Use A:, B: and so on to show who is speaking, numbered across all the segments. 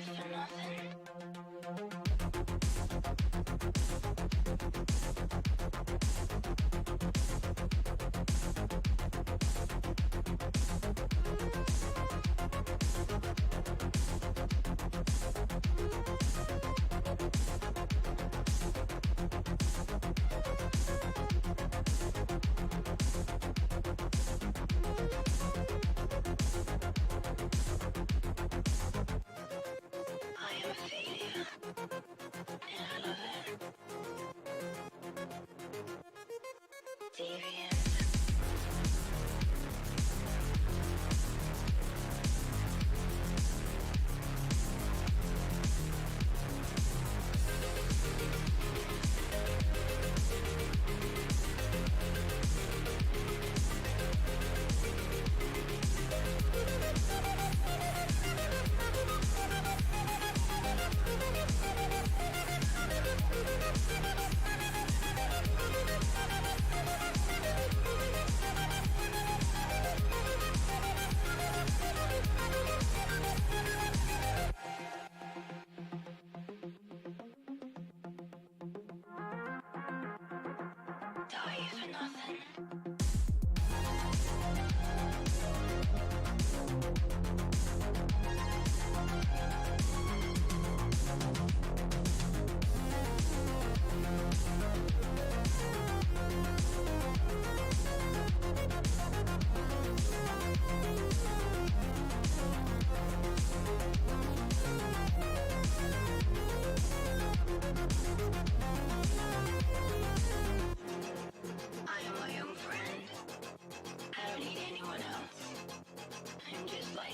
A: for nothing. Just like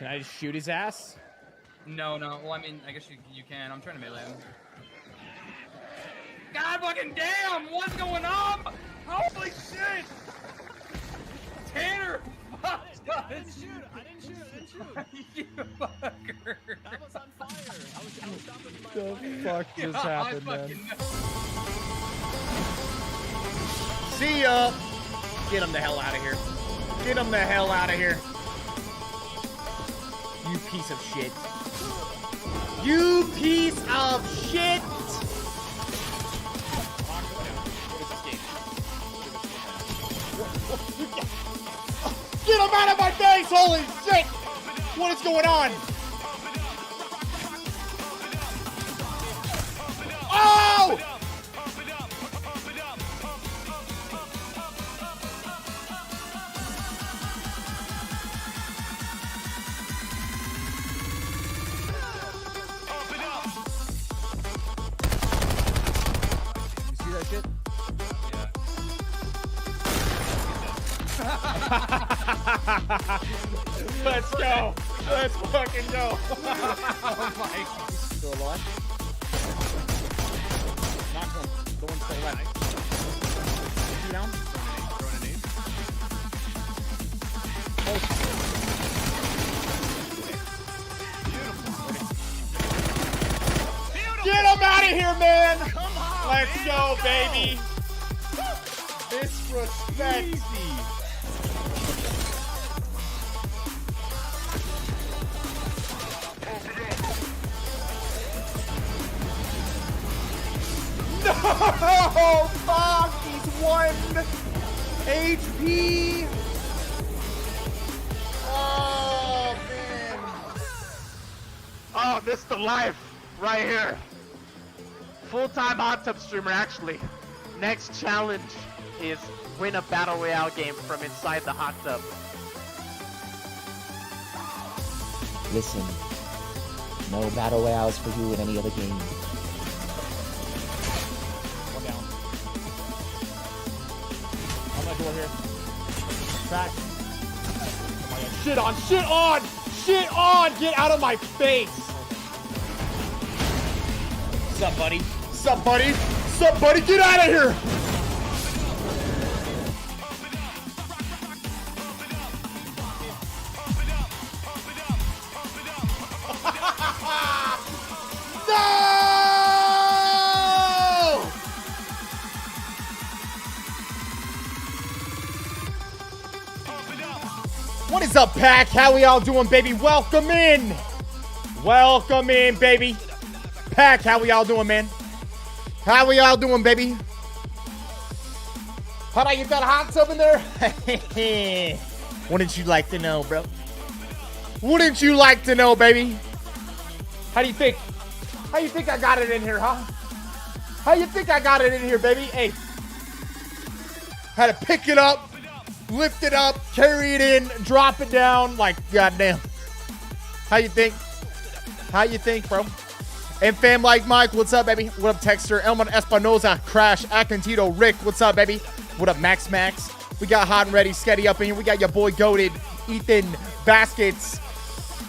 A: Can I just shoot his ass?
B: No. Well, I mean, I guess you can. I'm trying to melee him. God fucking damn! What's going on? Holy shit! Tanner! Fuck!
C: I didn't shoot.
B: You fucker!
C: That was on fire. I was stopping my
A: The
C: fire.
A: fuck just happened, man?
B: Know.
A: See ya! Get him the hell out of here. Get him the hell out of here. You piece of shit. You piece of shit! Get him out of my face! Holy shit! What is going on? Oh! You see that shit? Let's go. Let's fucking go. Oh my. Still alive? Knock one. The one's still alive. Two down.
B: Throwing an ace.
A: Get him out of here, man. Come on, let's go, baby. Disrespect. Easy. No! Fuck! He's 1 HP! Oh, man.
D: Oh, this is the life right here. Full-time hot tub streamer, actually. Next challenge is win a Battle Royale game from inside the hot tub.
E: Listen, no Battle Royales for you in any other game.
A: One down. On that door here. Back. Oh my god. Shit on! Shit on! Shit on! Get out of my face! Sup, buddy? Sup, buddy? Sup, buddy? Get out of here! No! What is up, pack? How we all doing, baby? Welcome in. Welcome in, baby. Pack, how we all doing, man? How we all doing, baby? How'd I get that hot tub in there? Wouldn't you like to know, bro? Wouldn't you like to know, baby? How do you think? How you think I got it in here, huh? How you think I got it in here, baby? Hey. Had to pick it up, lift it up, carry it in, drop it down. Like, goddamn. How you think? How you think, bro? And fam like Mike, what's up, baby? What up, Texter? Elman Espinoza, Crash, Acantito, Rick, what's up, baby? What up, Max? We got Hot and Ready, Sketty up in here. We got your boy Goated, Ethan, Baskets,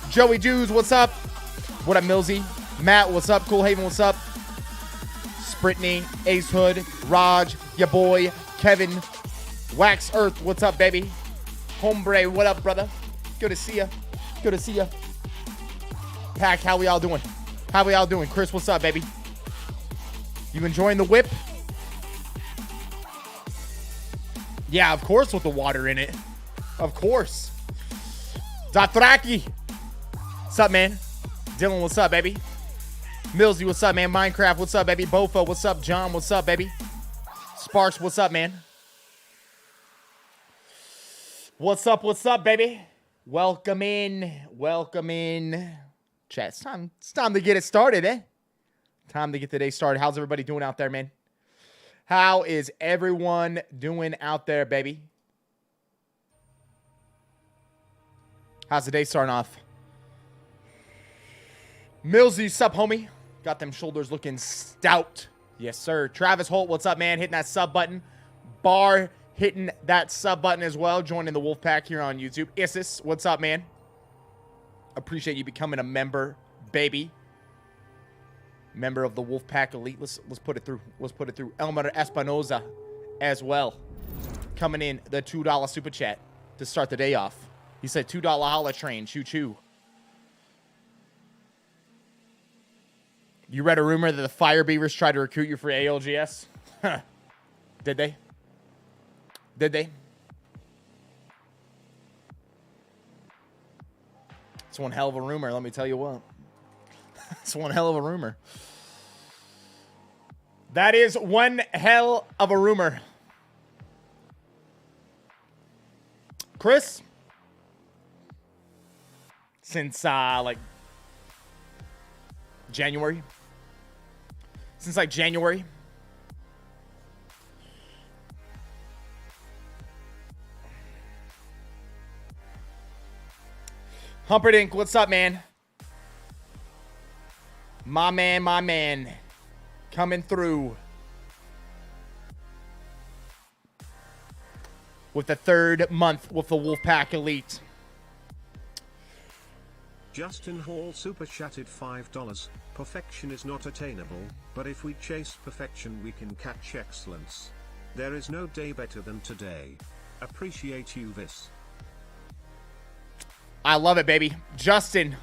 A: Joey Jews, what's up? What up, Millsy? Matt, what's up? Cool Haven, what's up? Spritney, Ace Hood, Raj, your boy, Kevin, Wax Earth, what's up, baby? Hombre, what up, brother? Good to see ya. Good to see ya. Pack, how we all doing? How we all doing? Chris, what's up, baby? You enjoying the whip? Yeah, of course with the water in it. Of course. Dothraki. What's up, man? Dylan, what's up, baby? Millsy, what's up, man? Minecraft, what's up, baby? Bofa, what's up? John, what's up, baby? Sparks, what's up, man? What's up, baby? Welcome in. Welcome in. Chat, it's time to get it started, eh? Time to get the day started. How's everybody doing out there, man? How is everyone doing out there, baby? How's the day starting off? Millsy, sup, homie? Got them shoulders looking stout. Yes, sir. Travis Holt, what's up, man? Hitting that sub button. Bar hitting that sub button as well. Joining the Wolf Pack here on YouTube. Isis, what's up, man? Appreciate you becoming a member, baby. Member of the Wolfpack Elite. Let's put it through. Let's put it through. Elmer Espinoza as well. Coming in the $2 super chat to start the day off. He said $2 holla train. Choo choo. You read a rumor that the Fire Beavers tried to recruit you for ALGS? Did they? Did they? It's one hell of a rumor, let me tell you what. It's one hell of a rumor. That is one hell of a rumor. Chris? Since, like, January. Since, like, January. Humperdinck, what's up, man? My man. Coming through. With the 3rd month with the Wolfpack Elite.
F: Justin Hall super chatted $5. Perfection is not attainable, but if we chase perfection we can catch excellence. There is no day better than today. Appreciate you, Viss.
A: I love it, baby. Justin.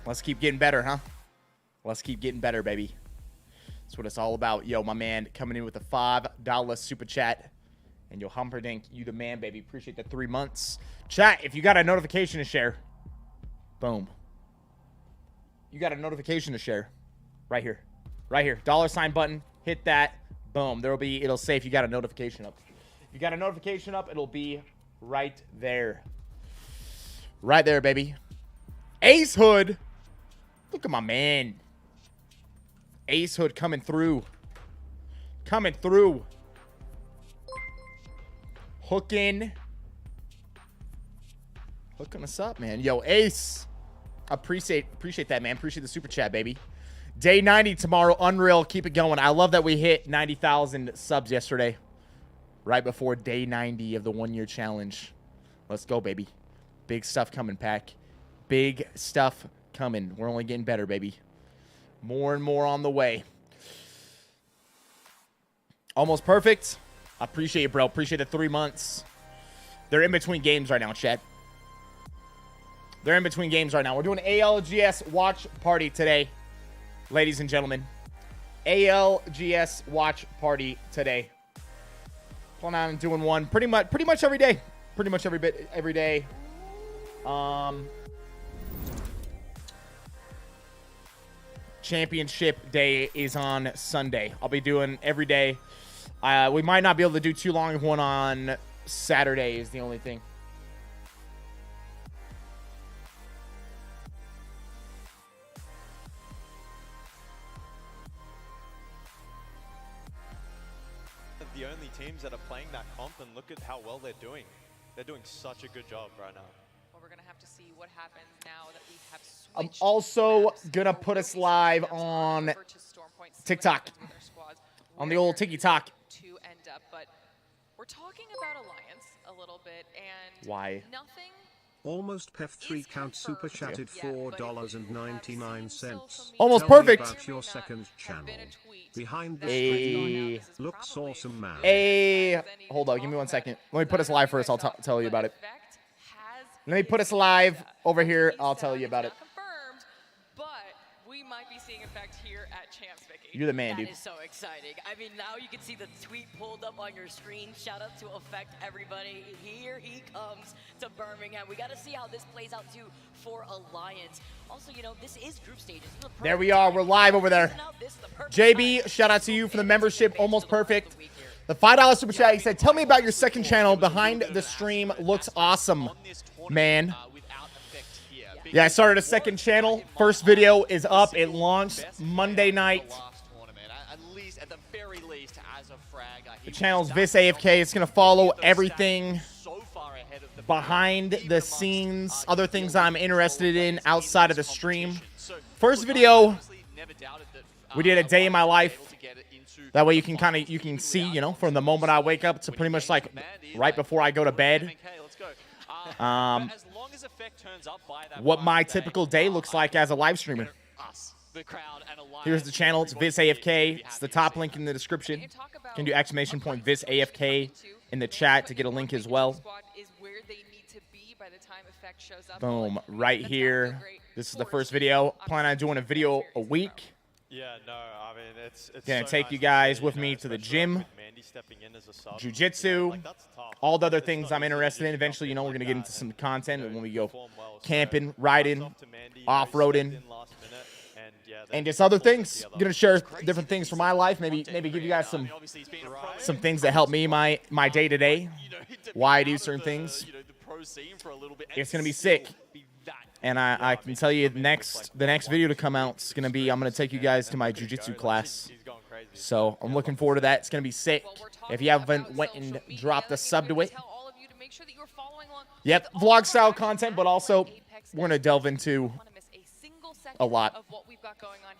A: Let's keep getting better, huh? Let's keep getting better, baby. That's what it's all about. Yo, my man coming in with a $5 super chat. And yo, Humperdinck, you the man, baby. Appreciate the 3 months. Chat, if you got a notification to share. Boom. You got a notification to share. Right here. Right here. $ button. Hit that. Boom. It'll say if you got a notification up. If you got a notification up, it'll be right there. Right there, baby. Ace Hood. Look at my man. Ace Hood coming through. Coming through. Hooking us up, man. Yo, Ace. Appreciate that, man. Appreciate the super chat, baby. Day 90 tomorrow. Unreal. Keep it going. I love that we hit 90,000 subs yesterday. Right before day 90 of the 1-year challenge. Let's go, baby. Big stuff coming, Pack. Big stuff coming. We're only getting better, baby. More and more on the way. Almost perfect. I appreciate it, bro. Appreciate the 3 months. They're in between games right now, chat. They're in between games right now. We're doing ALGS watch party today, ladies and gentlemen. ALGS watch party today. Plan on doing one pretty much every day. Pretty much every day. Championship day is on Sunday. I'll be doing every day. We might not be able to do too long of one on Saturday is the only thing.
C: The only teams that are playing that comp, and look at how well they're doing. They're doing such a good job right now.
G: Well, we're gonna have to see what happens now that we have switched.
A: I'm also gonna put us live on TikTok. On the old TikTok.
G: To end up, but we're talking about Alliance a little bit, and
A: why?
G: Nothing.
F: Almost Pef3 count super chatted $4.99.
A: Almost
F: Tell me
A: perfect.
F: about your second channel. Behind the
A: Hey.
F: screen. Looks awesome, man.
A: Hey, hold on, give me 1 second. Let me put us live first. I'll tell you about it. Let me put us live over here. I'll tell you about it.
G: Confirmed, but we might be seeing effect here at Champs, Vicky.
A: You're the man, dude.
H: That is so exciting. I mean, now you can see the tweet pulled up on your screen. Shout out to Effect, everybody. Here he comes to Birmingham. We got to see how this plays out, too, for Alliance. Also, you know, this is group stages.
A: There we are. We're live over there. JB, shout out to you for the membership. Almost perfect. The $5 super chat, he said, tell me about your second channel. Behind the stream looks awesome, man. Yeah, I started a second channel. First video is up. It launched Monday night. The channel's Viss AFK. It's going to follow everything behind the scenes, other things I'm interested in outside of the stream. First video, we did a day in my life. That way you can see, you know, from the moment I wake up to pretty much like right before I go to bed.
C: As long as Effect turns up by that
A: what my
C: final
A: typical day looks like as a live streamer.
C: us, the crowd, and Alliance,
A: Here's the channel. It's Viss AFK. It's the top link in the description. You can do exclamation point Viss AFK in the chat to get a link as well. Boom, right here. This is the first video. Plan on doing a video a week.
C: Yeah, no, I mean, it's
A: Gonna
C: so
A: take
C: nice
A: you
C: to
A: guys
C: see,
A: with
C: you
A: me
C: know,
A: to the
C: especially,
A: gym,
C: like, with Mandy stepping in as a sub.
A: jiu-jitsu,
C: Like, that's tough.
A: all the other
C: It's
A: things
C: not
A: I'm
C: easy to
A: interested in.
C: just
A: Eventually, you know,
C: jump
A: we're
C: in
A: gonna
C: like
A: get into
C: that
A: some
C: and,
A: content
C: you know,
A: when we
C: you
A: go
C: perform well. So,
A: camping,
C: hats
A: riding,
C: off to Mandy, you know,
A: off-roading,
C: stepped in last minute, and, yeah,
A: and
C: then
A: just other
C: performed
A: things.
C: the other.
A: Gonna share
C: It's crazy
A: different
C: that
A: things
C: he's
A: from
C: such
A: my
C: a
A: life.
C: content
A: Maybe give you
C: creator.
A: guys
C: I
A: some
C: mean, obviously he's been a pro
A: some things that help me my day to day.
C: You know, to be
A: Why I
C: out
A: do
C: of
A: certain
C: the,
A: things.
C: you know, the pro scene for a little bit
A: It's
C: and
A: gonna be
C: still
A: sick.
C: be that
A: And I can tell you the next video to come out is gonna be, I'm gonna take you guys to my jiu-jitsu class. So I'm looking forward to that. It's gonna be sick. If you haven't went and dropped a sub to it. Yep, vlog style content, but also we're gonna delve into a lot.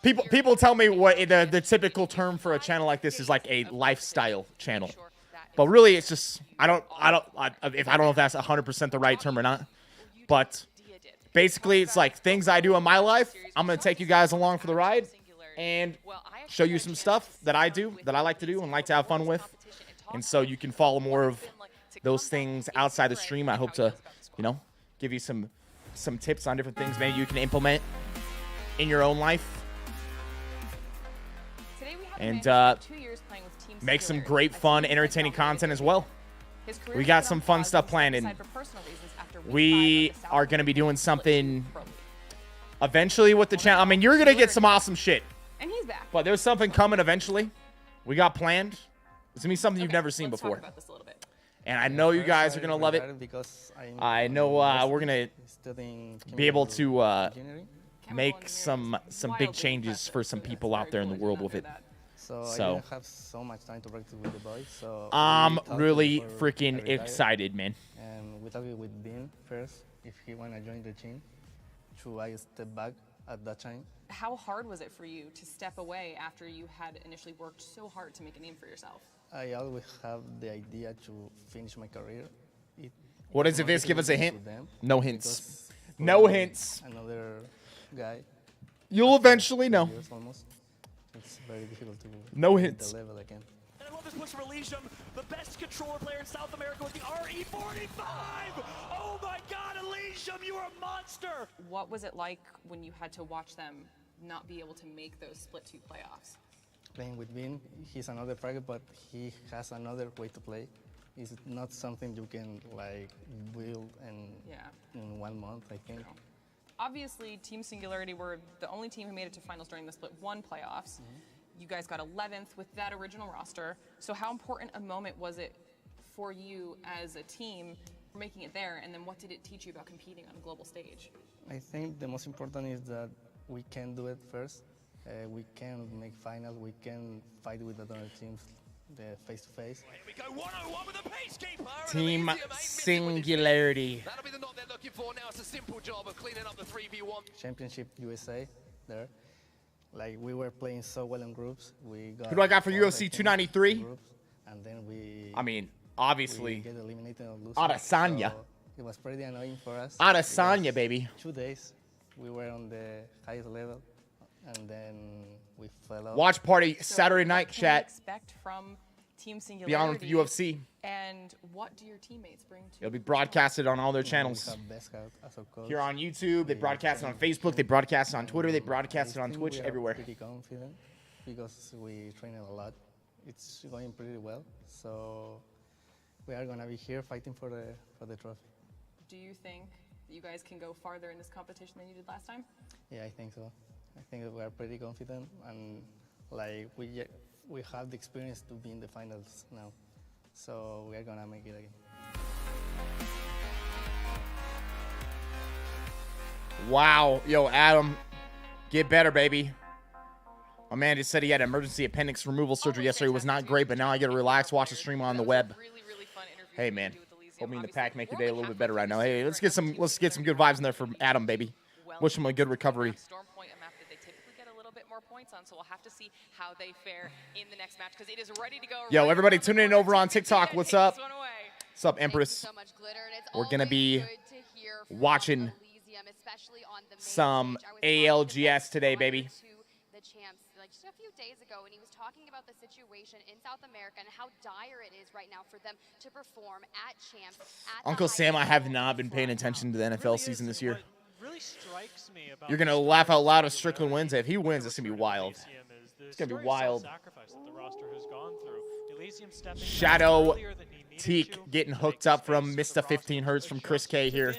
A: People tell me what the typical term for a channel like this is like a lifestyle channel. But really it's just I don't know if that's 100% the right term or not. But basically it's like things I do in my life. I'm going to take you guys along for the ride and show you some stuff that I do, that I like to do and like to have fun with. And so you can follow more of those things outside the stream. I hope to, you know, give you some tips on different things maybe you can implement in your own life. And make some great, fun, entertaining content as well. We got some fun stuff planned, and we are going to be doing something eventually with the channel. I mean, you're going to get some awesome shit.
I: And he's back.
A: But there's something coming eventually. We got planned. It's going to be something you've never seen before. And I know you guys are going to love it. I know we're going to be able to make some big changes for some people out there in the world with it.
J: So I didn't have so much time to practice with the boys. So
A: I'm really freaking excited, man.
J: And we talked with Dean first if he want to join the team. Should I step back at that time?
I: How hard was it for you to step away after you had initially worked so hard to make a name for yourself?
J: I always have the idea to finish my career.
A: What does Viss give us a hint? No hints. No hints.
J: Another guy.
A: You'll eventually know.
J: Almost. It's very difficult to
A: no
J: get
A: hints.
J: the level again.
K: And I love this push for Elysium, the best controller player in South America with the RE45! Oh my god, Elysium, you are a monster!
I: What was it like when you had to watch them not be able to make those split 2 playoffs?
J: Playing with Vin, he's another fragger, but he has another way to play. It's not something you can like build in 1 month, I think.
I: Obviously, Team Singularity were the only team who made it to finals during the Split 1 playoffs. You guys got 11th with that original roster. So how important a moment was it for you as a team making it there, and then what did it teach you about competing on a global stage?
J: I think the most important is that we can do it first. We can make finals, we can fight with other teams face-to-face.
K: Here we go, 101 with a pacekeeper!
A: Team Singularity.
K: That'll be the knot they're looking for now. It's a simple job of cleaning up the 3v1.
J: Championship USA there. Like we were playing so well in groups. We got
A: Who do I got for UFC 293?
J: And then
A: I mean, obviously,
J: we get eliminated or lose.
A: Adesanya.
J: So it was pretty annoying for us.
A: Adesanya, baby.
J: 2 days we were on the highest level, and then we fell off.
A: Watch party Saturday night, chat.
I: Expect from Team Singularity.
A: Beyond with UFC.
I: And what do your teammates bring to
A: It'll be broadcasted on all their channels. Here on YouTube, they broadcast it on Facebook, they broadcast it on Twitter, they broadcast it on Twitch, everywhere.
J: Pretty confident because we train a lot. It's going pretty well, so we are gonna be here fighting for the trophy.
I: Do you think that you guys can go farther in this competition than you did last time?
J: Yeah, I think so. I think that we are pretty confident, and like we have the experience to be in the finals now. So we are gonna make it again.
A: Wow. Yo, Adam, get better, baby. My man just said he had emergency appendix removal surgery yesterday. It was not great, but now I get to relax, watch the stream on the web. Hey, man. Hope me and the pack make your day a little bit better right now. Hey, let's get some good vibes in there for Adam, baby. Wish him a good recovery.
G: So we'll have to see how they fare in the next match because it is ready to go.
A: Yo, everybody tuning in over on TikTok. What's up? What's up, Empress? We're going to be watching some ALGS today, baby.
L: The champs like just a few days ago, and he was talking about the situation in South America and how dire it is right now for them to perform at champs.
A: Uncle Sam, I have not been paying attention to the NFL season this year.
K: Really strikes me about
A: You're going to laugh out loud if Strickland wins. If he wins, it's going to be wild. It's going to be wild. Shadow Teak getting hooked up from Mr. 15 Hertz from Chris K here.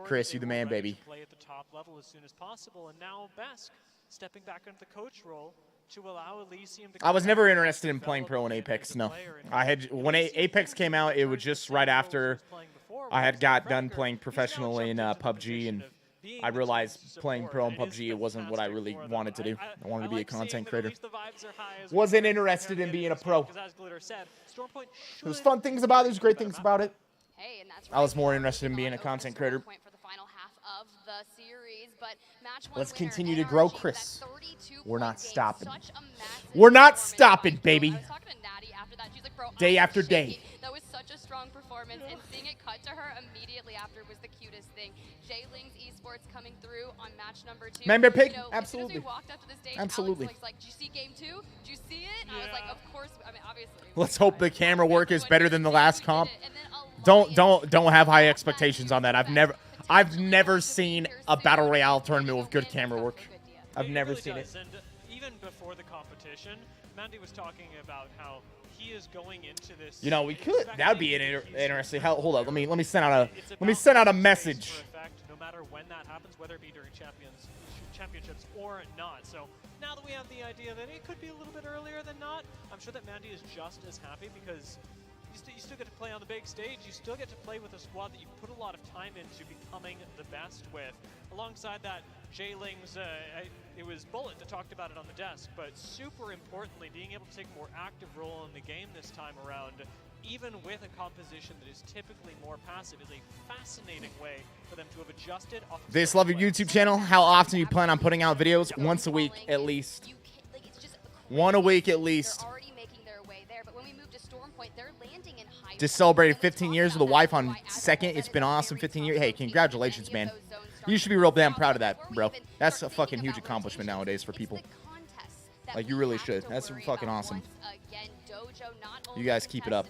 A: Chris, you the man, baby.
K: Play at the top level as soon as possible, and now Besk stepping back into the coach role to allow Elysium to.
A: I was never interested in playing pro in Apex. No, I had when Apex came out, it was just right after I had got done playing professionally in PUBG, and I realized playing pro in PUBG it wasn't what I really wanted to do. I wanted to be a content creator. Wasn't interested in being a pro. There's fun things about it. There's great things about it. I was more interested in being a content creator. Let's continue to grow, Chris. We're not stopping. We're not stopping, baby. Day after day.
L: That was such a strong performance, and seeing it cut to her immediately after was the cutest thing. J-Lings Esports coming through on match number 2.
A: Member Pig?
L: You know,
A: Absolutely.
L: As we walked up to the stage,
A: Absolutely.
L: Alex was like, did you see game 2? Did you see it? And I was like, of course. I mean, obviously.
A: Let's hope the camera work is better than the last comp. Don't have high expectations on that. I've never seen a Battle Royale tournament with good camera work. I've never seen it.
K: And even before the competition, Mandy was talking about how he is going into this.
A: You know, we could. That would be an interesting. Hold up. Let me send out a message.
K: No matter when that happens, whether it be during championships or not. So now that we have the idea that it could be a little bit earlier than not, I'm sure that Mandy is just as happy because you still get to play on the big stage. You still get to play with a squad that you put a lot of time into becoming the best with. Alongside that, J-Lings, it was Bullet that talked about it on the desk, but super importantly, being able to take a more active role in the game this time around, even with a composition that is typically more passive, is a fascinating way for them to have adjusted.
A: This love your YouTube channel. How often you plan on putting out videos? Once a week, at least. One a week, at least. Just celebrated 15 years with the wife on 2nd. It's been awesome, 15 years. Hey, congratulations, man. You should be real damn proud of that, bro. That's a fucking huge accomplishment nowadays for people. Like, you really should. That's fucking awesome. You guys keep it up.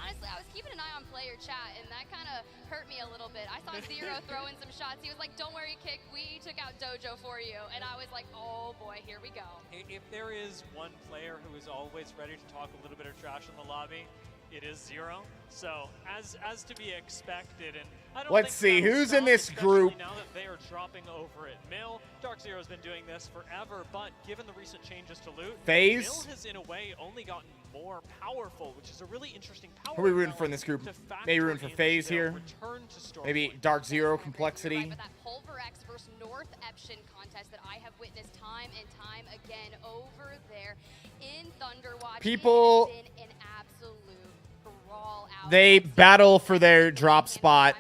L: Honestly, I was keeping an eye on player chat, and that kind of hurt me a little bit. I saw Zero throwing some shots. He was like, don't worry, Kick, we took out Dojo for you. And I was like, oh boy, here we go.
K: If there is one player who is always ready to talk a little bit of trash in the lobby, it is Zero. So, as to be expected, and I don't
A: Let's see, who's in this group?
K: Now that they are dropping over at Mill, Dark Zero's been doing this forever, but given the recent changes to loot,
A: FaZe?
K: Mill has in a way only gotten more powerful, which is a really interesting power.
A: Who are we rooting for in this group? Maybe rooting for FaZe here. Maybe Dark Zero, Complexity.
L: But that Pulverex versus North Eption contest that I have witnessed time and time again over there in Thunderwatch.
A: People,
L: it has been an absolute brawl out.
A: they battle for their drop spot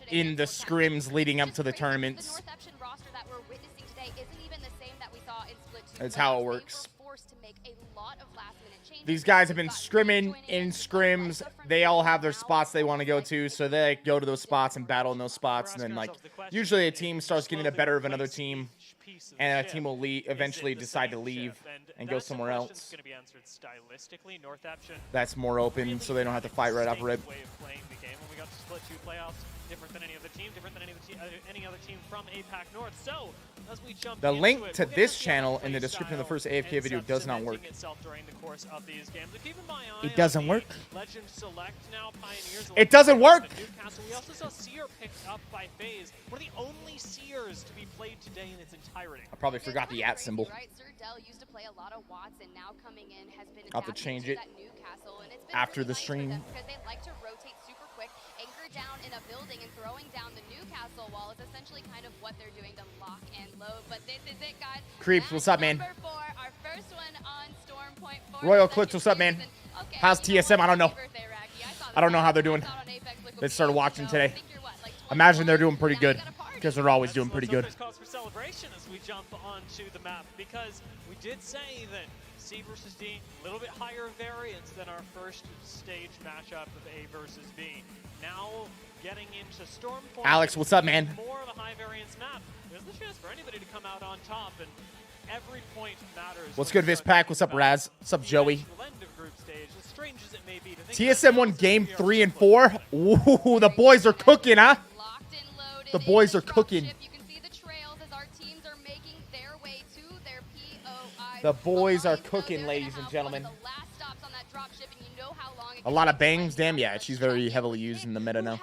A: in the scrims leading up to the tournaments.
L: The North Eption roster that we're witnessing today isn't even the same that we saw in Split 2.
A: That's how it works.
L: They were forced to make a lot of last-minute changes.
A: These guys have been scrimming in scrims. They all have their spots they want to go to, so they go to those spots and battle in those spots. And then, like, usually a team starts getting the better of another team, and a team will eventually decide to leave and go somewhere else. That's more open, so they don't have to fight right off rip.
K: Different than any other team, different than any other team from APAC North. So, as we jump
A: the link to this channel in the description of the first AFK video does not work. It doesn't work. It doesn't work.
K: We also saw Seer picked up by FaZe, one of the only Seers to be played today in its entirety.
A: I probably forgot the @ symbol.
L: Right, Sir Dell used to play a lot of Watts, and now coming in has been
A: I'll have to change it after the stream.
L: Because they like to rotate super quick, anchor down in a building, and throwing down the Newcastle wall is essentially kind of what they're doing to lock and load. But this is it, guys.
A: Creeps, what's up, man?
L: Number 4, our first one on Storm Point 4.
A: Royal Clips, what's up, man?
L: Okay,
A: How's TSM? I don't know. I don't know how they're doing. They started watching today. Imagine they're doing pretty good, because they're always doing pretty good.
K: consideration as we jump onto the map, because we did say that C versus D, a little bit higher variance than our first stage matchup of A versus B. Now getting into Storm Point,
A: Alex, what's up, man?
K: More of a high variance map. There's the chance for anybody to come out on top, and every point matters.
A: What's good, Viss Pack? What's up, Raz? What's up, Joey?
K: Group stage, as strange as it may be,
A: TSM won game 3 and 4. Ooh, the boys are cooking, huh? The boys are cooking. The boys are cooking, ladies and gentlemen. A lot of bangs. Damn, yeah, she's very heavily used in the meta now.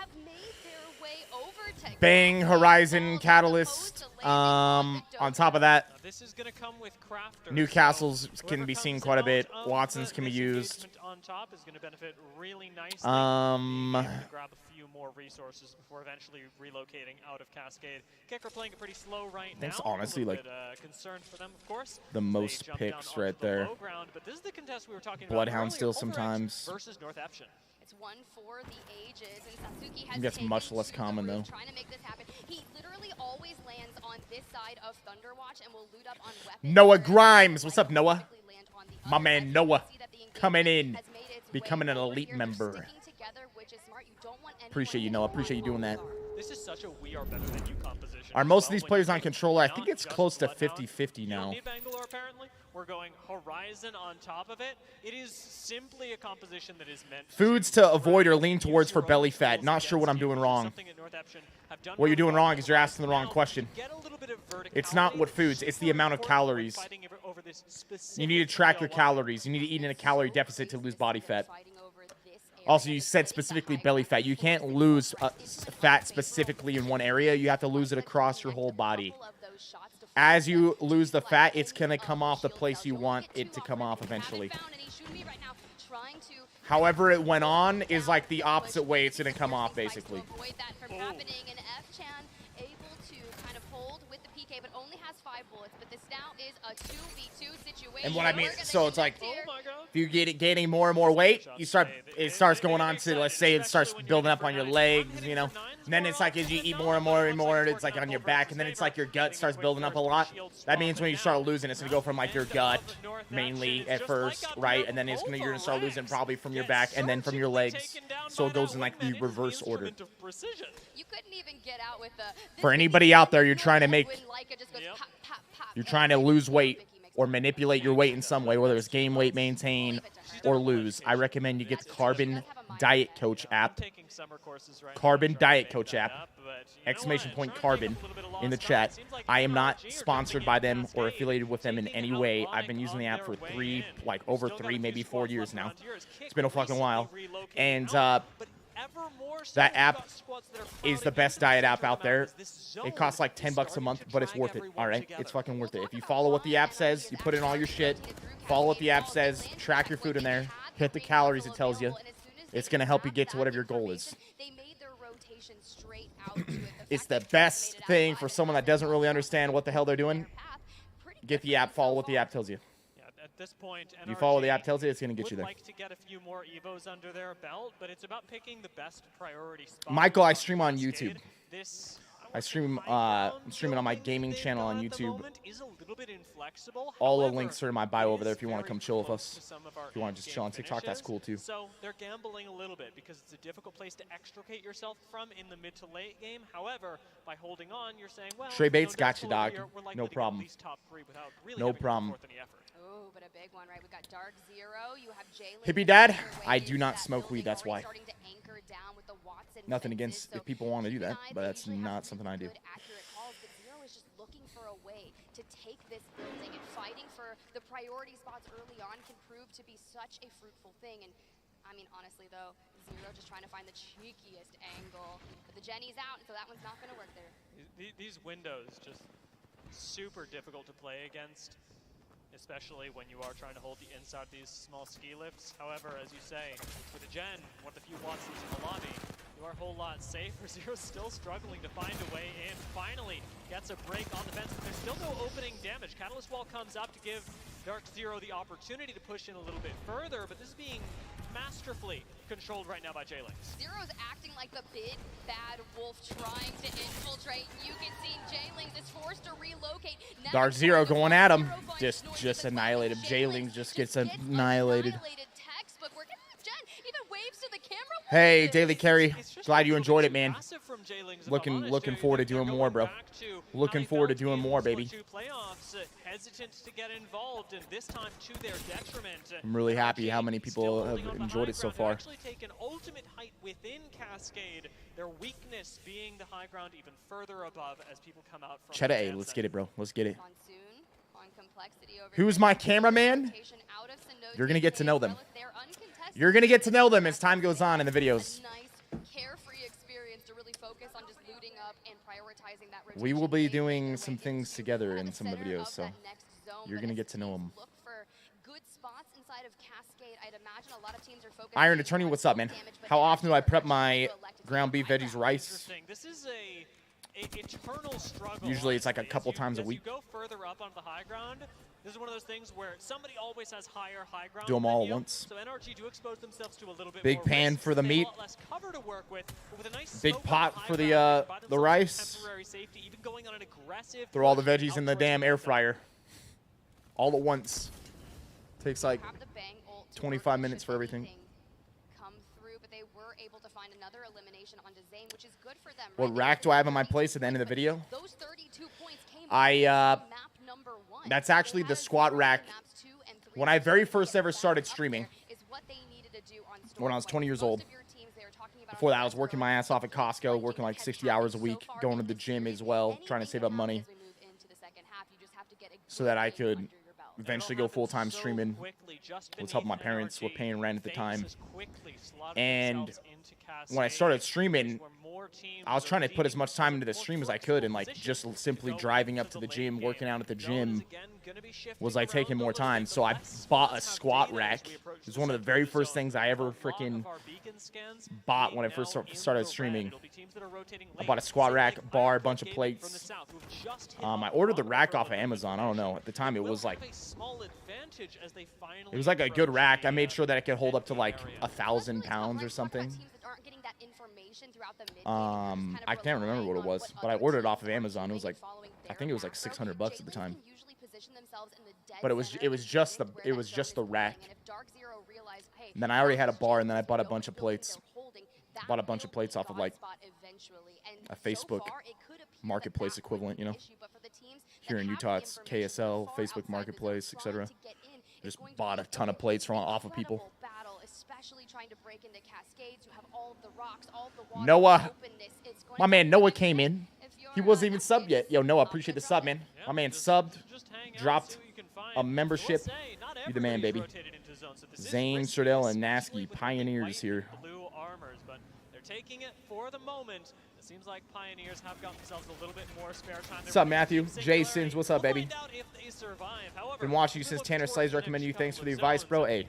A: Bang, Horizon, Catalyst. On top of that, Newcastle's can be seen quite a bit. Watson's can be used.
K: Grab a few more resources before eventually relocating out of Cascade. Kicker playing it pretty slow right now.
A: That's honestly like
K: concerned for them, of course.
A: The most picks right there.
K: But this is the contest we were talking
A: Bloodhound
K: about
A: still sometimes.
K: Versus North Eption.
L: It's one for the ages, and Satsuki has
A: That's much less common though.
L: trying to make this happen. He literally always lands on this side of Thunderwatch and will loot up on weapons.
A: Noah Grimes, what's up, Noah? My man Noah coming in, becoming an elite member. Appreciate you, Noah. Appreciate you doing that.
K: This is such a we are better than you composition.
A: Are most of these players on controller? I think it's close to 50-50 now.
K: Bangalore, apparently. We're going Horizon on top of it. It is simply a composition that is meant
A: Foods to avoid or lean towards for belly fat. Not sure what I'm doing wrong. What you're doing wrong is you're asking the wrong question. It's not what foods, it's the amount of calories. You need to track your calories. You need to eat in a calorie deficit to lose body fat. Also, you said specifically belly fat. You can't lose fat specifically in one area. You have to lose it across your whole body. As you lose the fat, it's going to come off the place you want it to come off eventually. However it went on is like the opposite way it's going to come off, basically. And what I mean, so it's like, if you get it gaining more and more weight, it starts going on to, let's say it starts building up on your legs, you know. And then it's like as you eat more and more and more, it's like on your back, and then it's like your gut starts building up a lot. That means when you start losing, it's gonna go from like your gut mainly at first, right? And then you're gonna start losing probably from your back and then from your legs. So it goes in like the reverse order. For anybody out there, you're trying to lose weight or manipulate your weight in some way, whether it's gain weight, maintain, or lose, I recommend you get the Carbon Diet Coach app. Carbon Diet Coach app. Exclamation point Carbon in the chat. I am not sponsored by them or affiliated with them in any way. I've been using the app for over 3, maybe 4 years now. It's been a fucking while. And that app is the best diet app out there. It costs like $10 a month, but it's worth it. All right, it's fucking worth it. If you follow what the app says, you put in all your shit, follow what the app says, track your food in there, hit the calories it tells you. It's gonna help you get to whatever your goal is. It's the best thing for someone that doesn't really understand what the hell they're doing. Get the app, follow what the app tells you.
K: At this point,
A: you follow the app tells you, it's going to get you there.
K: Like to get a few more Evos under their belt, but it's about picking the best priority spot.
A: Michael, I stream on YouTube. I stream I'm streaming on my gaming channel on YouTube. All the links are in my bio over there if you want to come chill with us. If you want to just chill on TikTok, that's cool too.
K: So they're gambling a little bit because it's a difficult place to extricate yourself from in the mid to late game. However, by holding on, you're saying, well,
A: Trey Bates got you, dog. No problem. No problem.
L: Oh, but a big one, right? We got Dark Zero. You have Jalen.
A: Hippie Dad, I do not smoke weed. That's why. Nothing against if people want to do that, but that's not something I do.
L: Zero is just looking for a way to take this building, and fighting for the priority spots early on can prove to be such a fruitful thing. And I mean, honestly though, Zero just trying to find the cheekiest angle. But the Jenny's out, so that one's not going to work there.
K: These windows just super difficult to play against, especially when you are trying to hold the inside of these small ski lifts. However, as you say, with a Gen, one of the few Watsons in the lobby, you are a whole lot safer. Zero's still struggling to find a way in. Finally gets a break on the fence, but there's still no opening damage. Catalyst Wall comes up to give Dark Zero the opportunity to push in a little bit further, but this is being masterfully controlled right now by J-Lings.
L: Zero's acting like the big bad wolf trying to infiltrate. You can see J-Lings is forced to relocate. Now
A: Dark Zero going at him. Just annihilated. J-Lings just gets annihilated.
L: Textbook. We're gonna have Jen even waves to the camera.
A: Hey, Daily Carry. Glad you enjoyed it, man.
K: From J-Lings,
A: Looking forward to doing more, bro. Looking forward to doing more, baby.
K: Playoffs, hesitant to get involved, and this time to their detriment.
A: I'm really happy how many people have enjoyed it so far.
K: Actually taken ultimate height within Cascade. Their weakness being the high ground even further above as people come out from
A: Cheddar A, let's get it, bro. Let's get it.
L: On complexity over
A: Who's my cameraman? You're going to get to know them. You're going to get to know them as time goes on in the videos.
L: Carefree experience to really focus on just looting up and prioritizing that rotation.
A: We will be doing some things together in some of the videos, so you're going to get to know them.
L: Look for good spots inside of Cascade. I'd imagine a lot of teams are focusing
A: Iron Attorney, what's up, man? How often do I prep my ground beef, veggies, rice?
K: This is a eternal struggle.
A: Usually it's like a couple times a week.
K: As you go further up onto the high ground, this is one of those things where somebody always has higher high ground.
A: Do them all at once.
K: So NRG do expose themselves to a little bit
A: Big
K: more
A: pan
K: risk.
A: for the
K: They have
A: meat.
K: a lot less cover to work with, but with a nice
A: Big
K: smoke
A: pot
K: on high
A: for
K: ground,
A: the
K: buy themselves
A: rice.
K: temporary safety, even going on an aggressive
A: Throw all the
K: push
A: veggies in
K: out
A: the
K: towards
A: damn air
K: momentum.
A: fryer. All at once. Takes like
L: Have the bang ult to
A: 25
L: work,
A: minutes
L: should
A: for everything.
L: anything come through, but they were able to find another elimination onto Zane, which is good for them.
A: What
L: right?
A: rack do I have on my place at the end of the video?
L: Those 32 points came
A: Map
L: number 1.
A: That's actually the squat rack. When I very first ever started streaming, when I was 20 years old, before that I was working my ass off at Costco, working like 60 hours a week, going to the gym as well, trying to save up money so that I could eventually go full-time streaming. I was helping my parents with paying rent at the time. And when I started streaming, I was trying to put as much time into the stream as I could, and like just simply driving up to the gym, working out at the gym was like taking more time. So I bought a squat rack. It was one of the very first things I ever freaking bought when I first started streaming. I bought a squat rack, bar, a bunch of plates. I ordered the rack off of Amazon. I don't know. At the time, it was like a good rack. I made sure that it could hold up to like 1,000 pounds or something. I can't remember what it was, but I ordered it off of Amazon. It was like, I think it was like $600 at the time. But it was just the rack. And then I already had a bar, and then I bought a bunch of plates. Bought a bunch of plates off of like a Facebook marketplace equivalent, you know. Here in Utah, it's KSL, Facebook Marketplace, etc. Just bought a ton of plates from off of people. Noah, my man Noah came in. He wasn't even subbed yet. Yo, Noah, appreciate the sub, man. My man subbed, dropped a membership. You the man, baby. Zane, Stradell, and Nasky, pioneers here.
K: Blue armors, but they're taking it for the moment. It seems like Pioneers have got themselves a little bit more spare time.
A: What's up, Matthew? Jasons, what's up, baby? Been watching you since Tanner Slays recommended you. Thanks for the advice, bro. Hey,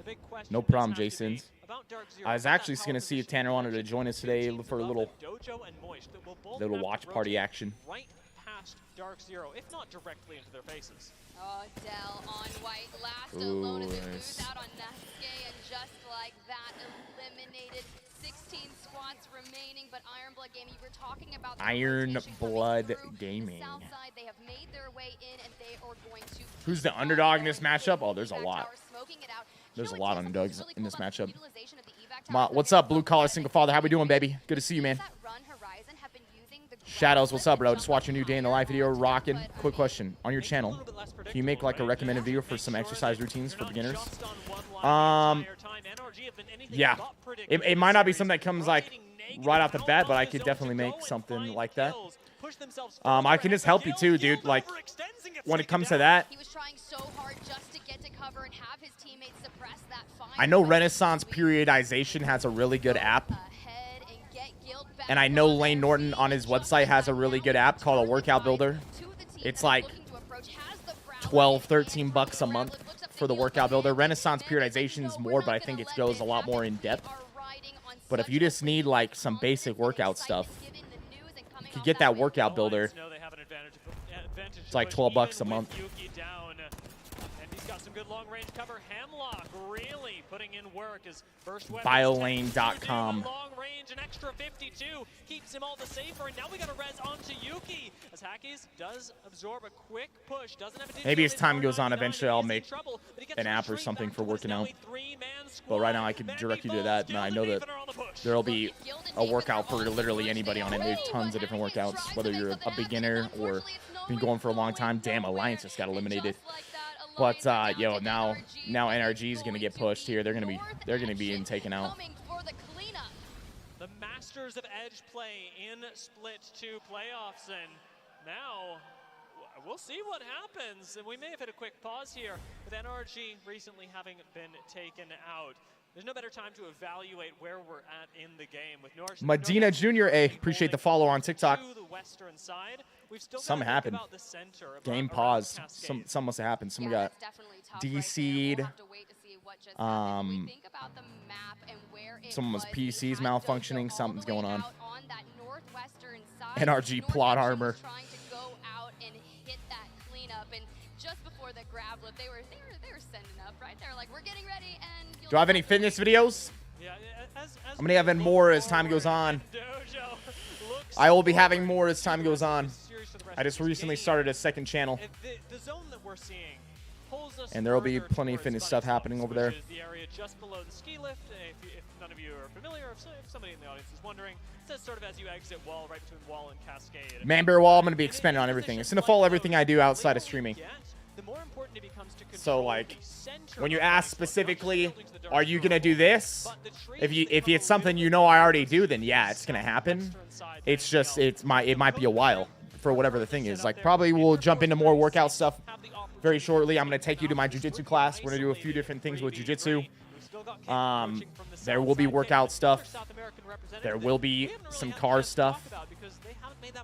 A: no problem, Jasons. I was actually going to see if Tanner wanted to join us today for a little watch party action.
K: Right past Dark Zero, if not directly into their faces.
L: Oh, Dell on white, last alone as they lose out on Nasuke, and just like that, eliminated. 16 squads remaining, but Ironblood Gaming, you were talking about
A: Ironblood Gaming.
L: Southside, they have made their way in, and they are going to.
A: Who's the underdog in this matchup? Oh, there's a lot. There's a lot of underdogs in this matchup. What's up, Blue Collar Single Father? How we doing, baby? Good to see you, man. Shadows, what's up, bro? Just watching a new day in the life video. Rocking. Quick question. On your channel, can you make like a recommended video for some exercise routines for beginners? Yeah. It might not be something that comes like right off the bat, but I could definitely make something like that. I can just help you too, dude. Like, when it comes to that, I know Renaissance Periodization has a really good app. And I know Lane Norton on his website has a really good app called a Workout Builder. It's like 12, 13 bucks a month for the Workout Builder. Renaissance Periodization is more, but I think it goes a lot more in depth. But if you just need like some basic workout stuff, you can get that Workout Builder. It's like 12 bucks a month.
K: some good long-range cover. Hemlock really putting in work as first
A: Biolane.com.
K: long range, an extra 52 keeps him all the safer, and now we got a res onto Yuki as Hackies does absorb a quick push. Doesn't have a
A: Maybe as time goes on, eventually I'll make an app or something for working out. But right now I can direct you to that, and I know that there'll be a workout for literally anybody on it. There's tons of different workouts, whether you're a beginner or been going for a long time. Damn, Alliance just got eliminated. But yo, now NRG is gonna get pushed here. They're gonna be taken out.
K: The masters of edge play in Split 2 playoffs, and now we'll see what happens. And we may have hit a quick pause here with NRG recently having been taken out. There's no better time to evaluate where we're at in the game with North.
A: Medina Jr. Appreciate the follow on TikTok.
K: To the western side. We've still
A: Something happened. Game pause. Some must have happened. Someone got DC'd. Someone was PC's malfunctioning. Something's going on. NRG plot armor.
L: Trying to go out and hit that cleanup, and just before the grab lift, they were sending up right there, like we're getting ready. And
A: do I have any fitness videos?
K: Yeah,
A: I'm gonna have more as time goes on. I will be having more as time goes on. I just recently started a second channel,
K: the zone that we're seeing pulls us
A: and there will be plenty of fitness stuff happening over there.
K: The area just below the ski lift. If none of you are familiar, if somebody in the audience is wondering, it says sort of as you exit wall, right between wall and cascade.
A: Man Bear Wall, I'm gonna be expanding on everything. It's gonna follow everything I do outside of streaming. So like, when you ask specifically, are you gonna do this? If it's something you know I already do, then yeah, it's gonna happen. It's just it might be a while for whatever the thing is. Like, probably we'll jump into more workout stuff very shortly. I'm gonna take you to my jiu-jitsu class. We're gonna do a few different things with jiu-jitsu. There will be workout stuff. There will be some car stuff.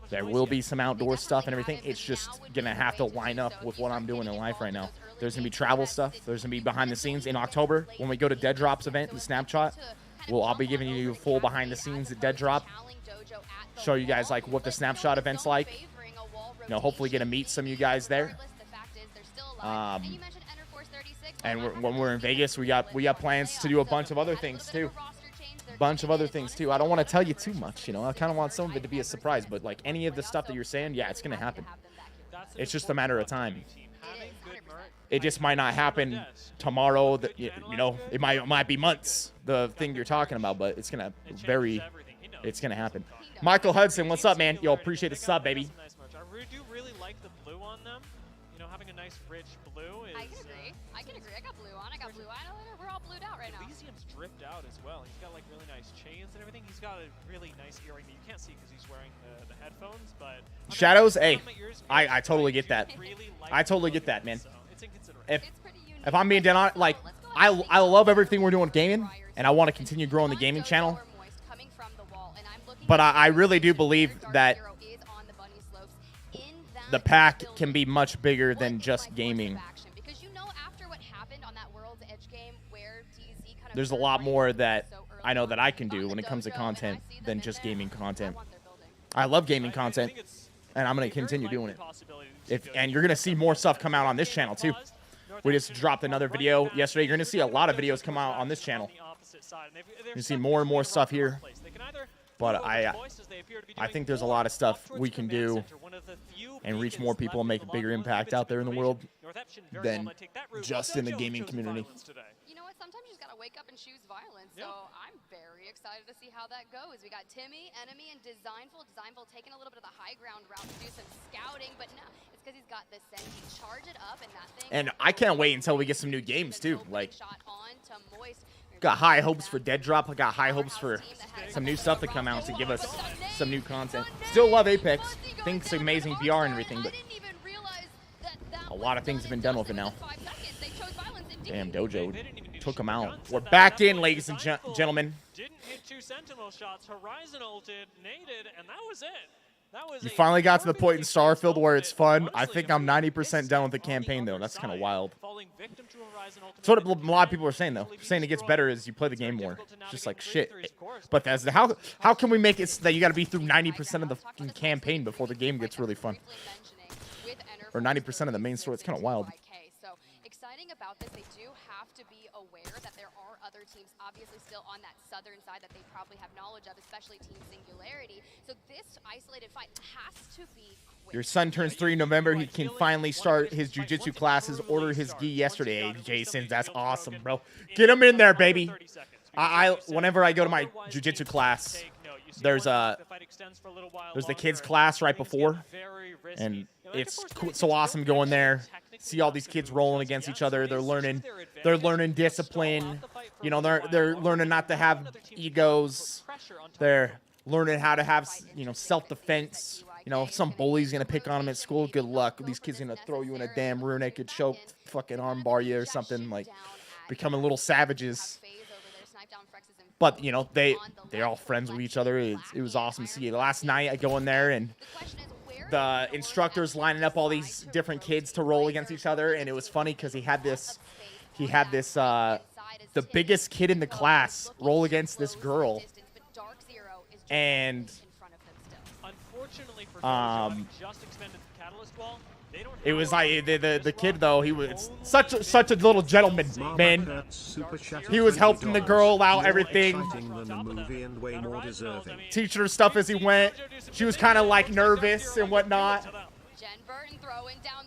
A: There will be some outdoor stuff and everything. It's just gonna have to line up with what I'm doing in life right now. There's gonna be travel stuff. There's gonna be behind the scenes in October when we go to Dead Drop's event in Snapchat. I'll be giving you full behind the scenes at Dead Drop. Show you guys like what the snapshot event's like. You know, hopefully get to meet some of you guys there. And when we're in Vegas, we got plans to do a bunch of other things too. I don't want to tell you too much, you know. I kind of want some of it to be a surprise, but like any of the stuff that you're saying, yeah, it's gonna happen. It's just a matter of time. It just might not happen tomorrow. That you know, it might be months. The thing you're talking about, but it's gonna happen. Michael Hudson, what's up, man? Yo, appreciate the sub, baby.
K: I do really like the blue on them. You know, having a nice rich blue is.
L: I can agree. I got blue on. I got blue eyeliner. We're all blued out right now.
K: Elysium's dripped out as well. He's got like really nice chains and everything. He's got a really nice earring that you can't see because he's wearing the headphones. But
A: Shadows, hey, I totally get that. I totally get that, man. If I'm being dead on, like, I love everything we're doing with gaming, and I want to continue growing the gaming channel. But I really do believe that the pack can be much bigger than just gaming. There's a lot more that I know that I can do when it comes to content than just gaming content. I love gaming content, and I'm going to continue doing it. And you're going to see more stuff come out on this channel, too. We just dropped another video yesterday. You're going to see a lot of videos come out on this channel. You're going to see more and more stuff here. But I think there's a lot of stuff we can do and reach more people and make a bigger impact out there in the world than just in the gaming community.
L: You know what? Sometimes you just gotta wake up and choose violence. So I'm very excited to see how that goes. We got Timmy, Enemy, and Designful. Designful taking a little bit of the high ground route to do some scouting, but no, it's because he's got the Senji. Charge it up, and that thing.
A: And I can't wait until we get some new games too. Like, got high hopes for Dead Drop. I got high hopes for some new stuff to come out to give us some new content. Still love Apex. Think it's amazing VR and everything, but a lot of things have been done with it now. Damn, Dojo took him out. We're back in, ladies and gentlemen.
K: Didn't hit 2 Sentinel shots. Horizon ulted, naded, and that was it.
A: You finally got to the point in Starfield where it's fun. I think I'm 90% done with the campaign, though. That's kind of wild. That's what a lot of people are saying, though. Saying it gets better as you play the game more. It's just like, shit. But how can we make it so that you got to be through 90% of the fucking campaign before the game gets really fun? Or 90% of the main story. It's kind of wild.
L: thing about this, they do have to be aware that there are other teams obviously still on that southern side that they probably have knowledge of, especially Team Singularity. So this isolated fight has to be quick.
A: Your son turns 3 in November. He can finally start his jiu-jitsu classes. Order his gi yesterday, Jason. That's awesome, bro. Get him in there, baby. Whenever I go to my jiu-jitsu class, there's the kids class right before, and it's so awesome going there. See all these kids rolling against each other. They're learning discipline. You know, they're learning not to have egos. They're learning how to have, you know, self-defense. You know, if some bully's gonna pick on them at school, good luck. These kids gonna throw you in a damn rear naked choke, fucking armbar you or something, like becoming little savages. But you know, they're all friends with each other. It was awesome to see. Last night I go in there and the instructor's lining up all these different kids to roll against each other, and it was funny because he had this the biggest kid in the class roll against this girl, and it was like the kid though, he was such a little gentleman, man. He was helping the girl out, everything, teaching her stuff as he went. She was kind of like nervous and whatnot,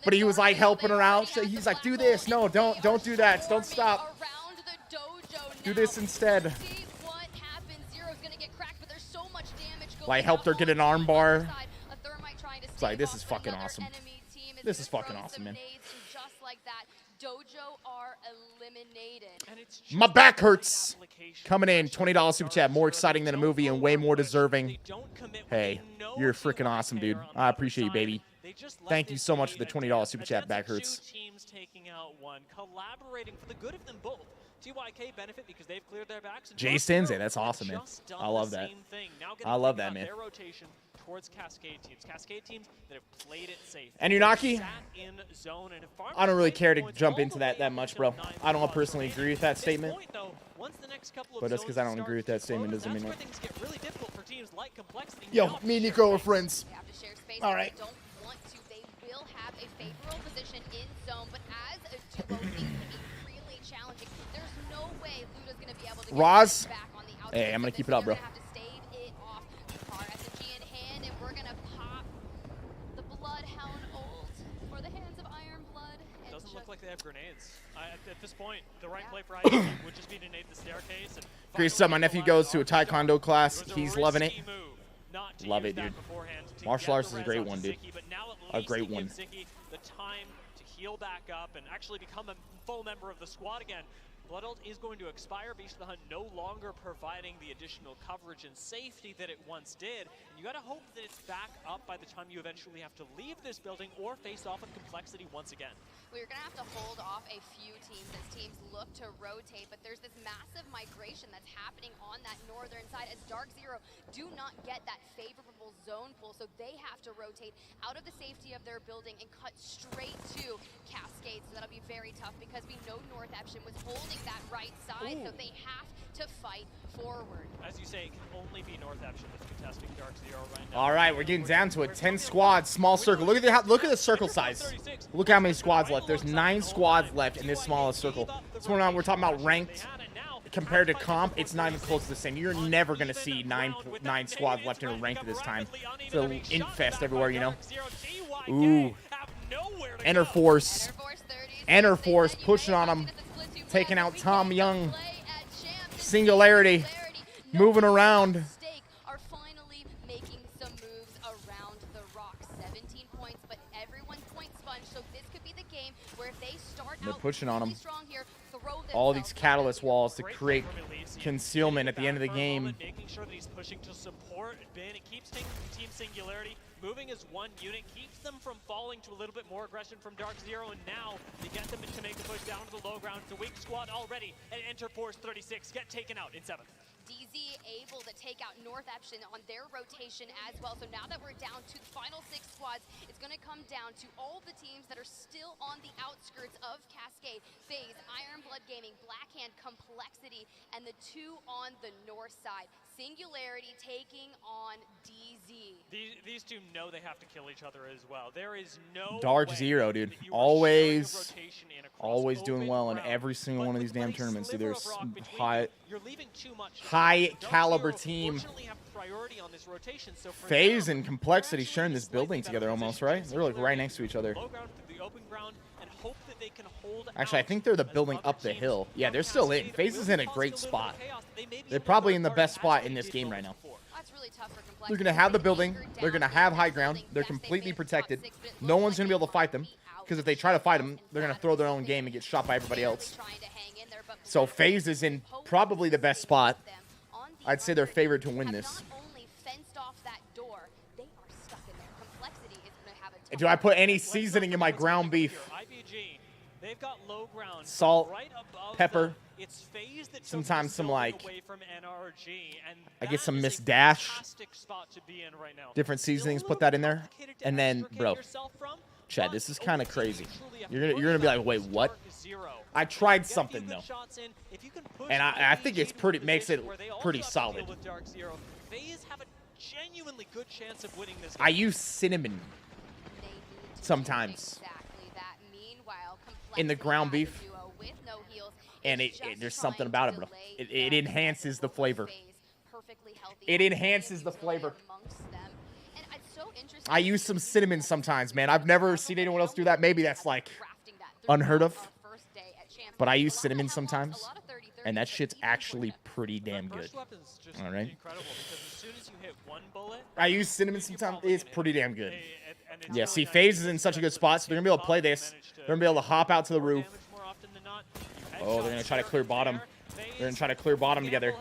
A: but he was like helping her out. So he's like, do this, no, don't do that, don't stop, do this instead. Like helped her get an arm bar. It's like, this is fucking awesome. This is fucking awesome, man. My back hurts. Coming in, $20 super chat. More exciting than a movie and way more deserving. Hey, you're freaking awesome, dude. I appreciate you, baby. Thank you so much for the $20 super chat. Back hurts.
K: Teams taking out one, collaborating for the good of them both. TYK benefit because they've cleared their backs.
A: Jay Sensei, that's awesome, man. I love that. I love that, man.
K: Towards Cascade teams that have played it safe.
A: And Yunaki, I don't really care to jump into that much, bro. I don't personally agree with that statement. But just because I don't agree with that statement doesn't mean it. Yo, me and Nico are friends. All right.
L: They will have a favorable position in zone, but as a duo, things can be really challenging. There's no way Luda's going to be able to
A: Roz,
L: get back on the outside.
A: hey, I'm going to keep it up, bro.
K: They have grenades. At this point, the right play for IE would just be to nade the staircase. And
A: great stuff. My nephew goes to a Taekwondo class. He's loving it. Love it, dude. Martial arts is a great one, dude. A great one.
K: The time to heal back up and actually become a full member of the squad again. Blood Ult is going to expire. Beast of the Hunt no longer providing the additional coverage and safety that it once did. And you got to hope that it's back up by the time you eventually have to leave this building or face off with complexity once again.
L: We're going to have to hold off a few teams as teams look to rotate, but there's this massive migration that's happening on that northern side as Dark Zero do not get that favorable zone pool, so they have to rotate out of the safety of their building and cut straight to Cascade, so that'll be very tough because we know North Eption was holding that right side, so they have to fight forward.
K: As you say, it can only be North Eption that's contesting Dark Zero right now.
A: All right, we're getting down to it. 10 squads, small circle. Look at the circle size. Look how many squads left. There's 9 squads left in this smallest circle. So we're talking about ranked compared to comp. It's not even close to the same. You're never gonna see nine squads left in a ranked at this time. It's an int fest everywhere, you know. Ooh. Enter Force pushing on him, taking out Tom Young. Singularity moving around.
L: Are finally making some moves around the rock. 17 points, but everyone's point sponge, so this could be the game where if they start
A: They're
L: out
A: pushing on him.
L: strong here,
A: All these catalyst walls to create concealment at the end of the game.
K: Making sure that he's pushing to support Ben. It keeps Team Singularity moving as one unit, keeps them from falling to a little bit more aggression from Dark Zero, and now they get them to make a push down to the low ground. It's a weak squad already, and Enter Force 36 get taken out in 7th.
L: DZ able to take out North Eption on their rotation as well. So now that we're down to the final 6 squads, it's going to come down to all the teams that are still on the outskirts of Cascade. FaZe, Ironblood Gaming, Blackhand, Complexity, and the 2 on the north side. Singularity taking on DZ.
K: These two know they have to kill each other as well. There is no
A: Dark Zero, dude. Always always doing well in every single one of these damn tournaments. Dude, there's high caliber team. FaZe and Complexity sharing this building together almost, right? They're like right next to each other. Actually, I think they're the building up the hill. Yeah, they're still in. FaZe is in a great spot. They're probably in the best spot in this game right now. They're going to have the building. They're going to have high ground. They're completely protected. No one's going to be able to fight them. Because if they try to fight them, they're going to throw their own game and get shot by everybody else. So FaZe is in probably the best spot. I'd say they're favored to win this. Do I put any seasoning in my ground beef? Salt, pepper, sometimes some like, I get some Miss Dash, different seasonings, put that in there. And then, bro, Chad, this is kind of crazy. You're gonna be like, wait, what? I tried something though, and I think it's makes it pretty solid. I use cinnamon sometimes in the ground beef, and there's something about it, bro. It enhances the flavor. It enhances the flavor. I use some cinnamon sometimes, man. I've never seen anyone else do that. Maybe that's like unheard of, but I use cinnamon sometimes, and that shit's actually pretty damn good. All right. I use cinnamon sometimes. It's pretty damn good. Yeah, see, FaZe is in such a good spot, so they're going to be able to play this. They're going to be able to hop out to the roof. Oh, they're going to try to clear bottom. They're going to try to clear bottom together.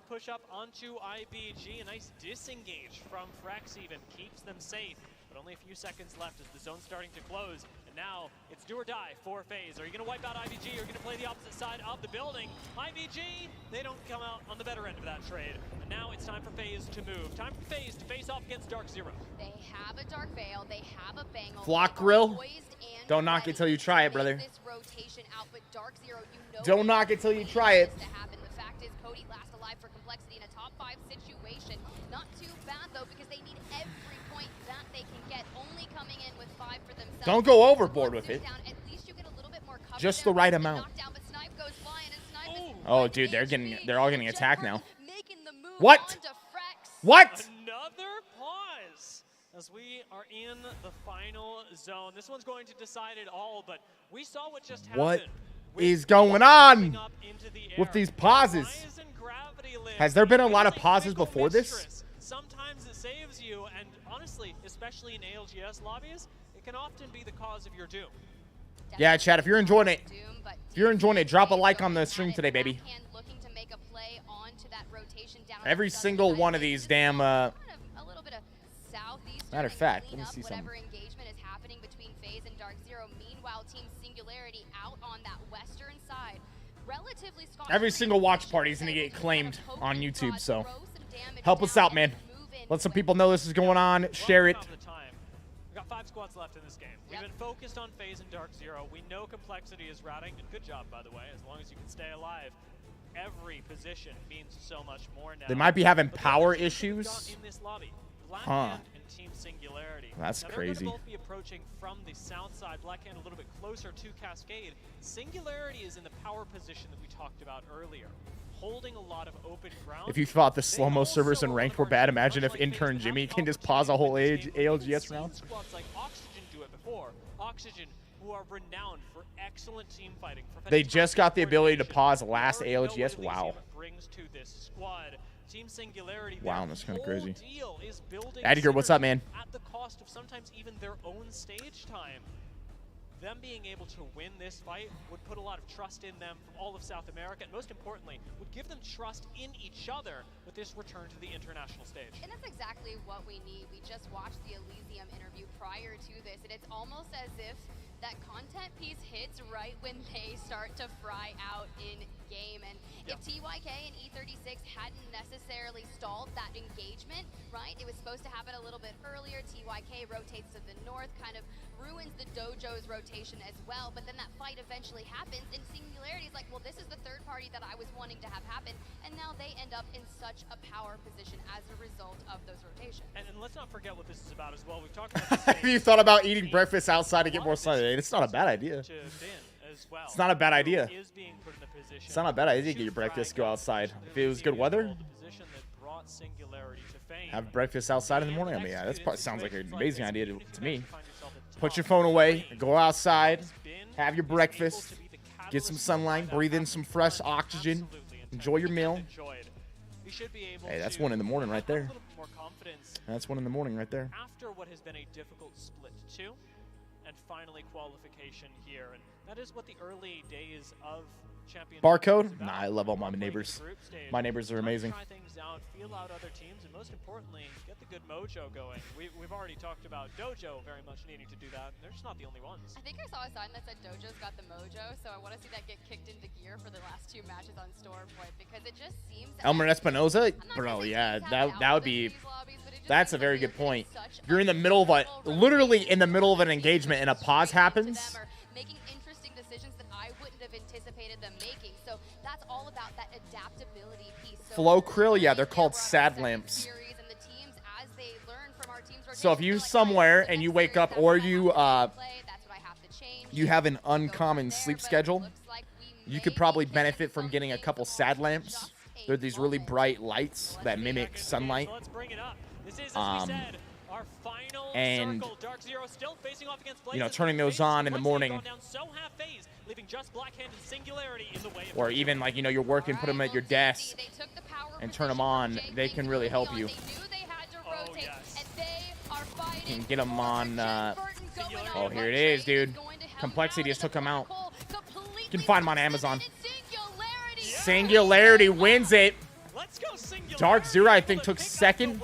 K: Push up onto IBG. A nice disengage from Frex even keeps them safe, but only a few seconds left as the zone's starting to close. And now it's do or die for FaZe. Are you going to wipe out IBG? Or are you going to play the opposite side of the building? IBG, they don't come out on the better end of that trade. And now it's time for FaZe to move. Time for FaZe to face off against Dark Zero.
L: They have a Dark Veil. They have a Bangle.
A: Flock Grill. Don't knock it till you try it, brother. Don't knock it till you try it. Don't go overboard with it. Just the right amount. Oh, dude, they're all getting attacked now. What? What?
K: Another pause as we are in the final zone. This one's going to decide it all, but we saw what just happened.
A: What is going on with these pauses? Has there been a lot of pauses before this?
K: Sometimes it saves you, and honestly, especially in ALGS lobbies, it can often be the cause of your doom.
A: Yeah, Chad, if you're enjoying it, drop a like on the stream today, baby. Every single one of these damn, matter of fact, let me see something. Every single watch party is going to get claimed on YouTube, so help us out, man. Let some people know this is going on. Share it.
K: We've got 5 squads left in this game. We've been focused on FaZe and Dark Zero. We know Complexity is routing, and good job, by the way, as long as you can stay alive. Every position means so much more now.
A: They might be having power issues.
K: In this lobby,
A: Huh.
K: and Team Singularity.
A: That's
K: now
A: crazy.
K: They're going to both be approaching from the south side. Blackhand a little bit closer to Cascade. Singularity is in the power position that we talked about earlier, holding a lot of open ground.
A: If you thought the slow-mo servers and ranked were bad, imagine if intern Jimmy can just pause a whole ALGS round.
K: Squads like Oxygen do it before. Oxygen, who are renowned for excellent team fighting.
A: They just got the ability to pause last ALGS. Wow.
K: Brings to this squad. Team Singularity.
A: Wow, that's kind of crazy.
K: Building
A: Edgar, what's up, man?
K: At the cost of sometimes even their own stage time. Them being able to win this fight would put a lot of trust in them from all of South America, and most importantly, would give them trust in each other with this return to the international stage.
L: And that's exactly what we need. We just watched the Elysium interview prior to this, and it's almost as if that content piece hits right when they start to fry out in game. And if TYK and E36 hadn't necessarily stalled that engagement, right, it was supposed to happen a little bit earlier. TYK rotates to the north, kind of ruins the dojo's rotation as well, but then that fight eventually happens, and Singularity is like, well, this is the third party that I was wanting to have happen, and now they end up in such a power position as a result of those rotations.
K: And let's not forget what this is about as well. We've talked about
A: If you thought about eating breakfast outside to get more sun today, it's not a bad idea.
K: As as well.
A: It's not a bad idea.
K: Is being put in the position
A: It's not a bad idea to get your breakfast, go outside. If it was good weather, have breakfast outside in the morning. I mean, yeah, that probably sounds like an amazing idea to me. Put your phone away, go outside, have your breakfast, get some sunlight, breathe in some fresh oxygen, enjoy your meal. Hey, that's 1 in the morning right there. That's 1 in the morning right there.
K: After what has been a difficult split 2, and finally qualification here, and that is what the early days of Champions
A: Barcode? Nah, I love all my neighbors. My neighbors are amazing.
K: Try things out, feel out other teams, and most importantly, get the good mojo going. We've already talked about Dojo very much needing to do that. They're just not the only ones.
L: I think I saw a sign that said Dojo's got the mojo, so I want to see that get kicked into gear for the last 2 matches on Stormpoint, because it just seems
A: Elmer Espinoza? Bro, yeah, that would be... That's a very good point. You're in the middle of a... Literally in the middle of an engagement and a pause happens.
L: Making interesting decisions that I wouldn't have anticipated them making. So that's all about that adaptability piece.
A: Flow Krill, yeah, they're called sad lamps. So if you somewhere and you wake up or you have an uncommon sleep schedule, you could probably benefit from getting a couple sad lamps. They're these really bright lights that mimic sunlight. And you know, turning those on in the morning, or even like, you know, you're working, put them at your desk and turn them on. They can really help you. You can get them on. Oh, here it is, dude. Complexity just took them out. You can find them on Amazon. Singularity wins it. Dark Zero, I think, took second.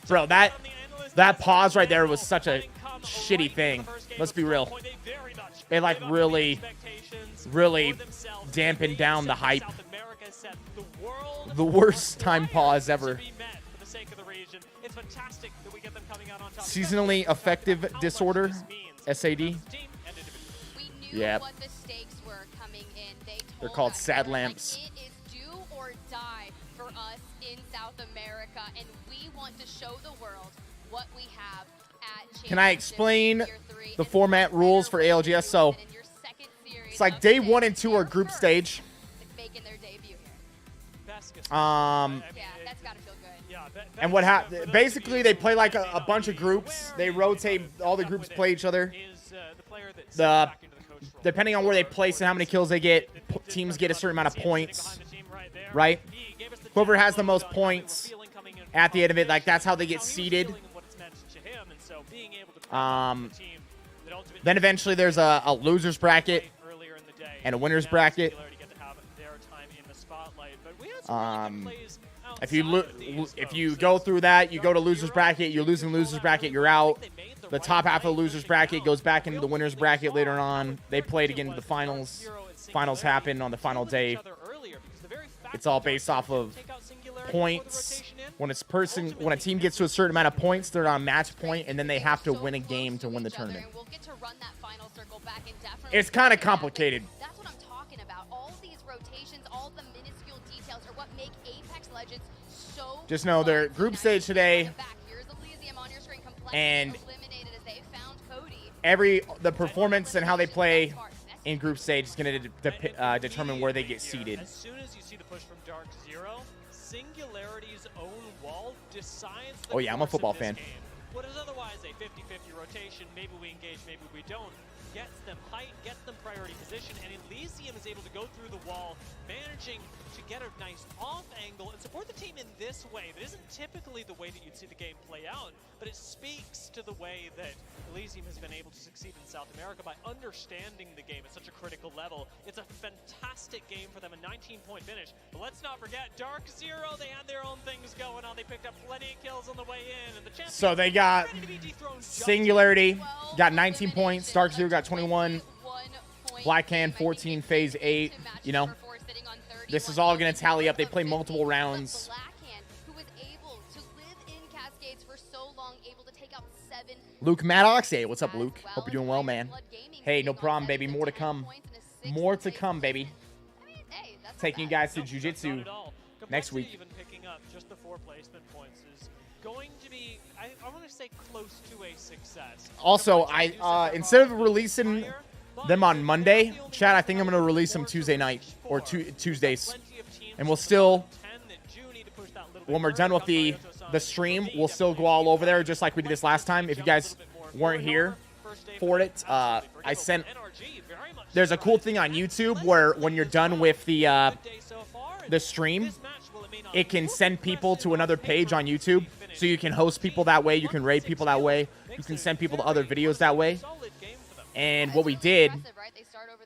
A: Bro, that pause right there was such a shitty thing. Let's be real. It like really dampened down the hype. The worst time pause ever. Seasonally affective disorder, SAD. Yeah. They're called sad lamps.
L: It is do or die for us in South America, and we want to show the world what we have at
A: Can I explain the format rules for ALGS? So it's like day 1 and 2 are group stage. And what happened? Basically, they play like a bunch of groups. They rotate. All the groups play each other. Depending on where they place and how many kills they get, teams get a certain amount of points, right? Whoever has the most points at the end of it, like that's how they get seeded. Then eventually there's a loser's bracket and a winner's bracket. If you go through that, you go to loser's bracket, you're losing loser's bracket, you're out. The top half of the loser's bracket goes back into the winner's bracket later on. They play it again to the finals. Finals happen on the final day. It's all based off of points. When a team gets to a certain amount of points, they're on match point, and then they have to win a game to win the tournament. It's kind of complicated.
L: That's what I'm talking about. All these rotations, all the minuscule details are what make Apex Legends so
A: just know they're group stage today, and the performance and how they play in group stage is going to determine where they get seeded.
K: As soon as you see the push from Dark Zero, Singularity's own wall decides the
A: oh yeah, I'm a football fan.
K: What is otherwise a 50-50 rotation, maybe we engage, maybe we don't, gets them height, gets them priority position, and Elysium is able to go through the wall, managing to get a nice off angle and support the team in this way. That isn't typically the way that you'd see the game play out, but it speaks to the way that Elysium has been able to succeed in South America by understanding the game at such a critical level. It's a fantastic game for them, a 19-point finish. But let's not forget, Dark Zero, they had their own things going on. They picked up plenty of kills on the way in. And the champions
A: so they got Singularity, got 19 points. Dark Zero got 21. Black Hand, 14, Phase 8. You know, this is all going to tally up. They play multiple rounds. Luke Maddox, hey, what's up, Luke? Hope you're doing well, man. Hey, no problem, baby. More to come. More to come, baby. Taking you guys to Jiu-Jitsu next week.
K: Even picking up just the 4 placement points is going to be, I want to say, close to a success.
A: Also, instead of releasing them on Monday. Chat, I think I'm going to release them Tuesday night or Tuesdays. And we'll still, when we're done with the stream, we'll still go all over there just like we did this last time. If you guys weren't here for it, there's a cool thing on YouTube where when you're done with the stream, it can send people to another page on YouTube. So you can host people that way. You can raid people that way. You can send people to other videos that way. And what we did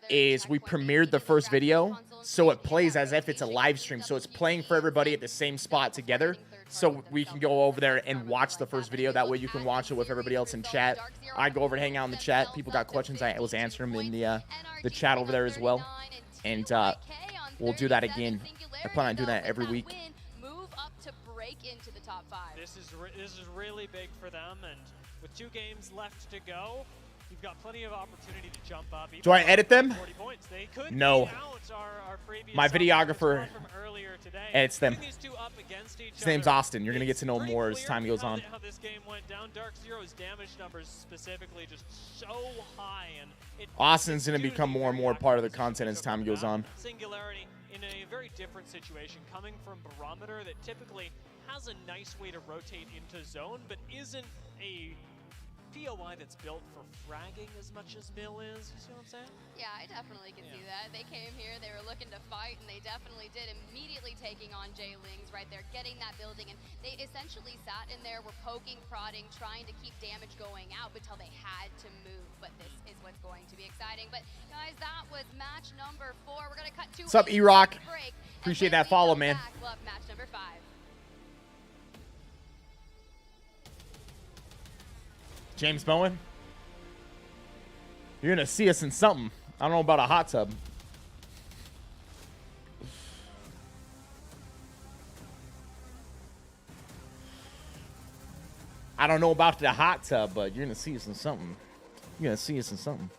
A: is we premiered the first video, so it plays as if it's a live stream. So it's playing for everybody at the same spot together, so we can go over there and watch the first video. That way you can watch it with everybody else in chat. I go over and hang out in the chat. People got questions, I was answering them in the chat over there as well. And we'll do that again. I plan on doing that every week.
L: Into the top 5.
K: This is really big for them, and with 2 games left to go, you've got plenty of opportunity to jump up.
A: Do I edit them?
K: 40 points. They could
A: no.
K: Our
A: my videographer edits them.
K: These two up against each
A: His name's Austin. You're gonna get to know more as time goes on.
K: How this game went down. Dark Zero's damage numbers specifically just so high, and
A: Austin's gonna become more and more part of the content as time goes on.
K: Singularity in a very different situation, coming from Barometer that typically has a nice way to rotate into zone, but isn't a POI that's built for fragging as much as Mill is. You see what I'm saying?
L: Yeah, I definitely can see that. They came here, they were looking to fight, and they definitely did, immediately taking on J-Lings right there, getting that building, and they essentially sat in there, were poking, prodding, trying to keep damage going out until they had to move, but this is what's going to be exciting. But guys, that was match number 4. We're going to cut to
A: What's up, E-Rock? Appreciate that follow, man.
L: We'll have match number 5.
A: James Bowen, you're gonna see us in something. I don't know about a hot tub. I don't know about the hot tub, but you're gonna see us in something. You're gonna see us in something.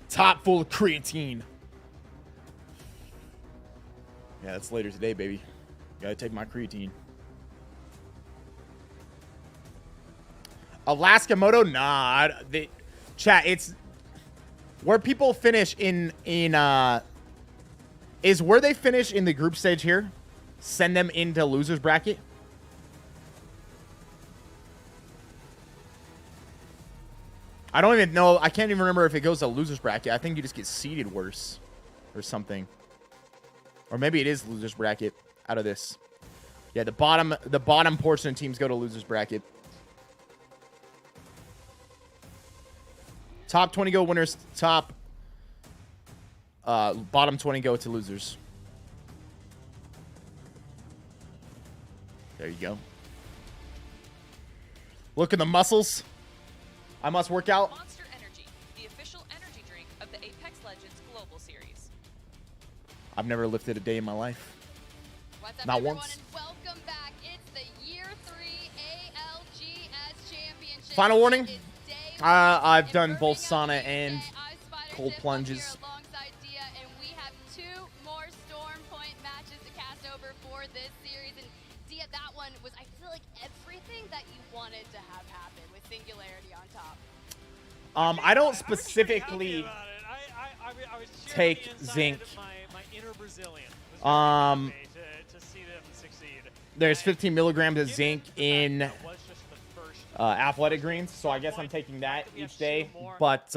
A: Top full of creatine. Yeah, that's later today, baby. Gotta take my creatine. Alaska Moto? Nah. Chat, it's where people finish is where they finish in the group stage here. Send them into losers bracket. I don't even know. I can't even remember if it goes to losers bracket. I think you just get seeded worse or something. Or maybe it is losers bracket out of this. Yeah, the bottom portion of teams go to losers bracket. Top 20 go winners. Bottom 20 go to losers. There you go. Look at the muscles. I must work out.
G: Monster Energy, the official energy drink of the Apex Legends Global Series.
A: I've never lifted a day in my life.
L: What's up,
A: Not
L: everyone,
A: once.
L: and welcome back. It's the Year 3 ALGS Championship.
A: Final warning. I've done both sauna and cold plunges.
L: Alongside Dia, and we have 2 more Storm Point matches to cast over for this series. And Dia, that one was, I feel like, everything that you wanted to have happen with Singularity on top.
A: I don't specifically take zinc.
K: To see them succeed.
A: There's 15 milligrams of zinc in athletic greens, so I guess I'm taking that each day. But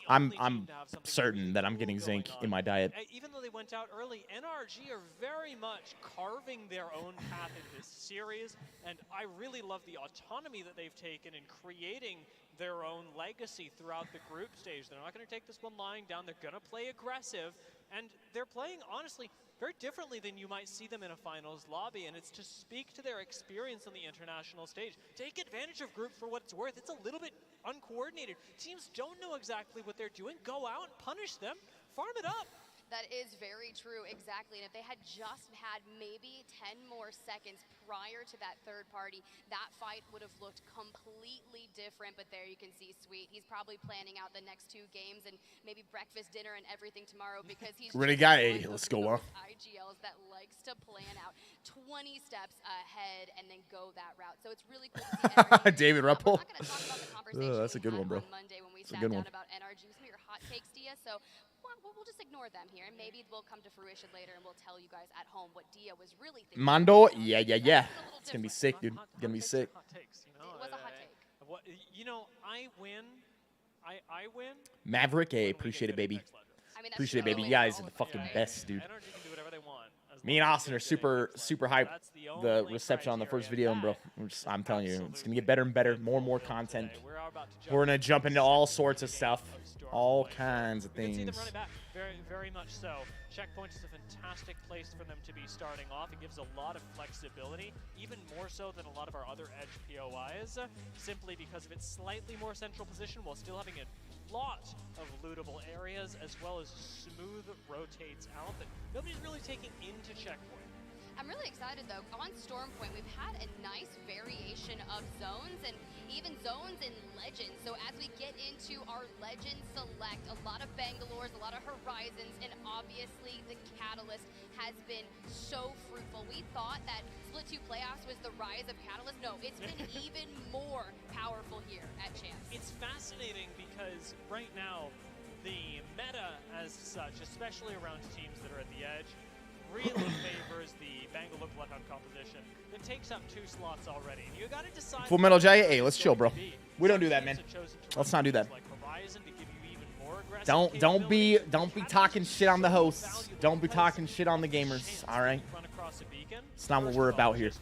A: I'm certain that I'm getting zinc in my diet.
K: Even though they went out early, NRG are very much carving their own path in this series, and I really love the autonomy that they've taken in creating their own legacy throughout the group stage. They're not going to take this one lying down. They're going to play aggressive, and they're playing, honestly, very differently than you might see them in a finals lobby, and it's to speak to their experience on the international stage. Take advantage of group for what it's worth. It's a little bit uncoordinated. Teams don't know exactly what they're doing. Go out, punish them, farm it up.
L: That is very true, exactly. And if they had just had maybe 10 more seconds prior to that third party, that fight would have looked completely different. But there you can see Sweet. He's probably planning out the next 2 games and maybe breakfast, dinner, and everything tomorrow because he's
A: Really
L: just
A: got
L: one
A: a.
L: of
A: Let's go,
L: those
A: huh?
L: IGLs that likes to plan out 20 steps ahead and then go that route. So it's really cool to see everything.
A: David Ruppel.
L: We're not going to talk about the conversation
A: That's a good one, bro.
L: on Monday when we
A: That's a
L: sat
A: good
L: down
A: one.
L: about NRG, some of your hot takes, Dia. So we'll just ignore them here, and maybe they'll come to fruition later, and we'll tell you guys at home what Dia was really thinking.
A: Mondo, yeah. It's gonna be sick, dude. Gonna be sick.
K: Hot takes, you know.
L: It was a hot take.
K: What, you know, I win. I win.
A: Maverick, appreciate it, baby.
L: I mean, that's
A: Appreciate it,
L: the
A: baby.
L: only
A: You
L: way
A: guys
L: to
A: are the
L: go.
A: fucking
L: Yeah.
A: best, dude.
K: NRG can do whatever they want. as
A: Me and
K: long as
A: Austin
K: they're
A: are
K: doing
A: super
K: it.
A: hyped.
K: That's
A: The
K: only
A: reception on the first
K: criteria.
A: video, bro. I'm telling you, it's gonna get better and better. More and more content.
K: We're about to
A: We're gonna jump into all sorts of stuff,
K: Storm
A: all
K: Point.
A: kinds of
K: We can see them
A: things.
K: running back, very much so. Checkpoint is a fantastic place for them to be starting off. It gives a lot of flexibility, even more so than a lot of our other edge POIs, simply because of its slightly more central position while still having a lot of lootable areas, as well as smooth rotates out that nobody's really taking into Checkpoint.
L: I'm really excited though. On Storm Point, we've had a nice variation of zones and even zones in Legends. So as we get into our Legend Select, a lot of Bangalores, a lot of Horizons, and obviously the Catalyst has been so fruitful. We thought that Split 2 playoffs was the rise of Catalyst. No, it's been even more powerful here at Champs.
K: It's fascinating because right now, the meta as such, especially around teams that are at the edge, really favors the Bangalore Bloodhound composition that takes up 2 slots already. And you gotta decide.
A: Full Metal Jacket, hey, let's chill, bro. We don't do that, man. Let's not do that.
K: Like Horizon to give you even more aggressive
A: Don't be
K: capability.
A: talking shit on the hosts. Don't be talking shit on the gamers. All right.
K: Run across a beacon.
A: It's not what
K: First
A: we're
K: of all,
A: about here.
K: just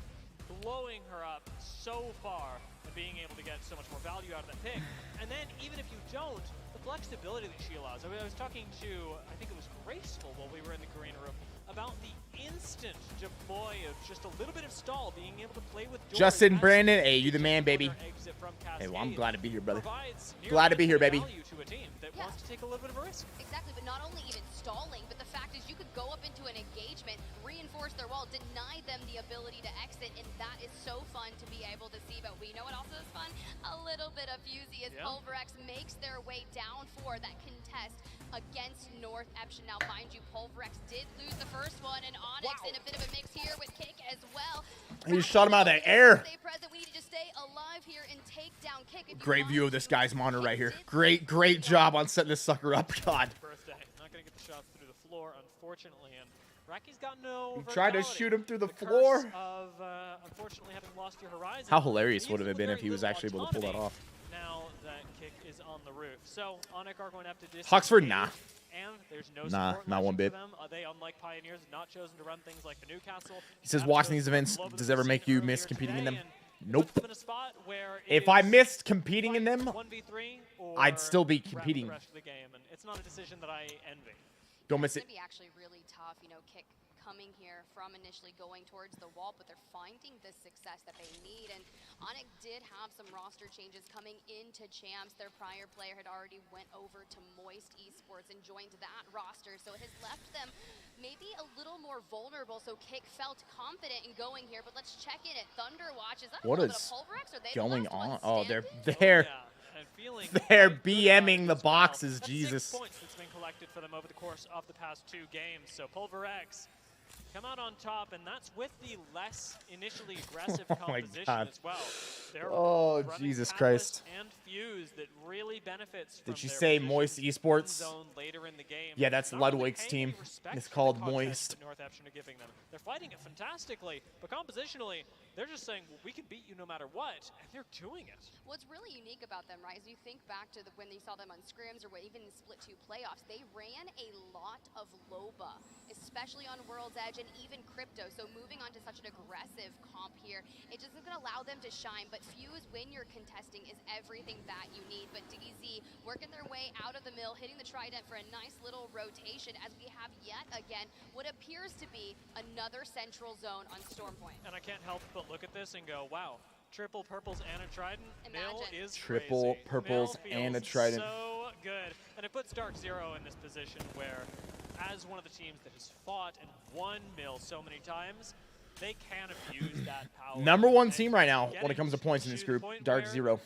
K: blowing her up so far and being able to get so much more value out of that pick. And then even if you don't, the flexibility that she allows. I mean, I was talking to, I think it was Graceful while we were in the green room, about the instant deploy of just a little bit of stall, being able to play with doors.
A: Justin
K: as
A: Brandon,
K: you
A: hey, you the man, baby.
K: exit from
A: Hey, well, I'm
K: Cascade
A: glad to be here, brother.
K: provides
A: Glad to be here,
K: nearly
A: baby.
K: value to a team that
L: Yeah.
K: wants to take a little bit of a risk.
L: Exactly, but not only even stalling, but the fact is you could go up into an engagement, reinforce their wall, deny them the ability to exit, and that is so fun to be able to see. But we know what also is fun? A little bit of Fusey as
K: Yeah.
L: Pulverex makes their way down for that contest against North Eption. Now, mind you, Pulverex did lose the first one, and Onyx in a bit of a mix here with Kick as well.
A: He just shot him out of the air.
L: Stay present. We need to just stay alive here and take down Kick. If you
A: Great view
L: mind
A: of this
L: to,
A: guy's monitor right here.
L: Kick
A: Great job on setting this sucker up. God.
K: Birthday. Not going to get the shots through the floor, unfortunately. And Racky's got no
A: You tried to
K: verticality.
A: shoot him through the
K: curse
A: floor.
K: Of, unfortunately, having lost your horizon.
A: How hilarious
K: leaves
A: would it
K: you
A: have
K: with
A: been
K: very
A: if he was
K: little
A: actually able to pull that
K: autonomy
A: off?
K: Now that Kick is on the roof. So, Onyx are going to have to distance
A: Huxford, nah.
K: And there's no
A: Nah,
K: support
A: not one
K: matching
A: bit.
K: for them. They, unlike Pioneers, have not chosen to run things like the Newcastle.
A: He says
K: Have
A: watching
K: chosen
A: these
K: to
A: events
K: blow them
A: does
K: to
A: ever
K: the
A: make
K: scene
A: you
K: earlier
A: miss competing in
K: today,
A: them?
K: and
A: Nope.
K: puts them in a spot where it
A: If I
K: is
A: missed competing in them,
K: 1v3 or
A: I'd still be
K: wrap the
A: competing.
K: rest of the game, and it's not a decision that I envy.
A: Don't miss
L: It's
A: it.
L: going to be actually really tough, you know, Kick coming here from initially going towards the wall, but they're finding the success that they need. And Onyx did have some roster changes coming into Champs. Their prior player had already went over to Moist Esports and joined that roster, so it has left them maybe a little more vulnerable. So Kick felt confident in going here, but let's check in at Thunderwatch. Is that
A: What
L: a little bit
A: is
L: of Pulverex? Are they
A: going
L: the last
A: on? Oh,
L: one
A: they're
L: standing?
K: And feeling
A: they're
K: quite good
A: BMing the
K: about it as well.
A: boxes.
K: That's
A: Jesus.
K: 6 points that's been collected for them over the course of the past 2 games. So Pulverex come out on top, and that's with the less initially aggressive
A: Oh my
K: composition
A: God.
K: as well. They're
A: Oh,
K: running
A: Jesus
K: Catalyst
A: Christ.
K: and Fuse that really benefits from
A: Did you
K: their
A: say
K: position
A: Moist
K: in
A: Esports?
K: zone later in the game.
A: Yeah, that's
K: Not really
A: Ludwig's
K: paying
A: team.
K: respect
A: It's
K: to the
A: called
K: context
A: Moist.
K: that North Eption are giving them. They're fighting it fantastically, but compositionally, they're just saying, well, we can beat you no matter what, and they're doing it.
L: What's really unique about them, right, is you think back to when you saw them on scrims or even in Split 2 playoffs, they ran a lot of Loba, especially on World's Edge and even Crypto. So moving on to such an aggressive comp here, it just is going to allow them to shine. But Fuse, when you're contesting, is everything that you need. But DZ working their way out of the mill, hitting the trident for a nice little rotation as we have yet again what appears to be another central zone on Storm Point.
K: And I can't help but look at this and go, wow, triple purples and a trident. Mill
L: Imagine.
K: is
A: Triple
K: crazy.
A: purples
K: Mill
A: and a
K: feels
A: trident.
K: So good. And it puts Dark Zero in this position where as one of the teams that has fought and won Mill so many times, they can abuse that power.
A: Number one team right now when it comes to points in this group, Dark Zero.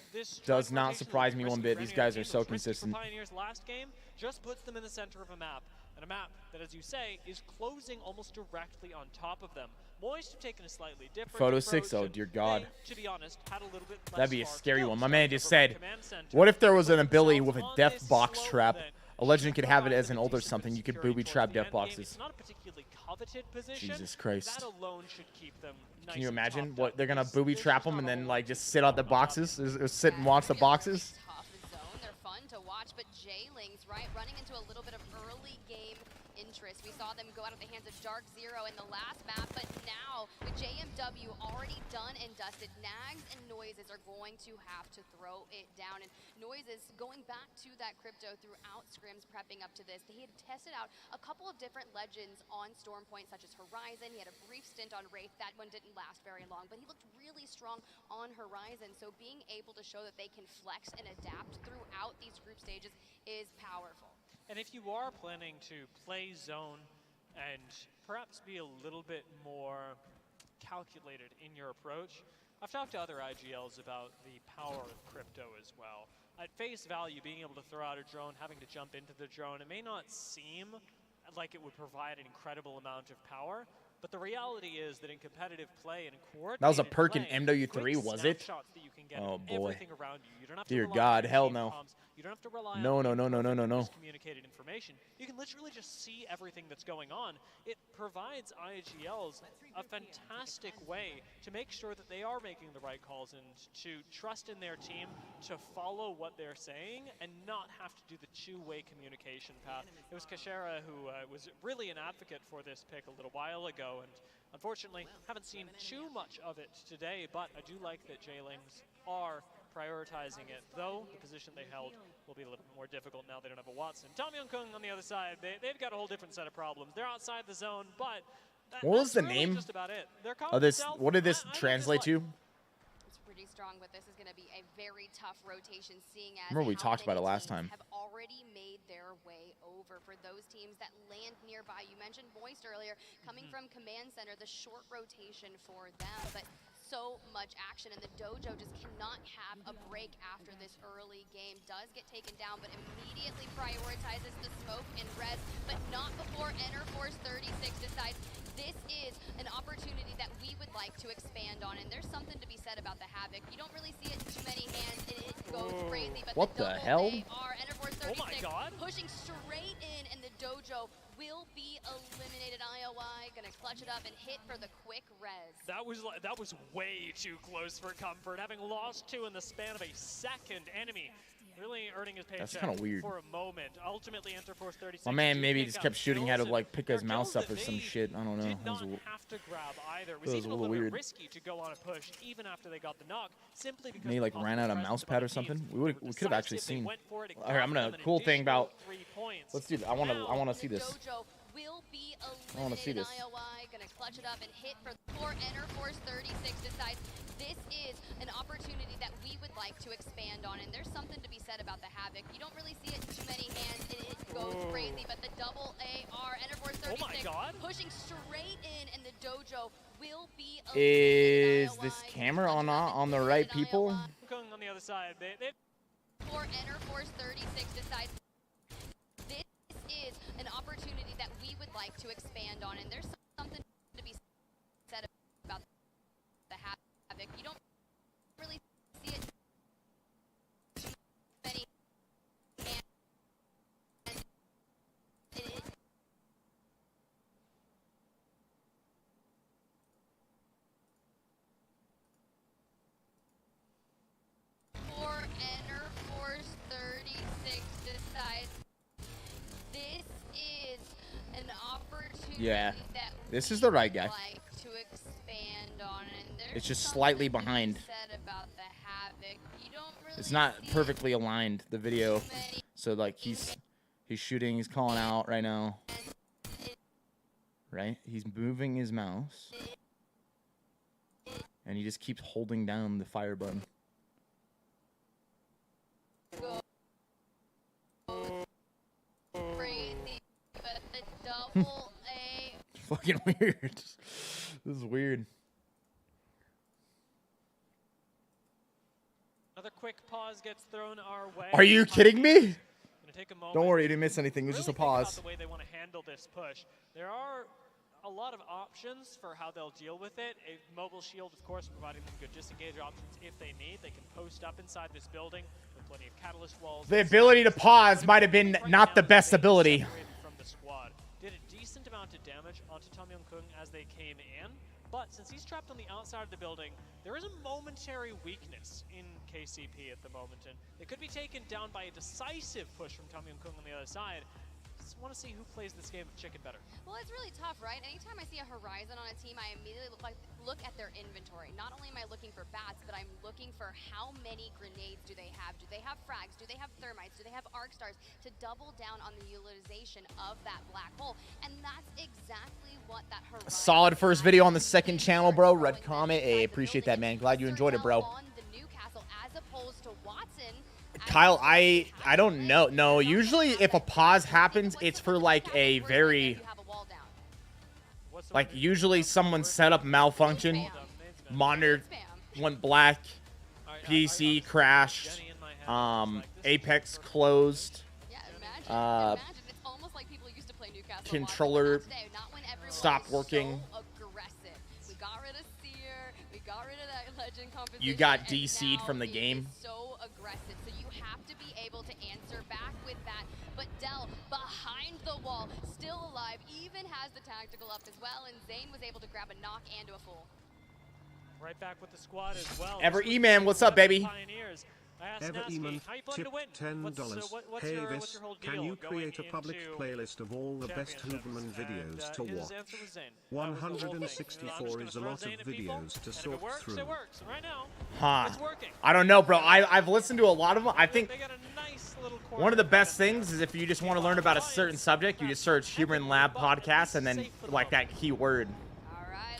A: Does not surprise me one bit. These guys are so consistent.
K: Pioneers last game just puts them in the center of a map, and a map that, as you say, is closing almost directly on top of them. Moist have taken a slightly different
A: Photo
K: approach,
A: 6, oh dear God.
K: They, to be honest, had a little bit less
A: That'd be a
K: far
A: scary
K: to go.
A: one. My man just said,
K: Command center.
A: what if there was an ability with a death box trap? A legend could have it as an ult or something. You could booby trap death boxes.
K: It's not a particularly coveted position.
A: Jesus Christ.
K: That alone should keep them nice.
A: Can you
K: and
A: imagine
K: topped
A: what
K: up.
A: they're gonna booby trap them and then like just sit on the boxes, or sit and watch the boxes?
L: Tough zone. They're fun to watch, but Jaylings, right, running into a little bit of early game interest. We saw them go out of the hands of Dark Zero in the last map, but now with JMW already done and dusted, Nags and Noises are going to have to throw it down. And Noises going back to that crypto throughout scrims prepping up to this. He had tested out a couple of different legends on Stormpoint, such as Horizon. He had a brief stint on Wraith. That one didn't last very long, but he looked really strong on Horizon. So being able to show that they can flex and adapt throughout these group stages is powerful.
K: And if you are planning to play zone and perhaps be a little bit more calculated in your approach, I've talked to other IGLs about the power of crypto as well. At face value, being able to throw out a drone, having to jump into the drone, it may not seem like it would provide an incredible amount of power, but the reality is that in competitive play and in coordinated
A: That was a perk in
K: play,
A: MW3,
K: quick
A: was it?
K: snapshots that you can get
A: Oh
K: of
A: boy.
K: everything around you. You don't have to
A: Dear
K: rely
A: God,
K: on
A: hell
K: team
A: no.
K: comms. You don't have to rely
A: No,
K: on
A: no, no, no, no, no, no.
K: communicated information. You can literally just see everything that's going on. It provides IGLs a fantastic way to make sure that they are making the right calls and to trust in their team to follow what they're saying and not have to do the two-way communication path. It was Kashera who was really an advocate for this pick a little while ago, and unfortunately haven't seen too much of it today, but I do like that Jaylings are prioritizing it, though the position they held will be a little bit more difficult now they don't have a Watson. Tom Young-Kung on the other side, they've got a whole different set of problems. They're outside the zone, but
A: What was the
K: that's really
A: name
K: just about it. Their
A: of this?
K: itself,
A: What did this
K: I
A: translate to?
L: It's pretty strong, but this is going to be a very tough rotation, seeing as
A: Remember we
L: how
A: talked about
L: many
A: it last
L: teams
A: time.
L: have already made their way over. For those teams that land nearby, you mentioned Moist earlier, coming from Command Center, the short rotation for them, but so much action, and the dojo just cannot have a break after this early game. Does get taken down, but immediately prioritizes the smoke and res, but not before Enterforce 36 decides this is an opportunity that we would like to expand on, and there's something to be said about the Havoc. You don't really see it in too many hands, and it goes crazy, but
A: What the hell?
L: Enterforce 36
K: Oh my God.
L: pushing straight in, and the dojo will be eliminated. IOI gonna clutch it up and hit for the quick res.
K: That was way too close for comfort, having lost two in the span of a second. Enemy really earning his paycheck
A: That's kinda weird.
K: for a moment. Ultimately, Enterforce 36.
A: My man
K: do
A: maybe
K: pick
A: just
K: up
A: kept shooting, had to
K: kills,
A: like pick his
K: and
A: mouse
K: kills
A: up or
K: that
A: some
K: they
A: shit. I don't know.
K: did
A: That was
K: not
A: a
K: have to grab either. It was
A: that was
K: even
A: a
K: a
A: little
K: little
A: weird.
K: bit risky to go on a push even after they got the knock, simply because
A: Maybe like
K: of
A: ran
K: the
A: out a
K: presence
A: mouse
K: of
A: pad
K: other
A: or something.
K: teams.
A: We
K: They were
A: could have actually
K: decisive. They
A: seen.
K: went for it. It
A: All right, I'm
K: cost
A: gonna
K: them an
A: cool thing
K: additional
A: about.
K: 3 points.
A: Let's do that. I want to see this.
L: Dojo will be
A: I wanna see
L: eliminated.
A: this.
L: IOI gonna clutch it up and hit for Enterforce 36 decides this is an opportunity that we would like to expand on, and there's something to be said about the Havoc. You don't really see it in too many hands, and it goes crazy, but the double AR, Enterforce 36
K: Oh my God.
L: pushing straight in, and the dojo will be
A: Is
L: eliminated.
A: this
L: IOI
A: camera
L: gonna
A: on the
L: clutch it up
A: right
L: and
A: people?
L: IOI
K: Kung on the other side. They
L: for Enterforce 36 decides this is an opportunity that we would like to expand on, and there's something to be said about the Havoc. You don't really see it too many hands. For Enterforce 36 decides this is an opportunity
A: Yeah.
L: that
A: This is the right guy.
L: we'd like to expand on, and there's
A: It's just
L: something
A: slightly
L: to be
A: behind.
L: said about the Havoc. You don't really
A: It's not
L: see
A: perfectly aligned, the video. So like he's shooting, he's calling out right now. Right? He's moving his mouse. And he just keeps holding down the fire button.
L: crazy, but the
A: Fucking weird. This is weird.
K: Another quick pause gets thrown our way.
A: Are you kidding me?
K: Take a moment.
A: Don't worry, you didn't miss anything. It was
K: Really
A: just a
K: think about
A: pause.
K: the way they want to handle this push. There are a lot of options for how they'll deal with it. A mobile shield, of course, providing them good disengage options if they need. They can post up inside this building with plenty of catalyst walls.
A: The ability to pause might have been not the best ability.
K: From the squad. Did a decent amount of damage onto Tom Young-kung as they came in. But since he's trapped on the outside of the building, there is a momentary weakness in KCP at the moment, and they could be taken down by a decisive push from Tom Young-kung on the other side. Just want to see who plays this game of chicken better.
L: Well, it's really tough, right? Anytime I see a horizon on a team, I immediately look at their inventory. Not only am I looking for bats, but I'm looking for how many grenades do they have? Do they have frags? Do they have thermites? Do they have arc stars to double down on the utilization of that black hole? And that's exactly what that horizon.
A: Solid first video on the second channel, bro. Red comment. Hey, appreciate that, man. Glad you enjoyed it, bro.
L: On the Newcastle as opposed to Watson.
A: Kyle, I don't know. No, usually if a pause happens, it's for like a very, like usually someone set up malfunction, monitor went black, PC crashed, Apex closed, controller stopped working. You got DC'd from the game.
L: So aggressive, so you have to be able to answer back with that. But Dell, behind the wall, still alive, even has the tactical up as well, and Zane was able to grab a knock and a full.
K: Right back with the squad as well.
A: Ever E-Man, what's up, baby?
K: Pioneers.
F: Ever E-Man, tip $10. Hey Viss, can you create a public playlist of all the best Huberman videos to watch? 164 is a lot of videos to sort through.
A: Huh. I don't know, bro. I've listened to a lot of them. I think one of the best things is if you just want to learn about a certain subject, you just search Huberman Lab Podcast and then like that keyword.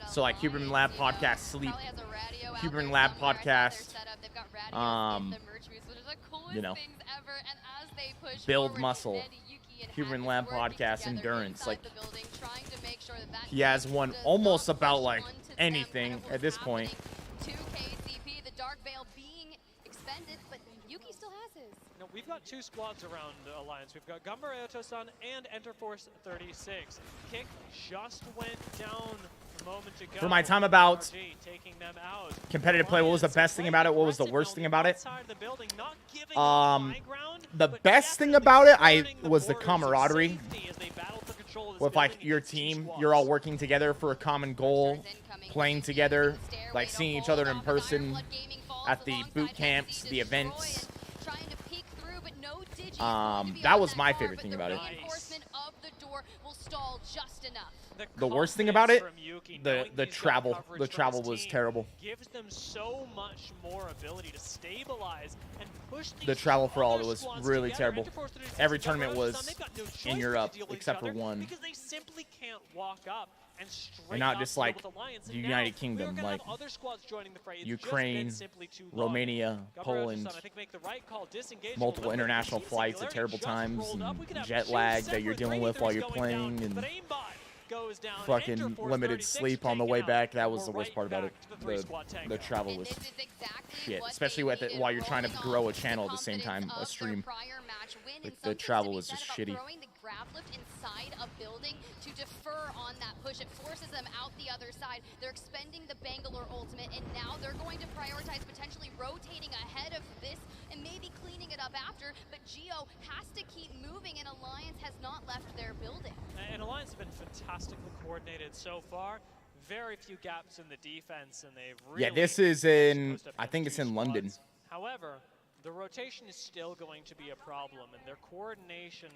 A: So like Huberman Lab Podcast Sleep, Huberman Lab Podcast, you know, build muscle, Huberman Lab Podcast Endurance. Like he has one almost about like anything at this point.
L: To KCP, the Dark Veil being expended, but Yuki still has his.
K: No, we've got two squads around Alliance. We've got Gumber Aoto-san and Enterforce 36. Kick just went down a moment ago.
A: For my time about competitive play, what was the best thing about it? What was the worst thing about it? The best thing about it was the camaraderie. With like your team, you're all working together for a common goal, playing together, like seeing each other in person at the boot camps, the events. That was my favorite thing about it. The worst thing about it, the travel was terrible.
K: Gives them so much more ability to stabilize and push
A: the travel for all it was really terrible. Every tournament was in Europe except for one.
K: Because they simply can't walk up
A: and not just like the United Kingdom, like Ukraine, Romania, Poland, multiple international flights at terrible times, and jet lag that you're dealing with while you're playing, and fucking limited sleep on the way back. That was the worst part about it. The travel was shit, especially with it while you're trying to grow a channel at the same time, a stream. The travel was just shitty.
L: Grab lift inside a building to defer on that push. It forces them out the other side. They're expending the Bangalore ultimate, and now they're going to prioritize potentially rotating ahead of this and maybe cleaning it up after. But Geo has to keep moving, and Alliance has not left their building.
K: And Alliance has been fantastically coordinated so far. Very few gaps in the defense, and they've really...
A: Yeah, this is in... I think it's in London.
K: However, the rotation is still going to be a problem, and their coordination,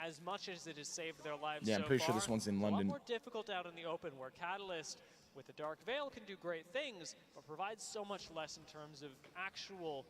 K: as much as it has saved their lives
A: yeah, I'm pretty sure this one's in London.
K: A lot more difficult out in the open, where Catalyst with the Dark Veil can do great things, but provides so much less in terms of actual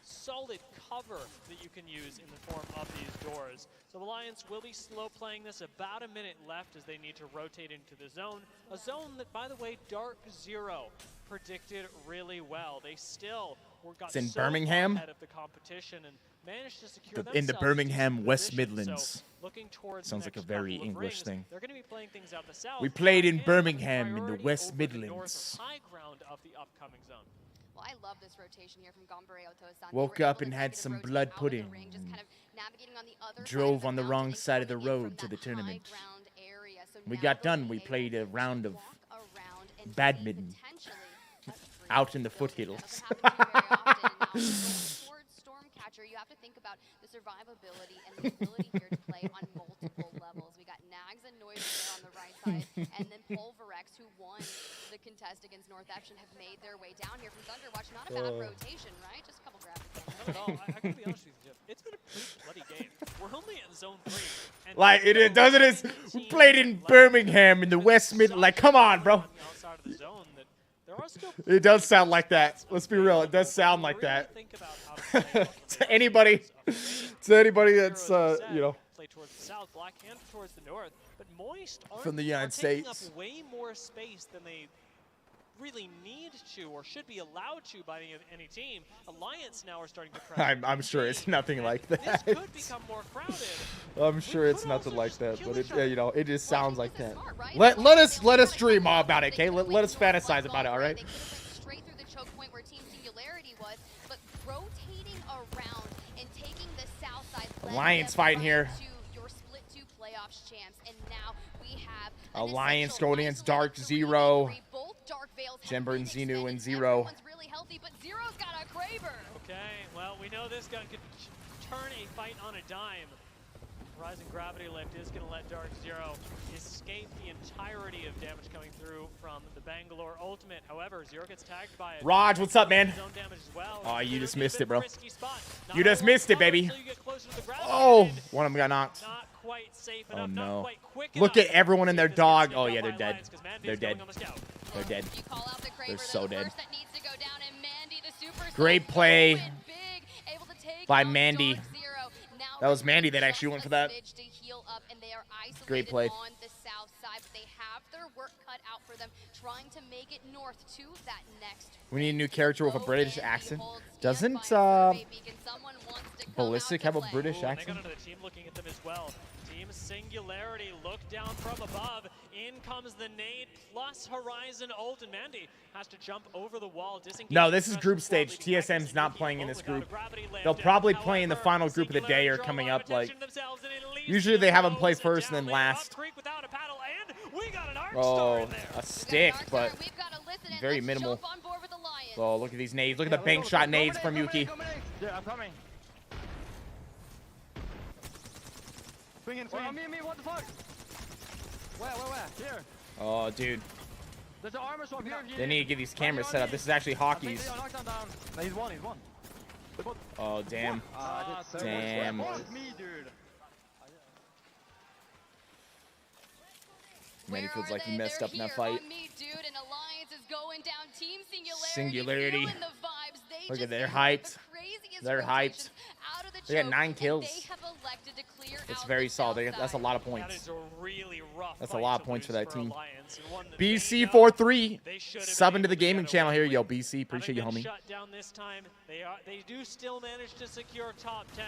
K: solid cover that you can use in the form of these doors. So Alliance will be slow playing this, about a minute left as they need to rotate into the zone. A zone that, by the way, Dark Zero predicted really well. They still got
A: it's in
K: so
A: Birmingham.
K: ahead of the competition, and managed to secure
A: In the
K: themselves
A: Birmingham
K: decent
A: West
K: positions.
A: Midlands.
K: So, looking towards
A: Sounds
K: the
A: like a
K: next
A: very
K: couple of
A: English
K: rings,
A: thing.
K: They're going to be playing things out the south.
A: We played in
K: and
A: Birmingham in the
K: priority
A: West
K: over the north
A: Midlands.
K: high ground of the upcoming zone.
L: Well, I love this rotation here from Gombareo Tosan.
A: Woke up and had some blood pudding. Drove on the wrong side of the road to the tournament. We got done. We played a round of badminton out in the foothills.
L: You have to think about the survivability and the ability here to play on multiple levels. We got Nags and Noise there on the right side, and then Pulverex, who won the contest against North Epson, have made their way down here from Thunderwatch. Not a bad rotation, right? Just a couple graphics.
K: Not at all. I gotta be honest with you, Jeff. It's been a pretty bloody game. We're only in zone 3. And
A: Like, it doesn't it? We played in Birmingham in the West Midlands. Like, come on, bro.
K: outside of the zone that there are still
A: It does sound like that. Let's be real. It does sound like that. To anybody that's, you know,
K: play towards the south, Black and towards the north, but Moist
A: from the United
K: taking
A: States.
K: up way more space than they really need to or should be allowed to by any team. Alliance now are starting to pressure.
A: I'm sure it's nothing like that.
K: This could become more crowded.
A: I'm sure it's nothing like that, but it, you know, it just sounds like that. Let us dream all about it, okay? Let us fantasize about it, all right?
L: Straight through the choke point where Team Singularity was, but rotating around and taking the south side.
A: Alliance fighting here.
L: Your split 2 playoffs champs, and now we have
A: Alliance going against Dark Zero. Jember and Xenu and Zero.
L: Really healthy, but Zero's got a Kraber.
K: Okay, well, we know this gun could turn a fight on a dime. Rising Gravity Lift is going to let Dark Zero escape the entirety of damage coming through from the Bangalore ultimate. However, Zero gets tagged by it.
A: Raj, what's up, man?
K: Zone damage as well.
A: Oh, you just missed it, bro.
K: Not
A: You just missed it, baby.
K: until you get closer to the ground.
A: Oh, one of them got knocked.
K: Not quite safe
A: Oh,
K: enough,
A: no.
K: not quite quick
A: Look
K: enough
A: at everyone and their
K: to
A: dog.
K: get
A: Oh,
K: snipped
A: yeah,
K: out
A: they're
K: by
A: dead.
K: Alliance, 'cause Mandy's
A: They're
K: going
A: dead.
K: on the scout.
A: They're dead.
L: You call out the Kraber,
A: They're so dead.
L: first that needs to go down, and Mandy, the super
A: Great play
L: big, able to take
A: by
L: out
A: Mandy.
L: Dark Zero. Now
A: That was Mandy that actually went for that.
L: to heal up, and they are isolated
A: Great play.
L: on the south side, but they have their work cut out for them, trying to make it north to that next.
A: We need a new character with a British accent. Doesn't Ballistic have a British
K: They got
A: accent?
K: another team looking at them as well. Team Singularity look down from above. In comes the nade plus Horizon ult, and Mandy has to jump over the wall.
A: No, this is group stage. TSM's not playing in this group. They'll probably play in the final group of the day or coming up. Like, usually they have them play first and then last. Oh, a stick, but very minimal. Oh, look at these nades. Look at the bank shot nades from Yuki.
B: Yeah, I'm coming. Swing in, swing in. Me, what the fuck? Where? Here.
A: Oh, dude.
B: There's an armor swap here.
A: They need to get these cameras set up. This is actually hockey's.
B: No, he's one.
A: Oh, damn. Damn.
B: Me, dude.
A: Man, he feels like he messed up in that fight. Singularity. Look at they're hyped. They're hyped. They got 9 kills. It's very solid. That's a lot of points. That's a lot of points for that team. BC43 subbing to the gaming channel here. Yo, BC, appreciate you, homie.
K: Shut down this time. They do still manage to secure top 10.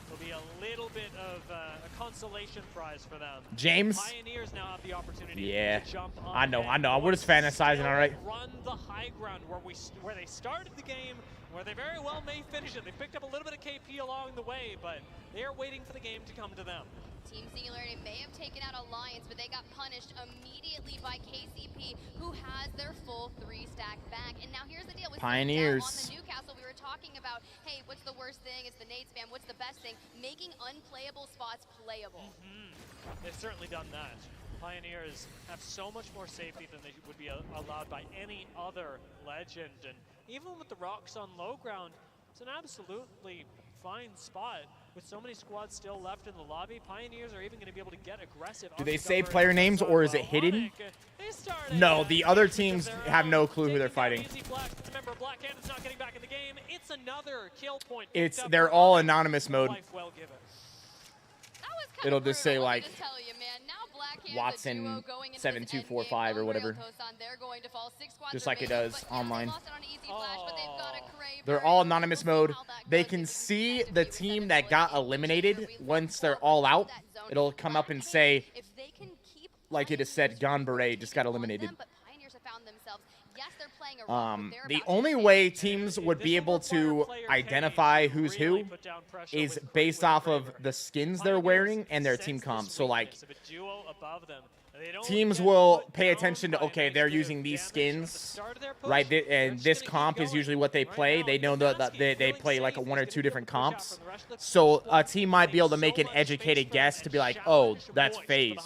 K: Will be a little bit of a consolation prize for them.
A: James?
K: Pioneers now have the opportunity
A: Yeah,
K: to jump up
A: I know. We're just fantasizing, all right?
K: Run the high ground where they started the game, where they very well may finish it. They picked up a little bit of KP along the way, but they are waiting for the game to come to them.
L: Team Singularity may have taken out Alliance, but they got punished immediately by KCP, who has their full 3-stack back. And now here's the deal with
A: Pioneers.
L: on the Newcastle. We were talking about, hey, what's the worst thing? It's the nade spam. What's the best thing? Making unplayable spots playable.
K: They've certainly done that. Pioneers have so much more safety than they would be allowed by any other legend. And even with the rocks on low ground, it's an absolutely fine spot. With so many squads still left in the lobby, Pioneers are even going to be able to get aggressive.
A: Do they say player names or is it hidden? No, the other teams have no clue who they're fighting. They're all anonymous mode. It'll just say like Watson 7245 or whatever. Just like it does online. They're all anonymous mode. They can see the team that got eliminated once they're all out. It'll come up and say, like it has said, Gone Beret just got eliminated. The only way teams would be able to identify who's who is based off of the skins they're wearing and their team comp. So, like, teams will pay attention to, okay, they're using these skins, right? And this comp is usually what they play. They know that they play like one or two different comps. So a team might be able to make an educated guess to be like, oh, that's FaZe,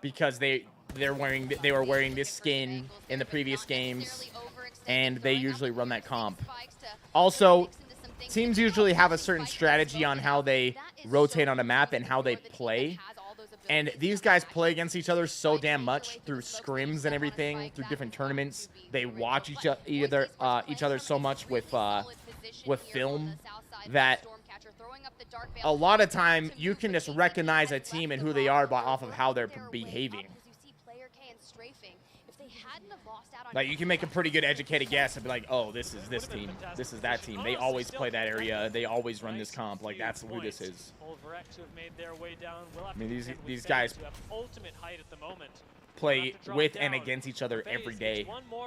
A: because they were wearing this skin in the previous games, and they usually run that comp. Also, teams usually have a certain strategy on how they rotate on a map and how they play. And these guys play against each other so damn much through scrims and everything, through different tournaments. They watch each other so much with film that a lot of time you can just recognize a team and who they are off of how they're behaving. Like, you can make a pretty good educated guess and be like, oh, this is this team, this is that team. They always play that area. They always run this comp. Like, that's who this is. I mean, these guys play with and against each other every day,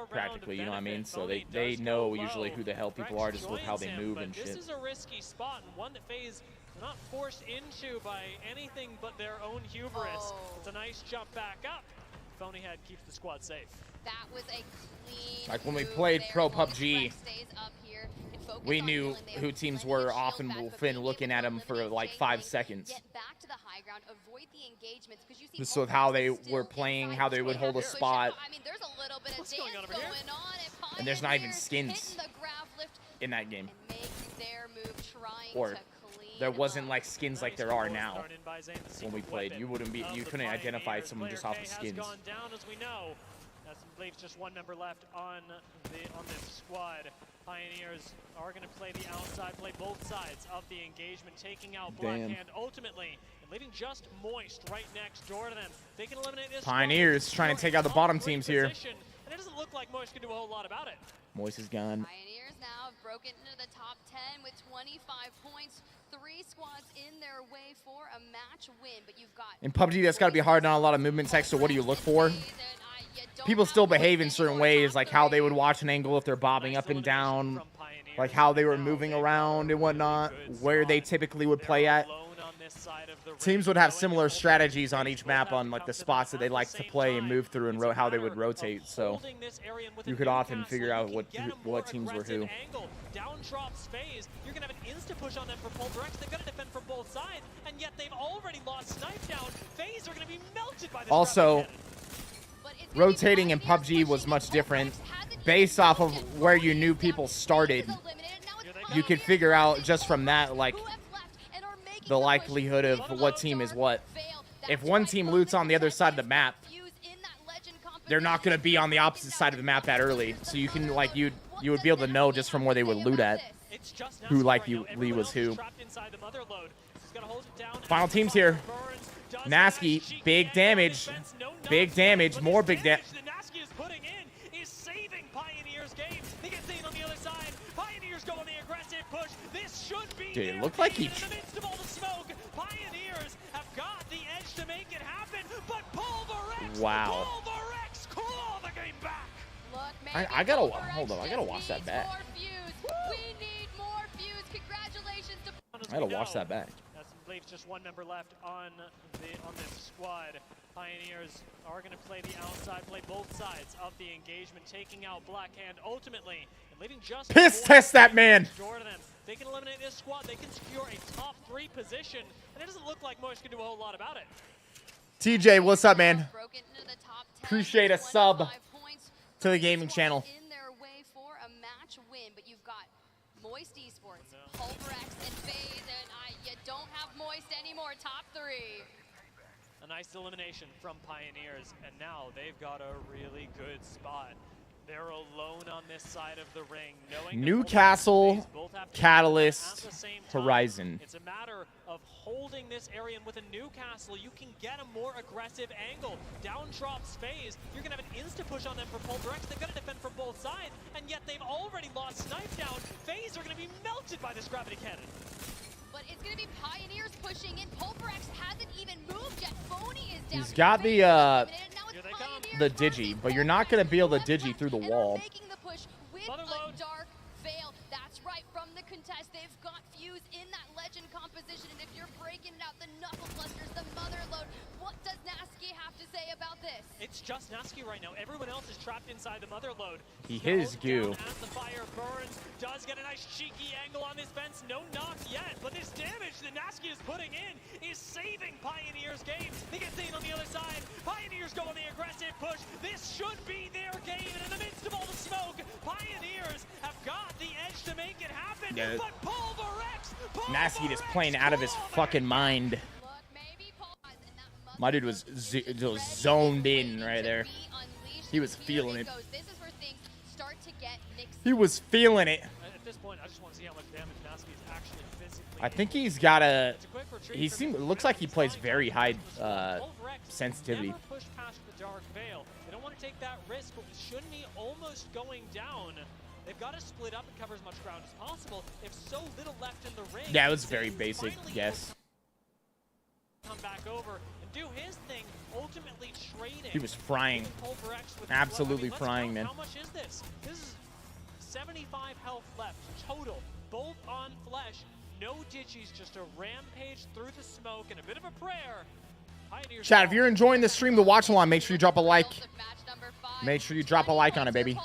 A: practically, you know what I mean? So they know usually who the hell people are just with how they move and shit.
K: This is a risky spot, and one that FaZe not forced into by anything but their own hubris. It's a nice jump back up. Phony Head keeps the squad safe.
L: That was a clean
A: like when we played Pro PUBG, we knew who teams were often within looking at them for like 5 seconds. Just with how they were playing, how they would hold a spot. And there's not even skins in that game. Or there wasn't like skins like there are now when we played. You couldn't identify someone just off of skins.
K: Leaves just one member left on this squad. Pioneers are going to play the outside, play both sides of the engagement, taking out Blackhand ultimately, and leaving just Moist right next door to them. They can eliminate this.
A: Pioneers trying to take out the bottom teams here.
K: And it doesn't look like Moist can do a whole lot about it.
A: Moist is gone.
L: Pioneers now have broken into the top 10 with 25 points. 3 squads in their way for a match win, but you've got
A: in PUBG, that's got to be hard, not a lot of movement text. So what do you look for? People still behave in certain ways, like how they would watch an angle if they're bobbing up and down, like how they were moving around and whatnot, where they typically would play at. Teams would have similar strategies on each map on like the spots that they like to play and move through and how they would rotate. So you could often figure out what teams were who.
K: Down drops FaZe. You're gonna have an insta push on them for Pulverex. They've got to defend from both sides, and yet they've already lost Snipe down. FaZe are gonna be melted by this.
A: Also, rotating in PUBG was much different. Based off of where you knew people started, you could figure out just from that, like, the likelihood of what team is what. If one team loots on the other side of the map, they're not going to be on the opposite side of the map that early. So you can, like, you would be able to know just from where they would loot at who, like, Lee was who. Final team's here. Nasky, big damage, more big damage.
K: Nasky is putting in is saving Pioneers' game. They get seen on the other side. Pioneers go on the aggressive push. This should be.
A: Dude, it looked like he.
K: In the midst of all the smoke, Pioneers have got the edge to make it happen, but Pulverex.
A: Wow.
K: Pulverex claw the game back.
L: Look,
A: I gotta hold on. I gotta watch that back.
L: We need more views. Congratulations to.
A: I gotta watch that back.
K: Leaves just one member left on this squad. Pioneers are going to play the outside, play both sides of the engagement, taking out Blackhand ultimately, and leaving just
A: piss test that man.
K: Door to them. They can eliminate this squad. They can secure a top 3 position, and it doesn't look like Moist can do a whole lot about it.
A: TJ, what's up, man? Appreciate a sub to the gaming channel.
L: In their way for a match win, but you've got Moist Esports, Pulverex, and FaZe, and you don't have Moist anymore. Top 3.
K: A nice elimination from Pioneers, and now they've got a really good spot. They're alone on this side of the ring. Knowing
A: Newcastle,
K: both have to
A: Catalyst,
K: at the same time.
A: Horizon.
K: It's a matter of holding this area, and with a Newcastle, you can get a more aggressive angle. Down drops FaZe. You're going to have an insta-push on them for PulverX. They've got to defend from both sides, and yet they've already lost Snipe down. FaZe are going to be melted by this gravity cannon.
L: But it's going to be Pioneers pushing in. PulverX hasn't even moved yet. Phony is down.
A: He's got the digi, but you're not going to be able to digi through the wall.
L: Making the push with a Dark Veil. That's right, from the contest. They've got Fuse in that legend composition, and if you're breaking it out, the Knuckle Clusters, the Mother Load, what does Nasky have to say about this?
K: It's just Nasky right now. Everyone else is trapped inside the Mother Load.
A: He hit his goo.
K: As the fire burns, does get a nice cheeky angle on this fence. No knock yet, but this damage that Nasky is putting in is saving Pioneers' game. They get seen on the other side. Pioneers go on the aggressive push. This should be their game, and in the midst of all the smoke, Pioneers have got the edge to make it happen.
A: Yeah.
K: But PulverX,
A: Nasky just playing out of his fucking mind. My dude was zoned in right there. He was feeling it. He was feeling it.
K: At this point, I just want to see how much damage Nasky is actually physically.
A: I think he's got a. Looks like he plays very high sensitivity.
K: Never push past the Dark Veil. They don't want to take that risk, but shouldn't he almost going down? They've got to split up and cover as much ground as possible. If so little left in the ring.
A: That was very basic guess.
K: Come back over and do his thing, ultimately trading.
A: He was frying. Absolutely frying, man.
K: How much is this? This is 75 health left total. Both on Flesh. No digis, just a rampage through the smoke and a bit of a prayer.
A: Chat, if you're enjoying the stream, the watch along, make sure you drop a like. Make sure you drop a like on it, baby.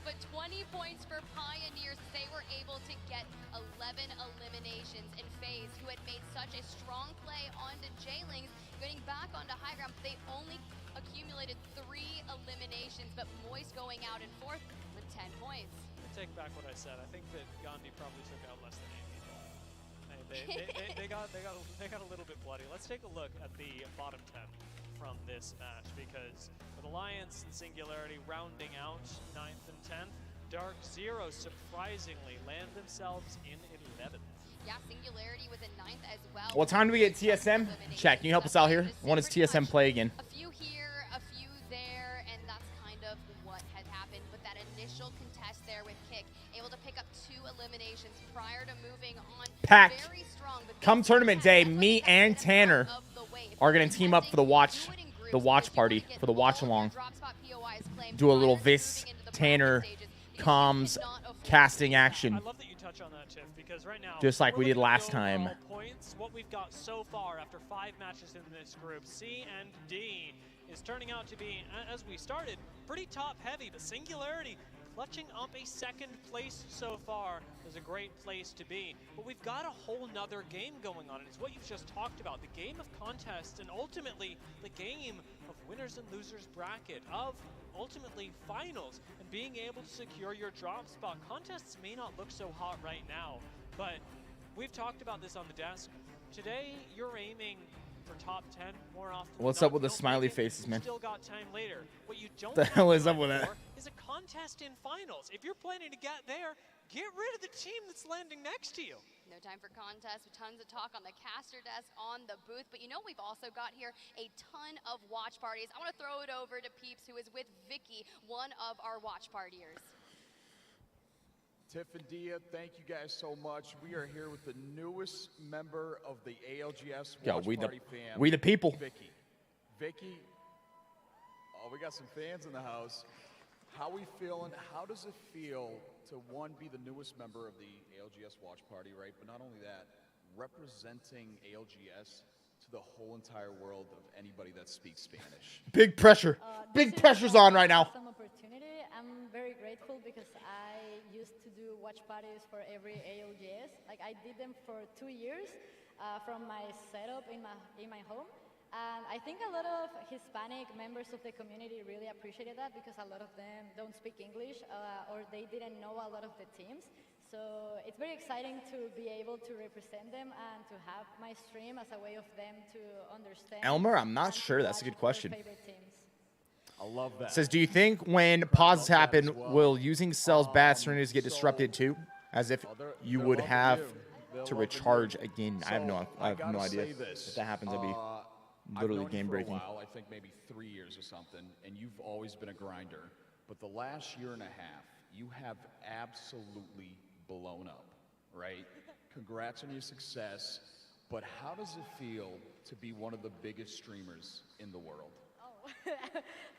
L: But 20 points for Pioneers. They were able to get 11 eliminations in FaZe, who had made such a strong play onto J-Lings, getting back onto high ground. They only accumulated 3 eliminations, but Moist going out in 4th with 10 points.
K: I take back what I said. I think that Gandhi probably took out less than 8 people. They got a little bit bloody. Let's take a look at the bottom 10 from this match, because with Alliance and Singularity rounding out 9th and 10th, Dark Zero surprisingly land themselves in 11th.
L: Yeah, Singularity was in 9th as well.
A: What time do we get TSM? Chat, can you help us out here? When does TSM play again?
L: A few here, a few there, and that's kind of what had happened. But that initial contest there with Kick, able to pick up 2 eliminations prior to moving on.
A: Packed.
L: Very strong, but
A: Come tournament day, me and Tanner are gonna team up for the watch party, for the watch along. Do a little Viss, Tanner, comms, casting action.
K: I love that you touch on that, Tiff, because right now,
A: just like we did last time.
K: Points, what we've got so far after 5 matches in this group, C and D, is turning out to be, as we started, pretty top heavy, but Singularity clutching up a 2nd place so far is a great place to be. But we've got a whole nother game going on, and it's what you've just talked about, the game of contest, and ultimately the game of winners and losers bracket, of ultimately finals, and being able to secure your drop spot. Contests may not look so hot right now, but we've talked about this on the desk. Today, you're aiming for top 10 more often.
A: What's up with the smiley faces, man?
K: Still got time later. What you don't
A: the hell is up with that?
K: Is a contest in finals. If you're planning to get there, get rid of the team that's landing next to you.
L: No time for contests, with tons of talk on the caster desk, on the booth. But you know, we've also got here a ton of watch parties. I want to throw it over to Peeps, who is with Vicky, one of our watch partiers.
M: Tiff and Dia, thank you guys so much. We are here with the newest member of the ALGS watch party fam.
A: We the people.
M: Vicky, oh, we got some fans in the house. How we feeling? How does it feel to, one, be the newest member of the ALGS watch party, right? But not only that, representing ALGS to the whole entire world of anybody that speaks Spanish.
A: Big pressure. Big pressure's on right now.
N: Awesome opportunity. I'm very grateful because I used to do watch parties for every ALGS. Like, I did them for 2 years from my setup in my home. And I think a lot of Hispanic members of the community really appreciated that, because a lot of them don't speak English or they didn't know a lot of the teams. So it's very exciting to be able to represent them and to have my stream as a way of them to understand.
A: Elmer, I'm not sure. That's a good question.
M: I love that.
A: Says, do you think when pauses happen, will using cells bad syringes get disrupted too? As if you would have to recharge again. I have no idea. If that happens, it'd be literally game breaking.
M: I think maybe 3 years or something, and you've always been a grinder. But the last year and a half, you have absolutely blown up, right? Congrats on your success. But how does it feel to be one of the biggest streamers in the world?
N: Oh,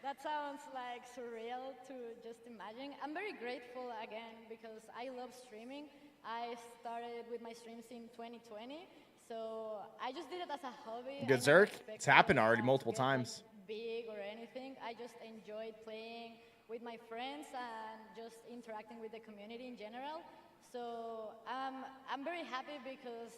N: that sounds like surreal to just imagine. I'm very grateful again because I love streaming. I started with my streams in 2020, so I just did it as a hobby.
A: Good, Zerk. It's happened already multiple times.
N: Big or anything. I just enjoyed playing with my friends and just interacting with the community in general. So I'm very happy because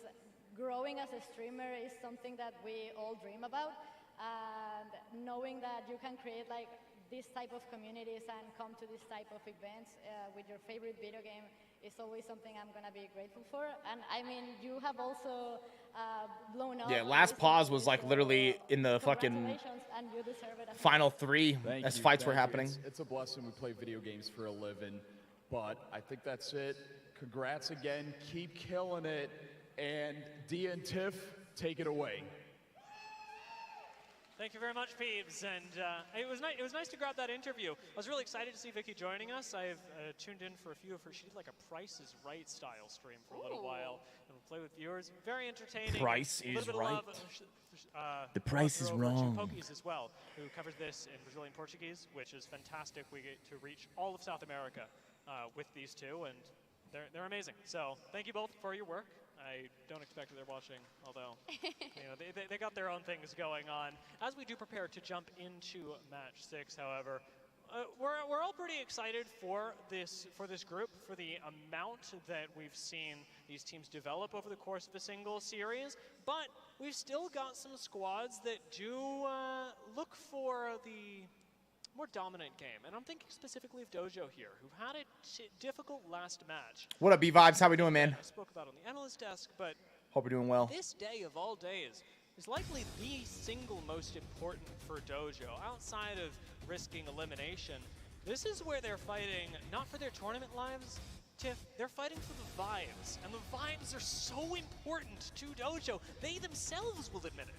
N: growing as a streamer is something that we all dream about, and knowing that you can create like this type of communities and come to this type of events with your favorite video game is always something I'm gonna be grateful for. And I mean, you have also blown up.
A: Yeah, last pause was like literally in the fucking
N: and you deserve it.
A: final 3 as fights were happening.
M: It's a blessing we play video games for a living, but I think that's it. Congrats again, keep killing it, and Dia and Tiff, take it away.
K: Thank you very much, Peebs, and it was nice to grab that interview. I was really excited to see Vicky joining us. I've tuned in for a few of her. She did like a Price is Right style stream for a little while, and we'll play with viewers. Very entertaining.
A: Price is right. The price is
K: over
A: wrong.
K: to Pokies as well, who covers this in Brazilian Portuguese, which is fantastic. We get to reach all of South America with these two, and they're amazing. So thank you both for your work. I don't expect that they're watching, although they got their own things going on. As we do prepare to jump into match 6, however, we're all pretty excited for this group, for the amount that we've seen these teams develop over the course of a single series. But we've still got some squads that do look for the more dominant game, and I'm thinking specifically of Dojo here, who had a difficult last match.
A: What up, B-Vibes? How we doing, man?
K: I spoke about on the analyst desk, but
A: hope we're doing well.
K: This day of all days is likely the single most important for Dojo, outside of risking elimination. This is where they're fighting, not for their tournament lives, Tiff, they're fighting for the vibes, and the vibes are so important to Dojo. They themselves will admit it.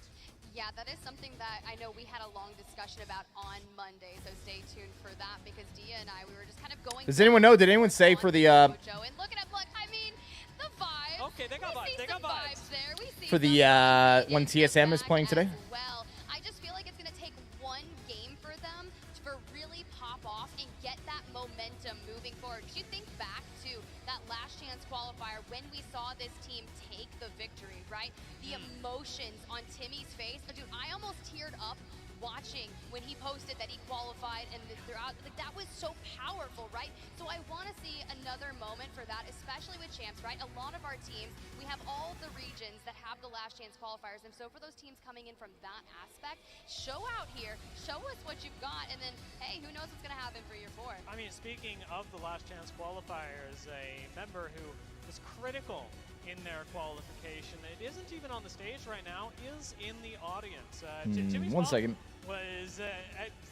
L: Yeah, that is something that I know we had a long discussion about on Monday, so stay tuned for that, because Dia and I, we were just kind of going.
A: Does anyone know? Did anyone say for the
L: and look at look, I mean, the vibes.
K: Okay, they got vibes. They got vibes
L: there. We see
A: for the when TSM is playing today?
L: Well, I just feel like it's going to take one game for them to really pop off and get that momentum moving forward. Because you think back to that last chance qualifier when we saw this team take the victory, right? The emotions on Timmy's face. Dude, I almost teared up watching when he posted that he qualified, and throughout, like, that was so powerful, right? So I want to see another moment for that, especially with champs, right? A lot of our teams, we have all the regions that have the last chance qualifiers, and so for those teams coming in from that aspect, show out here, show us what you've got, and then, hey, who knows what's going to happen for year 4.
K: I mean, speaking of the last chance qualifiers, a member who was critical in their qualification, it isn't even on the stage right now, is in the audience. Timmy's
A: one second.
K: Was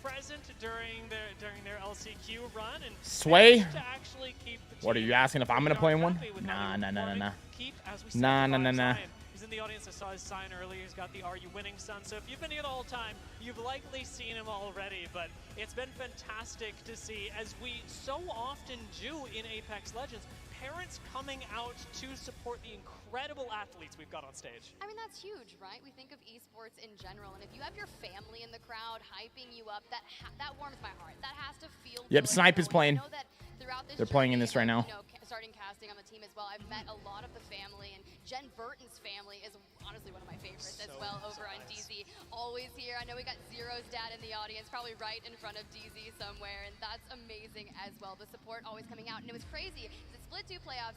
K: present during their LCQ run, and
A: Sway.
K: to actually keep the
A: What are you asking if I'm gonna play in one? Nah.
K: He's in the audience. I saw his sign earlier. He's got the "Are you winning, son?" So if you've been here the whole time, you've likely seen him already. But it's been fantastic to see, as we so often do in Apex Legends, parents coming out to support the incredible athletes we've got on stage.
L: I mean, that's huge, right? We think of esports in general, and if you have your family in the crowd hyping you up, that warms my heart. That has to feel
A: Yep,
L: good.
A: Snipe is playing.
L: I know that throughout this
A: They're playing in this right now.
L: You know, starting casting on the team as well, I've met a lot of the family, and Jen Burton's family is honestly one of my favorites as well over on DZ. Always here. I know we got Zero's dad in the audience, probably right in front of DZ somewhere, and that's amazing as well. The support always coming out, and it was crazy. The Split 2 playoffs,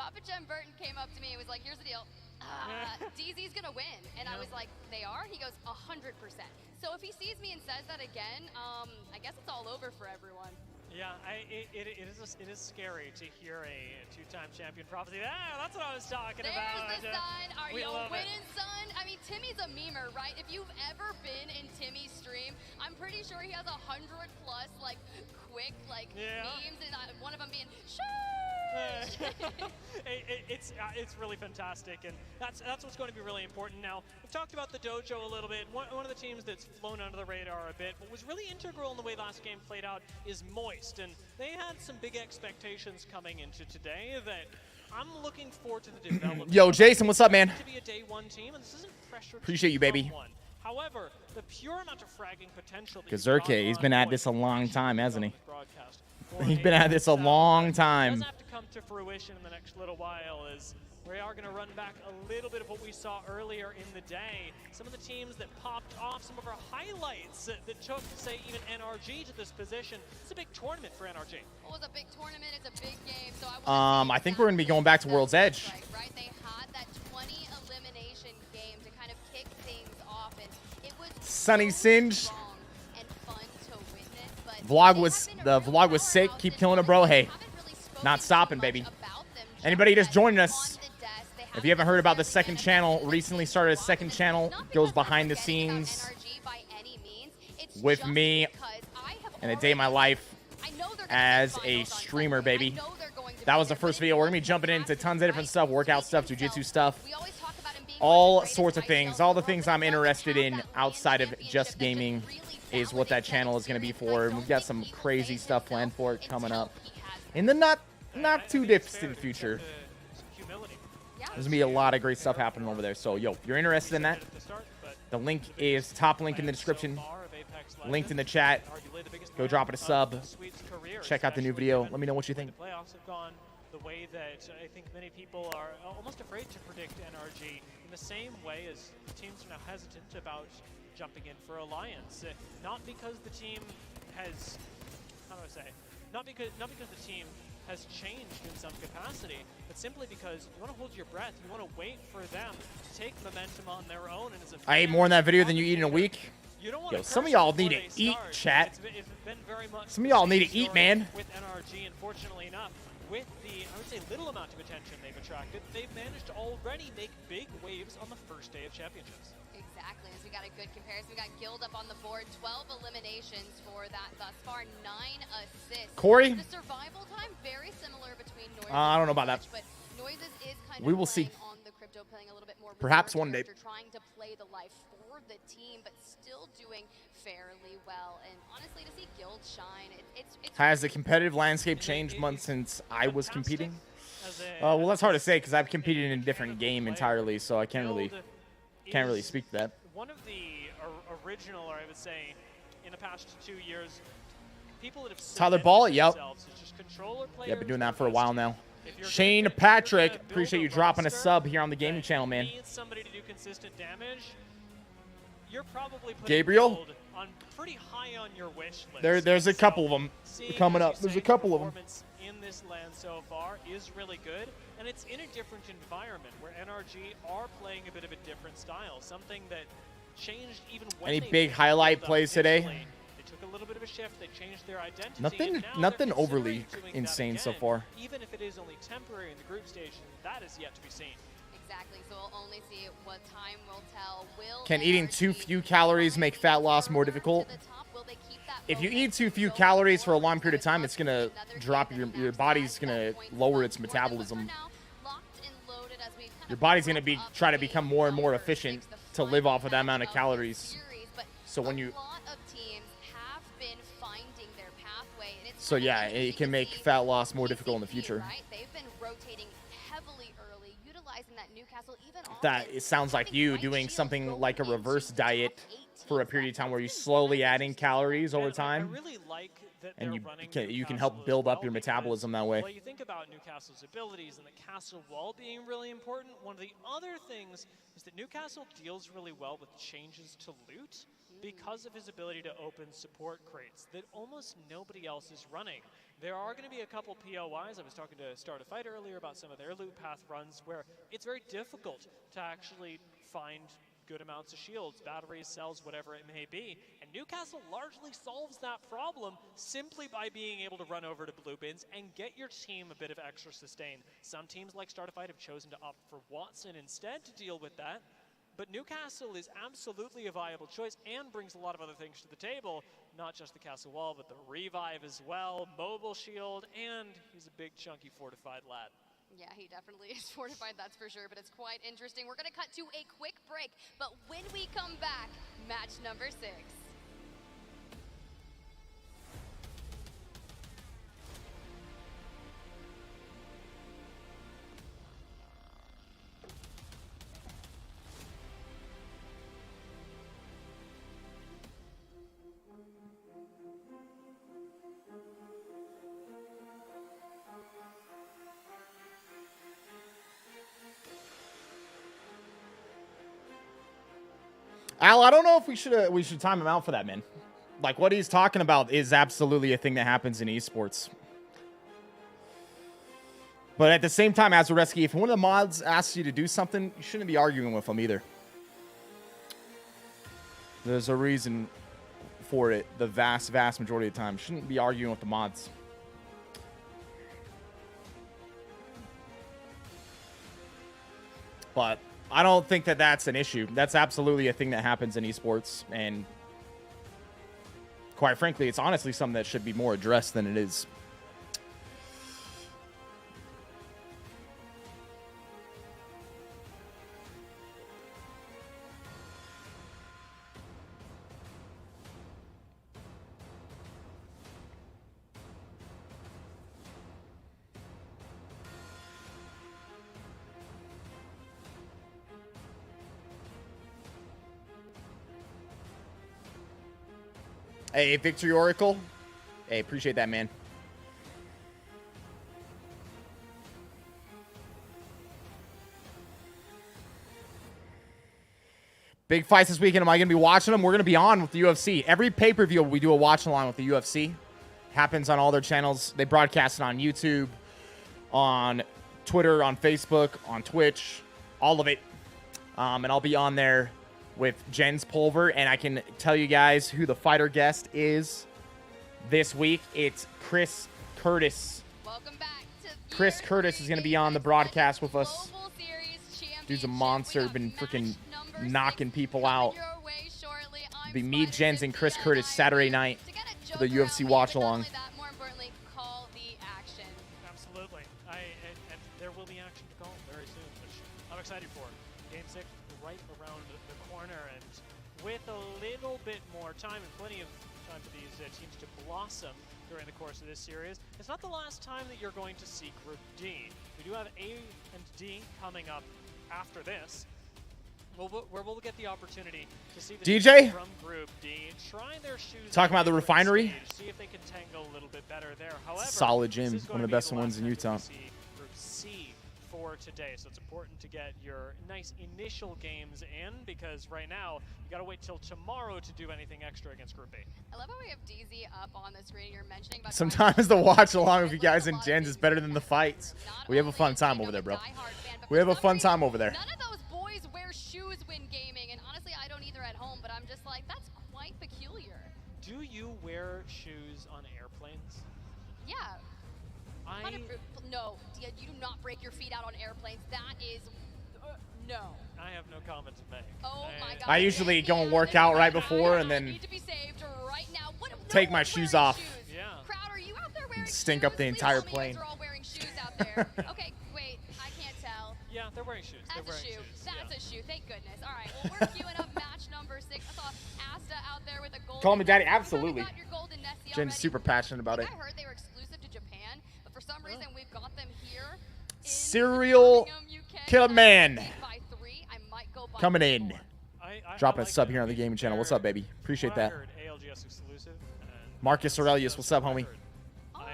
L: Papa Jen Burton came up to me and was like, here's the deal. DZ's gonna win. And I was like, they are? He goes, 100%. So if he sees me and says that again, I guess it's all over for everyone.
K: Yeah, it is scary to hear a two-time champion prophecy. Ah, that's what I was talking about.
L: There's the son. Are
K: We
L: you
K: love it.
L: winning, son? I mean, Timmy's a memer, right? If you've ever been in Timmy's stream, I'm pretty sure he has 100+ like quick memes, and one of them being shush.
K: It's really fantastic, and that's what's going to be really important. Now, we've talked about the dojo a little bit. One of the teams that's flown under the radar a bit, but was really integral in the way last game played out is Moist, and they had some big expectations coming into today that I'm looking forward to the development.
A: Yo, Jason, what's up, man?
K: To be a day one team, and this isn't pressure.
A: Appreciate you, baby.
K: However, the pure amount of fragging potential.
A: Gazurke, he's been at this a long time, hasn't he? He's been at this a long time.
K: Doesn't have to come to fruition in the next little while, as we are going to run back a little bit of what we saw earlier in the day. Some of the teams that popped off, some of our highlights that took, say, even NRG to this position. It's a big tournament for NRG.
L: It was a big tournament. It's a big game. So
A: I think we're going to be going back to World's Edge.
L: Right, they had that 20 elimination game to kind of kick things off, and it was
A: Sunny Singe.
L: strong and fun to witness. But
A: The vlog was sick. Keep killing it, bro. Hey, not stopping, baby. Anybody just joining us? If you haven't heard about the second channel, recently started a second channel, goes behind the scenes with me and a day in my life as a streamer, baby. That was the first video. We're gonna be jumping into tons of different stuff, workout stuff, jiu-jitsu stuff, all sorts of things. All the things I'm interested in outside of just gaming is what that channel is gonna be for. And we've got some crazy stuff planned for it coming up in the not too distant future. There's gonna be a lot of great stuff happening over there. So, yo, if you're interested in that, the link is top link in the description, linked in the chat. Go drop it a sub. Check out the new video. Let me know what you think.
K: The playoffs have gone the way that I think many people are almost afraid to predict NRG, in the same way as teams are now hesitant about jumping in for Alliance. Not because the team has, how do I say, not because the team has changed in some capacity, but simply because you want to hold your breath. You want to wait for them to take momentum on their own. And as a
A: I ate more in that video than you eat in a week. Yo, some of y'all need to eat, chat.
K: It's been very much
A: Some of y'all need to eat, man.
K: With NRG, unfortunately enough, with the, I would say, little amount of attention they've attracted, they've managed to already make big waves on the first day of championships.
L: Exactly, as we got a good comparison. We got Guild up on the board, 12 eliminations for that thus far, 9 assists.
A: Corey?
L: The survival time, very similar between Noises
A: I don't know about that.
L: but Noises is kind
A: We
L: of
A: will see.
L: on the crypto, playing a little bit more
A: Perhaps
L: reserved
A: one day.
L: character, trying to play the life for the team, but still doing fairly well. And honestly, to see Guild shine, it's
A: Has the competitive landscape changed much since I was competing? Well, that's hard to say because I've competed in a different game entirely, so I can't really speak to that.
K: One of the original, or I would say, in the past 2 years, people that have
A: Tyler Ball, yep.
K: themselves as just controller players.
A: Yeah, been doing that for a while now. Shane Patrick, appreciate you dropping a sub here on the gaming channel, man.
K: Need somebody to do consistent damage. You're probably putting
A: Gabriel?
K: Guild on pretty high on your wish list.
A: There's a couple of them
K: Seeing,
A: coming
K: as
A: up.
K: you
A: There's
K: say,
A: a couple of them.
K: performance in this land so far is really good, and it's in a different environment where NRG are playing a bit of a different style, something that changed even when
A: Any
K: they
A: big
K: played
A: highlight
K: Guild
A: plays
K: initially.
A: today?
K: They took a little bit of a shift. They changed their identity.
A: Nothing,
K: and now they're
A: overly
K: considering doing
A: insane
K: that
A: so
K: again,
A: far.
K: even if it is only temporary in the group stage. That is yet to be seen.
L: exactly. So we'll only see what time will tell. Will
A: Can eating too few calories make fat loss more difficult? If you eat too few calories for a long period of time, it's gonna drop your body's gonna lower its metabolism. Your body's gonna try to become more and more efficient to live off of that amount of calories. So when you So yeah, it can make fat loss more difficult in the future.
L: They've been rotating heavily early, utilizing that Newcastle even
A: That it sounds like you doing something like a reverse diet for a period of time where you slowly adding calories over time,
K: really like that
A: and
K: they're
A: you can help build up your metabolism that way.
K: Well, you think about Newcastle's abilities and the castle wall being really important. One of the other things is that Newcastle deals really well with changes to loot because of his ability to open support crates that almost nobody else is running. There are going to be a couple POIs. I was talking to Start a Fight earlier about some of their loot path runs where it's very difficult to actually find good amounts of shields, batteries, cells, whatever it may be. And Newcastle largely solves that problem simply by being able to run over to blue bins and get your team a bit of extra sustain. Some teams like Startified have chosen to opt for Watson instead to deal with that. But Newcastle is absolutely a viable choice and brings a lot of other things to the table. Not just the castle wall, but the revive as well, mobile shield, and he's a big, chunky, fortified lad.
L: Yeah, he definitely is fortified, that's for sure, but it's quite interesting. We're going to cut to a quick break, but when we come back, match number 6.
A: Al, I don't know if we should time him out for that, man. Like, what he's talking about is absolutely a thing that happens in esports. But at the same time, Azareski, if one of the mods asks you to do something, you shouldn't be arguing with them either. There's a reason for it the vast majority of the time. You shouldn't be arguing with the mods. But I don't think that that's an issue. That's absolutely a thing that happens in esports. And quite frankly, it's honestly something that should be more addressed than it is. Hey, Victory Oracle. Hey, appreciate that, man. Big fights this weekend. Am I going to be watching them? We're going to be on with the UFC. Every pay-per-view, we do a watch-along with the UFC. Happens on all their channels. They broadcast it on YouTube, on Twitter, on Facebook, on Twitch, all of it. And I'll be on there with Jens Pulver, and I can tell you guys who the fighter guest is this week. It's Chris Curtis.
L: Welcome back to
A: Chris Curtis is going to be on the broadcast with us. Dude's a monster, been freaking knocking people out. Be me, Jens, and Chris Curtis Saturday night for the UFC watch-along.
K: Absolutely. And there will be action to call very soon, which I'm excited for. Game 6 right around the corner, and with a little bit more time and plenty of time for these teams to blossom during the course of this series, it's not the last time that you're going to see Group D. We do have A and D coming up after this, where we'll get the opportunity to see the
A: DJ
K: from Group D trying their shoes.
A: Talking about the refinery.
K: Stage, see if they can tangle a little bit better there. However,
A: solid gym, one of the best ones in Utah.
K: Group C for today, so it's important to get your nice initial games in, because right now you gotta wait till tomorrow to do anything extra against Group A.
L: I love how we have DZ up on the screen. You're mentioning about
A: Sometimes the watch along with you guys and Jens is better than the fights. We have a fun time over there, bro. We have a fun time over there.
L: None of those boys wear shoes when gaming, and honestly, I don't either at home, but I'm just like, that's quite peculiar.
K: Do you wear shoes on airplanes?
L: Yeah. No, you do not break your feet out on airplanes. That is, no.
K: I have no comment to make.
L: Oh my God.
A: I usually go and work out right before and then
L: right now.
A: take my shoes off.
K: Yeah.
L: Crowd, are you out there wearing
A: stink up the entire plane.
L: Are all wearing shoes out there. Okay, wait, I can't tell.
K: Yeah, they're wearing shoes.
L: That's
K: they're
L: a shoe.
K: Shoes.
L: That's a shoe. Thank goodness. All right, well, we're queuing up match number 6. I saw Asta out there with a golden.
A: Call me daddy, absolutely.
L: Jen's
A: Jen's super passionate about it.
L: I heard they were exclusive to Japan, but for some reason we've got them here.
A: Serial Killer Man coming in. Dropping a sub here on the gaming channel. What's up, baby? Appreciate that.
K: ALGS exclusive.
A: Marcus Aurelius, what's up, homie?
K: I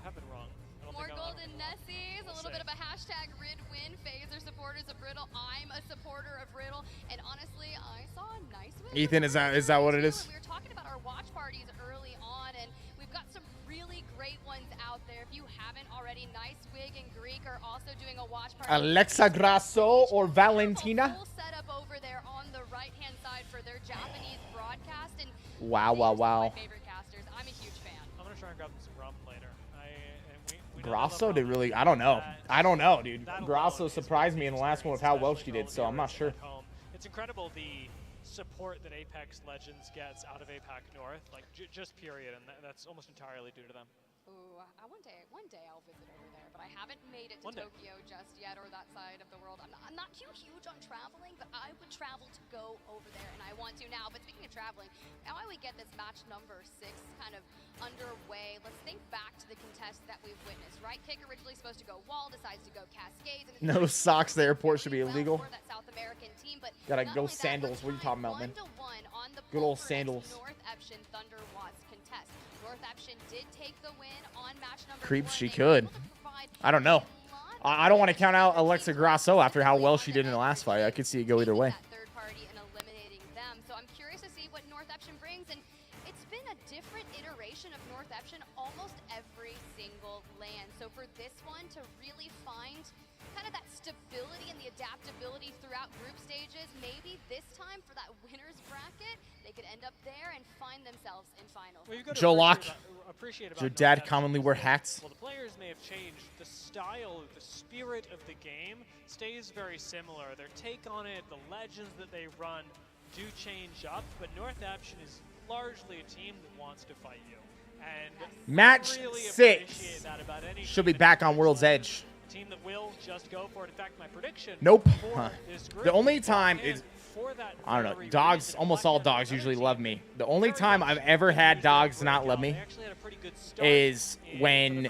K: have been wrong.
L: More golden Nessies, a little bit of a hashtag Rid-Win. Phaser supporters of Riddle. I'm a supporter of Riddle, and honestly, I saw a nice win.
A: Ethan, is that what it is?
L: We were talking about our watch parties early on, and we've got some really great ones out there. If you haven't already, Nice Wig and Greek are also doing a watch party.
A: Alexa Grasso or Valentina?
L: Full setup over there on the right.
A: Wow, wow, wow.
L: My favorite casters. I'm a huge fan.
K: I'm gonna try and grab some rum later.
A: Grasso did really. I don't know. I don't know, dude. Grasso surprised me in the last one with how well she did, so I'm not sure.
K: It's incredible the support that Apex Legends gets out of APAC North, like just period, and that's almost entirely due to them.
L: Ooh, one day I'll visit over there, but I haven't made it to Tokyo just yet, or that side of the world. I'm not too huge on traveling, but I would travel to go over there, and I want to now. But speaking of traveling, now we get this match number 6 kind of underway. Let's think back to the contest that we've witnessed, right? Kick originally supposed to go wall, decides to go Cascades. And
A: No socks at the airport should be illegal.
L: for that South American team, but
A: Gotta go sandals. What are you talking about, man?
L: 1-1 on the
A: Good old sandals.
L: North Eption Thunder Watts contest. North Eption did take the win on match number
A: Creeps
L: 1.
A: she could. I don't know. I don't want to count out Alexa Grasso after how well she did in the last fight. I could see it go either way.
L: Third party and eliminating them. So I'm curious to see what North Eption brings, and it's been a different iteration of North Eption almost every single land. So for this one to really find kind of that stability and the adaptability throughout group stages, maybe this time for that winner's bracket, they could end up there and find themselves in finals.
K: Well,
A: Joe Locke,
K: appreciate
A: does your dad commonly wear hats?
K: Well, the players may have changed. The style, the spirit of the game stays very similar. Their take on it, the legends that they run do change up, but North Eption is largely a team that wants to fight you. And
A: Match
K: really
A: 6
K: that about any
A: should be back on World's Edge.
K: team that will just go for it. In fact, my prediction
A: Nope.
K: for this group
A: The only time is,
K: for that
A: I don't know, dogs, almost all dogs usually love me. The only time I've ever had dogs not love me is when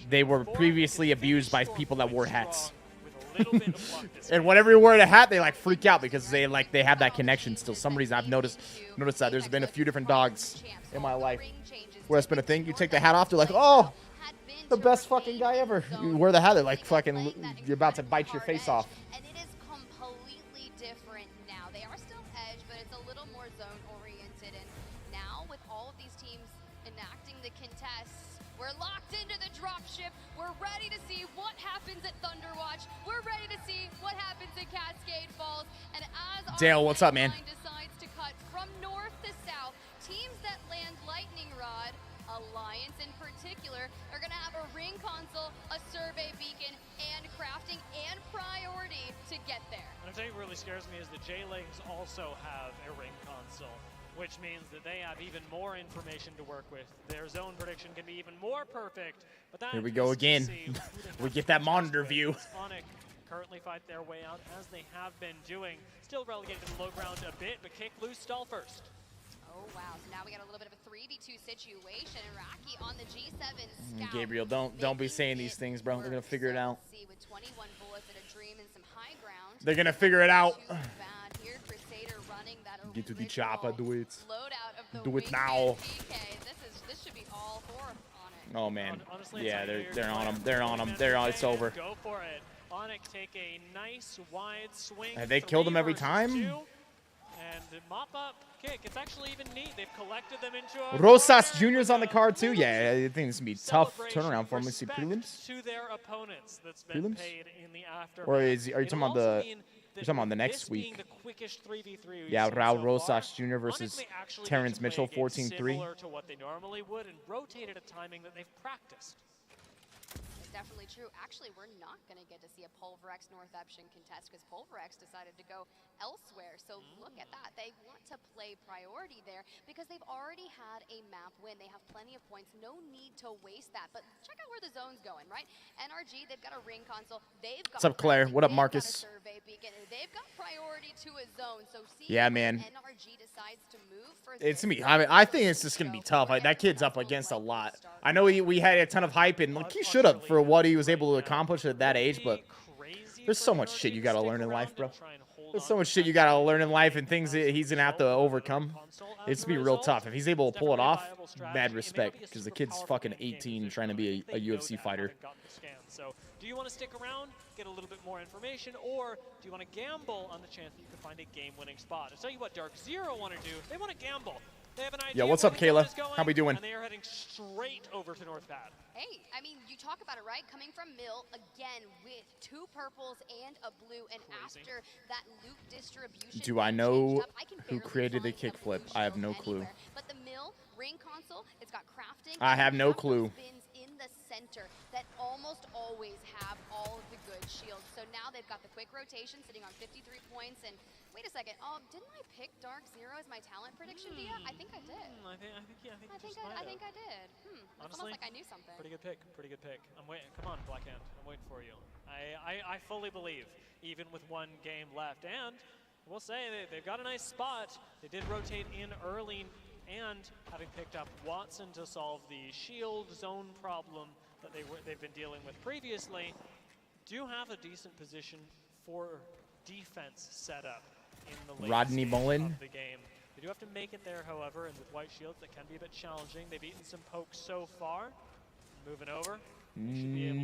A: they were previously abused by people that wore hats. And whenever you wear a hat, they like freak out because they have that connection still. Some reason I've noticed that there's been a few different dogs in my life where it's been a thing. You take the hat off, they're like, oh, the best fucking guy ever. You wear the hat, they're like fucking, you're about to bite your face off.
L: And it is completely different now. They are still edge, but it's a little more zone oriented. And now with all of these teams enacting the contests, we're locked into the dropship. We're ready to see what happens at Thunderwatch. We're ready to see what happens at Cascade Falls. And as
A: Dale, what's up, man?
L: decides to cut from north to south, teams that land Lightning Rod, Alliance in particular, are going to have a ring console, a survey beacon, and crafting and priority to get there.
K: And I'll tell you what really scares me is that J-Legs also have a ring console, which means that they have even more information to work with. Their zone prediction can be even more perfect. But that
A: Here we go again. We get that monitor view.
K: Onyx currently fight their way out as they have been doing. Still relegated to the low ground a bit, but Kick Loose stall first.
L: Oh wow, so now we got a little bit of a 3v2 situation. Raki on the G7 scout.
A: Gabriel, don't be saying these things, bro. They're gonna figure it out.
L: See, with 21 bullets and a dream and some high ground.
A: They're gonna figure it out.
L: Here, Crusader running that
A: Get to the chopper, do it.
L: loadout of the
A: Do it now.
L: PK. This should be all for Onyx.
A: Oh man,
K: Honestly,
A: yeah,
K: it's
A: they're on them. They're on them. It's over.
K: Go for it. Onyx take a nice wide swing.
A: Have they killed them every
K: 3
A: time?
K: versus 2, and mop up Kick. It's actually even neat. They've collected them into a
A: Rosas Jr.'s on the card too. Yeah, I think this is gonna be a tough turnaround for them. Let's see prelims.
K: to their opponents that's been
A: Prelims?
K: paid in the aftermath.
A: Or are you talking about
K: It'll also
A: the?
K: mean
A: You're talking about the next
K: this being
A: week.
K: the quickest 3v3 we've
A: Yeah,
K: seen
A: Raul
K: so
A: Rosas
K: far.
A: Jr. versus
K: Onyx may actually
A: Terrence
K: get to play
A: Mitchell,
K: a game
A: 14-3.
K: Similar to what they normally would, and rotate at a timing that they've practiced.
L: It's definitely true. Actually, we're not going to get to see a Pulverex North Eption contest because Pulverex decided to go elsewhere. So look at that. They want to play priority there because they've already had a map win. They have plenty of points. No need to waste that. But check out where the zone's going, right? NRG, they've got a ring console. They've got
A: What's up, Claire? What up, Marcus?
L: They've got a survey beacon. They've got priority to a zone. So see
A: Yeah,
L: when
A: man.
L: NRG decides to move for
A: It's gonna be. I mean, I think it's just gonna be tough. That kid's up against a lot. I know we had a ton of hype, and like he should have for what he was able to accomplish at that age. But there's so much shit you gotta learn in life, bro. There's so much shit you gotta learn in life, and things that he's gonna have to overcome. It's gonna be real tough. If he's able to pull it off, mad respect, because the kid's fucking 18, trying to be a UFC fighter.
K: So, do you want to stick around, get a little bit more information, or do you want to gamble on the chance that you can find a game-winning spot? I'll tell you what Dark Zero want to do. They want to gamble. They have an idea
A: Yo, what's
K: where
A: up,
K: the gun
A: Kayla?
K: is going,
A: How we doing?
K: And they are heading straight over to North Pad.
L: Hey, I mean, you talk about it, right? Coming from Mill, again, with 2 purples and a blue, and after that loot distribution
A: Do I
L: being
A: know
L: changed up, I can
A: who
L: barely
A: created the
L: find a blue
A: kickflip? I have
L: shield
A: no clue.
L: anywhere. But the Mill ring console, it's got crafting.
A: I
L: and
A: have
L: you
A: no
L: those
A: clue.
L: bins in the center that almost always have all of the good shields. So now they've got the quick rotation sitting on 53 points, and wait a second. Oh, didn't I pick Dark Zero as my talent prediction, Dia? I think I did.
K: I think
L: I did. It's
K: Honestly,
L: almost like I knew something.
K: Pretty good pick. Pretty good pick. I'm waiting. Come on, Blackhand. I'm waiting for you. I fully believe, even with 1 game left, and we'll say they've got a nice spot. They did rotate in early, and having picked up Watson to solve the shield zone problem that they've been dealing with previously, do have a decent position for defense set up in the late
A: Rodney
K: stage
A: Mullen.
K: of the game. They do have to make it there, however, and with white shields, that can be a bit challenging. They've eaten some pokes so far. Moving over.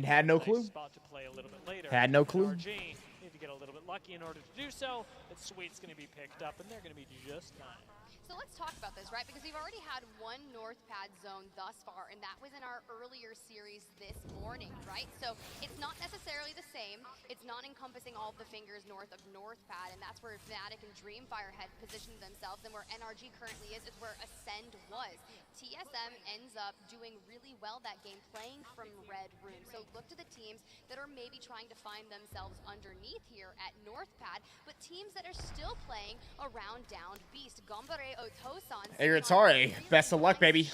A: Had no clue.
K: Spot to play a little bit later.
A: Had no clue.
K: RG need to get a little bit lucky in order to do so. But Sweet's going to be picked up, and they're going to be just fine.
L: So let's talk about this, right? Because we've already had 1 North Pad zone thus far, and that was in our earlier series this morning, right? So it's not necessarily the same. It's not encompassing all of the fingers north of North Pad, and that's where Fnatic and Dreamfire had positioned themselves, and where NRG currently is where Ascend was. TSM ends up doing really well that game, playing from Red Room. So look to the teams that are maybe trying to find themselves underneath here at North Pad, but teams that are still playing around Downed Beast. Gambare Otosan.
A: Hey, Ritare. Best of luck, baby.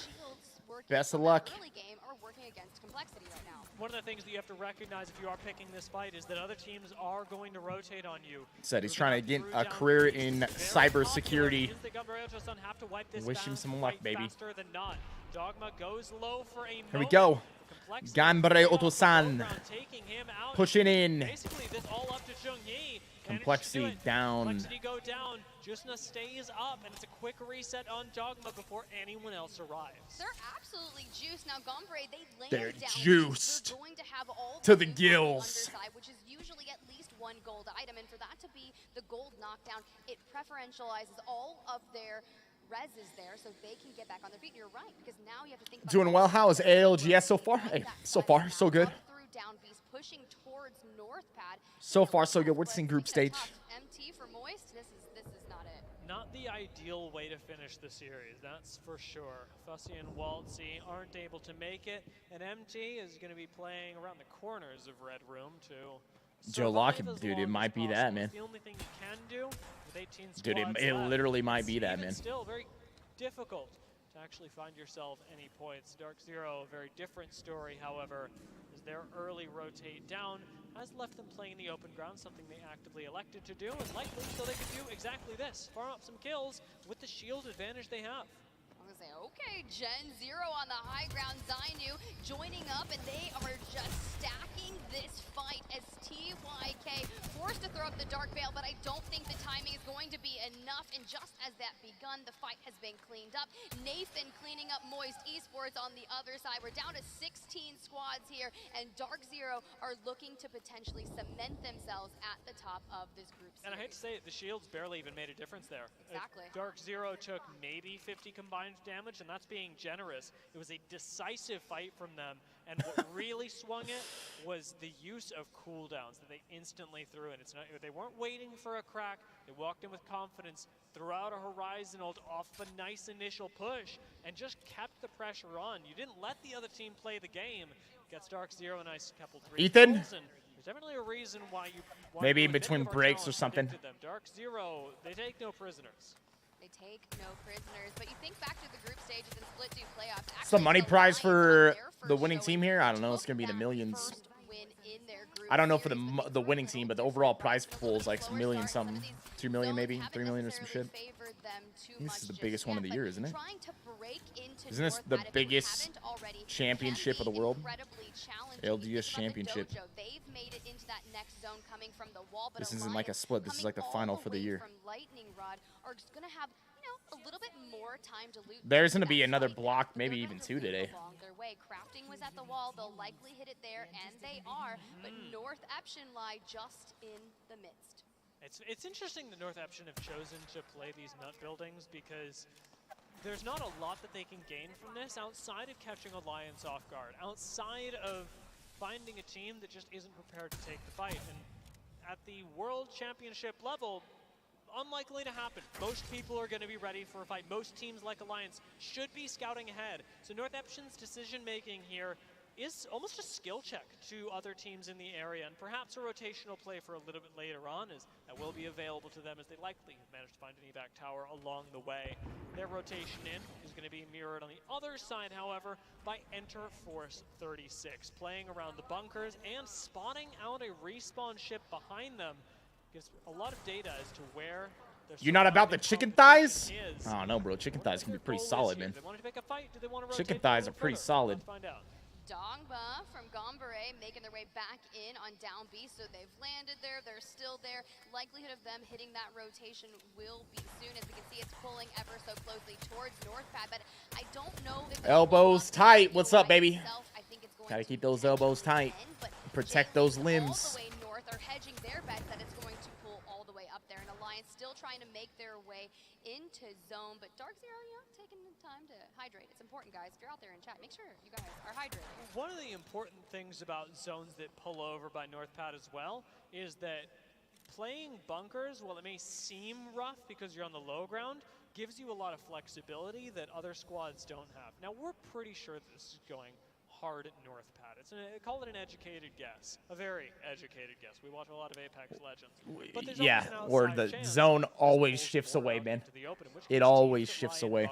A: Best of luck.
L: Early game are working against complexity right now.
K: One of the things that you have to recognize if you are picking this fight is that other teams are going to rotate on you.
A: Said he's trying to get a career in cybersecurity. Wish him some luck, baby.
K: Faster than not. Dogma goes low for a
A: Here we go. Gambare Otosan pushing in.
K: Basically, this all up to Jung-hee.
A: Complexity down.
K: Complexity go down. Jusna stays up, and it's a quick reset on Dogma before anyone else arrives.
L: They're absolutely juiced. Now, Gombre, they lay
A: They're
L: down.
A: juiced
L: They're going to have all
A: to the
L: loot on
A: gills.
L: underside, which is usually at least 1 gold item, and for that to be the gold knockdown, it preferentializes all of their reses there so they can get back on their feet. You're right, because now you have to think about
A: Doing well. How is ALGS so far? Hey, so far, so good.
L: through Down Beast, pushing towards North Pad.
A: So far, so good. We're seeing group stage.
L: MT for Moist, this is not it.
K: Not the ideal way to finish the series, that's for sure. Fussy and Waltzy aren't able to make it, and MT is going to be playing around the corners of Red Room to
A: Joe Lockett, dude, it might be that, man.
K: It's the only thing you can do with 18 squads
A: Dude, it
K: left.
A: literally might be that,
K: Even
A: man.
K: still very difficult to actually find yourself any points. Dark Zero, a very different story, however, as their early rotate down has left them playing in the open ground, something they actively elected to do, and likely so they could do exactly this, farm up some kills with the shield advantage they have.
L: I'm gonna say, okay, Gen Zero on the high ground, Zainu joining up, and they are just stacking this fight as TYK forced to throw up the Dark Veil, but I don't think the timing is going to be enough, and just as that begun, the fight has been cleaned up. Nathan cleaning up Moist Esports on the other side. We're down to 16 squads here, and Dark Zero are looking to potentially cement themselves at the top of this group series.
K: And I hate to say it, the shields barely even made a difference there.
L: Exactly.
K: Dark Zero took maybe 50 combined damage, and that's being generous. It was a decisive fight from them, and what really swung it was the use of cooldowns that they instantly threw in. It's not, they weren't waiting for a crack. They walked in with confidence, threw out a Horizon ult off a nice initial push, and just kept the pressure on. You didn't let the other team play the game. Gets Dark Zero a nice couple 3
A: Ethan?
K: kills, and there's definitely a reason why you
A: Maybe in between breaks or something.
K: them. Dark Zero, they take no prisoners.
L: They take no prisoners, but you think back to the group stages and split 2 playoffs.
A: What's the money prize for the winning team here? I don't know. It's going to be in the millions. I don't know for the winning team, but the overall prize pool is like some million something. 2 million maybe, 3 million or some shit. This is the biggest one of the year, isn't it? Isn't this the biggest championship of the world? ALGS championship. This isn't like a split. This is like the final for the year.
L: A little bit more time to loot.
A: There's going to be another block, maybe even 2 today.
L: Crafting was at the wall. They'll likely hit it there, and they are. But North Eption lie just in the midst.
K: It's interesting the North Eption have chosen to play these nut buildings because there's not a lot that they can gain from this outside of catching Alliance off guard, outside of finding a team that just isn't prepared to take the fight. And at the World Championship level, unlikely to happen. Most people are going to be ready for a fight. Most teams like Alliance should be scouting ahead. So Northeption's decision making here is almost a skill check to other teams in the area, and perhaps a rotational play for a little bit later on, as that will be available to them, as they likely have managed to find an evac tower along the way. Their rotation in is going to be mirrored on the other side, however, by Enter Force 36, playing around the bunkers and spotting out a respawn ship behind them. Gives a lot of data as to where
A: you're not about the chicken thighs? I don't know, bro. Chicken thighs can be pretty solid, man. Chicken thighs are pretty solid.
L: Dongba from Gombere making their way back in on down B, so they've landed there, they're still there. Likelihood of them hitting that rotation will be soon. As we can see, it's pulling ever so closely towards North Pad, but I don't know if
A: elbows tight. What's up, baby? Gotta keep those elbows tight. Protect those limbs.
L: All the way north are hedging their bets that it's going to pull all the way up there, and Alliance still trying to make their way into zone, but Dark Zero, you know, taking the time to hydrate. It's important, guys. If you're out there in chat, make sure you guys are hydrated.
K: One of the important things about zones that pull over by North Pad as well is that playing bunkers, while it may seem rough because you're on the low ground, gives you a lot of flexibility that other squads don't have. Now, we're pretty sure that this is going hard at North Pad. Call it an educated guess, a very educated guess. We watch a lot of Apex Legends. But there's
A: yeah, or the zone always shifts away, man. It always shifts away.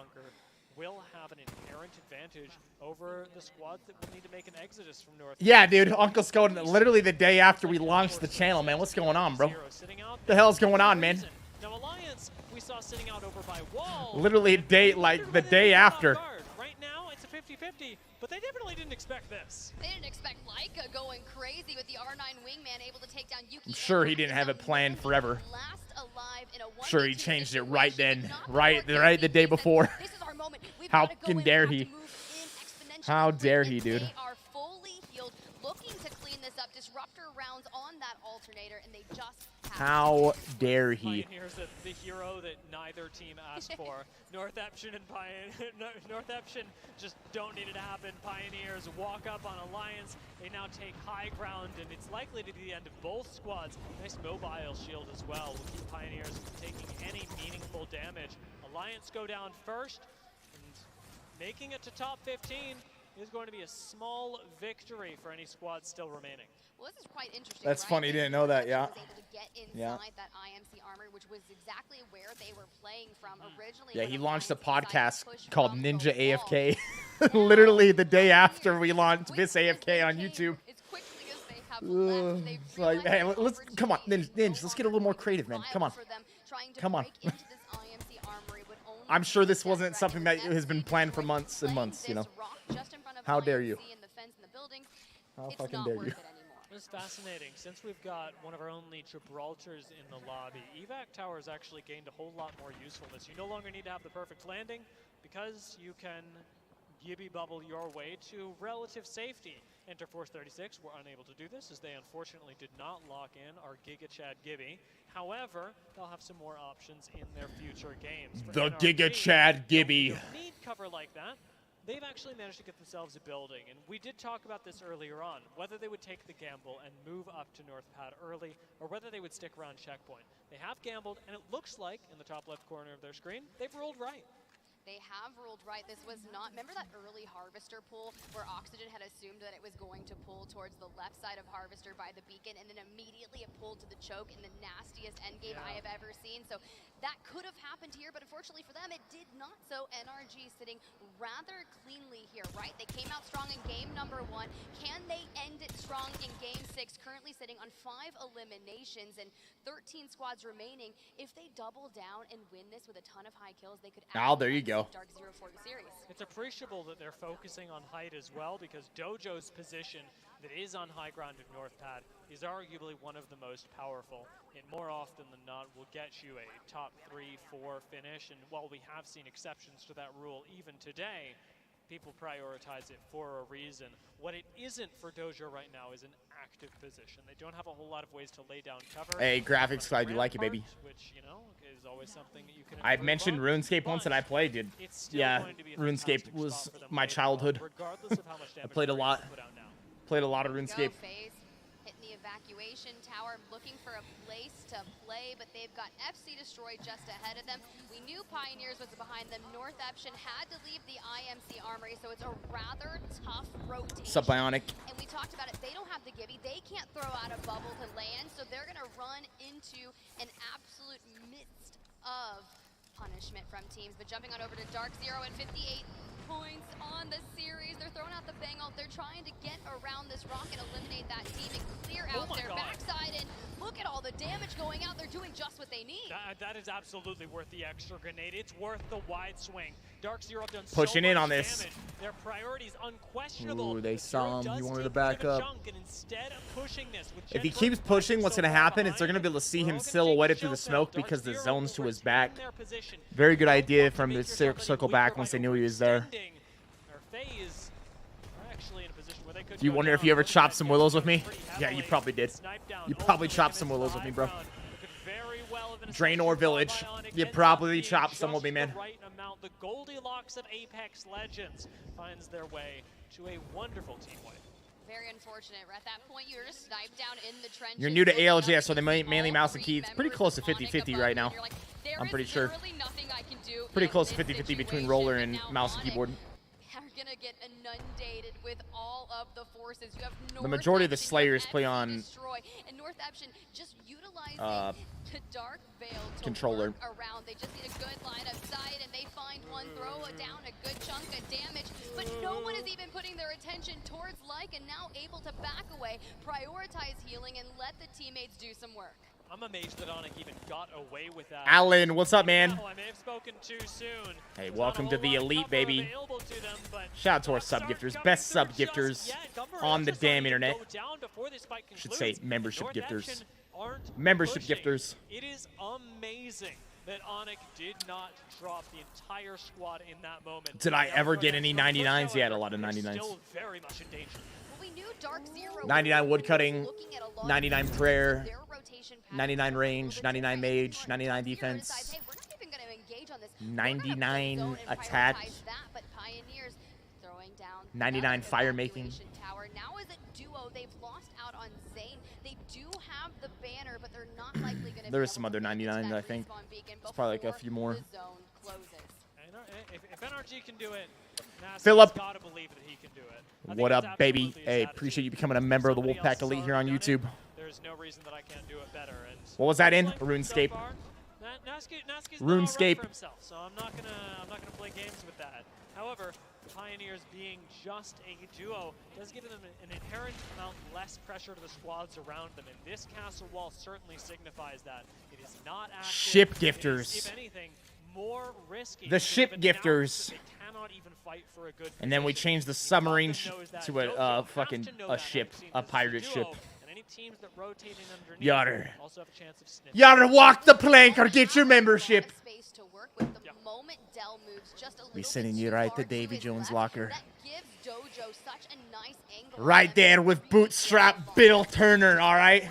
K: Will have an inherent advantage over the squads that will need to make an exodus from North.
A: Yeah, dude, Uncle Scoden, literally the day after we launched the channel, man. What's going on, bro? What the hell's going on, man?
K: Now, Alliance, we saw sitting out over by Wall.
A: Literally a day, like the day after.
K: Right now, it's a 50-50, but they definitely didn't expect this.
L: They didn't expect Leica going crazy with the R9 wingman able to take down Yuki.
A: I'm sure he didn't have it planned forever. Sure, he changed it right then, right the day before. How dare he? How dare he, dude?
L: They are fully healed, looking to clean this up. Disruptor rounds on that alternator, and they just
A: how dare he?
K: Pioneers, the hero that neither team asked for. Northeption and Northeption just don't need it to happen. Pioneers walk up on Alliance. They now take high ground, and it's likely to be the end of both squads. Nice mobile shield as well will keep Pioneers from taking any meaningful damage. Alliance go down first, and making it to top 15 is going to be a small victory for any squad still remaining.
L: Well, this is quite interesting.
A: That's
L: right?
A: funny, didn't know that, yeah.
L: Was able to get inside that IMC armor, which was exactly where they were playing from originally.
A: Yeah, he launched a podcast called Ninja AFK. Literally the day after we launched Viss AFK on YouTube.
L: As quickly as they have left,
A: it's like, hey, let's come on, Ninja, let's get a little more creative, man. Come on, come on. I'm sure this wasn't something that has been planned for months and months, you know. How dare you? How fucking dare you?
K: It's fascinating. Since we've got one of our only Gibraltars in the lobby, evac towers actually gained a whole lot more usefulness. You no longer need to have the perfect landing because you can Gibby bubble your way to relative safety. Enter Force 36 were unable to do this as they unfortunately did not lock in our Giga Chad Gibby. However, they'll have some more options in their future games. For
A: the
K: NRG,
A: Giga Chad Gibby.
K: You don't need cover like that. They've actually managed to get themselves a building, and we did talk about this earlier on, whether they would take the gamble and move up to North Pad early, or whether they would stick around checkpoint. They have gambled, and it looks like, in the top left corner of their screen, they've rolled right.
L: They have ruled right. This was not, remember that early Harvester pull where Oxygen had assumed that it was going to pull towards the left side of Harvester by the beacon, and then immediately it pulled to the choke in the nastiest endgame I have ever seen. So that could have happened here, but unfortunately for them, it did not. So NRG sitting rather cleanly here, right? They came out strong in game number 1. Can they end it strong in game 6? Currently sitting on 5 eliminations and 13 squads remaining. If they double down and win this with a ton of high kills, they could
A: there you go.
L: Dark Zero for the series.
K: It's appreciable that they're focusing on height as well, because Dojo's position that is on high ground in North Pad is arguably one of the most powerful. It more often than not will get you a top 3-4 finish, and while we have seen exceptions to that rule even today, people prioritize it for a reason. What it isn't for Dojo right now is an active position. They don't have a whole lot of ways to lay down cover.
A: Hey, graphics, glad you like it, baby.
K: Which, you know, is always something that you can
A: I've mentioned RuneScape once that I played, dude. Yeah, RuneScape was my childhood. I played a lot. Played a lot of RuneScape.
L: Hitting the evacuation tower, looking for a place to play, but they've got FC Destroy just ahead of them. We knew Pioneers was behind them. North Eption had to leave the IMC Armory, so it's a rather tough rotation.
A: Sup, Bionic?
L: And we talked about it. They don't have the Gibby. They can't throw out a bubble to land, so they're going to run into an absolute midst of punishment from teams. But jumping on over to Dark Zero and 58 points on the series. They're throwing out the Bangle. They're trying to get around this rock and eliminate that team and clear out their backside. And look at all the damage going out. They're doing just what they need.
K: That is absolutely worth the extra grenade. It's worth the wide swing. Dark Zero have done
A: pushing
K: so
A: in
K: much
A: on this.
K: damage. Their priorities unquestionable.
A: Ooh, they saw him. You wanted to back up.
K: Instead of pushing this with
A: If he keeps pushing, what's going to happen is they're going to be able to see him silhouetted through the smoke because the zone's to his back. Very good idea from the circle back once they knew he was there. Do you wonder if you ever chopped some willows with me? Yeah, you probably did. You probably chopped some willows with me, bro. Draenor Village. You probably chopped some with me, man.
K: The Goldilocks of Apex Legends finds their way to a wonderful team wipe.
L: Very unfortunate. At that point, you're just sniped down in the trenches.
A: You're new to ALGS, so they mainly mouse and key. It's pretty close to 50-50 right now. I'm pretty sure. Pretty close to 50-50 between roller and mouse and keyboard.
L: Gonna get inundated with all of the forces. You have
A: the majority of the Slayers play on
L: and North Eption just utilizing the Dark Veil to
A: controller
L: around. They just need a good line of sight, and they find one, throw down a good chunk of damage. But no one is even putting their attention towards Like, and now able to back away, prioritize healing, and let the teammates do some work.
K: I'm amazed that Onyx even got away with that.
A: Alan, what's up, man?
K: I may have spoken too soon.
A: Hey, welcome to the elite, baby. Shout out to our sub-gifters. Best sub-gifters on the damn internet. Should say membership gifters. Membership gifters.
K: It is amazing that Onyx did not drop the entire squad in that moment.
A: Did I ever get any 99s? He had a lot of 99s.
K: Still very much in danger.
A: 99 woodcutting, 99 prayer, 99 range, 99 mage, 99 defense, 99 attack, 99 fire making.
L: Now as a duo, they've lost out on Zane. They do have the banner, but they're not likely going to.
A: There is some other 99, I think. It's probably like a few more.
K: If NRG can do it,
A: Philip,
K: gotta believe that he can do it.
A: what up, baby? Hey, appreciate you becoming a member of the Wolfpack Elite here on YouTube.
K: There's no reason that I can't do it better. And
A: what was that in? RuneScape. RuneScape.
K: So I'm not gonna play games with that. However, Pioneers being just a duo does give them an inherent amount less pressure to the squads around them, and this castle wall certainly signifies that. It is not active.
A: Ship gifters.
K: If anything, more risky.
A: The ship gifters.
K: They cannot even fight for a good
A: and then we changed the submarine to a fucking ship, a pirate ship.
K: Teams that rotate in underneath
A: Yatter.
K: also have a chance of sniffing.
A: Yatter, walk the plank or get your membership. We sending you right to Davy Jones' locker. Right there with Bootstrap Bill Turner, all right?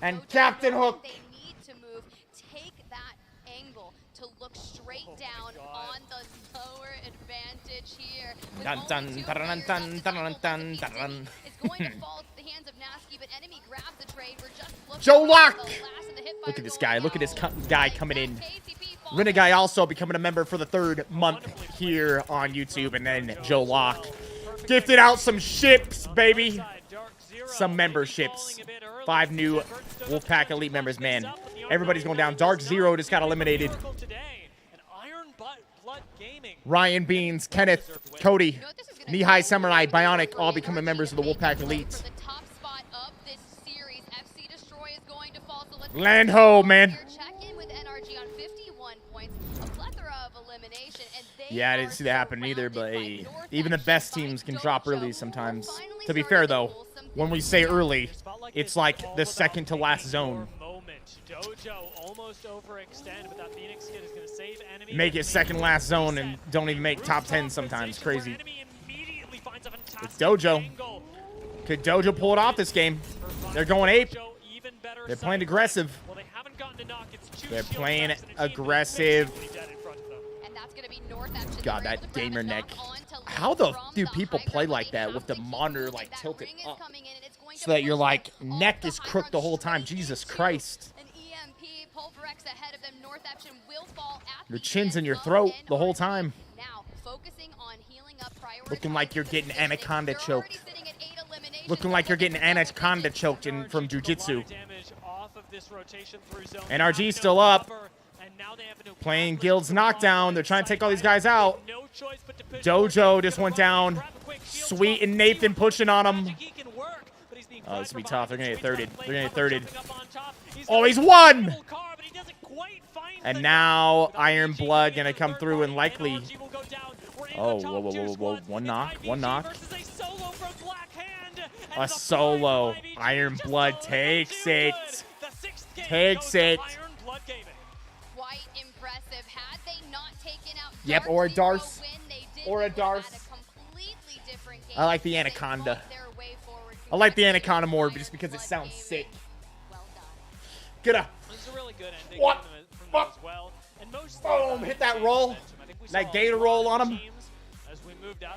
A: And Captain Hook.
L: They need to move, take that angle to look straight down on the lower advantage here.
A: Dun dun dun dun dun dun dun.
L: It's going to fall to the hands of Nasky, but enemy grabs the trade. We're just looking
A: Joe
L: for
A: Lock!
L: the last of the hip
A: Look
L: fire
A: at this guy. Look at this
L: rolling
A: guy coming in. Reneguy also becoming a member for the 3rd month here on YouTube. And then Joe Lock gifted out some ships, baby. Some memberships. 5 new Wolfpack Elite members, man. Everybody's going down. Dark Zero just got eliminated. Ryan Beans, Kenneth, Cody, Knee-High Samurai, Bionic, all becoming members of the Wolfpack Elite. Land ho, man. Yeah, I didn't see that happen either, but hey, even the best teams can drop early sometimes. To be fair, though, when we say early, it's like the second to last zone.
K: Dojo almost overextend, but that Phoenix kid is going to save enemy.
A: Make it second last zone and don't even make top 10 sometimes. Crazy. It's Dojo. Could Dojo pull it off this game? They're going ape. They're playing aggressive. They're playing aggressive. God, that gamer neck. How the do people play like that with the monitor like tilted up so that your like neck is crooked the whole time? Jesus Christ. Your chin's in your throat the whole time. Looking like you're getting anaconda choked. Looking like you're getting anaconda choked in from jiu-jitsu. NRG's still up. Playing Guild's knockdown. They're trying to take all these guys out. Dojo just went down. Sweet and Nathan pushing on him. Oh, this will be tough. They're going to get thirded. They're going to get thirded. Oh, he's won! And now Iron Blood going to come through and likely... Oh, whoa, whoa, whoa, whoa. One knock. One knock. A solo. Iron Blood takes it. Takes it. Yep, or a Darce. Or a Darce. I like the Anaconda. I like the Anaconda more just because it sounds sick. Get up. What? Boom, hit that roll. That gator roll on him.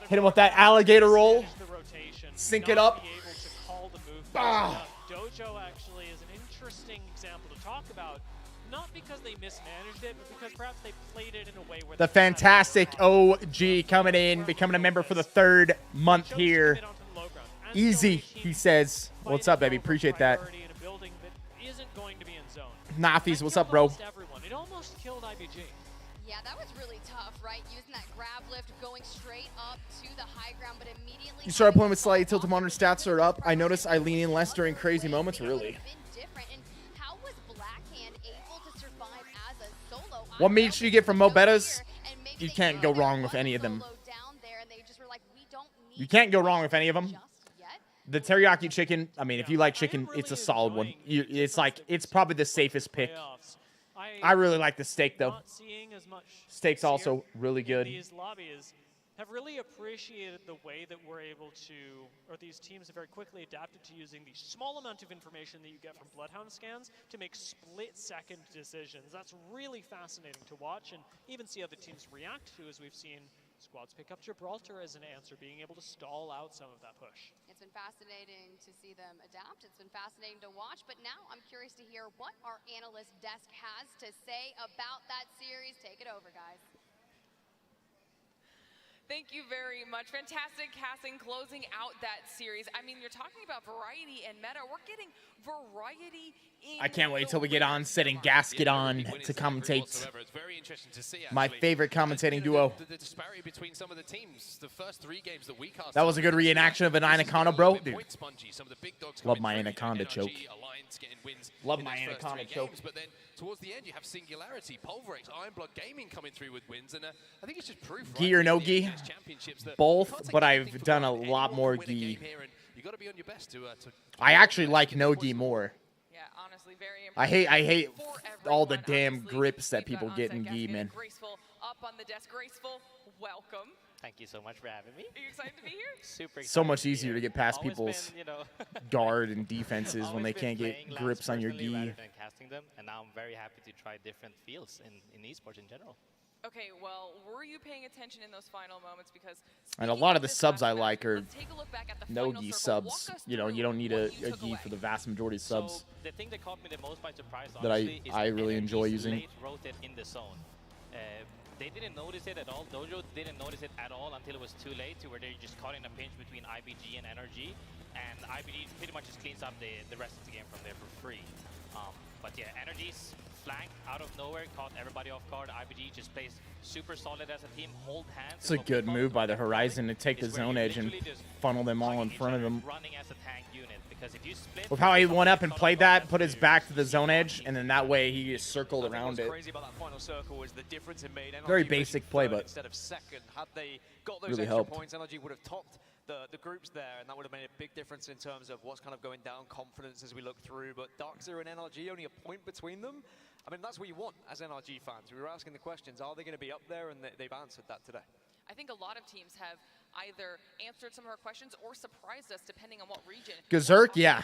A: Hit him with that alligator roll. Sync it up. Ah.
K: Dojo actually is an interesting example to talk about. Not because they mismanaged it, but because perhaps they played it in a way where
A: the fantastic OG coming in, becoming a member for the 3rd month here. Easy, he says. What's up, baby? Appreciate that. Nafis, what's up, bro?
K: It almost killed IBG.
L: Yeah, that was really tough, right? Using that grab lift, going straight up to the high ground, but immediately...
A: You started playing with slightly tilted monitor, stats are up. I notice I lean in less during crazy moments, really. What meats do you get from Mo Bettas? You can't go wrong with any of them. You can't go wrong with any of them. The teriyaki chicken, I mean, if you like chicken, it's a solid one. It's like, it's probably the safest pick. I really like the steak, though. Steak's also really good.
K: These lobbies have really appreciated the way that we're able to, or these teams have very quickly adapted to using the small amount of information that you get from Bloodhound scans to make split-second decisions. That's really fascinating to watch and even see other teams react to, as we've seen squads pick up Gibraltar as an answer, being able to stall out some of that push.
L: It's been fascinating to see them adapt. It's been fascinating to watch, but now I'm curious to hear what our analyst desk has to say about that series. Take it over, guys.
I: Thank you very much. Fantastic casting closing out that series. I mean, you're talking about variety and meta. We're getting variety in
A: I can't wait till we get on setting Gasket on to commentate. My favorite commentating duo. That was a good reenaction of an Anaconda, bro. Dude. Love my Anaconda choke. Love my Anaconda choke.
O: But then towards the end, you have Singularity, Pulverex, Ironblood Gaming coming through with wins, and I think it's just proof.
A: Gi or no gi? Both, but I've done a lot more gi. I actually like no gi more.
I: Yeah, honestly, very
A: I hate all the damn grips that people get in gi, man.
I: Graceful up on the desk. Graceful, welcome.
P: Thank you so much for having me.
I: Are you excited to be here?
P: Super excited.
A: So much easier to get past people's
P: been, you know,
A: guard and defenses when they can't get grips on your gi.
P: Rather than casting them, and now I'm very happy to try different fields in esports in general.
I: Okay, well, were you paying attention in those final moments? Because
A: and a lot of the subs I like are no gi subs. You know, you don't need a gi for the vast majority of subs.
P: So the thing that caught me the most by surprise,
A: that
P: honestly,
A: I really enjoy using.
P: Late rotate in the zone. They didn't notice it at all. Dojo didn't notice it at all until it was too late, to where they're just caught in a pinch between IBG and NRG, and IBG pretty much just cleans up the rest of the game from there for free. But yeah, NRG's flank out of nowhere caught everybody off guard. IBG just plays super solid as a team, hold hands.
A: It's a good move by the Horizon to take the zone edge and funnel them all in front of them.
P: Running as a tank unit, because if you split
A: with how he went up and played that, put his back to the zone edge, and then that way he just circled around it. Very basic play, but
B: instead of second, had they got those
A: really
B: extra
A: helped.
B: points, NRG would have topped the groups there, and that would have made a big difference in terms of what's kind of going down, confidence as we look through. But Dark Zero and NRG, only a point between them. I mean, that's what you want as NRG fans. We were asking the questions, are they going to be up there? And they've answered that today.
G: I think a lot of teams have either answered some of our questions or surprised us depending on what region.
A: Gazerk, yeah.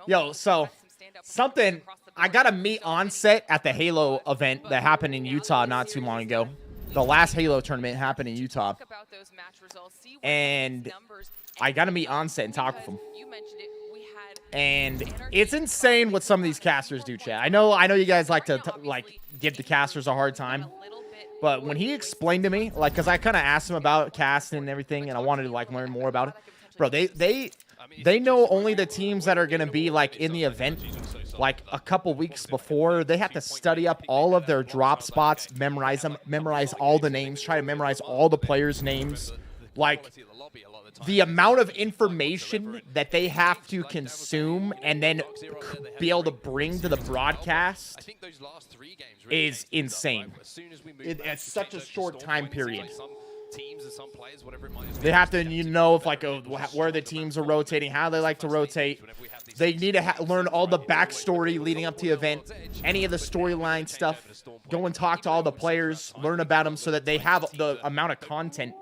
A: Yo, so something, I got to meet Onset at the Halo event that happened in Utah not too long ago. The last Halo tournament happened in Utah. And I got to meet Onset and talk with him. And it's insane what some of these casters do, chat. I know you guys like to give the casters a hard time. But when he explained to me, like, because I kind of asked him about casting and everything, and I wanted to, like, learn more about it. Bro, they know only the teams that are going to be, like, in the event, like, a couple weeks before. They have to study up all of their drop spots, memorize them, memorize all the names, try to memorize all the players' names. Like, the amount of information that they have to consume and then be able to bring to the broadcast is insane. It's such a short time period. They have to, if like where the teams are rotating, how they like to rotate. They need to learn all the backstory leading up to the event, any of the storyline stuff. Go and talk to all the players, learn about them so that they have the amount of content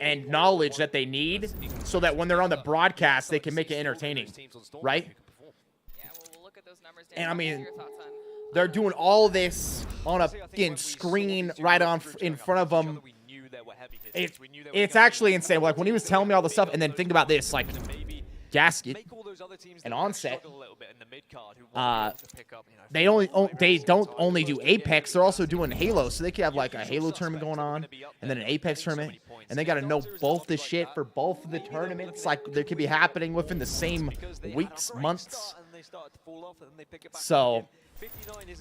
A: and knowledge that they need so that when they're on the broadcast, they can make it entertaining, right? And I mean, they're doing all this on a fucking screen right in front of them. It's actually insane. Like when he was telling me all the stuff, and then think about this, like Gasket and Onset. They don't only do Apex, they're also doing Halo, so they could have like a Halo tournament going on, and then an Apex tournament, and they got to know both the shit for both of the tournaments. Like they could be happening within the same weeks, months. So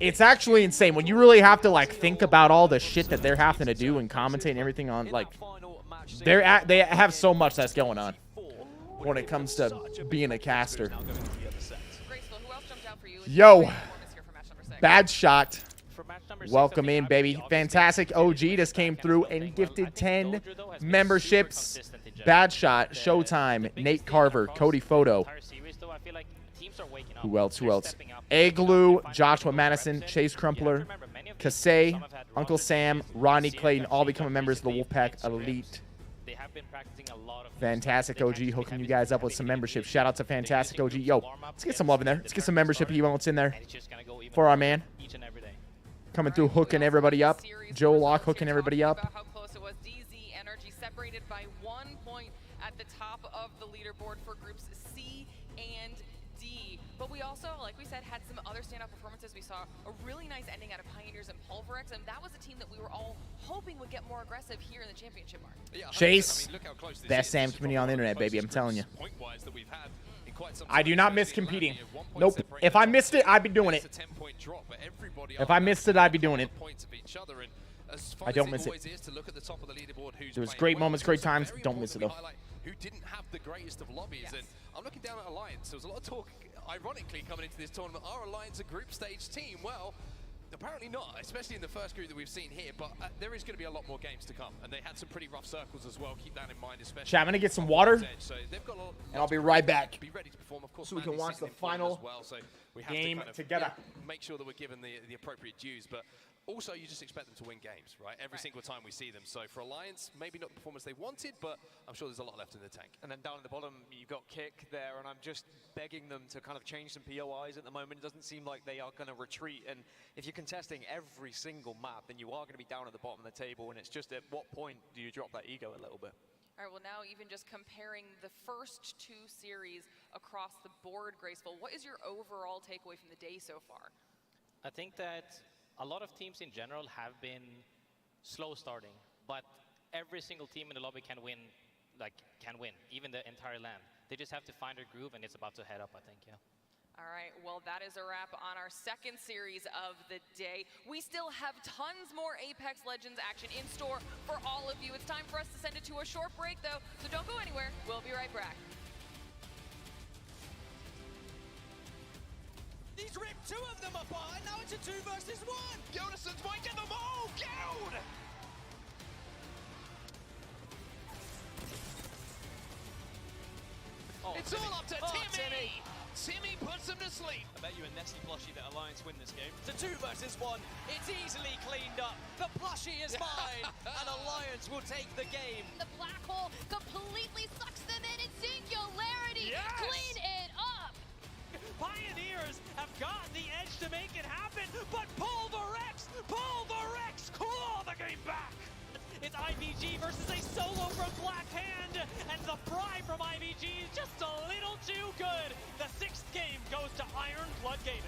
A: it's actually insane when you really have to like think about all the shit that they're having to do and commentate and everything on. Like they have so much that's going on when it comes to being a caster. Yo, Bad Shot. Welcome in, baby. Fantastic OG just came through and gifted 10 memberships. Bad Shot, Showtime, Nate Carver, Cody Photo. Who else? Igloo, Joshua Madison, Chase Crumpler, Kasey, Uncle Sam, Ronnie Clayton, all becoming members of the Wolfpack Elite. Fantastic OG hooking you guys up with some membership. Shout out to Fantastic OG. Yo, let's get some love in there. Let's get some membership emotes in there for our man. Coming through, hooking everybody up. Joe Locke hooking everybody up.
G: How close it was. DZ Energy separated by 1 point at the top of the leaderboard for groups C and D. But we also, like we said, had some other standout performances. We saw a really nice ending out of Pioneers and Pulverex, and that was a team that we were all hoping would get more aggressive here in the championship mark.
A: Chase, best Sam community on the internet, baby. I'm telling you. I do not miss competing. Nope. If I missed it, I'd be doing it. If I missed it, I'd be doing it. I don't miss it. There was great moments, great times. Don't miss it, though.
O: Who didn't have the greatest of lobbies. And I'm looking down at Alliance. There was a lot of talk, ironically, coming into this tournament. Are Alliance a group stage team? Well, apparently not, especially in the first group that we've seen here, but there is going to be a lot more games to come, and they had some pretty rough circles as well. Keep that in mind, especially.
A: Chat, I'm going to get some water,
O: so they've got
A: and I'll be right back.
O: Be ready to perform, of course,
A: so we can watch the final game together.
O: Make sure that we're given the appropriate dues, but also you just expect them to win games, right? Every single time we see them. So for Alliance, maybe not the performance they wanted, but I'm sure there's a lot left in the tank.
B: And then down at the bottom, you've got Kick there, and I'm just begging them to kind of change some POIs at the moment. It doesn't seem like they are going to retreat, and if you're contesting every single map, then you are going to be down at the bottom of the table, and it's just at what point do you drop that ego a little bit?
G: All right, well now even just comparing the first 2 series across the board, Graceful, what is your overall takeaway from the day so far?
P: I think that a lot of teams in general have been slow starting, but every single team in the lobby can win, even the entire LAN. They just have to find their groove, and it's about to head up, I think, yeah.
G: All right, well, that is a wrap on our second series of the day. We still have tons more Apex Legends action in store for all of you. It's time for us to send it to a short break, though, so don't go anywhere. We'll be right back.
Q: He's ripped 2 of them apart, and now it's a 2 versus 1! Jonason's might get them all! Down!
O: It's all up to Timmy. Timmy puts them to sleep.
K: I bet you a Nessie plushie that Alliance win this game. It's a 2 versus 1. It's easily cleaned up. The plushie is mine, and Alliance will take the game.
L: The black hole completely sucks them in Singularity.
K: Yes!
L: Clean it up.
K: Pioneers have gotten the edge to make it happen, but Pulverex claw the game back. It's IBG versus a solo from Black Hand, and the fry from IBG is just a little too good. The 6th game goes to Iron Blood Gaming.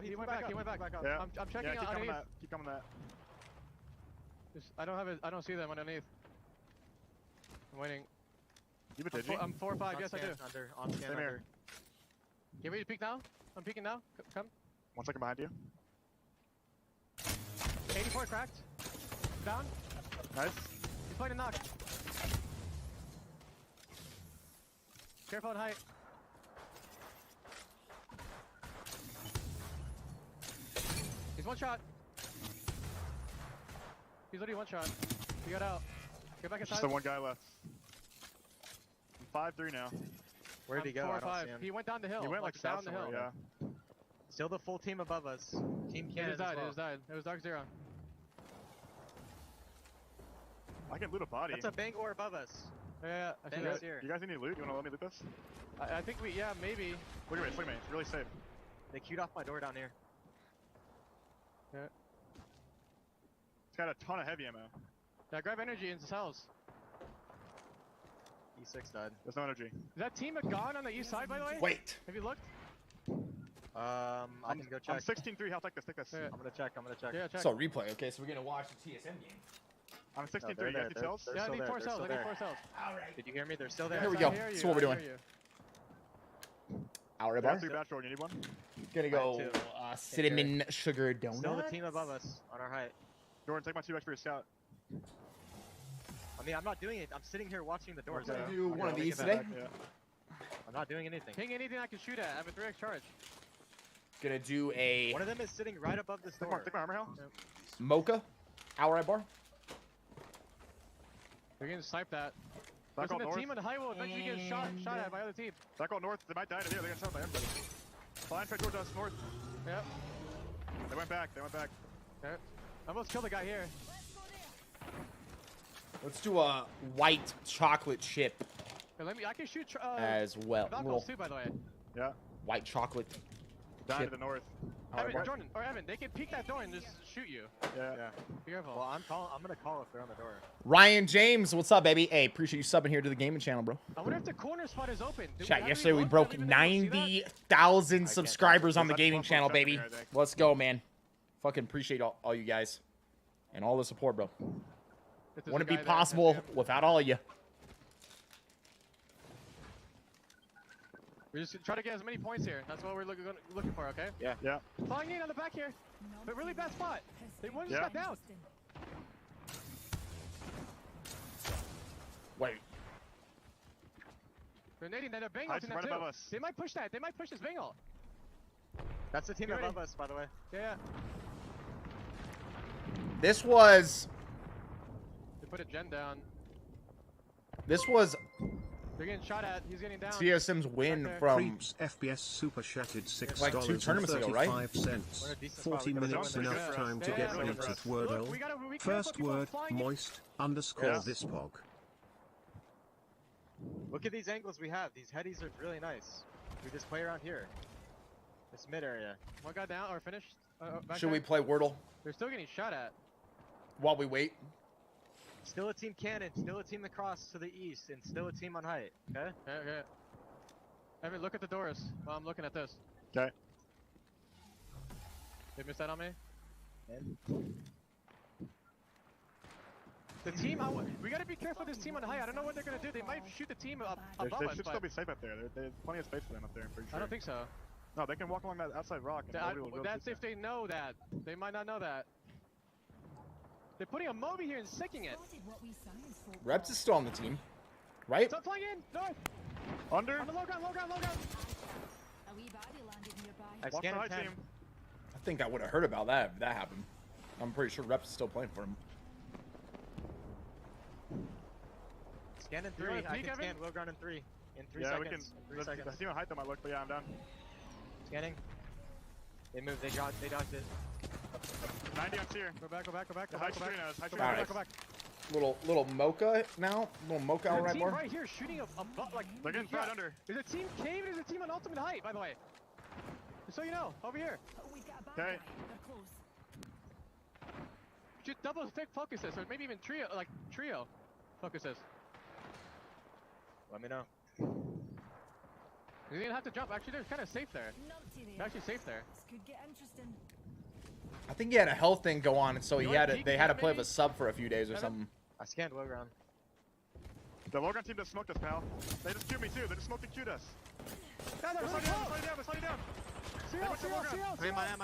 D: He went back. He went back.
R: Yeah.
D: I'm checking
R: keep
D: underneath.
R: coming that. Keep coming that.
D: I don't have it. I don't see them underneath. I'm waiting.
R: You have a digi?
D: I'm 4 or 5. Yes, I do.
R: On scan Same here.
D: Can we peek now? I'm peeking now. Come.
R: 1 second behind you.
D: 84 cracked. Down.
R: Nice.
D: He's playing a knock. Careful on height. He's 1 shot. He's already 1 shot. He got out. Get back inside.
R: Just the 1 guy left. I'm 5-3 now.
D: Where did he go? 4 or 5. He went down the hill.
R: He went like
D: down
R: south
D: the hill.
R: somewhere, yeah.
D: Still the full team above us. Team Canada. It just died. It was Dark Zero.
R: I can loot a body.
D: That's a Bangor above us. Yeah, I see that.
R: You guys need any loot? You wanna let me loot this?
D: I think we, yeah, maybe.
R: Look at me, it's really safe.
D: They queued off my door down here. Yeah.
R: It's got a ton of heavy ammo.
D: Yeah, grab energy in this house. E6 died.
R: There's no energy.
D: Is that team gone on the east side, by the way?
A: Wait.
D: Have you looked?
R: I can go check. I'm 16-3 health, take this.
D: Yeah.
R: I'm gonna check.
D: Yeah, check.
A: So replay, okay, so we're gonna watch the TSM game.
R: I'm 16-3, you guys need cells?
D: Yeah, I need 4 cells, I need 4 cells.
A: Alright.
D: Did you hear me? They're still there.
A: Here we go. That's what we're doing. Our bar.
R: 3 batch roll, you need one?
A: Gonna go cinnamon sugar donut.
D: Still the team above us on our height.
R: Jordan, take my 2x for your scout.
D: I mean, I'm not doing it. I'm sitting here watching the door.
A: We're gonna do one of these today.
D: I'm not doing anything. Ping anything I can shoot at. I have a 3x charge.
A: Gonna do a
D: One of them is sitting right above this door.
R: Take my armor hell.
A: mocha. Our bar.
D: We're gonna snipe that.
R: Back
D: Listen,
R: all
D: the
R: north.
D: team on the high will eventually get shot at by other team.
R: Back all north. They might die here. They're gonna shot by everybody. Flying straight towards us, north.
D: Yep.
R: They went back.
D: Okay. I almost killed the guy here.
A: Let's do a white chocolate chip
D: Here, I can shoot
A: as well.
D: Valkyries too, by the way.
R: Yeah.
A: White chocolate
R: Down
A: chip.
R: to the north.
D: Jordan or Evan, they can peek that door and just shoot you.
R: Yeah.
D: Be careful. Well, I'm gonna call if they're on the door.
A: Ryan James, what's up, baby? Hey, appreciate you subbing here to the gaming channel, bro.
D: I wonder if the corner spot is open.
A: Chat, yesterday we broke 90,000 subscribers on the gaming channel, baby. Let's go, man. Fucking appreciate all you guys and all the support, bro. Wouldn't be possible without all of you.
D: We're just trying to get as many points here. That's what we're looking for, okay?
R: Yeah.
D: Falling in on the back here. But really bad spot. They one just got down.
A: Wait.
D: They're nading that. They're bang ulting that too. They might push that. They might push this bang ult. That's the team above us, by the way. Yeah.
A: This was
D: They put a gen down. They're getting shot at. He's getting down.
A: TSM's win from
F: Creeps FPS super chatted $6
A: like 2 tournaments ago, right?
F: 40 minutes enough time to get late at Wordle. First word, moist, _ this pog.
D: Look at these angles we have. These headies are really nice. We just play around here. This mid area. One guy down or finished.
A: Should we play Wordle?
D: They're still getting shot at.
A: While we wait.
S: Still a team cannon, still a team across to the east, and still a team on height. Okay?
T: Okay. Evan, look at the doors while I'm looking at this.
R: Okay.
T: They missed that on me? The team, we gotta be careful of this team on height. I don't know what they're gonna do. They might shoot the team above
R: They
T: us,
R: should still be safe up there. There's plenty of space for them up there, I'm pretty sure.
T: I don't think so.
R: No, they can walk along that outside rock. And nobody will go
T: That's
R: shoot
T: if they know that. They might not know that. They're putting a Moby here and sicking it.
A: Reps is still on the team, right?
T: Stop flying in! North!
R: Under?
T: On the low ground, low ground, low ground!
S: I scanned a team.
A: I think I would have heard about that if that happened. I'm pretty sure Reps is still playing for him.
S: Scan in 3. I can scan low ground in 3. In 3
R: yeah,
S: seconds.
R: we can.
S: In 3 seconds.
R: The team on height that might look, but yeah, I'm down.
S: Scanning. They moved. They dodged it.
R: 90 on tier.
T: Go back.
R: The high tree now. High tree.
A: Alright.
T: Go back.
A: Little mocha now. Little mocha
T: There's
A: all
T: a
A: right,
T: team
A: boy.
T: right here shooting like.
R: They're getting fried under.
T: There's a team cave. There's a team on ultimate height, by the way. Just so you know, over here.
R: Okay.
T: Just double thick focuses, or maybe even trio focuses.
S: Let me know.
T: You didn't have to jump. Actually, they're kind of safe there. They're actually safe there.
N: This could get interesting.
A: I think he had a health thing go on, so
T: You
A: he
T: wanna
A: had
T: peek
A: they had to
T: that
A: play with
T: maybe?
A: a sub for a few days or something.
S: I scanned low ground.
R: The low ground team just smoked us, pal. They just queued me too. They just smoked and queued us.
T: Guys,
R: We're sliding down. We're sliding down.
T: See
S: I am.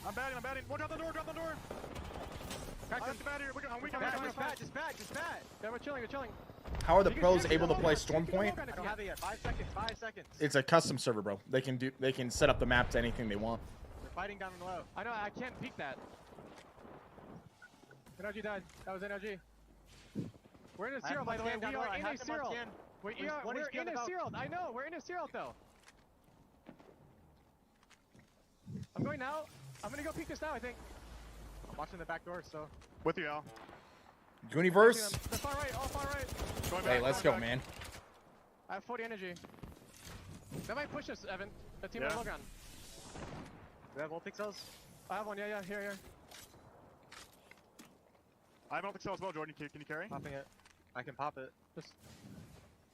R: I'm batting. One drop the door. I'm bad here. I'm weak.
T: Just bat. Yeah, we're chilling.
A: How are the pros able to play Stormpoint?
S: I don't have it yet. 5 seconds.
A: It's a custom server, bro. They can set up the map to anything they want.
S: They're fighting down low.
T: I know. I can't peek that. Energy died. That was energy. We're in a zero, by the way. We are in a zero. We're in a zero. I know. We're in a zero, though. I'm going now. I'm gonna go peek this now, I think.
S: I'm watching the back door, so.
R: With you, Al.
A: Universe.
T: The far right, all far right.
A: Hey, let's go, man.
T: I have 40 energy. That might push us, Evan. The team on low ground.
S: Do we have all pixels?
T: I have one, yeah, here.
R: I have an pixel as well, Jordan. Can you carry?
S: Popping it. I can pop it.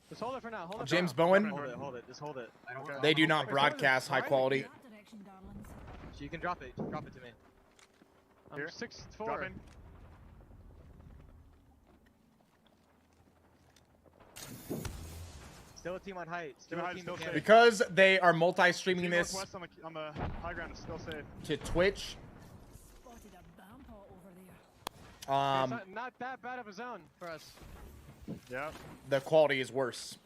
T: Just hold it for now. Hold it.
A: James
T: for now.
A: Bowen.
S: Hold it. Just hold it. I don't
A: They do not broadcast high quality.
S: So you can drop it. Drop it to me.
T: I'm
R: Here.
T: 6'4".
R: Dropping.
S: Still a team on height. Still a team
R: safe.
A: Because they are multi-streaming
R: Team
A: this
R: Northwest on the high ground is still safe.
A: to Twitch.
N: Spotted a vampire over there.
T: It's not that bad of a zone for us.
R: Yeah.
A: The quality is worse.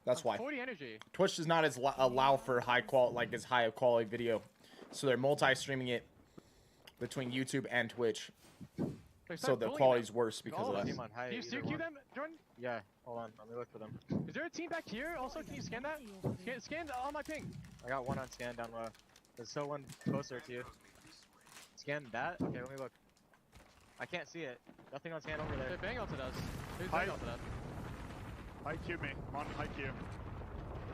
A: That's why.
T: 40 energy.
A: Twitch does not allow for high a quality video, so they're multi-streaming it between YouTube and Twitch. So the quality's worse because of that.
S: Team on height.
T: Do you queue them, Jordan?
S: Yeah. Hold on. Let me look for them.
T: Is there a team back here? Also, can you scan that? Scan on my ping.
S: I got one on scan down low. There's still one closer to you. Scan that? Okay, let me look. I can't see it. Nothing on scan over there.
T: They're bang ulted us. Who's
R: High
T: bang ulted us?
R: High cube me. I'm on high cube.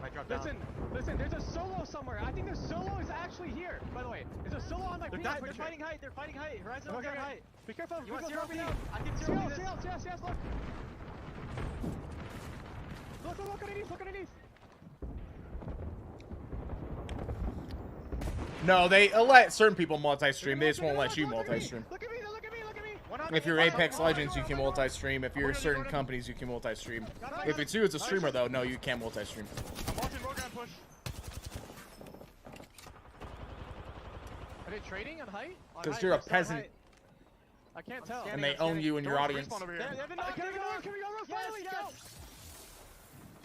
S: Might drop down.
T: Listen, there's a solo somewhere. I think the solo is actually here, by the way. There's a solo on my ping.
S: They're fighting height. They're fighting height. Horizon on height.
T: Be careful.
S: You want
T: go
S: zero
T: down.
S: me? I can zero me this.
T: Yes, look. Look underneath.
A: No, they let certain people multi-stream. They just won't let you multi-stream.
T: Look at me.
A: If you're Apex Legends, you can multi-stream. If you're certain companies, you can multi-stream. If it's you as a streamer, though, no, you can't multi-stream.
R: I'm watching Rogan push.
T: Are they trading on height?
A: Because you're a peasant.
T: I can't tell.
A: And they own you and your audience.
T: Can we go? Finally, go!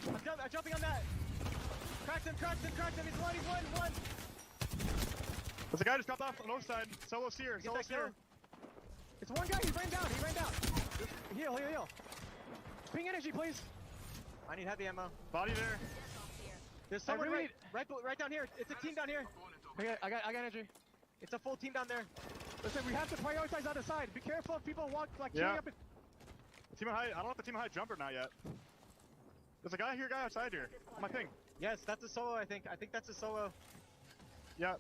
S: I'm jumping on that. Cracked him. He's one.
R: There's a guy just dropped off on the north side. Solo's here. Solo's here.
T: It's one guy. He ran down. Heal. Ping energy, please.
S: I need heavy ammo.
R: Body there.
S: There's someone right down here. It's a team down here.
T: I got energy.
S: It's a full team down there.
T: Listen, we have to prioritize on the side. Be careful if people walk queuing up.
R: The team on height. I don't know if the team on height jump or not yet. There's a guy outside here. On my ping.
S: Yes, that's a solo. I think that's a solo.
R: Yeah.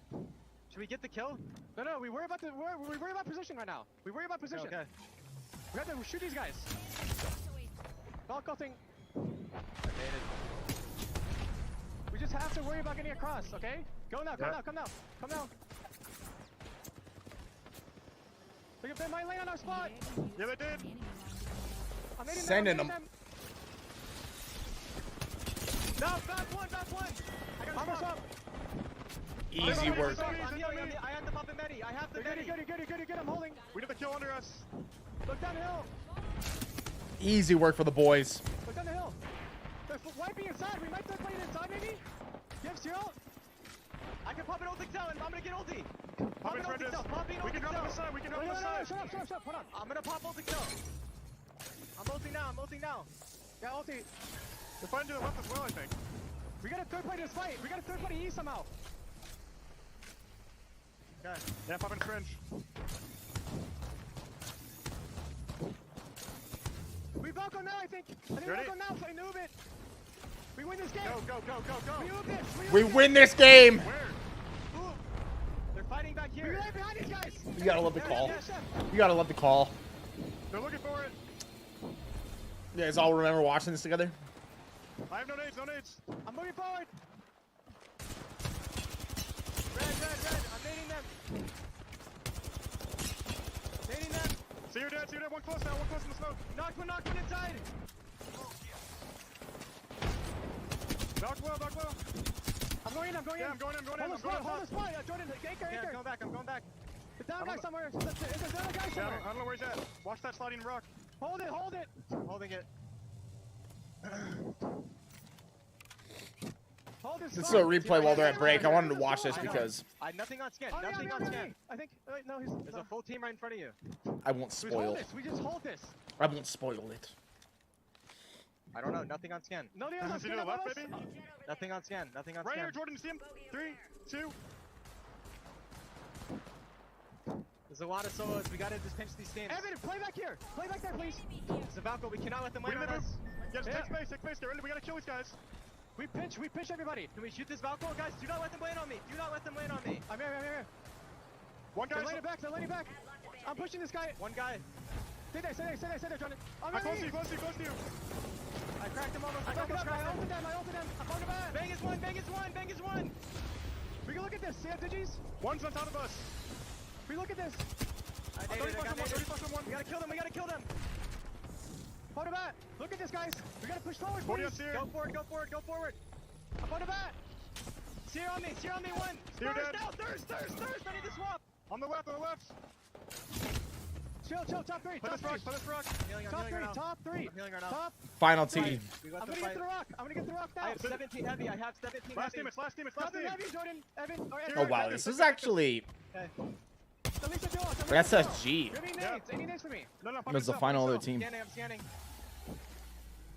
S: Should we get the kill?
T: No. We worry about position right now. We worry about position.
S: Okay.
T: We have to shoot these guys. Falco thing. We just have to worry about getting across, okay? Go now, come now, come now, come now. Look at them, might lay on our spot.
R: Yeah, they did.
T: I'm hitting
A: Sending
T: them.
A: them.
T: No, back one. I got Arma's up.
A: Easy work.
S: I have the pop and Medi. I have the Medi.
T: Good. I'm holding.
R: We did the kill under us.
T: Look down the hill.
A: Easy work for the boys.
T: Look down the hill. They're wiping inside. We might start playing inside, maybe? You have zero?
S: I can pop an ulti cell and I'm gonna get ulti.
R: Pop an ulti cell. We can drop on the side. We can drop on the side.
T: Shut up. Hold on.
S: I'm gonna pop ulti cell. I'm ulting now.
T: Yeah, ulti.
R: They're fighting to the left as well, I think.
T: We got a third party to this fight. We got a third party E somehow.
R: Okay. Yeah, pop in fringe.
T: We Valko now, I think. I think we
R: Ready?
T: Valko now, so I move it. We win this game.
R: Go.
T: We move this.
A: We win this game.
R: Where?
S: Ooh. They're fighting back here.
T: We right behind these guys.
A: You gotta love the call.
T: Yeah, chef.
A: You gotta love the call.
R: They're looking for it.
A: You guys all remember watching this together?
R: I have no nades.
T: I'm moving forward.
S: Red. I'm nading them.
R: See your dad. One close now. One close in the smoke.
S: Knock one inside.
R: Knock well.
T: I'm going in.
R: Yeah, I'm going in.
T: Hold the spot. Jordan, anchor.
S: Yeah, I'm going back.
T: The down guy somewhere. There's another guy
R: Yeah,
T: somewhere.
R: I don't know where he's at. Watch that sliding rock.
T: Hold it.
S: Holding it.
T: Hold this.
A: This is a replay while they're at break. I wanted to watch this because
S: Nothing on scan.
T: Oh,
S: Nothing on scan.
T: I think. No, he's.
S: There's a full team right in front of you.
A: I won't spoil.
T: We just hold this.
A: I won't spoil it.
S: I don't know. Nothing on scan.
T: No, the other
R: See to the left, baby.
S: Nothing on scan.
R: Right here, Jordan. You see him? 3, 2.
S: There's a lot of solos. We gotta just pinch these teams.
T: Evan, play back here. Play back there, please.
S: Zavalko, we cannot let them
R: We
S: win
R: need
S: on
R: to
S: us.
R: move. Yeah, take space. Get ready. We gotta kill these guys.
T: We pinch everybody.
S: Can we shoot this Valko? Guys, do not let them land on me.
T: I'm here.
R: One guy.
T: They're landing back. I'm pushing this guy.
S: One guy.
T: Stay there, Jordan.
R: I'm close to you.
S: I cracked him almost.
T: I ulted them. I'm on the back.
S: Bang is one.
T: We can look at this. See that, Digis?
R: One's on top of us.
T: We look at this.
S: I got one. We gotta kill them.
T: On the bat. Look at this, guys. We gotta push forward, please.
S: Go forward.
T: I'm on the bat.
S: Sear on me, one.
R: Sear dead.
S: Thirst, ready to swap.
R: On the left.
T: Chill, top three.
R: Put this rock.
T: Top three. Top.
A: Final team.
T: I'm gonna get to the rock. Now.
S: I have 17 heavy.
R: Last team. It's last team.
T: Heavy, Jordan. Evan.
A: Oh wow, this is actually.
T: Okay. Elisa, do us.
A: That's SG.
T: Any nades for me?
R: No.
A: It was the final other team.
S: I'm scanning.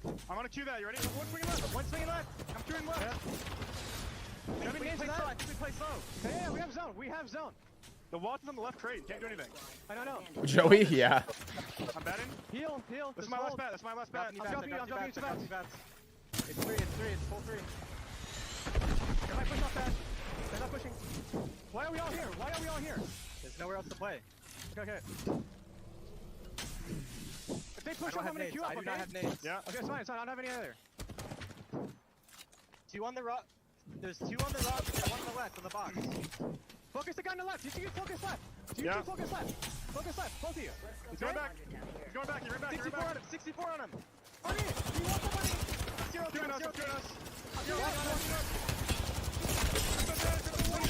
R: I'm gonna cue that. You ready?
S: One swing left. I'm queuing left.
T: Yeah.
S: I think we play slow.
T: Yeah, we have zone.
R: The Watts is on the left trade. Can't do anything.
T: I don't know.
A: Joey, yeah.
R: I'm batting.
T: Heal.
R: This is my last bat.
T: I'm dropping you to bats.
S: It's three. It's full three.
T: They might push off that. They're not pushing. Why are we all here?
S: There's nowhere else to play.
T: Okay. If they push up, I'm gonna queue up,
S: I do not have nades.
R: Yeah.
T: Okay, it's fine. I don't have any either.
S: 2 on the rock. There's 2 on the rock and 1 on the left on the box.
T: Focus the guy on the left. You two focus left. Focus left. Both of you.
R: He's going back. You're back.
S: 64 on him.
T: On me. You want somebody?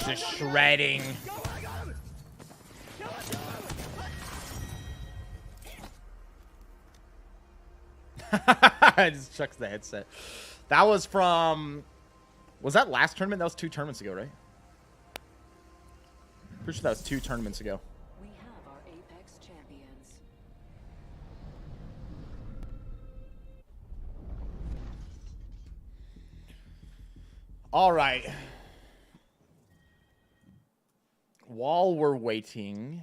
A: Just shredding.
T: I got him.
A: Just chucks the headset. That was from. Was that last tournament? That was 2 tournaments ago, right? Pretty sure that was 2 tournaments ago.
U: We have our Apex champions.
A: All right. While we're waiting.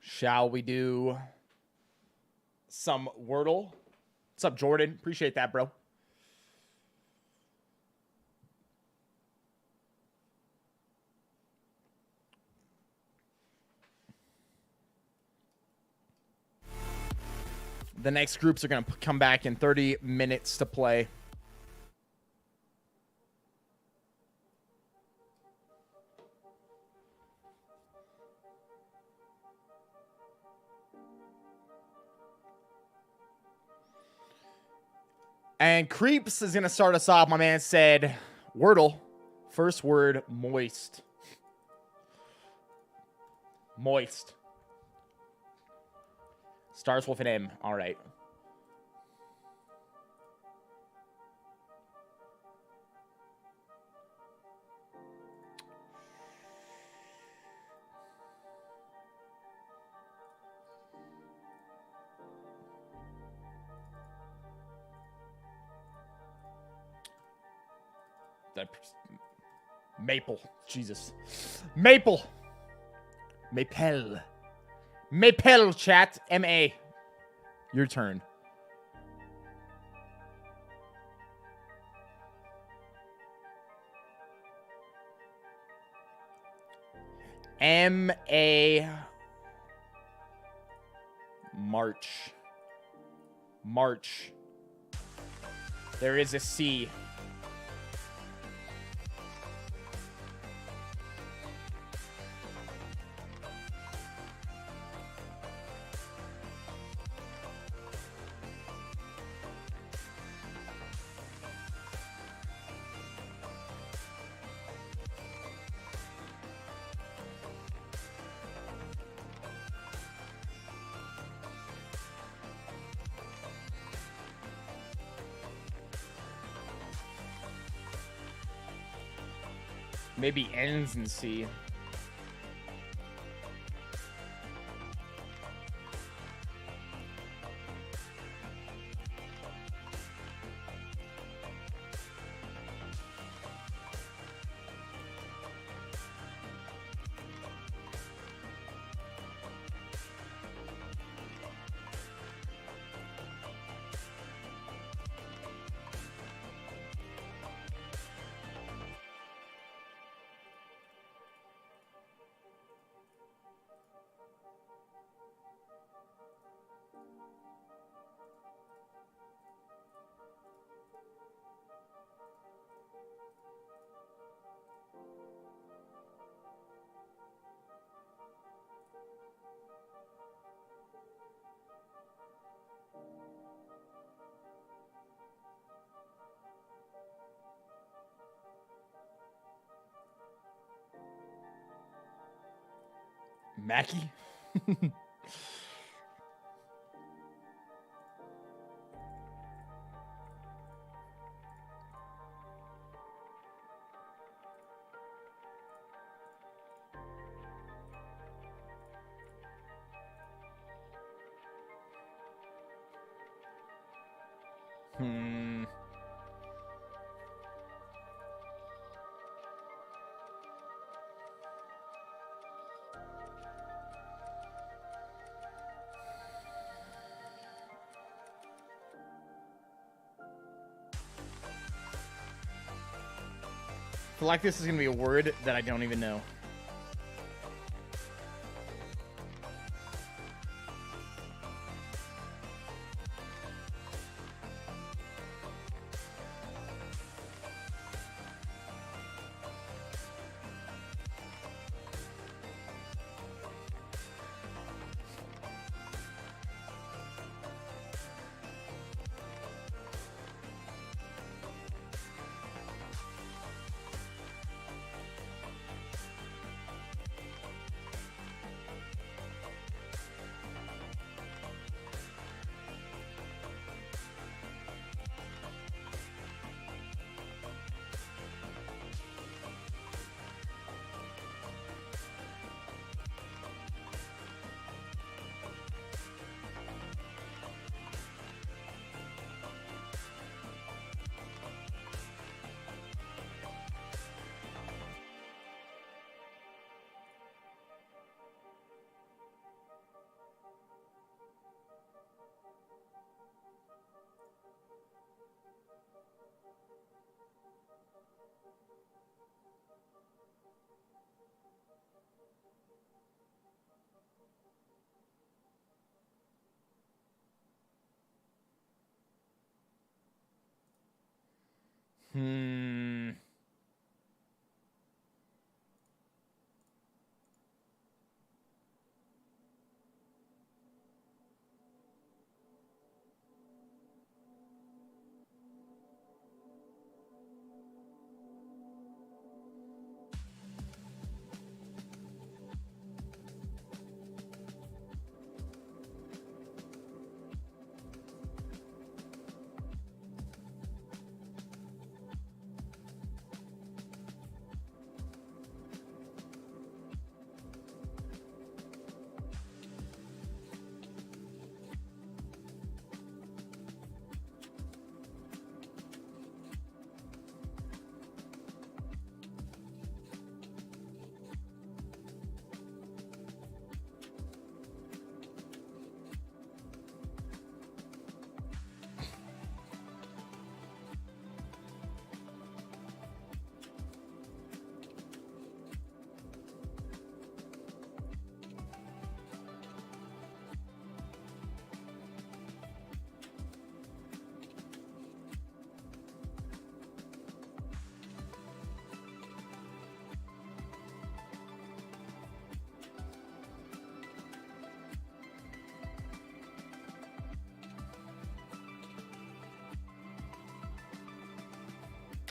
A: Shall we do some Wordle? What's up, Jordan? Appreciate that, bro. The next groups are going to come back in 30 minutes to play. And Creeps is going to start us off. My man said, Wordle, first word, moist. Moist. Starts with an M. All right. Maple. Jesus. Maple. Maple. Maple, chat. M-A. Your turn. M-A. March. March. There is a C. Maybe ends in C. Mackie? I feel like this is going to be a word that I don't even know.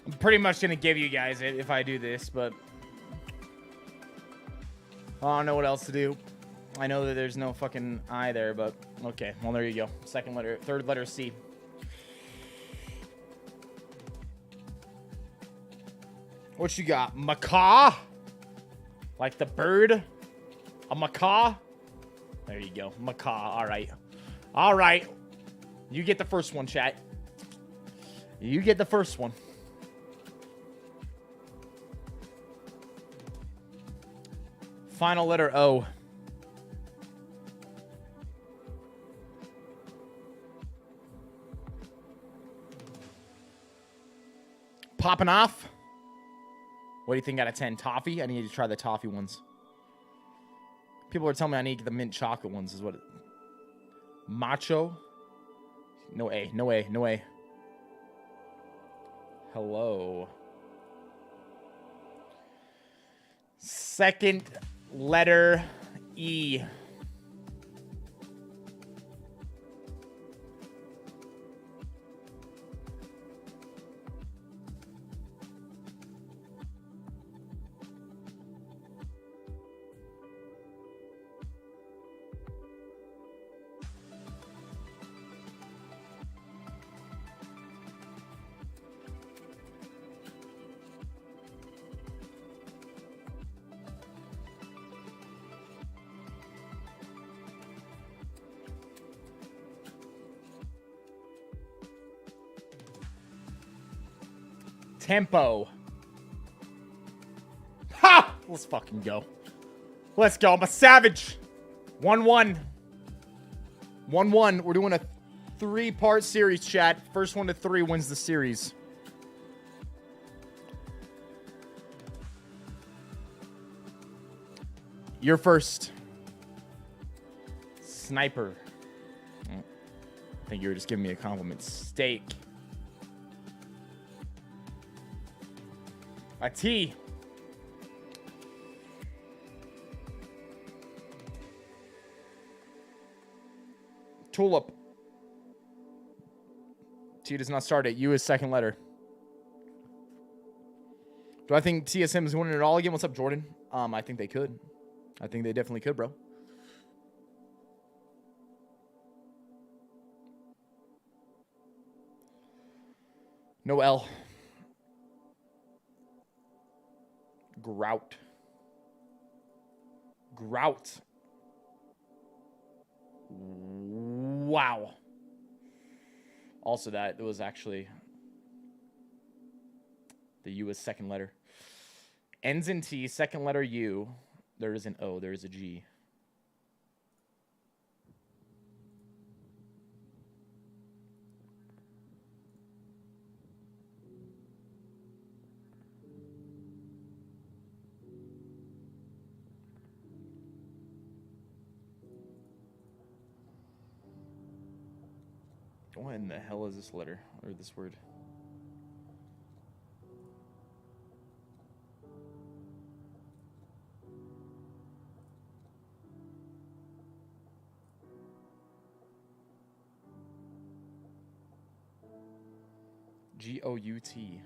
A: I'm pretty much gonna give you guys it if I do this, but I don't know what else to do. I know that there's no fucking I there, but okay. Well, there you go. Second letter, third letter C. What you got? Macaw? Like the bird? A macaw? There you go. Macaw. All right. All right. You get the first one, chat. You get the first one. Final letter O. Popping off. What do you think out of 10? Toffee? I need to try the toffee ones. People are telling me I need to get the mint chocolate ones. Is what? Macho? No A. No A. No A. Hello. Second letter E. Tempo. Ha! Let's fucking go. Let's go. I'm a savage. 1-1. 1-1. We're doing a 3-part series, chat. First 1 to 3 wins the series. You're first. Sniper. I think you were just giving me a compliment. Steak. A T. Tulip. T does not start it. U is second letter. Do I think TSM is winning it all again? What's up, Jordan? I think they could. I think they definitely could, bro. No L. Grout. Grout. Wow. Also, that was actually the U is second letter. Ends in T, second letter U. There is an O, there is a G. What in the hell is this letter or this word? G-O-U-T.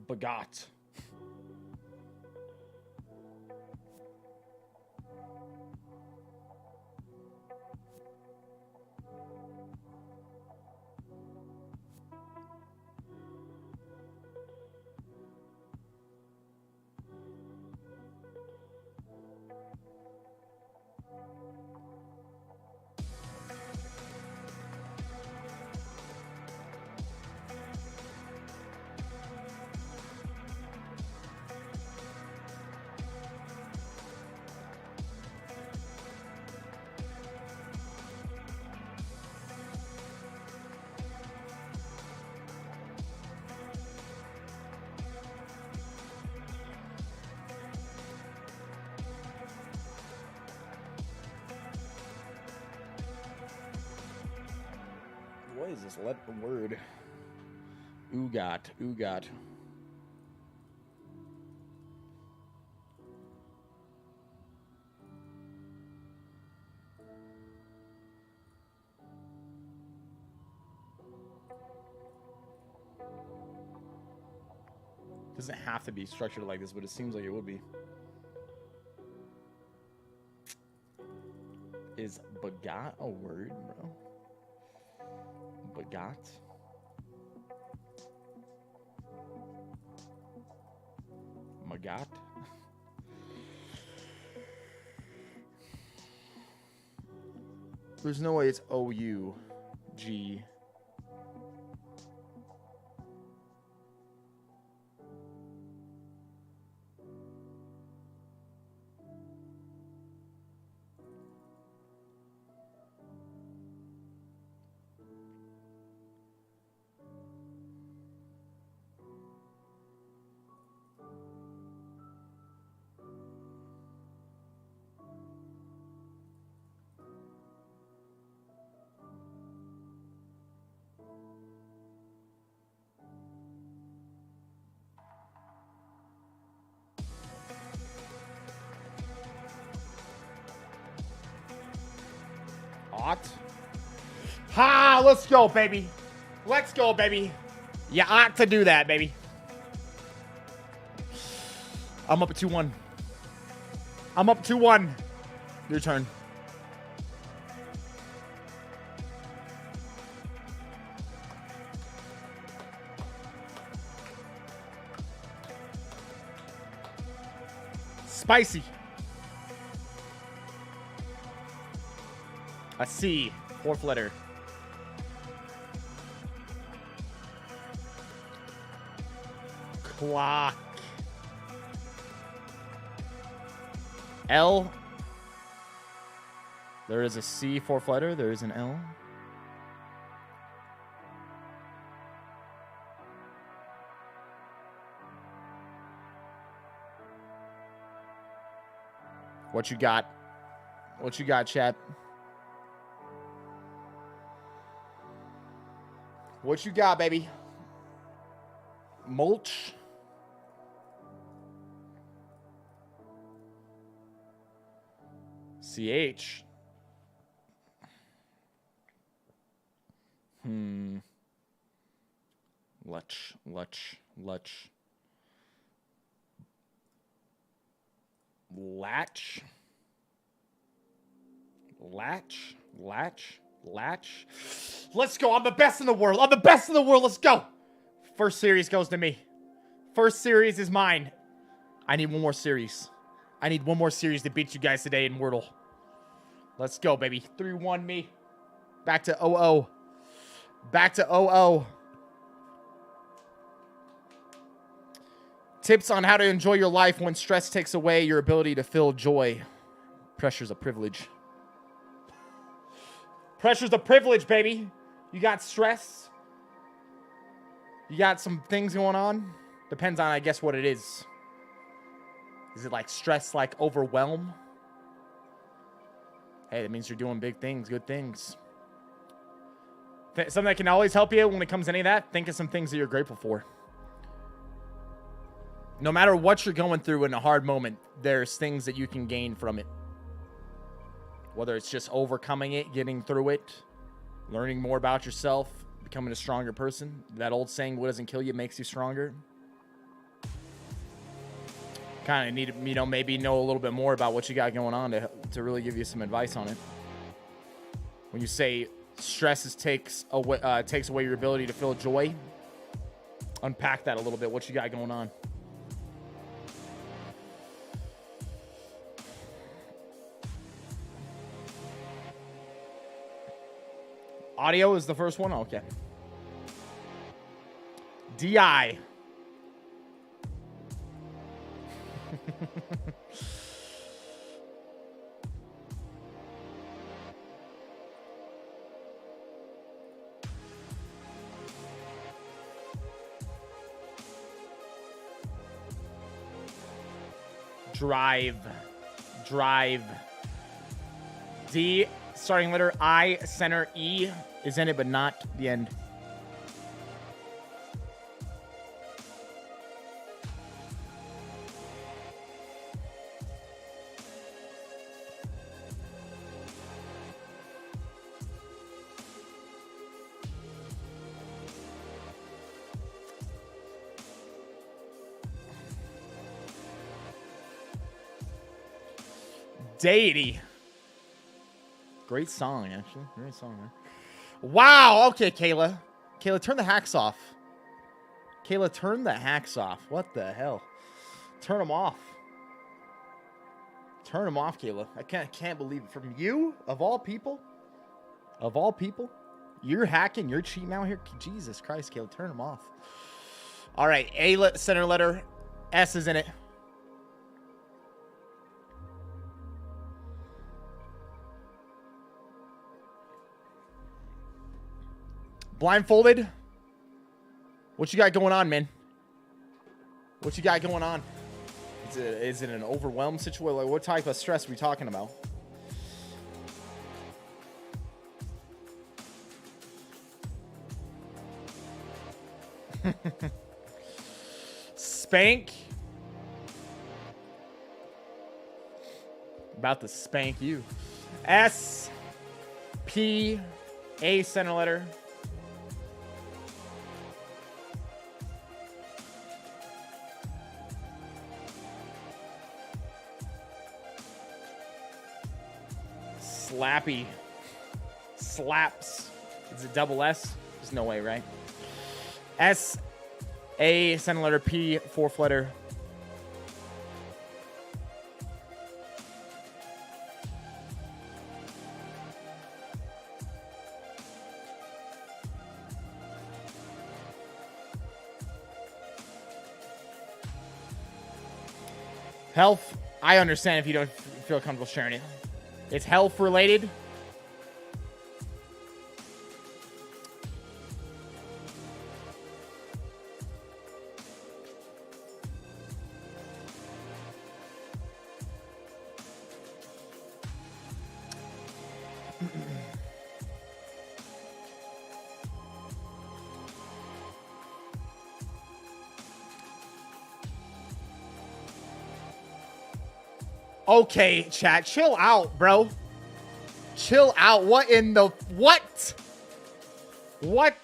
A: Begot. What is this word? Ugot. Ugot. Doesn't have to be structured like this, but it seems like it would be. Is begot a word, bro? Begot? Magot? There's no way it's O-U-G. Ha! Let's go, baby. Let's go, baby. You ought to do that, baby. I'm up at 2-1. I'm up 2-1. Your turn. Spicy. A C. Fourth letter. Clock. L. There is a C, fourth letter. There is an L. What you got? What you got, chat? What you got, baby? Mulch. CH. Lutch. Latch. Let's go. I'm the best in the world. Let's go. First series goes to me. First series is mine. I need one more series. I need one more series to beat you guys today in Wordle. Let's go, baby. 3-1 me. Back to 0-0. Back to 0-0. Tips on how to enjoy your life when stress takes away your ability to feel joy. Pressure's a privilege. Pressure's a privilege, baby. You got stress. You got some things going on. Depends on, I guess, what it is. Is it like stress, like overwhelm? Hey, that means you're doing big things, good things. Something that can always help you when it comes to any of that, think of some things that you're grateful for. No matter what you're going through in a hard moment, there's things that you can gain from it. Whether it's just overcoming it, getting through it, learning more about yourself, becoming a stronger person. That old saying, what doesn't kill you makes you stronger. Kind of need to, you know, maybe know a little bit more about what you got going on to really give you some advice on it. When you say stress takes away your ability to feel joy, unpack that a little bit. What you got going on? Audio is the first one? Okay. DI. Drive. D, starting letter I, center E is in it, but not the end. Deity. Great song, actually. Great song, man. Wow. Okay, Kayla. Kayla, turn the hacks off. Kayla, turn the hacks off. What the hell? Turn them off. Turn them off, Kayla. I can't believe it. From you, of all people, you're hacking, you're cheating out here. Jesus Christ, Kayla, turn them off. All right, A center letter, S is in it. Blindfolded. What you got going on, man? What you got going on? Is it an overwhelmed situation? Like, what type of stress are we talking about? Spank. About to spank you. S, P, A center letter. Slappy. Slaps. Is it double S? There's no way, right? S, A, center letter, P, fourth letter. Health. I understand if you don't feel comfortable sharing it. It's health related. Okay, chat, chill out, bro. Chill out. What in the... What? What?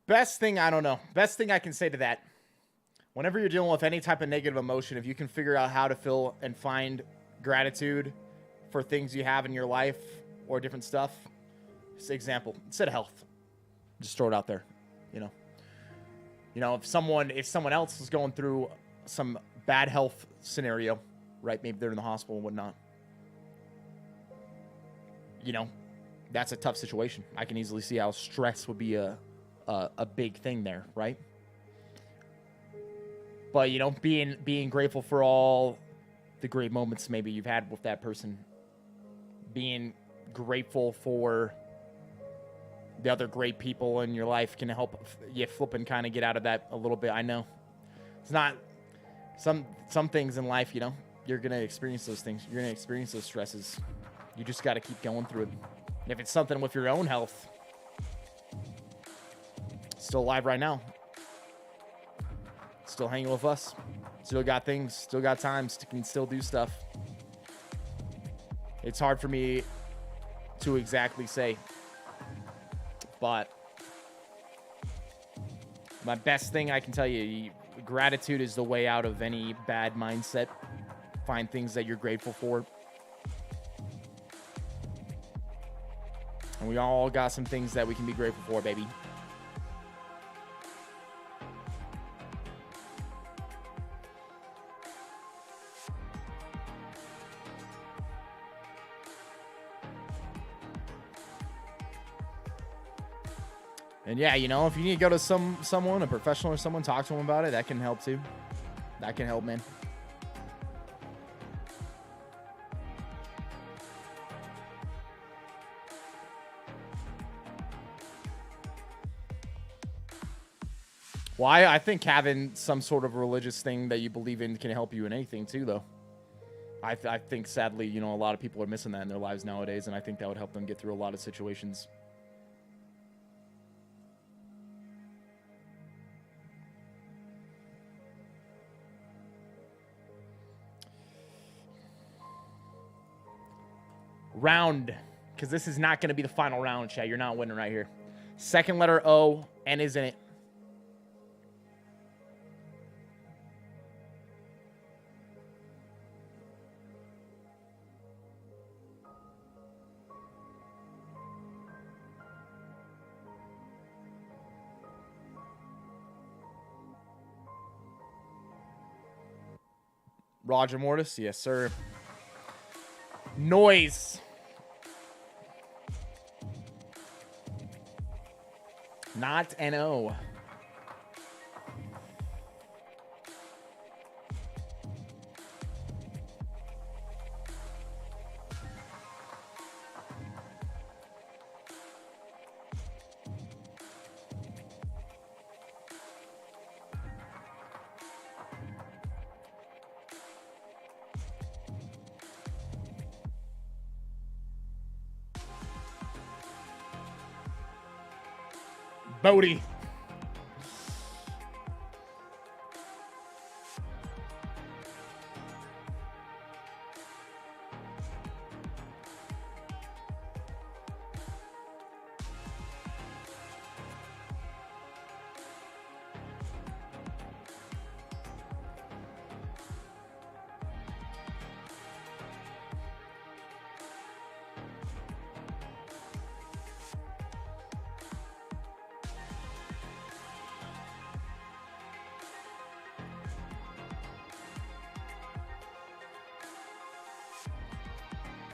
A: Best thing, I don't know. Best thing I can say to that. Whenever you're dealing with any type of negative emotion, if you can figure out how to feel and find gratitude for things you have in your life or different stuff. Just example, instead of health. Just throw it out there, you know. You know, if someone else is going through some bad health scenario, right? Maybe they're in the hospital and whatnot. You know, that's a tough situation. I can easily see how stress would be a big thing there, right? But, you know, being grateful for all the great moments maybe you've had with that person. Being grateful for the other great people in your life can help you flip and kind of get out of that a little bit. I know. It's not... Some things in life, you know, you're going to experience those things. You're going to experience those stresses. You just got to keep going through it. And if it's something with your own health, still alive right now. Still hanging with us. Still got things. Still got times. Can still do stuff. It's hard for me to exactly say. But my best thing I can tell you, gratitude is the way out of any bad mindset. Find things that you're grateful for. And we all got some things that we can be grateful for, baby. And yeah, you know, if you need to go to someone, a professional or someone, talk to them about it, that can help too. That can help, man. Well, I think having some sort of religious thing that you believe in can help you in anything too, though. I think, sadly, you know, a lot of people are missing that in their lives nowadays, and I think that would help them get through a lot of situations. Round, because this is not going to be the final round, chat. You're not winning right here. Second letter O, N is in it. Roger Mortis, yes, sir. Noise. Not an O. Bodie.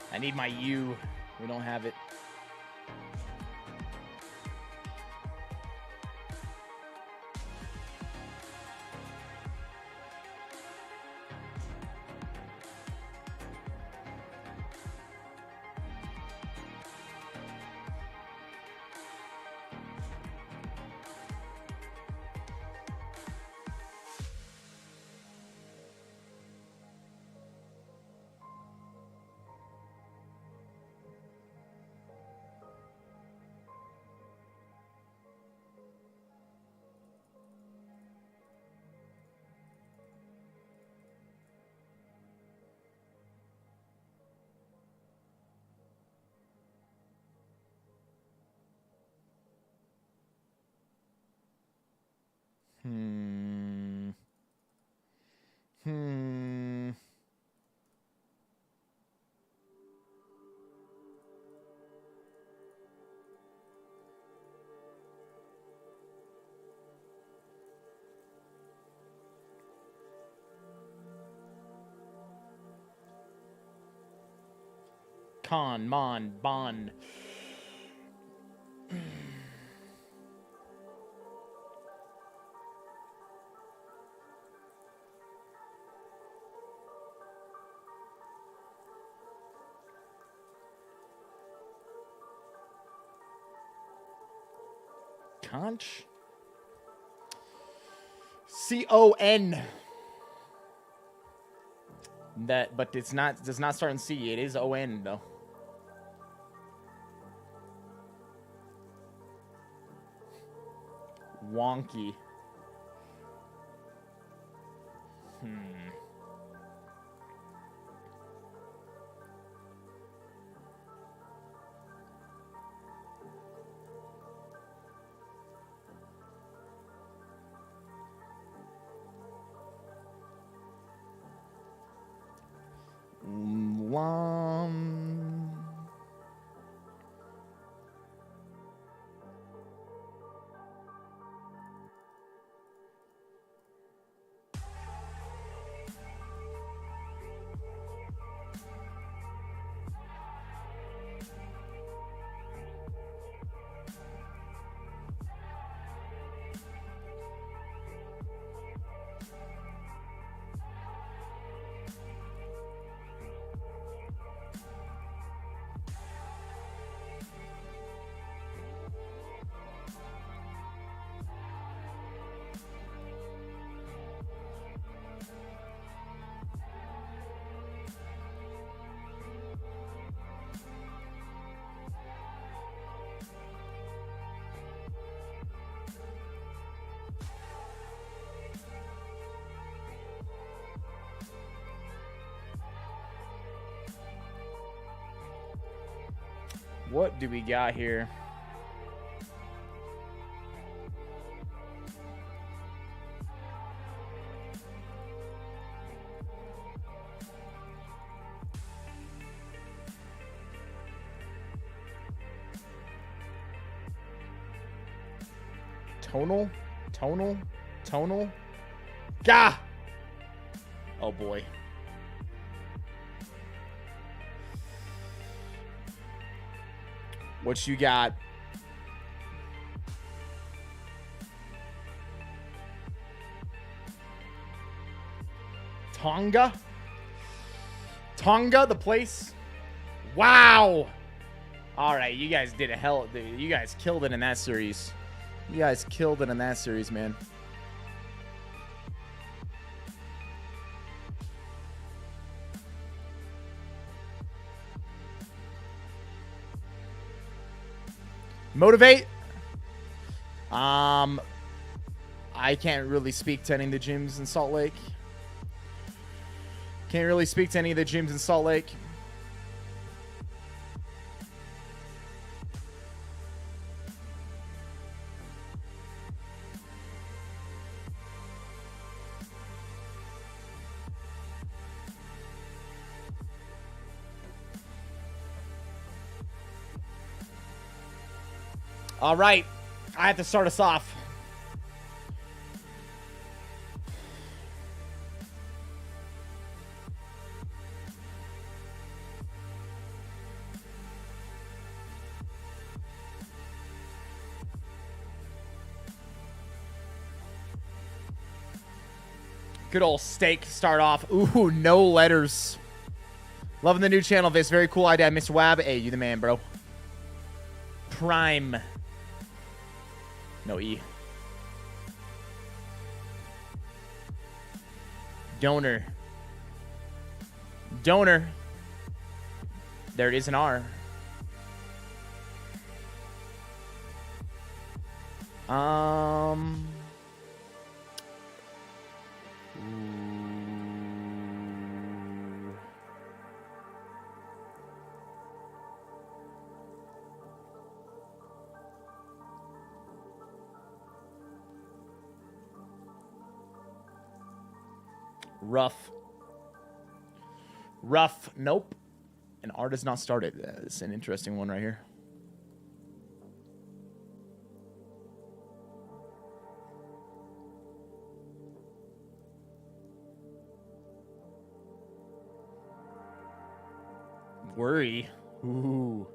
A: I need my U. We don't have it. Con, Mon, Bon. Conch? C-O-N. That, but it's not, does not start in C. It is O-N, though. Wonky. What do we got here? Tonal? Tonal? Tonal? Gah! Oh boy. What you got? Tonga? Tonga, the place? Wow! Alright, you guys did a hell. You guys killed it in that series. You guys killed it in that series, man. Motivate. I can't really speak to any of the gyms in Salt Lake. Can't really speak to any of the gyms in Salt Lake. All right, I have to start us off. Good old steak start off. Ooh, no letters. Loving the new channel, Viss. Very cool idea, Mr. Wab. Hey, you the man, bro. Prime. No E. Donor. Donor. There is an R. Rough. Rough. Nope. And R does not start it. It's an interesting one right here. Worry. Ooh.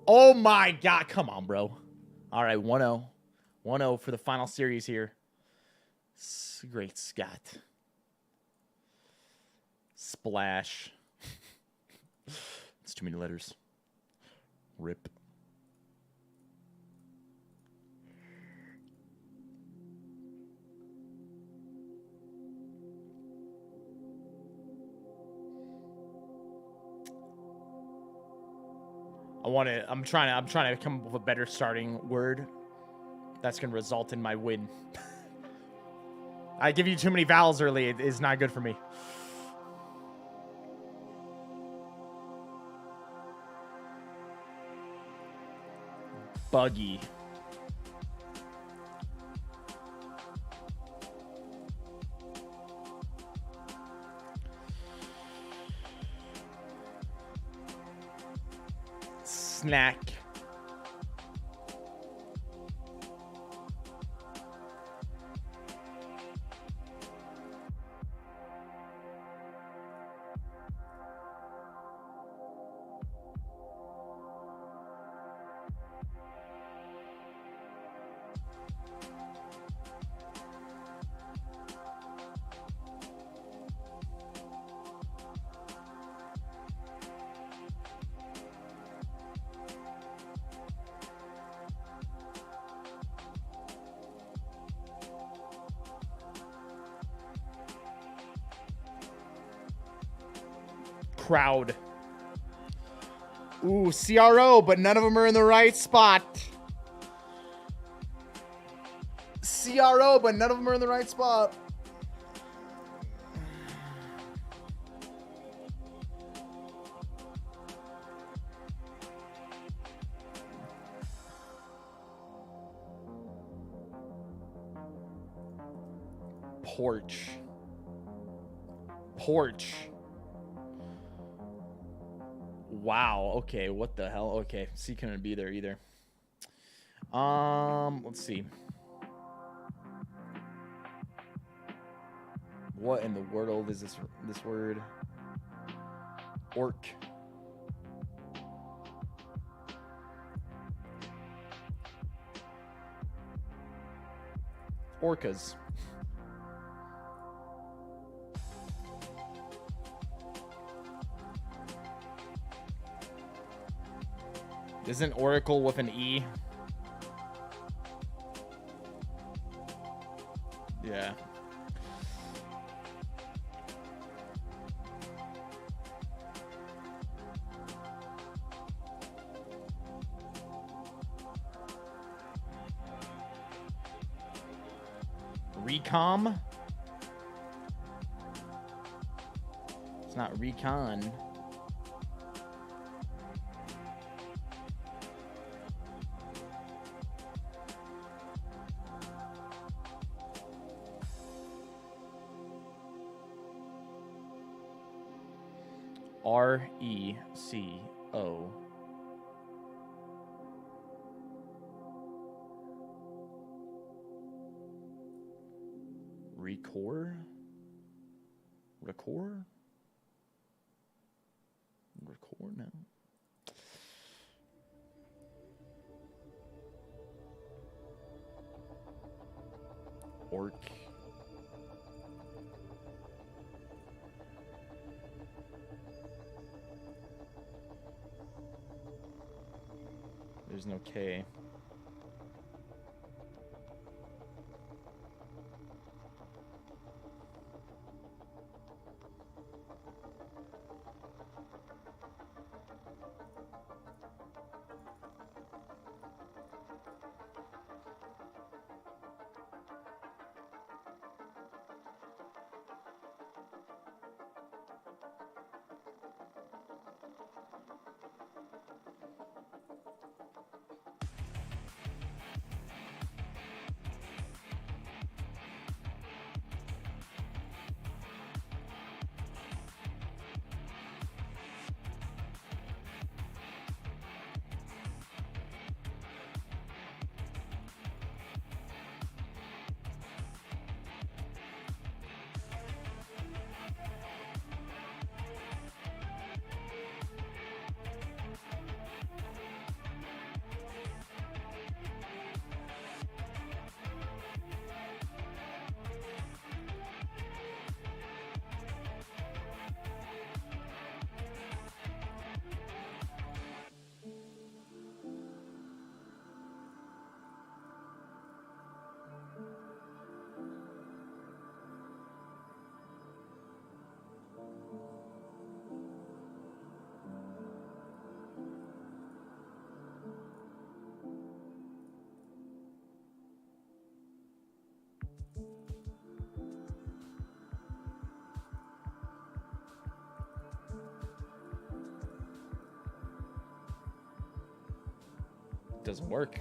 A: Oh my god. Come on, bro. All right, 1-0. 1-0 for the final series here. Great Scott. Splash. It's too many letters. Rip. I'm trying to come up with a better starting word that's gonna result in my win. I give you too many vowels early, it is not good for me. Buggy. Snack. Crowd. Ooh, CRO, but none of them are in the right spot. CRO, but none of them are in the right spot. Porch. Porch. Wow, okay, what the hell? Okay, C couldn't be there either. Let's see. What in the world is this word? Orc. Orcas. Isn't Oracle with an E? Yeah. Recom? It's not recon. R-E-C-O. Record? Record? Record now. Orc. There's no K. doesn't work.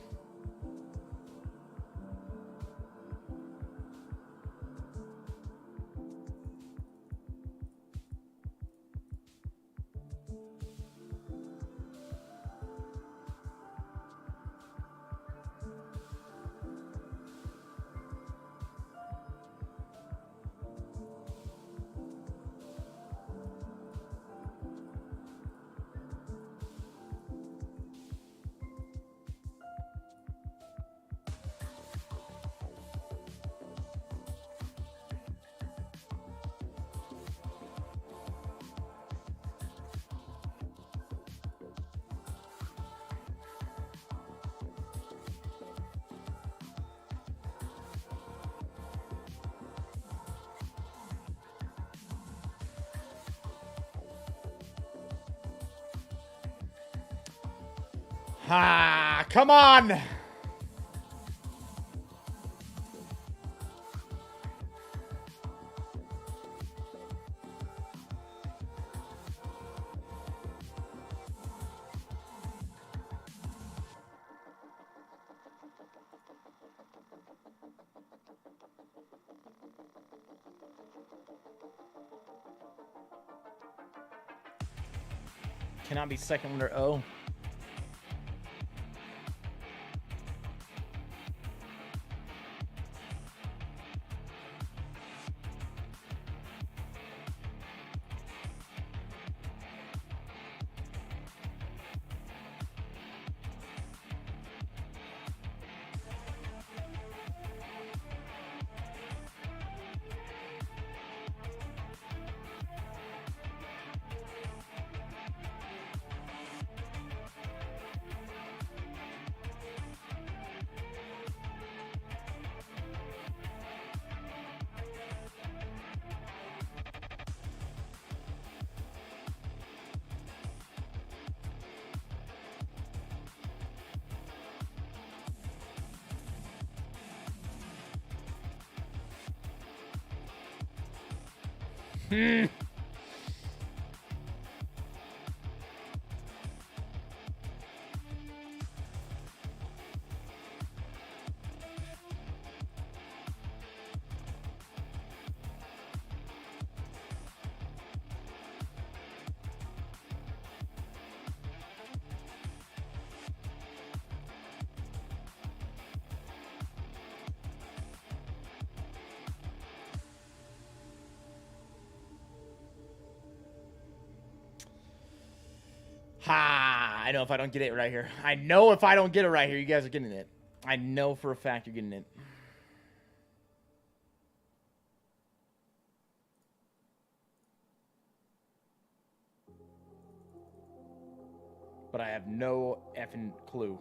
A: Ah, come on. Cannot be second under O. Hmm. Ha! I know if I don't get it right here. I know if I don't get it right here, you guys are getting it. I know for a fact you're getting it. But I have no effing clue.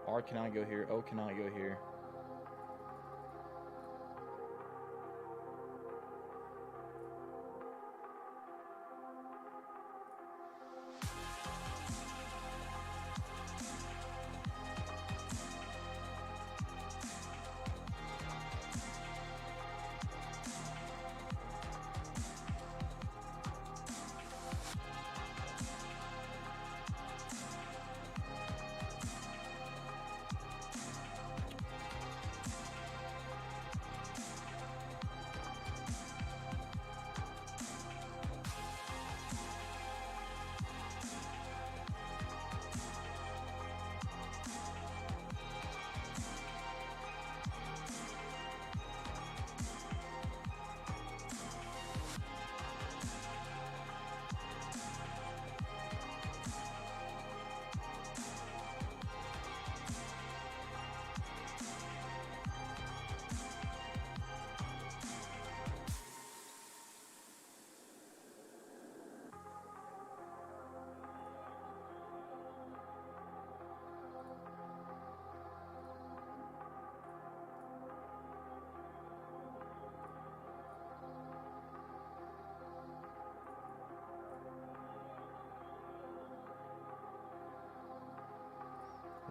A: R cannot go here. O cannot go here.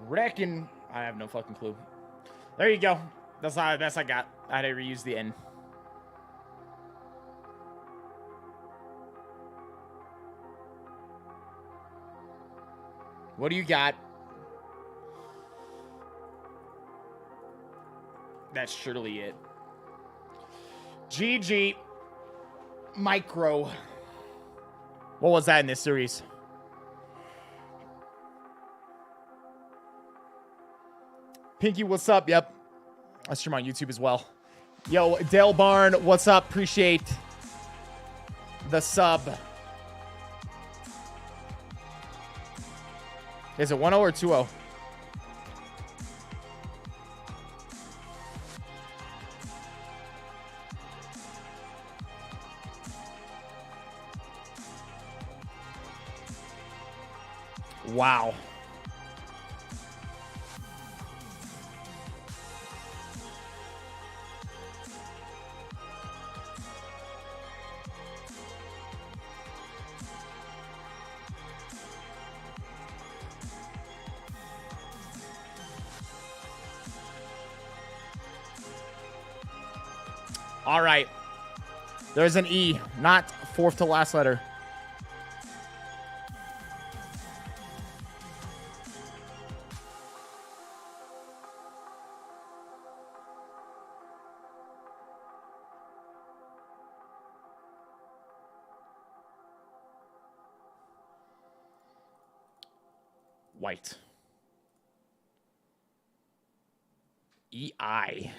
A: reckon I have no fucking clue. There you go. That's all I got. I had to reuse the N. What do you got? That's surely it. GG Micro. What was that in this series? Pinky, what's up? Yep. I stream on YouTube as well. Yo, Dale Barn, what's up? Appreciate the sub. Is it 1-0 or 2-0? Wow. All right. There's an E, not fourth to last letter. White. EI.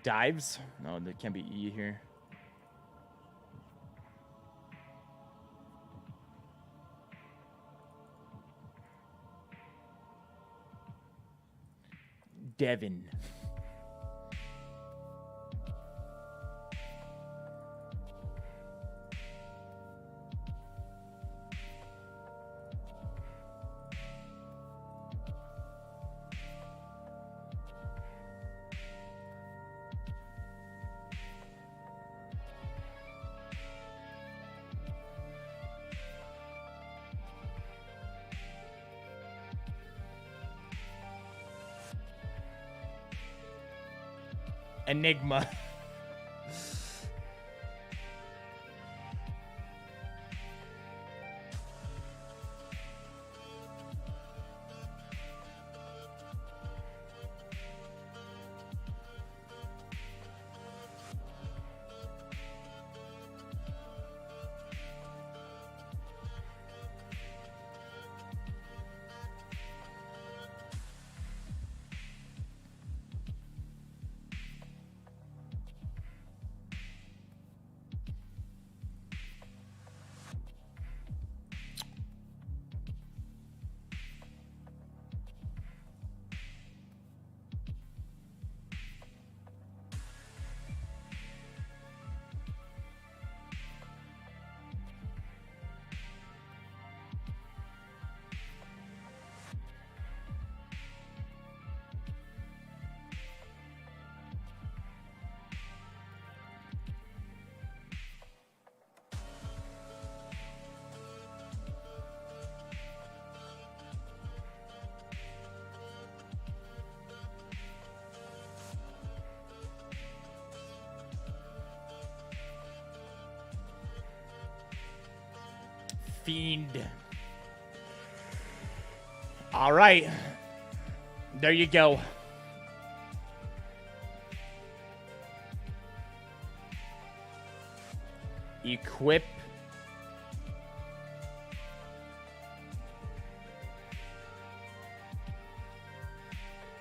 A: Dives? No, there can't be E here. Devin. Enigma. Fiend. All right. There you go. Equip.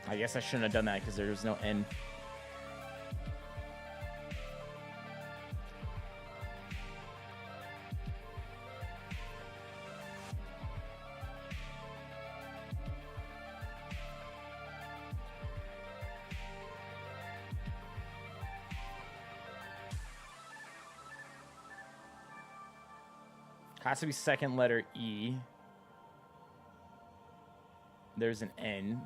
A: I guess I shouldn't have done that because there was no N. Has to be second letter E. There's an N.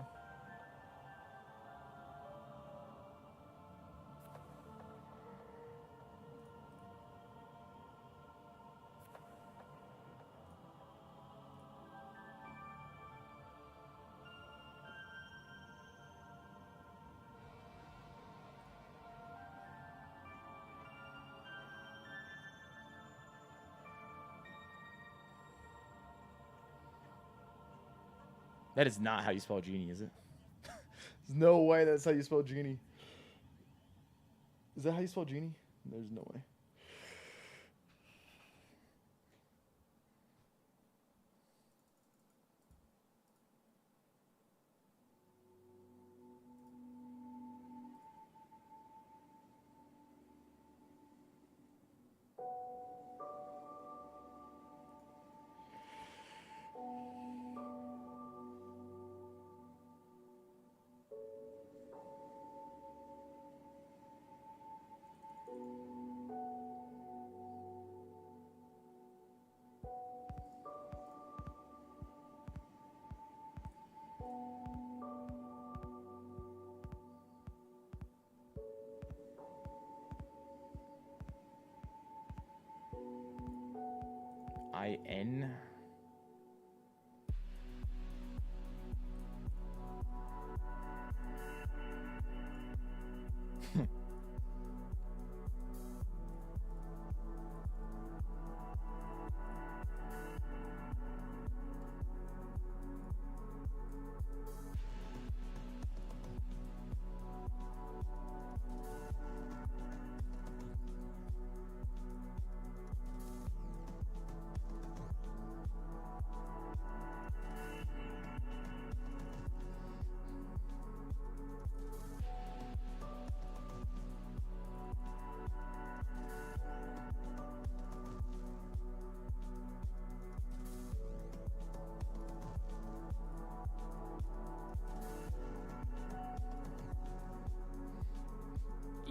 A: That is not how you spell genie, is it? There's no way that's how you spell genie. Is that how you spell genie? There's no way. I-N.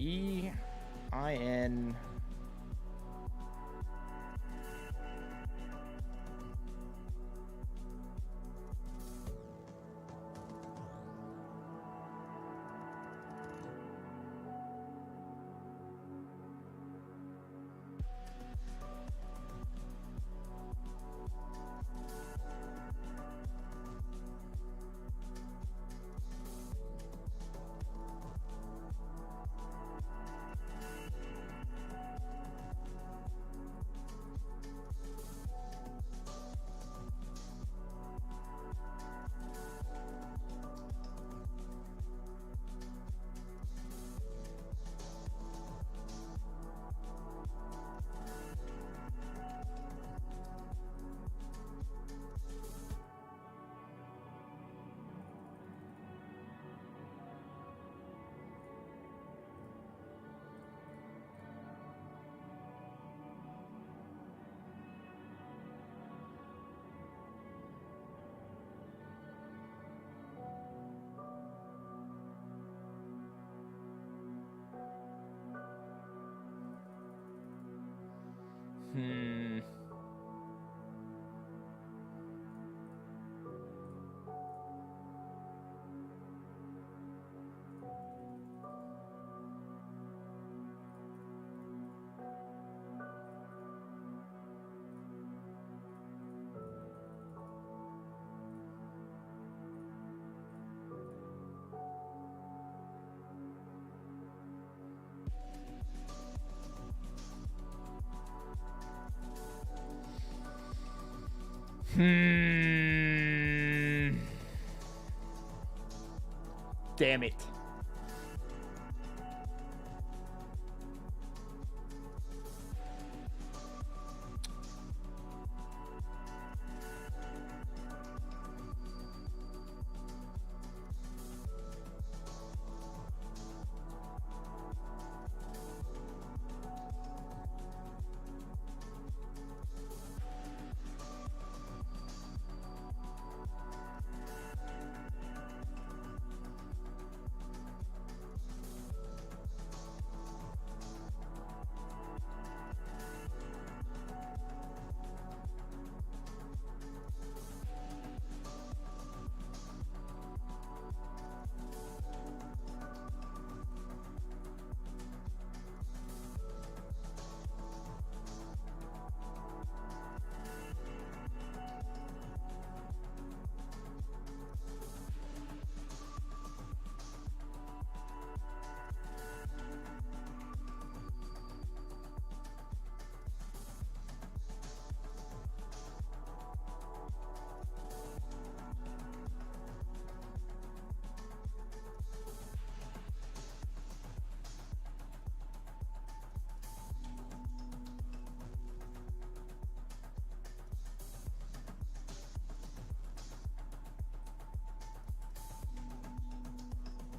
A: E-I-N. Damn it.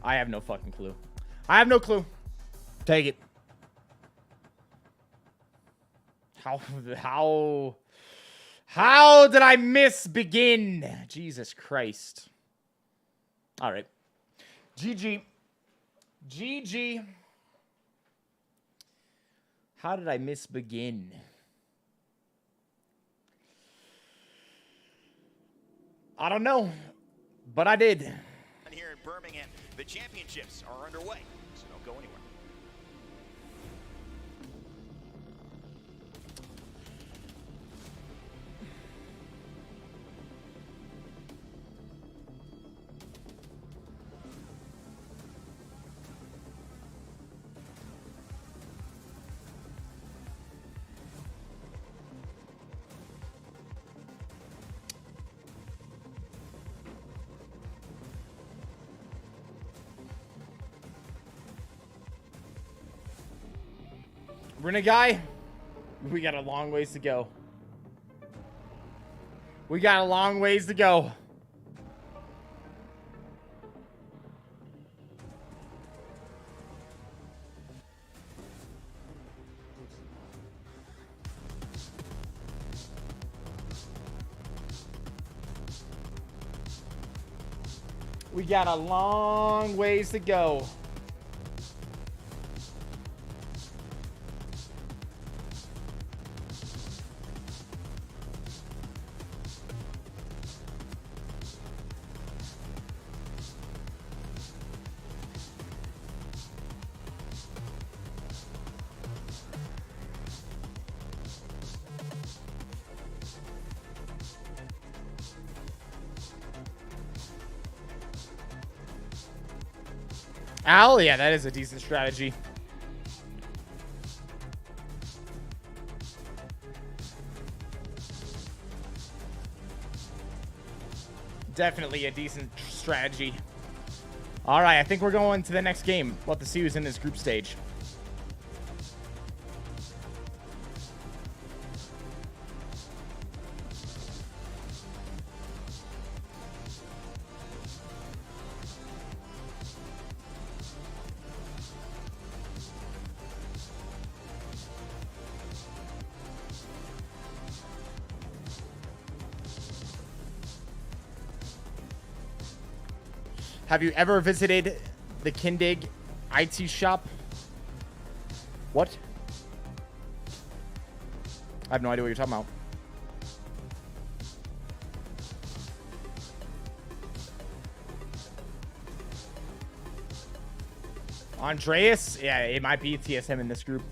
A: I have no fucking clue. I have no clue. Take it. How did I miss begin? Jesus Christ. All right. GG. GG. How did I miss begin? I don't know, but I did.
E: Here in Birmingham, the championships are underway, so don't go anywhere.
A: Renegai, we got a long ways to go. We got a long ways to go. We got a long ways to go. Al, yeah, that is a decent strategy. Definitely a decent strategy. All right, I think we're going to the next game. We'll have to see who's in this group stage. Have you ever visited the Kindig IT shop? What? I have no idea what you're talking about. Andreas? Yeah, it might be TSM in this group.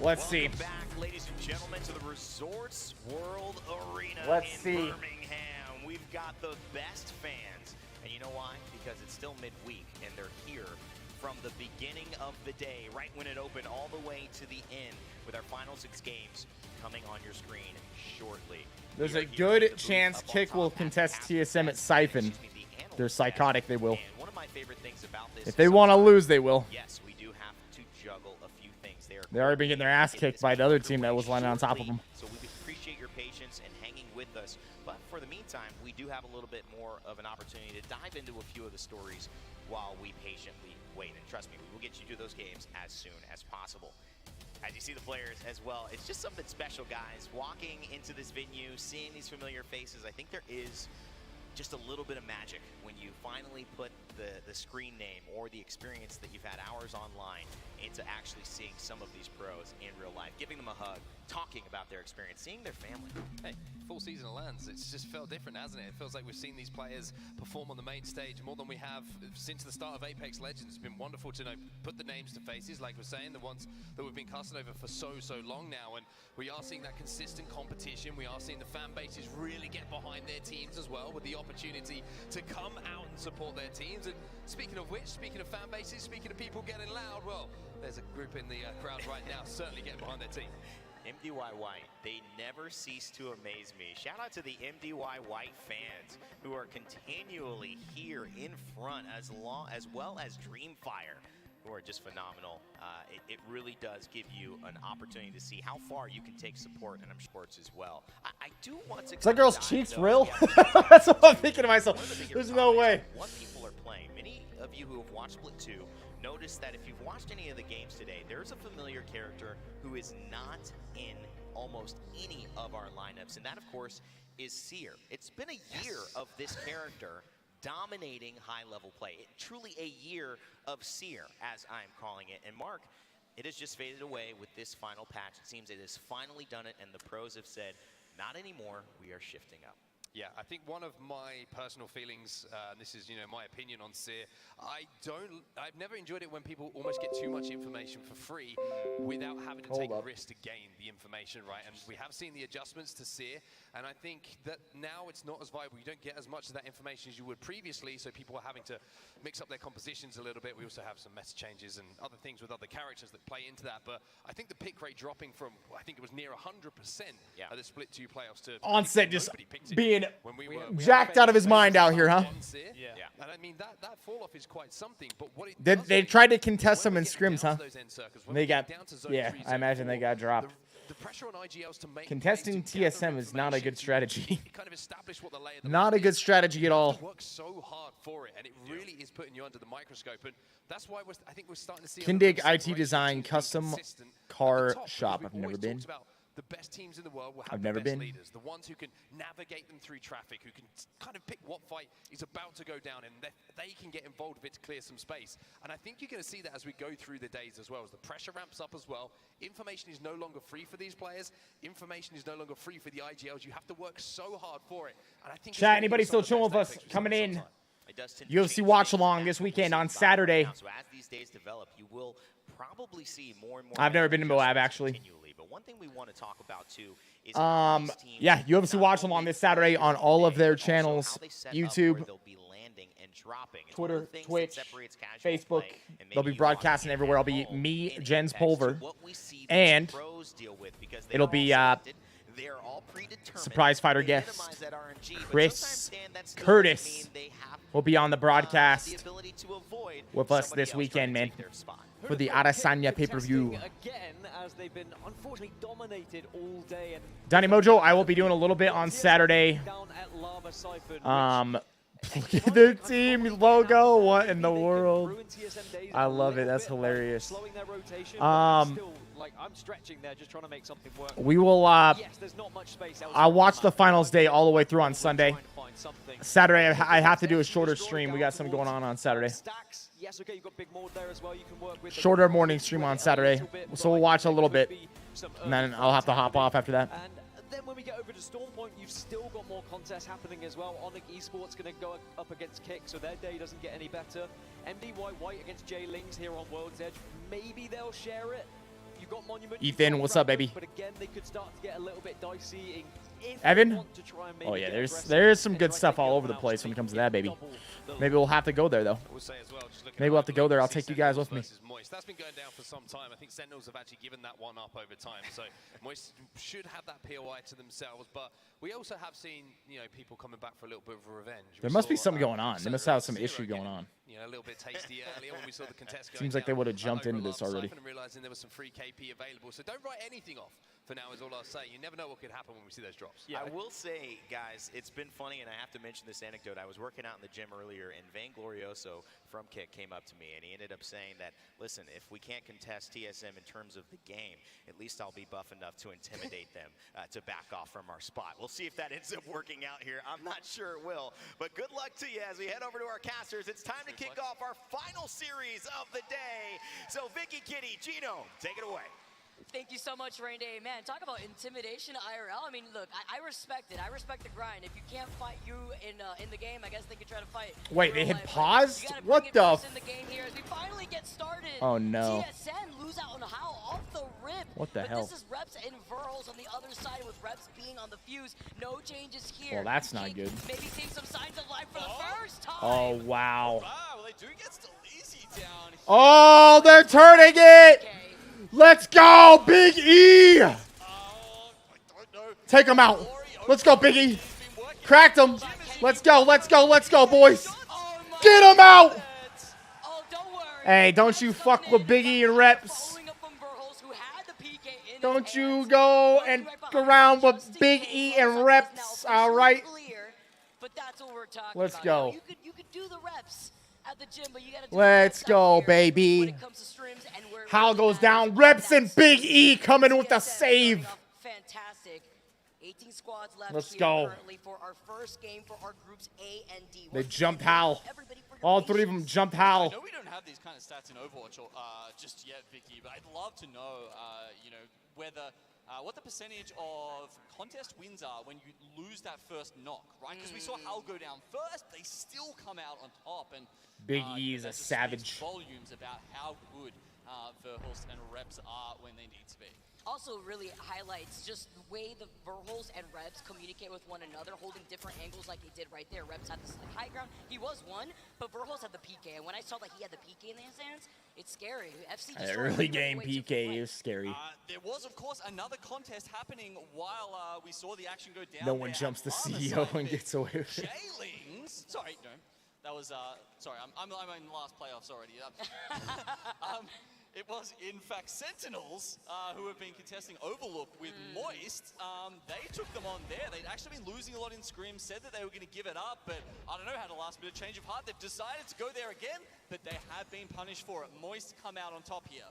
A: Let's see.
E: Back, ladies and gentlemen, to the Resorts World Arena
A: in
E: Birmingham. We've got the best fans. And you know why? Because it's still midweek, and they're here from the beginning of the day, right when it opened, all the way to the end, with our final 6 games coming on your screen shortly.
A: There's a good chance Kick will contest TSM at Siphon. They're psychotic, they will.
E: One of my favorite things about this,
A: If they want to lose, they will.
E: yes, we do have to juggle a few things there.
A: They already been getting their ass kicked by the other team that was landing on top of them.
E: So we appreciate your patience and hanging with us. But for the meantime, we do have a little bit more of an opportunity to dive into a few of the stories while we patiently wait. And trust me, we will get you to those games as soon as possible. As you see the players as well, it's just something special, guys. Walking into this venue, seeing these familiar faces, I think there is just a little bit of magic when you finally put the screen name or the experience that you've had hours online into actually seeing some of these pros in real life, giving them a hug, talking about their experience, seeing their family.
O: Hey, full season of Lands, it's just felt different, hasn't it? It feels like we've seen these players perform on the main stage more than we have since the start of Apex Legends. It's been wonderful to put the names to faces, like we're saying, the ones that we've been casting over for so long now, and we are seeing that consistent competition. We are seeing the fan bases really get behind their teams as well, with the opportunity to come out and support their teams. And speaking of which, speaking of fan bases, speaking of people getting loud, well, there's a group in the crowd right now certainly getting behind their team.
E: MDY White, they never cease to amaze me. Shout out to the MDY White fans who are continually here in front, as well as Dreamfire, who are just phenomenal. It really does give you an opportunity to see how far you can take support in sports as well. I do want to.
A: Is that girl's cheeks real? That's what I'm thinking to myself. There's no way.
E: What people are playing. Many of you who have watched Split 2 notice that if you've watched any of the games today, there's a familiar character who is not in almost any of our lineups, and that, of course, is Seer. It's been a year of this character dominating high-level play. Truly a year of Seer, as I'm calling it. And Mark, it has just faded away with this final patch. It seems it has finally done it, and the pros have said, not anymore, we are shifting up.
O: Yeah, I think one of my personal feelings, and this is, my opinion on Seer, I've never enjoyed it when people almost get too much information for free without having to take a risk to gain the information, right? And we have seen the adjustments to Seer, and I think that now it's not as viable. You don't get as much of that information as you would previously, so people are having to mix up their compositions a little bit. We also have some meta changes and other things with other characters that play into that, but I think the pick rate dropping from, I think it was near 100% of the Split 2 playoffs to
A: Onset just being
O: jacked
A: out of his mind out here, huh?
O: Yeah. And I mean, that fall off is quite something, but what it
A: They tried to contest them in scrims, huh? They got, yeah, I imagine they got dropped.
O: The pressure on IGLs to make
A: Contesting TSM is not a good strategy. Not a good strategy at all.
O: Work so hard for it, and it really is putting you under the microscope, and that's why I think we're starting to see
A: Kindig IT Design Custom Car Shop. I've never been.
O: The best teams in the world will have
A: I've
O: the
A: never
O: best
A: been.
O: leaders, the ones who can navigate them through traffic, who can kind of pick what fight is about to go down, and they can get involved with it to clear some space. And I think you're going to see that as we go through the days as well, as the pressure ramps up as well. Information is no longer free for these players. Information is no longer free for the IGLs. You have to work so hard for it. And I think
A: Chat, anybody still chilling with us? Coming in. UFC watch along this weekend on Saturday.
E: So as these days develop, you will probably see more and more.
A: I've never been to Moab, actually.
E: But one thing we want to talk about too is
A: yeah, UFC watch along this Saturday on all of their channels, YouTube, Twitter, Twitch, Facebook. They'll be broadcasting everywhere. I'll be me, Jens Pulver, and it'll be surprise fighter guest Chris Curtis will be on the broadcast with us this weekend, man, for the Adesanya pay-per-view.
B: As they've been unfortunately dominated all day, and
A: Donnie Mojo, I will be doing a little bit on Saturday. Look at the team logo. What in the world? I love it. That's hilarious.
B: I'm stretching there, just trying to make something work.
A: We will.
B: Yes, there's not much space.
A: I'll watch the finals day all the way through on Sunday. Saturday, I have to do a shorter stream. We got something going on Saturday.
B: Yes, okay, you've got big mode there as well. You can work with
A: Shorter morning stream on Saturday, so we'll watch a little bit, and then I'll have to hop off after that.
B: And then when we get over to Storm Point, you've still got more contests happening as well. Onyx Esports going to go up against Kick, so their day doesn't get any better. MDY White against Jay Lings here on World's Edge. Maybe they'll share it. You've got Monument.
A: Ethan, what's up, baby?
B: But again, they could start to get a little bit dicey.
A: Evan? Oh yeah, there's some good stuff all over the place when it comes to that, baby. Maybe we'll have to go there though. Maybe we'll have to go there. I'll take you guys with me.
O: That's been going down for some time. I think Sentinels have actually given that one up over time. So Moist should have that POI to themselves. But we also have seen, people coming back for a little bit of revenge.
A: There must be something going on. They must have some issue going on.
O: A little bit tasty earlier when we saw the contest going
A: Seems like they would have jumped into this already.
O: Realizing there was some free KP available. So don't write anything off for now is all I'll say. You never know what could happen when we see those drops.
E: controls. Yeah, I will say, guys, it's been funny, and I have to mention this anecdote. I was working out in the gym earlier, and Vanglorioso from Kick came up to me, and he ended up saying that, listen, if we can't contest TSM in terms of the game, at least I'll be buff enough to intimidate them to back off from our spot. We'll see if that ends up working out here. I'm not sure it will, but good luck to you as we head over to our casters. It's time to kick off our final series of the day. So Vicky, Kitty, Gino, take it away.
H: Thank you so much, Rain Day. Man, talk about intimidation IRL. I mean, look, I respect it. I respect the grind. If you can't fight you in the game, I guess they could try to fight.
A: Wait, they had paused? What the?
H: In the game here as we finally get started.
A: Oh, no.
H: TSM lose out on how off the rip.
A: What the
H: but
A: hell?
H: This is Reps and Verls on the other side with Reps being on the fuse. No changes here.
A: Well, that's not good.
H: Maybe seeing some signs of life for the first time.
A: Oh, wow.
Q: Wow, they do get Staleezy down.
A: Oh, they're turning it. Let's go, Big E. Take him out. Let's go, Big E. Cracked him. Let's go, let's go, let's go, boys. Get him out. Hey, don't you fuck with Big E and Reps. Don't you go and around with Big E and Reps, all right? Let's go.
H: You could do the reps at the gym, but you gotta do
A: Let's go, baby. How goes down? Reps and Big E coming with a save.
H: Fantastic. 18 squads left
A: Let's
H: here
A: go.
H: currently for our first game for our groups A and D.
A: They jumped Hal. All three of them jumped Hal.
V: I know we don't have these kind of stats in Overwatch just yet, Vicky, but I'd love to know, you know, whether what the percentage of contest wins are when you lose that first knock, right? Because we saw Hal go down first, they still come out on top, and
A: Big E is
V: that
A: a
V: just
A: savage.
V: speaks volumes about how good Verhulst and Reps are when they need to be.
H: Also really highlights just the way the Verhulst and Reps communicate with one another, holding different angles like he did right there. Reps had this high ground. He was one, but Verhulst had the PK. And when I saw that he had the PK in his hands, it's scary. FC just
A: Early game PK is scary.
V: There was, of course, another contest happening while we saw the action go down.
A: No one jumps the CEO and gets away with it.
V: Jailings. Sorry, no. That was, sorry, I'm in the last playoffs already. It was, in fact, Sentinels who have been contesting Overlook with Moist. They took them on there. They'd actually been losing a lot in scrims, said that they were going to give it up, but I don't know, had a last minute change of heart. They've decided to go there again, but they have been punished for it. Moist come out on top here.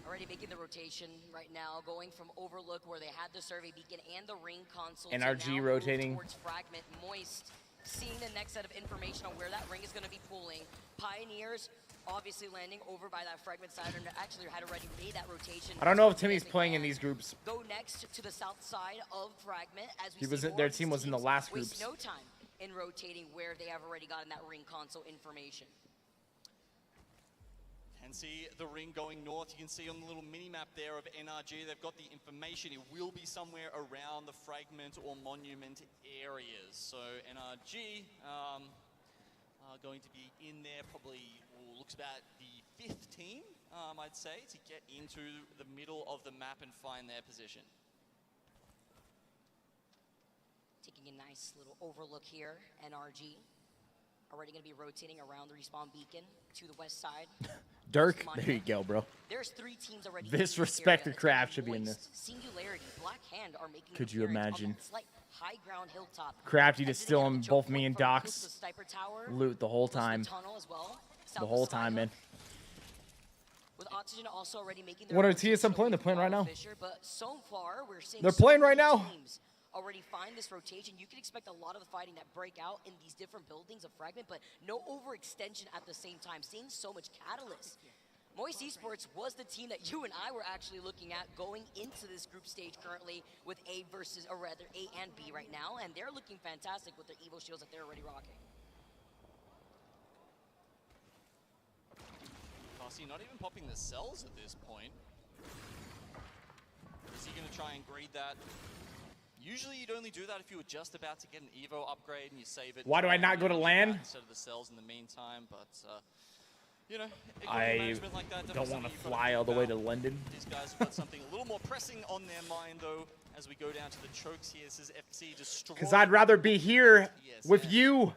H: Already making the rotation right now, going from Overlook where they had the survey beacon and the ring console.
A: NRG
H: to now
A: rotating.
H: move towards Fragment. Moist seeing the next set of information on where that ring is going to be pulling. Pioneers obviously landing over by that Fragment side, and actually had already made that rotation.
A: I don't know if Timmy's playing in these groups.
H: Go next to the south side of Fragment as we
A: He was
H: see
A: in,
H: more
A: their
H: of
A: team
H: these
A: was in the
H: teams
A: last
H: waste
A: groups.
H: no time in rotating where they have already gotten that ring console information.
V: Can see the ring going north. You can see on the little mini-map there of NRG, they've got the information. It will be somewhere around the Fragment or Monument areas. So NRG are going to be in there, probably looks about the 5th team, I'd say, to get into the middle of the map and find their position.
H: Taking a nice little overlook here, NRG. Already going to be rotating around the respawn beacon to the west side.
A: Dirk, there you go, bro.
H: There's 3 teams already.
A: This respected craft should be in this.
H: Singularity, Black Hand are making.
A: Could you imagine?
H: Slight high ground hilltop.
A: Crafty just stealing both me and Doc's loot the whole time. The whole time, man.
H: With Oxygen also already making.
A: What are TSM playing? They're playing right now.
H: But so far, we're seeing
A: They're playing right now.
H: Already find this rotation. You can expect a lot of the fighting that break out in these different buildings of Fragment, but no overextension at the same time. Seeing so much catalyst. Moist Esports was the team that you and I were actually looking at going into this group stage currently with A and B right now, and they're looking fantastic with their Evo shields that they're already rocking.
V: Fossey not even popping the cells at this point. Is he going to try and greed that? Usually you'd only do that if you were just about to get an Evo upgrade and you save it.
A: Why do I not go to LAN?
V: Instead of the cells in the meantime, but you know,
A: I
V: like that,
A: don't want to fly all the way to London.
V: These guys have got something a little more pressing on their mind though as we go down to the chokes here. This is FC destroy.
A: Because I'd rather be here with you.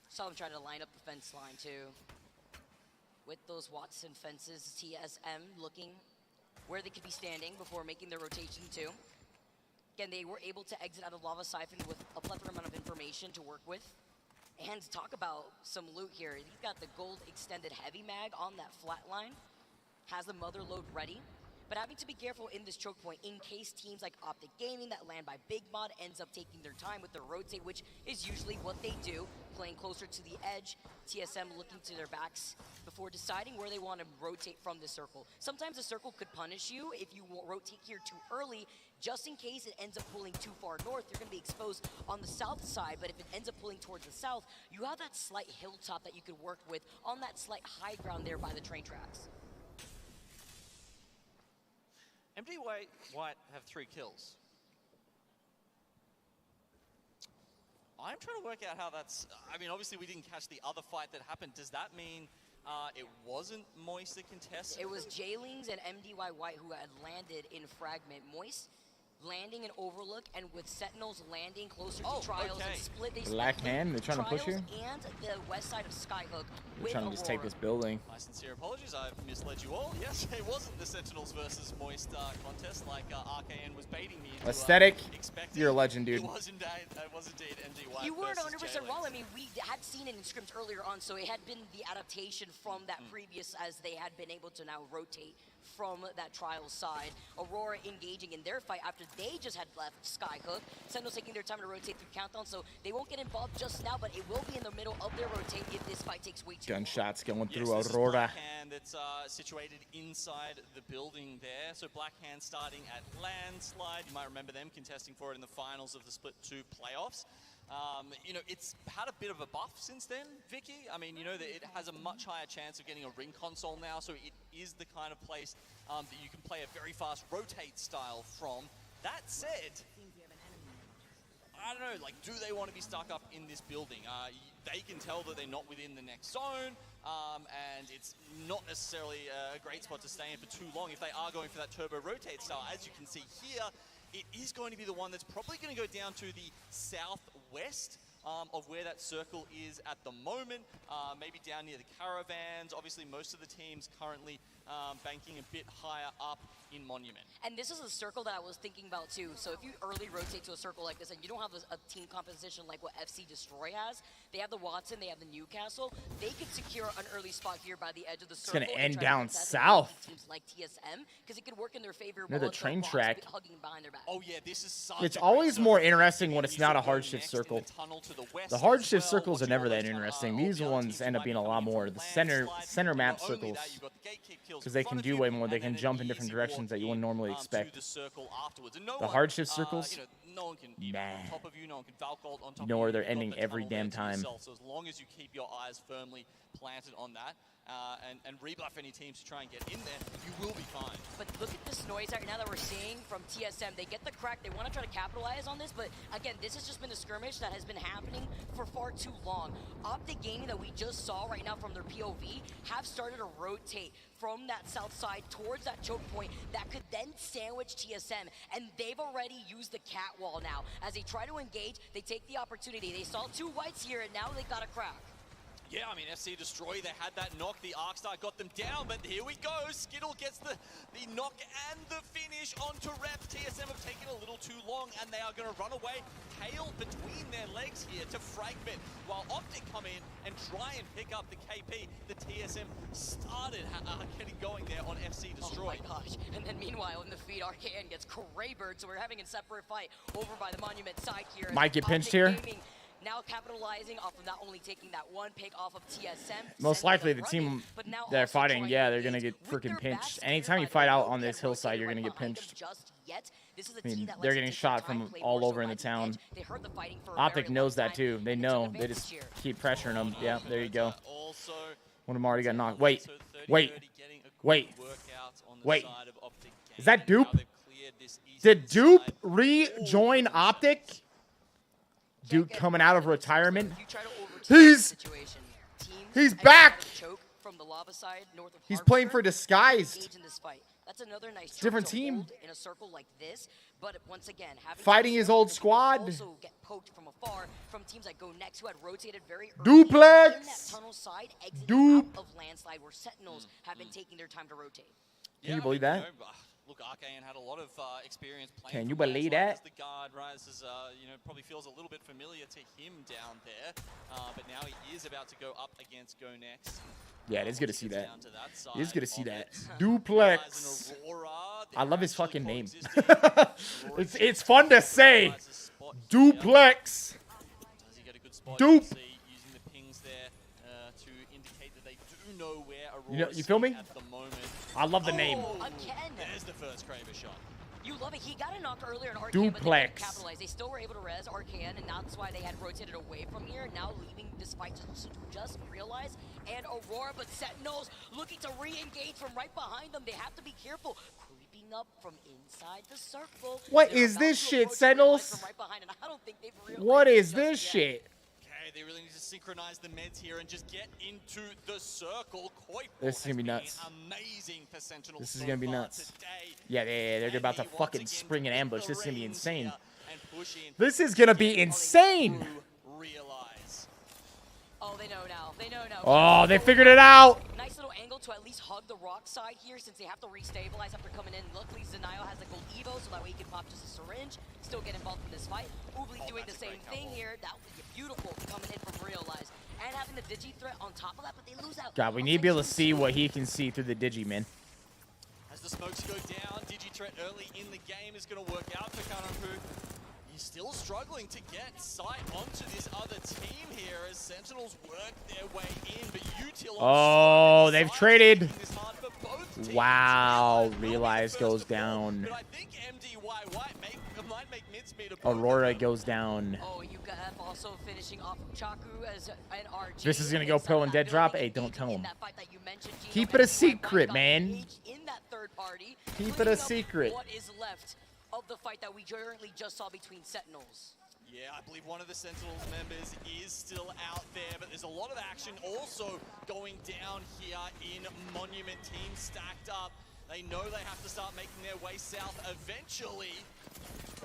H: Saw them trying to line up the fence line too. With those Watson fences, TSM looking where they could be standing before making their rotation too. Again, they were able to exit out of Lava Siphon with a plethora amount of information to work with. And talk about some loot here. He's got the gold extended heavy mag on that flat line. Has the mother load ready. But having to be careful in this choke point in case teams like Optic Gaming that land by Big Mod ends up taking their time with their rotate, which is usually what they do, playing closer to the edge. TSM looking to their backs before deciding where they want to rotate from the circle. Sometimes the circle could punish you if you rotate here too early, just in case it ends up pulling too far north. You're going to be exposed on the south side, but if it ends up pulling towards the south, you have that slight hilltop that you could work with on that slight high ground there by the train tracks.
V: MD White have 3 kills. I'm trying to work out how that's... I mean, obviously we didn't catch the other fight that happened. Does that mean it wasn't Moist that contested?
H: It was Jaylings and MDY White who had landed in Fragment. Moist landing in Overlook, and with Sentinels landing closer to Trials and split. They
A: Black hand, they're trying to push here.
H: And the west side of Skyhook.
A: They're trying to just take this building.
V: My sincere apologies, I've misled you all. Yes, it wasn't the Sentinels versus Moist contest like RKN was baiting me into
A: Aesthetic,
V: expecting.
A: you're a legend, dude.
V: It was indeed MD White.
H: You weren't
V: versus
H: 100% wrong. I mean, we had seen it in scrims earlier on, so it had been the adaptation from that previous, as they had been able to now rotate from that Trials side. Aurora engaging in their fight after they just had left Skyhook. Sentinels taking their time to rotate through Countdown, so they won't get involved just now, but it will be in the middle of their rotate if this fight takes way too long.
A: Gunshots going through
V: This is
A: Aurora.
V: Blackhand that's situated inside the building there. So Blackhand starting at Landslide. You might remember them contesting for it in the finals of the Split 2 playoffs. You know, it's had a bit of a buff since then, Vicky. I mean, you know, that it has a much higher chance of getting a ring console now, so it is the kind of place that you can play a very fast rotate style from. That said, I don't know, like, do they want to be stuck up in this building? They can tell that they're not within the next zone, and it's not necessarily a great spot to stay in for too long if they are going for that turbo rotate style. As you can see here, it is going to be the one that's probably going to go down to the southwest of where that circle is at the moment, maybe down near the caravans. Obviously, most of the teams currently banking a bit higher up in Monument.
H: And this is a circle that I was thinking about too. So if you early rotate to a circle like this and you don't have a team composition like what FC Destroy has, they have the Watson, they have the Newcastle, they could secure an early spot here by the edge of the circle.
A: It's going to end down south.
H: Teams like TSM, because it could work in their favor.
A: Near the train track.
H: Hugging behind their back.
V: Oh yeah, this is such
A: It's always more interesting when it's not a hard shift circle. The hard shift circles are never that interesting. These ones end up being a lot more. The center map circles, because they can do way more. They can jump in different directions that you wouldn't normally expect. The hard shift circles,
V: no one can
A: nah.
V: on top of you, no one can Valcolt on top
A: You know where
V: of you.
A: they're
V: You've got
A: ending
V: the
A: every
V: tunnel there
A: damn
V: to
A: time.
V: yourself. So as long as you keep your eyes firmly planted on that, and rebuff any teams to try and get in there, you will be fine.
H: But look at this noise right now that we're seeing from TSM. They get the crack. They want to try to capitalize on this, but again, this has just been a skirmish that has been happening for far too long. Optic Gaming that we just saw right now from their POV have started to rotate from that south side towards that choke point that could then sandwich TSM, and they've already used the catwall now. As they try to engage, they take the opportunity. They saw 2 whites here, and now they got a crack.
V: Yeah, I mean, FC Destroy, they had that knock. The Arcstar got them down, but here we go. Skittle gets the knock and the finish onto Rep. TSM have taken a little too long, and they are going to run away. Hail between their legs here to Fragment, while Optic come in and try and pick up the KP. The TSM started getting going there on FC Destroy.
H: Oh my gosh. And then meanwhile, in the feed, RKN gets Craybeard, so we're having a separate fight over by the Monument side here.
A: Might get pinched here.
H: Now capitalizing off of not only taking that one pick off of TSM.
A: Most likely the team they're fighting, yeah, they're going to get freaking pinched. Anytime you fight out on this hillside, you're going to get pinched. I mean, they're getting shot from all over in the town. Optic knows that too. They know. They just keep pressuring them. Yeah, there you go. One of them already got knocked. Wait. Is that Dupe? Did Dupe rejoin Optic? Dude coming out of retirement. He's back. He's playing for Disguised.
H: That's another nice
A: different team.
H: In a circle like this, but once again,
A: fighting his old squad.
H: Also get poked from afar from teams that go next, who had rotated very early
A: Duplex.
H: in that tunnel side, exiting
A: Dupe.
H: out of Landslide, where Sentinels have been taking their time to rotate.
A: Can you believe that?
V: Look, Arcane had a lot of experience playing.
A: Can you
V: from
A: believe
V: there,
A: that?
V: as the guard, right? This is, you know, probably feels a little bit familiar to him down there. But now he is about to go up against Go Next.
A: Yeah, it is good to see that.
V: Down to that
A: It is
V: side
A: good to see
V: of
A: that.
V: it.
A: Duplex.
V: Aurora,
A: I love his fucking name. it's fun to say. Duplex.
V: Does he get a good spot?
A: Dupe.
V: You see, using the pings there to indicate that they do know where Aurora
A: You know, you feel me?
V: at the moment.
A: I love the name.
H: Again.
V: There's the first Kraber shot.
H: You love it. He got a knock earlier in Arcane, but they
A: Duplex.
H: didn't capitalize. They still were able to res Arcane, and that's why they had rotated away from here. Now leaving this fight to just realize. And Aurora, but Sentinels looking to re-engage from right behind them. They have to be careful. Creeping up from inside the circle.
A: What
H: They're
A: is
H: about
A: this
H: to
A: shit,
H: approach
A: Sentinels?
H: from right behind, and I don't think they've realized
A: What is
H: just
A: this
H: yet.
A: shit?
V: Okay, they really need to synchronize the meds here and just get into the circle.
A: This is gonna be nuts.
V: Amazing for Sentinels.
A: This is gonna be nuts. Yeah, they're about to fucking spring an ambush. This is gonna be insane. This is gonna be insane.
V: Realize.
H: Oh, they know now. They know now.
A: Oh, they figured it out.
H: Nice little angle to at least hug the rock side here since they have to restabilize after coming in. Luckily, Zenio has a gold Evo, so that way he can pop just a syringe. Still get involved in this fight. Oobly doing the same thing here. That would be beautiful coming in from Realize. And having the Digi threat on top of that, but they lose out.
A: God, we need to be able to see what he can see through the Digi, man.
V: As the smokes go down, Digi threat early in the game is going to work out for Kananpu. He's still struggling to get sight onto this other team here as Sentinels work their way in, but Util
A: Oh, they've traded. Wow, Realize goes down.
V: But I think MDY might make mincemeat of
A: Aurora goes down.
H: Oh, you got also finishing off Chaku as an RG.
A: This is gonna go pro and dead drop. Hey, don't tell him. Keep it a secret, man.
H: In that third party,
A: Keep it a secret.
H: What is left of the fight that we currently just saw between Sentinels?
V: Yeah, I believe one of the Sentinels members is still out there, but there's a lot of action also going down here in Monument. Teams stacked up. They know they have to start making their way south eventually.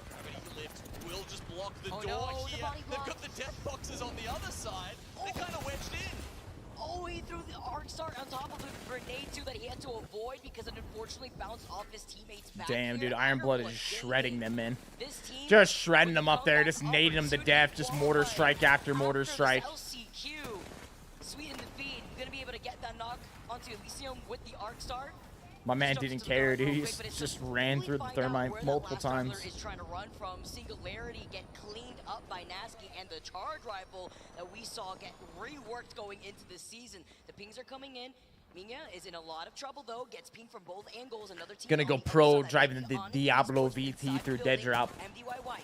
V: Gravity Lift will just block the door here. They've got the death boxes on the other side. They're kind of wedged in.
H: Oh, he threw the arc start on top of the grenade too that he had to avoid because it unfortunately bounced off his teammates back.
A: Damn,
H: here.
A: dude, Iron Blood is shredding them, man.
H: This team
A: Just shredding them up there, just nading them to death, just mortar strike after mortar strike.
H: LCQ, sweet in the feed, gonna be able to get that knock onto Elysium with the arc start.
A: My man didn't care, dude. He just ran through the thermite multiple times.
H: Is trying to run from Singularity, get cleaned up by Nasky, and the charge rifle that we saw get reworked going into this season. The pings are coming in. Minya is in a lot of trouble though. Gets pinged from both angles. Another team
A: Gonna go pro, driving the Diablo VT through dead drop.
H: MDYY,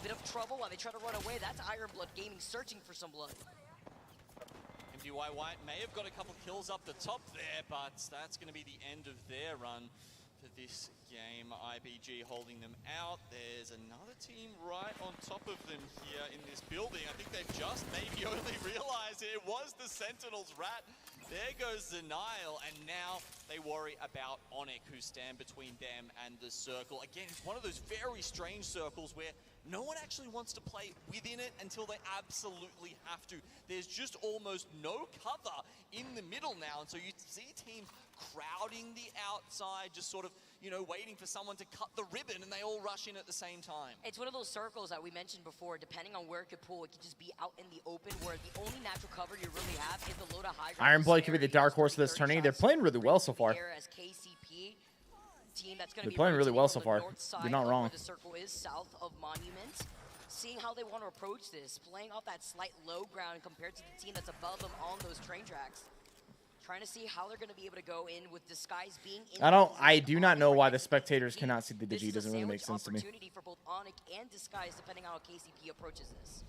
H: bit of trouble while they try to run away. That's Iron Blood Gaming searching for some blood.
V: MDY White may have got a couple kills up the top there, but that's going to be the end of their run for this game. IBG holding them out. There's another team right on top of them here in this building. I think they've just maybe only realized it was the Sentinels rat. There goes Zenile, and now they worry about Onyx, who stand between them and the circle. Again, it's one of those very strange circles where no one actually wants to play within it until they absolutely have to. There's just almost no cover in the middle now, and so you see teams crowding the outside, just sort of, you know, waiting for someone to cut the ribbon, and they all rush in at the same time.
H: It's one of those circles that we mentioned before. Depending on where it could pull, it could just be out in the open, where the only natural cover you really have is the load of high.
A: Iron Blood could be the dark horse of this tourney. They're playing really well so far.
H: As KCP, team that's going to
A: They're
H: be
A: playing really well so
H: on the
A: far.
H: north side
A: You're not
H: of
A: wrong.
H: where the circle is south of Monument. Seeing how they want to approach this, playing off that slight low ground compared to the team that's above them on those train tracks. Trying to see how they're going to be able to go in with Disguise being in.
A: I do not know why the spectators cannot see the Digi. It doesn't really make sense to me.
H: Opportunity for both Onyx and Disguise, depending on how KCP approaches this.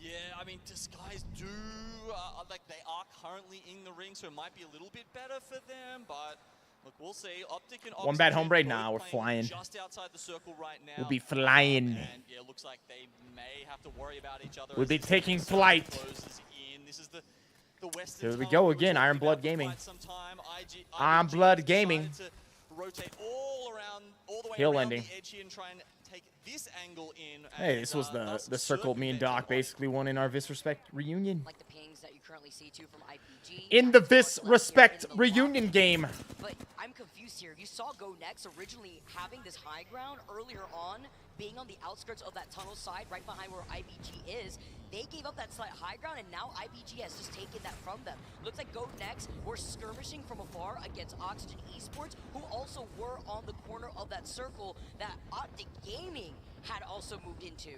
V: Yeah, I mean, Disguise do, like, they are currently in the ring, so it might be a little bit better for them, but look, we'll see. Optic and
A: One bad hombre? Nah, we're flying.
V: Just outside the circle right now.
A: We'll be flying.
V: And yeah, looks like they may have to worry about each other.
A: We'll be taking flight.
V: This is the Western
A: Here we go again, Iron Blood Gaming. Iron Blood Gaming.
V: Rotate all around, all the way
A: Hill
V: around
A: ending.
V: the edge here and try and take this angle in.
A: Hey, this was the circle me and Doc basically won in our Viss Respect reunion.
H: Like the pings that you currently see too from IPG.
A: In the Viss Respect reunion game.
H: But I'm confused here. You saw Go Next originally having this high ground earlier on, being on the outskirts of that tunnel side right behind where IBG is. They gave up that slight high ground, and now IBG has just taken that from them. Looks like Go Next were skirmishing from afar against Oxygen Esports, who also were on the corner of that circle that Optic Gaming had also moved into.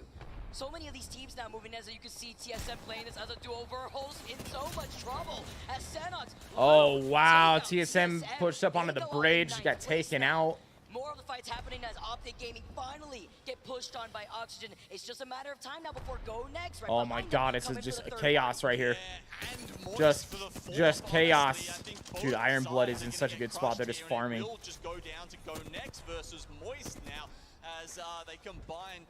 H: So many of these teams now moving, as you can see, TSM playing this as a duo versus in so much trouble as Xenox.
A: Oh, wow. TSM pushed up onto the bridge, got taken out.
H: More of the fights happening as Optic Gaming finally get pushed on by Oxygen. It's just a matter of time now before Go Next. Right
A: Oh my God, this is just chaos right here. Just chaos. Dude, Iron Blood is in such a good spot. They're just farming.
V: Will just go down to Go Next versus Moist now as they combine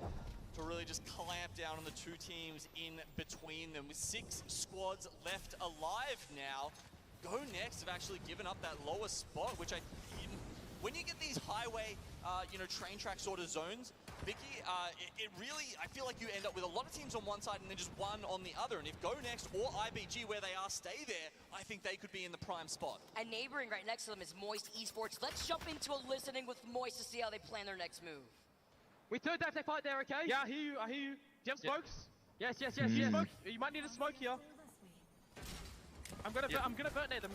V: to really just clamp down on the two teams in between them with 6 squads left alive now. Go Next have actually given up that lower spot, which when you get these highway, train track sort of zones, Vicky, it really, I feel like you end up with a lot of teams on one side and then just one on the other. And if Go Next or IBG, where they are, stay there, I think they could be in the prime spot.
H: And neighboring right next to them is Moist Esports. Let's jump into a listening with Moist to see how they plan their next move.
T: We third dive, they fight there, okay? Yeah, I hear you, I hear you. Do you have smokes? Yes. Smoke. You might need a smoke here. I'm gonna vertinate them,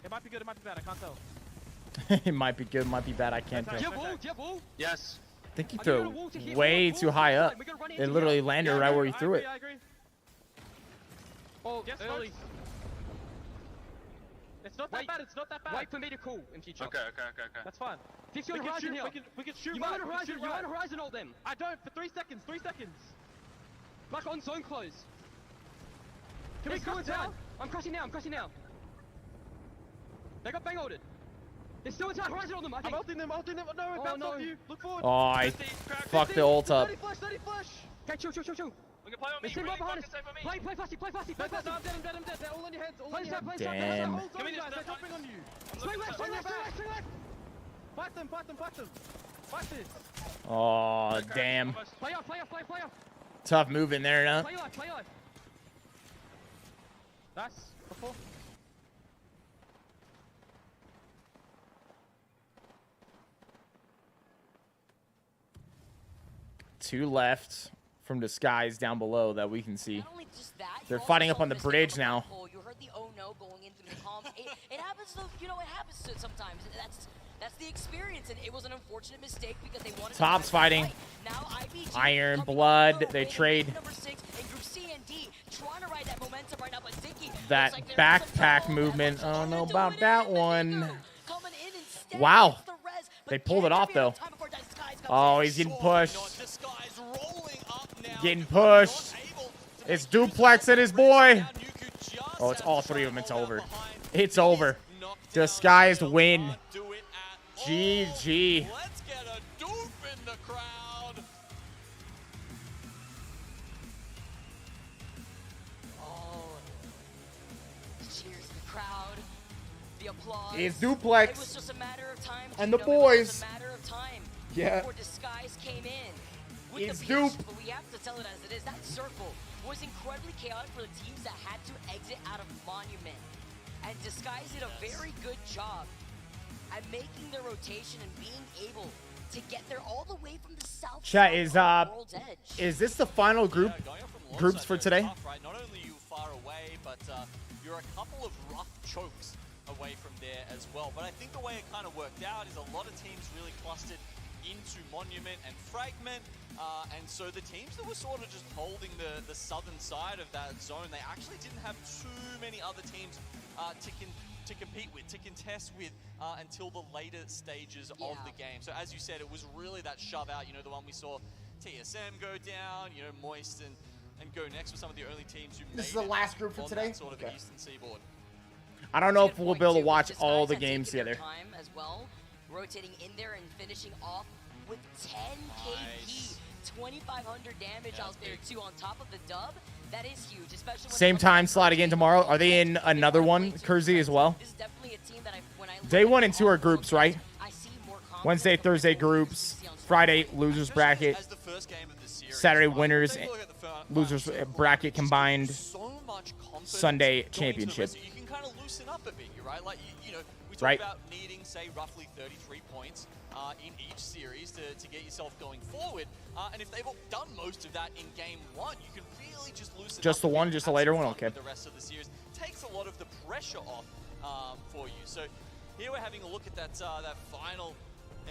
T: It might be good, it might be bad, I can't tell.
A: It might be good, might be bad, I can't tell.
T: Do you have wall?
V: Yes.
A: I think he threw it way too high up. It literally landed right where he threw it.
T: I agree. Oh, early. It's not that bad, Wait for me to call in future.
V: Okay.
T: That's fine. Fix your horizon here. We can shoot. You want horizon ult them. I don't, for 3 seconds. Back on zone close. Can we crush down? I'm crushing now. They got bang ulted. They're still inside horizon on them, I think. I'm ulting them. No, bounce off you. Look forward.
A: Oh, I fucked the ult up.
T: 30 flash. Okay, chill. We can play on me. Right behind us. Play flashy. I'm dead. They're all on your heads.
A: Damn.
T: They're jumping on you. Swing left. Fight them. Fight this.
A: Oh, damn.
T: Play off.
A: Tough move in there, huh?
T: Play life. That's before.
A: Two left from Disguise down below that we can see. They're fighting up on the bridge now.
H: You heard the oh no going into the comp. It happens though, it happens sometimes. That's the experience, and it was an unfortunate mistake because they wanted
A: Top's fighting.
H: Now IBG
A: Iron Blood, they trade.
H: Number 6 and Group C and D trying to ride that momentum right now, but Zicky,
A: that backpack movement. I don't know about that one. Wow. They pulled it off though. Oh, he's getting pushed. Getting pushed. It's Duplex and his boy. Oh, it's all 3 of them. It's over. It's over. Disguised win. GG.
V: Let's get a doof in the crowd.
H: Oh. Cheers to the crowd. The applause.
A: It's Duplex.
H: It was just a matter of time.
A: And the boys.
H: It was a matter of time.
A: Yeah.
H: Before Disguise came in.
A: It's Dupe.
H: But we have to tell it as it is. That circle was incredibly chaotic for the teams that had to exit out of Monument. And Disguise did a very good job at making their rotation and being able to get there all the way from the south
A: Chat,
H: side of World's Edge.
A: is this the final groups for today?
V: Right? Not only are you far away, but you're a couple of rough chokes away from there as well. But I think the way it kind of worked out is a lot of teams really clustered into Monument and Fragment, and so the teams that were sort of just holding the southern side of that zone, they actually didn't have too many other teams to compete with, to contest with until the later stages of the game. So as you said, it was really that shove out, the one we saw TSM go down, Moist and Go Next were some of the only teams who made
A: This is the last group for
V: on
A: today?
V: that sort of Eastern Seaboard.
A: I don't know if we'll be able to watch all the games together.
H: Time as well, rotating in there and finishing off with 10 KP, 2,500 damage out there too on top of the dub. That is huge, especially when
A: Same time slot again tomorrow. Are they in another one, Kersey, as well?
H: This is definitely a team that when I
A: Day 1 and 2 are groups, right?
H: I see more
A: Wednesday, Thursday groups. Friday, losers bracket. Saturday, winners, losers bracket combined. Sunday, championship.
V: You can kind of loosen up a bit, right? Like, you know, we talk
A: Right.
V: about needing, say, roughly 33 points in each series to get yourself going forward. And if they've done most of that in game one, you can really just loosen
A: Just
V: up
A: the
V: a
A: one,
V: bit,
A: just a
V: have
A: later
V: some
A: one?
V: fun
A: Okay.
V: with the rest of the series. Takes a lot of the pressure off for you. So here we're having a look at that final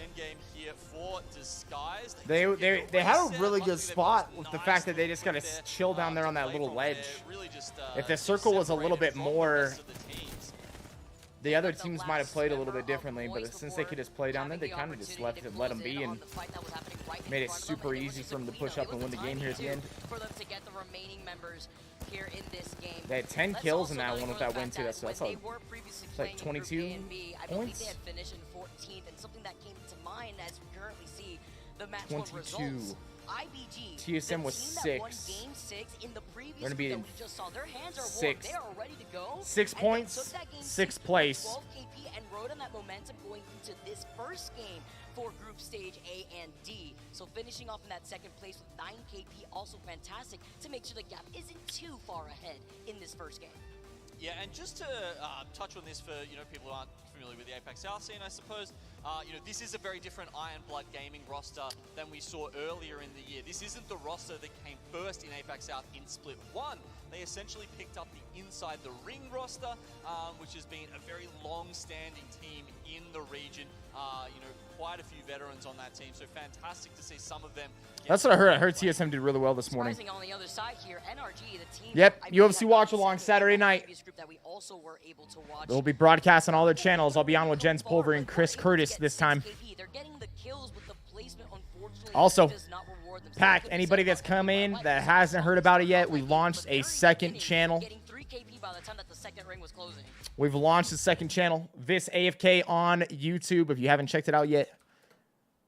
V: end game here for Disguise.
A: They had a really good spot with the fact that they just got to chill down there on that little ledge. If the circle was a little bit more, the other teams might have played a little bit differently, but since they could just play down there, they kind of just let them be and made it super easy for them to push up and win the game here at the end.
H: For them to get the remaining members here in this game.
A: They had 10 kills in that one with that win too. That's like 22
H: I believe
A: points.
H: they had finished in 14th, and something that came to mind as we currently see the match
A: 22.
H: results. IBG,
A: TSM was
H: the team that won
A: 6.
H: Game 6 in the previous
A: They're gonna be
H: that
A: in
H: we just saw. Their hands are warm.
A: 6.
H: They are ready to go.
A: 6
H: And they
A: points,
H: took that game
A: 6th
H: with
A: place.
H: 12 KP and rode on that momentum going into this first game for group stage A and D. So finishing off in that second place with 9 KP, also fantastic to make sure the gap isn't too far ahead in this first game.
V: Yeah, and just to touch on this for people who aren't familiar with the Apex South scene, I suppose, this is a very different Iron Blood Gaming roster than we saw earlier in the year. This isn't the roster that came first in Apex South in Split 1. They essentially picked up the Inside the Ring roster, which has been a very long-standing team in the region. Quite a few veterans on that team, so fantastic to see some of them.
A: That's what I heard. I heard TSM did really well this morning.
H: Surprising on the other side here, NRG, the team.
A: Yep,
H: I believe
A: UFC
H: that
A: watch along Saturday night.
H: previous group that we also were able to watch.
A: They'll be broadcast on all their channels. I'll be on with Jens Pulver and Chris Curtis this time.
H: They're getting the kills with the placement, unfortunately.
A: Also,
H: does not reward them.
A: Pack, anybody that's come in that hasn't heard about it yet, we launched a second channel.
H: Getting 3 KP by the time that the second ring was closing.
A: We've launched the second channel, Viss AFK on YouTube. If you haven't checked it out yet,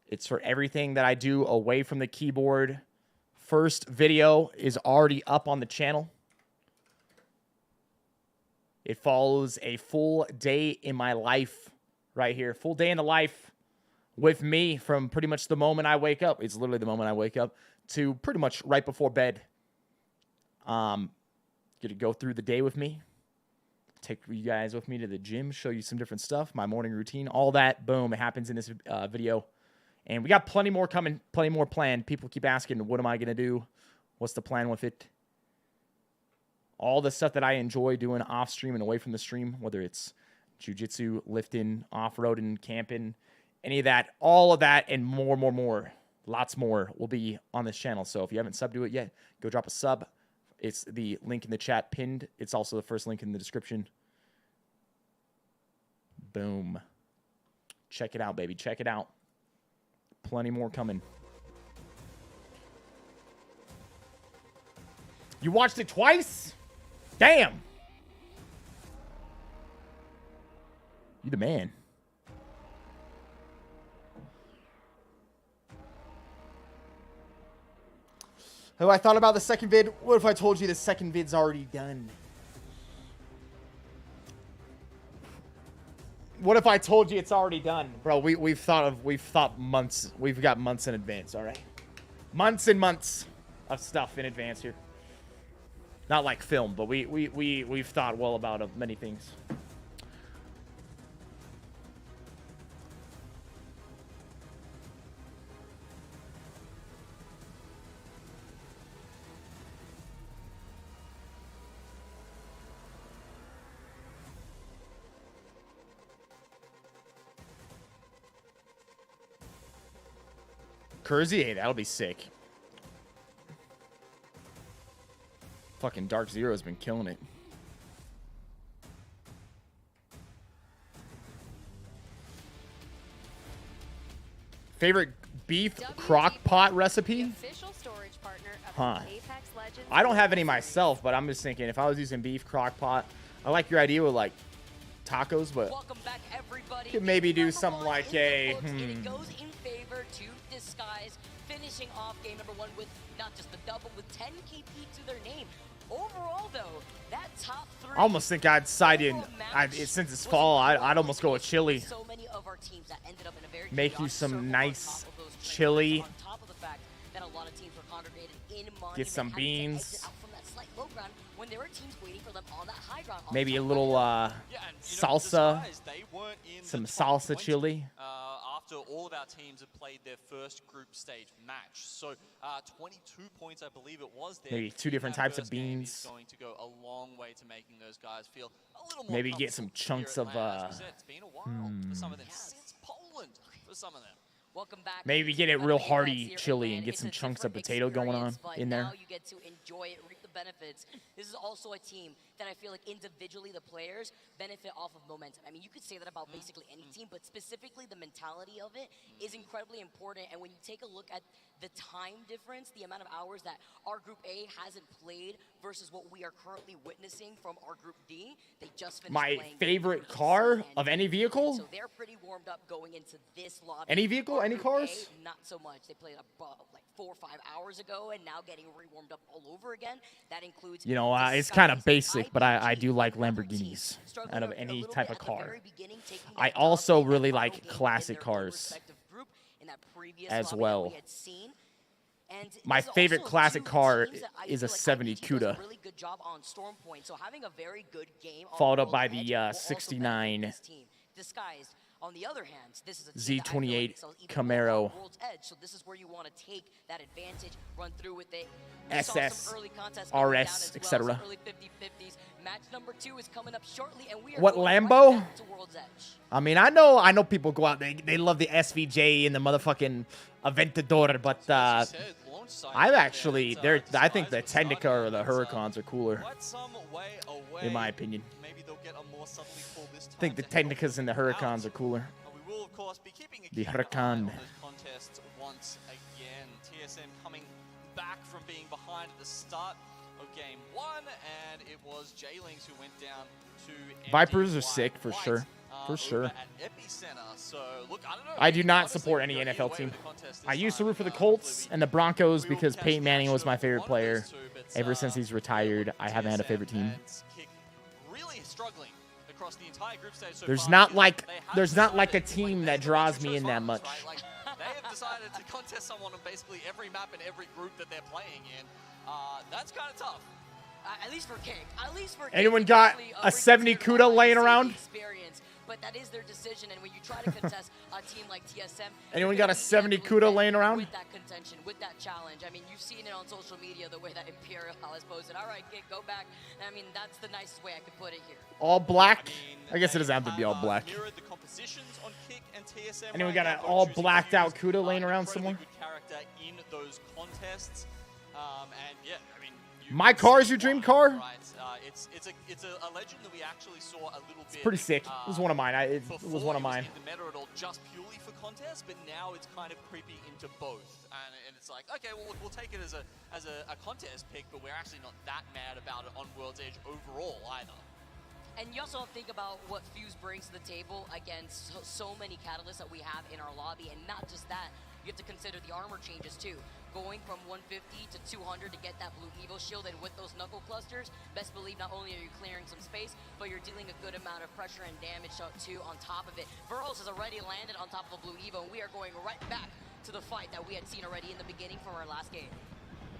A: it's for everything that I do away from the keyboard. First video is already up on the channel. It follows a full day in my life right here. Full day in the life with me from pretty much the moment I wake up. It's literally the moment I wake up to pretty much right before bed. Get to go through the day with me. Take you guys with me to the gym, show you some different stuff, my morning routine, all that. Boom, it happens in this video. And we got plenty more coming, plenty more planned. People keep asking, what am I going to do? What's the plan with it? All the stuff that I enjoy doing off stream and away from the stream, whether it's jiu-jitsu, lifting, off-roading, camping, any of that, all of that and more, lots more will be on this channel. So if you haven't subbed to it yet, go drop a sub. It's the link in the chat pinned. It's also the first link in the description. Boom. Check it out, baby. Check it out. Plenty more coming. You watched it twice? Damn. You the man. Oh, I thought about the second vid. What if I told you the second vid's already done? What if I told you it's already done? Bro, we've thought months. We've got months in advance, all right? Months and months of stuff in advance here. Not like film, but we've thought well about many things. Curzier, that'll be sick. Fucking Dark Zero's been killing it. Favorite beef crock pot recipe? Huh. I don't have any myself, but I'm just thinking if I was using beef crock pot, I like your idea with like tacos, but could maybe do something like a
H: It goes in favor to Disguise, finishing off game number 1 with not just the double, with 10 KP to their name. Overall, though, that top 3.
A: I almost think I'd side in. Since it's fall, I'd almost go with chili.
H: So many of our teams that ended up in a very
A: Make you
H: chaotic
A: some
H: circle
A: nice
H: on top of those
A: chili.
H: on top of the fact that a lot of teams were congregated in Monument,
A: Get some
H: having to
A: beans.
H: exit out from that slight low ground when there were teams waiting for them on that high ground.
A: Maybe a little salsa. Some salsa chili.
V: After all of our teams had played their first group stage match. So 22 points, I believe it was there.
A: Maybe 2 different types of beans.
V: Going to go a long way to making those guys feel a little more
A: Maybe get some chunks of
V: it's been a while for some of them, since Poland for some of them.
H: Welcome back.
A: Maybe get it real hearty chili and get some chunks of potato going on in there.
H: Now you get to enjoy it, reap the benefits. This is also a team that I feel like individually the players benefit off of momentum. I mean, you could say that about basically any team, but specifically the mentality of it is incredibly important. And when you take a look at the time difference, the amount of hours that our Group A hasn't played versus what we are currently witnessing from our Group D, they just finished
A: My
H: playing
A: favorite car of any vehicle?
H: So they're pretty warmed up going into this lobby.
A: Any vehicle? Any
H: Group
A: cars?
H: A, not so much. They played like 4 or 5 hours ago and now getting re-warmed up all over again. That includes...
A: You know, it's kind of basic, but I do like Lamborghinis out of any type of car. I also really like classic cars as well. My favorite classic car is a 70 CUDA, followed up by the 69
H: On the other hand, this is a
A: Z28 Camaro
H: so this is where you want to take that advantage, run through with it.
A: SS, RS, etc.
H: Match number 2 is coming up shortly, and we are
A: What
H: going
A: Lambo?
H: right back to World's Edge.
A: I mean, I know people go out, they love the SVJ and the motherfucking Aventador, but I'm actually, I think the Technica or the Huracans are cooler, in my opinion. I think the Technicas and the Huracans are cooler.
V: We will, of course, be keeping a
A: The
V: keen eye
A: Huracan.
V: on those contests once again. TSM coming back from being behind at the start of game 1, and it was J-Lings who went down to
A: Vipers are sick for sure. For sure. I do not support any NFL team. I used to root for the Colts and the Broncos because Peyton Manning was my favorite player. Ever since he's retired, I haven't had a favorite team.
V: Really struggling across the entire group stage so
A: There's
V: far.
A: not like a team that draws me in that much.
V: They have decided to contest someone on basically every map and every group that they're playing in. That's kind of tough.
H: At least for King. At least for
A: Anyone
H: King,
A: got
H: definitely
A: a 70 CUDA laying around?
H: Experience, but that is their decision, and when you try to contest a team like TSM,
A: Anyone got a 70 CUDA laying around?
H: with that contention, with that challenge. I mean, you've seen it on social media the way that Imperial has posted. All right, kid, go back. I mean, that's the nicest way I could put it here.
A: All black? I guess it doesn't have to be all black.
V: Mirrored the compositions on Kick and TSM.
A: Anyone
V: right
A: got an
V: now,
A: all
V: choosing
A: blacked
V: to
A: out
V: use,
A: CUDA laying around
V: incredibly
A: somewhere?
V: good character in those contests. And yeah, I mean,
A: My car is your dream car?
V: right. It's a legend that we actually saw a little bit.
A: It's pretty sick. It was one of mine. It was one of mine.
V: In the meta at all, just purely for contests, but now it's kind of creeping into both, and it's like, okay, well, we'll take it as a contest pick, but we're actually not that mad about it on World's Edge overall either.
H: And you also think about what Fuse brings to the table against so many catalysts that we have in our lobby, and not just that, you have to consider the armor changes too. Going from 150 to 200 to get that blue Evo shield, and with those knuckle clusters, best believe not only are you clearing some space, but you're dealing a good amount of pressure and damage too on top of it. Verhos has already landed on top of a blue Evo, and we are going right back to the fight that we had seen already in the beginning from our last game.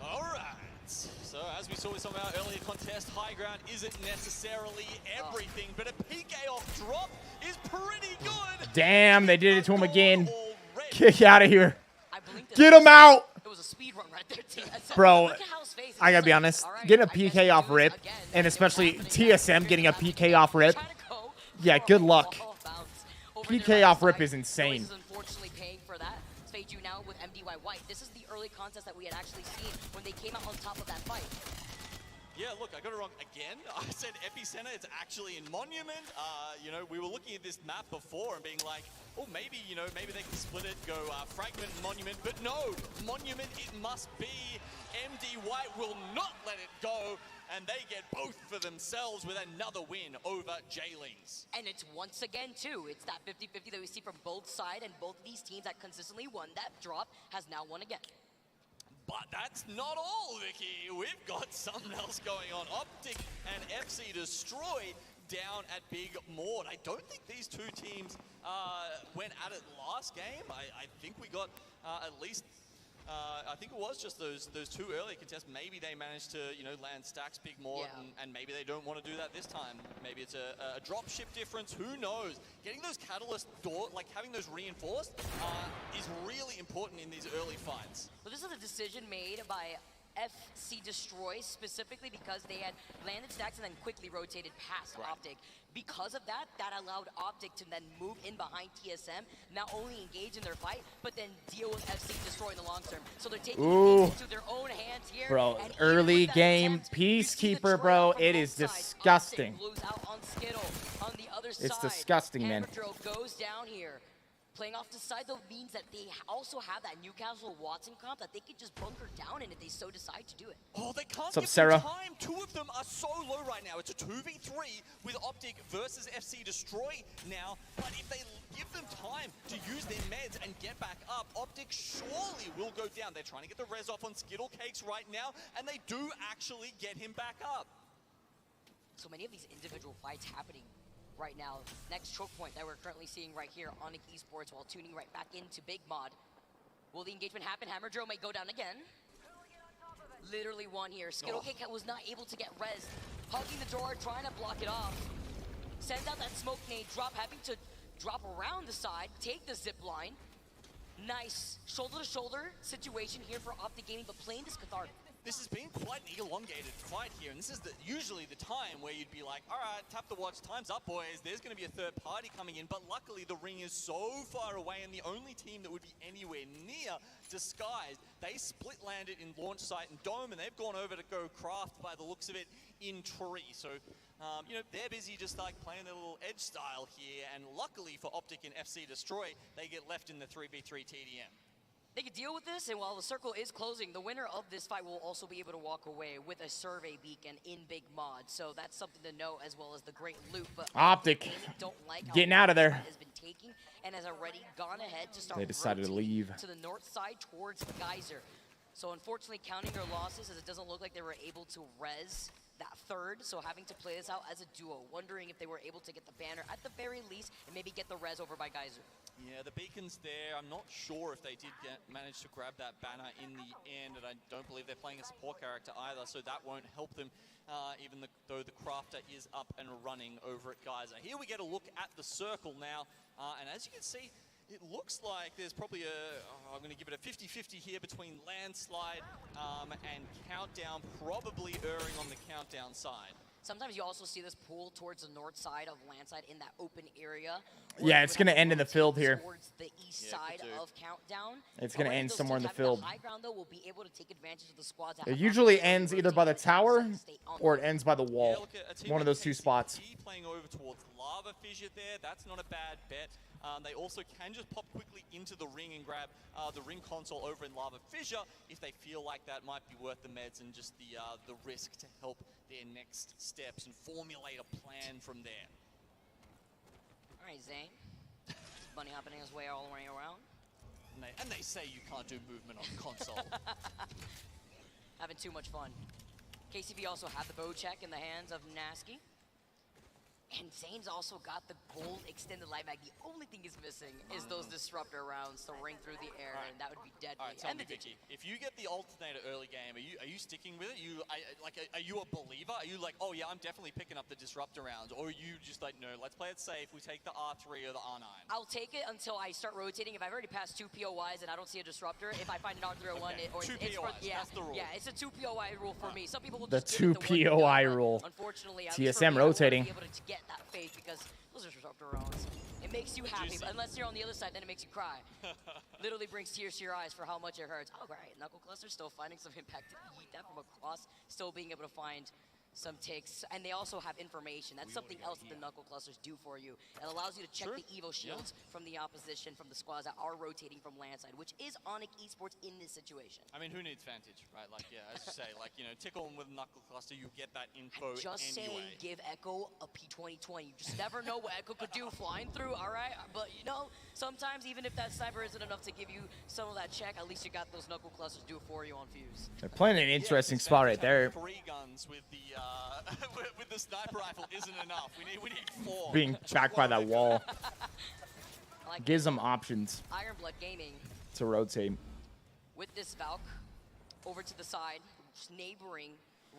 V: All right. So as we saw with some of our earlier contests, high ground isn't necessarily everything, but a PK off drop is pretty good.
A: Damn, they did it to him again. Kick out of here. Get him out.
H: It was a speed run right there, TSM.
A: Bro,
H: Look at how his face is.
A: I gotta be honest. Getting a PK off rip, and especially TSM getting a PK off rip, yeah, good luck. PK off rip is insane.
H: Unfortunately paying for that. Feiju now with MDY White. This is the early contest that we had actually seen when they came out on top of that fight.
V: Yeah, look, I got it wrong again. I said Epicenter, it's actually in Monument. You know, we were looking at this map before and being like, oh, maybe, you know, maybe they can split it, go Fragment, Monument, but no, Monument, it must be. MD White will not let it go, and they get both for themselves with another win over J-Lings.
H: And it's once again, too, it's that 50-50 that we see from both sides, and both of these teams that consistently won that drop has now won again.
V: But that's not all, Vicky. We've got something else going on. Optic and FC Destroy down at Big Maud. I don't think these two teams went at it last game. I think we got at least, I think it was just those two early contests. Maybe they managed to, you know, land stacks Big Maud, and maybe they don't want to do that this time. Maybe it's a drop ship difference. Who knows? Getting those catalyst like having those reinforced is really important in these early fights.
H: Well, this is a decision made by FC Destroy specifically because they had landed stacks and then quickly rotated past Optic. Because of that, that allowed Optic to then move in behind TSM, not only engage in their fight, but then deal with FC Destroy in the long term. So they're taking things into their own hands here.
A: Bro, early game Peacekeeper, bro, it is disgusting. It's disgusting, man.
H: Goes down here. Playing off the side, though, means that they also have that Newcastle Watson comp that they could just bunker down in if they so decide to do it.
V: Oh, they can't
A: What's up,
V: give
A: Sarah?
V: them time. Two of them are so low right now. It's a 2v3 with Optic versus FC Destroy now. But if they give them time to use their meds and get back up, Optic surely will go down. They're trying to get the res off on Skittle Cakes right now, and they do actually get him back up.
H: So many of these individual fights happening right now. Next choke point that we're currently seeing right here on Onyx Esports while tuning right back into Big Maud. Will the engagement happen? Hammer Drill may go down again. Literally one here. Skittle Cake was not able to get res. Hugging the door, trying to block it off. Sends out that smoke nade drop, having to drop around the side, take the zip line. Nice shoulder to shoulder situation here for Optic Gaming, but playing this cathartic.
V: This has been quite an elongated fight here, and this is usually the time where you'd be like, all right, tap the watch, time's up, boys. There's going to be a third party coming in, but luckily the ring is so far away, and the only team that would be anywhere near Disguised, they split landed in launch site and dome, and they've gone over to go craft by the looks of it in tree. So, you know, they're busy just like playing their little edge style here, and luckily for Optic and FC Destroy, they get left in the 3v3 TDM.
H: They can deal with this, and while the circle is closing, the winner of this fight will also be able to walk away with a survey beacon in Big Maud. So that's something to know, as well as the great loot. But
A: Optic
H: don't like how
A: getting out of there.
H: Has been taking and has already gone ahead to start.
A: They decided to leave
H: to the north side towards Geyser. So unfortunately, counting their losses, as it doesn't look like they were able to res that third, so having to play this out as a duo, wondering if they were able to get the banner at the very least and maybe get the res over by Geyser.
V: Yeah, the beacon's there. I'm not sure if they did manage to grab that banner in the end, and I don't believe they're playing a support character either, so that won't help them, even though the crafter is up and running over at Geyser. Here we get a look at the circle now, and as you can see, it looks like there's probably I'm going to give it a 50-50 here between Landslide and Countdown, probably erring on the Countdown side.
H: Sometimes you also see this pull towards the north side of Landside in that open area.
A: Yeah, it's going to end in the field here.
H: Towards the east side of Countdown.
A: It's going to end somewhere in the field.
H: The high ground, though, will be able to take advantage of the squads.
A: It usually ends either by the tower or it ends by the wall. One of those two spots.
V: Playing over towards Lava Fissure there. That's not a bad bet. They also can just pop quickly into the ring and grab the ring console over in Lava Fissure if they feel like that might be worth the meds and just the risk to help their next steps and formulate a plan from there.
H: All right, Zane. Bunny hopping his way all the way around.
V: And they say you can't do movement on console.
H: Having too much fun. KCV also had the bow check in the hands of Nasky. And Zane's also got the gold extended light mag. The only thing he's missing is those disruptor rounds to ring through the air, and that would be deadly.
V: All right, tell me, Vicky, if you get the alternator early game, are you sticking with it? Are you a believer? Are you like, oh yeah, I'm definitely picking up the disruptor rounds, or are you just like, no, let's play it safe. We take the R3 or the R9.
H: I'll take it until I start rotating. If I've already passed 2 POIs and I don't see a disruptor, if I find an R301,
V: okay. 2 POIs, that's the rule.
H: Yeah, it's a 2 POI rule for me. Some people will
A: the
H: just
A: 2 POI rule.
H: Unfortunately,
A: TSM rotating.
H: I able to get that fade because those are disruptor rounds. It makes you happy, but unless you're on the other side, then it makes you cry. Literally brings tears to your eyes for how much it hurts. Oh, great. Knuckle Cluster still finding some impact to eat that from across, still being able to find some takes, and they also have information. That's something else that the Knuckle Clusters do for you. It allows you to check the Evo shields from the opposition, from the squads that are rotating from Landside, which is Onyx Esports in this situation.
V: I mean, who needs Vantage, right? Like, yeah, as you say, like, you know, tickle them with Knuckle Cluster, you get that info
H: Just
V: anyway.
H: saying, give Echo a P2020. You just never know what Echo could do flying through, all right? But, you know, sometimes even if that sniper isn't enough to give you some of that check, at least you got those knuckle clusters do it for you on Fuse.
A: They're playing an interesting spot right there.
V: 3 guns with the with the sniper rifle isn't enough. We need 4.
A: Being backed by that wall
H: Like
A: gives them options
H: Ironblood Gaming
A: to rotate.
H: with this Valk over to the side, just neighboring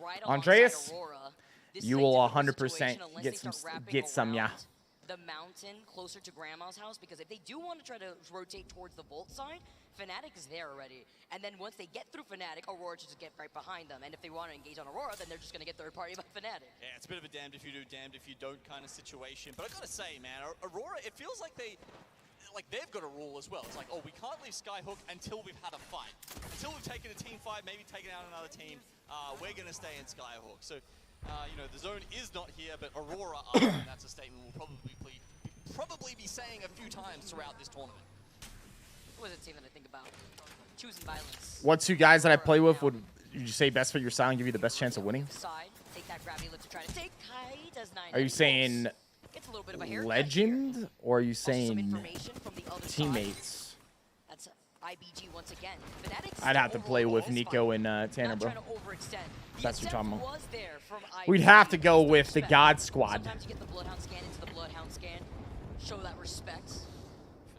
H: right
A: Andreas,
H: alongside Aurora. This
A: you
H: is a
A: will
H: difficult
A: 100%
H: situation unless
A: get
H: they
A: some,
H: start wrapping
A: yeah.
H: around the mountain closer to Grandma's house, because if they do want to try to rotate towards the Volt side, Fnatic is there already. And then once they get through Fnatic, Aurora should just get right behind them. And if they want to engage on Aurora, then they're just going to get third party by Fnatic.
V: Yeah, it's a bit of a damned if you do, damned if you don't kind of situation. But I gotta say, man, Aurora, it feels like they've got a rule as well. It's like, oh, we can't leave Skyhook until we've had a fight. Until we've taken a team fight, maybe taken out another team, we're going to stay in Skyhook. So, you know, the zone is not here, but Aurora are, and that's a statement we'll probably be saying a few times throughout this tournament.
H: What was a team that I think about? Choosing violence.
A: What 2 guys that I play with would you say best for your style and give you the best chance of winning?
H: Side, take that gravity lift to try to take Kai, does 9.
A: Are you saying
H: It's a little bit of a haircut
A: legend, or are you saying
H: information from the other
A: teammates?
H: That's IBG once again. Fnatic's
A: I'd have to
H: still
A: play
H: overall
A: with Nico and Tanner,
H: not
A: bro.
H: trying to overextend. The
A: That's what you're talking
H: attempt
A: about.
H: was there from
A: We'd
H: IBG.
A: have to go with the
H: Respect.
A: God Squad.
H: Sometimes you get the Bloodhound scan into the Bloodhound scan. Show that respect.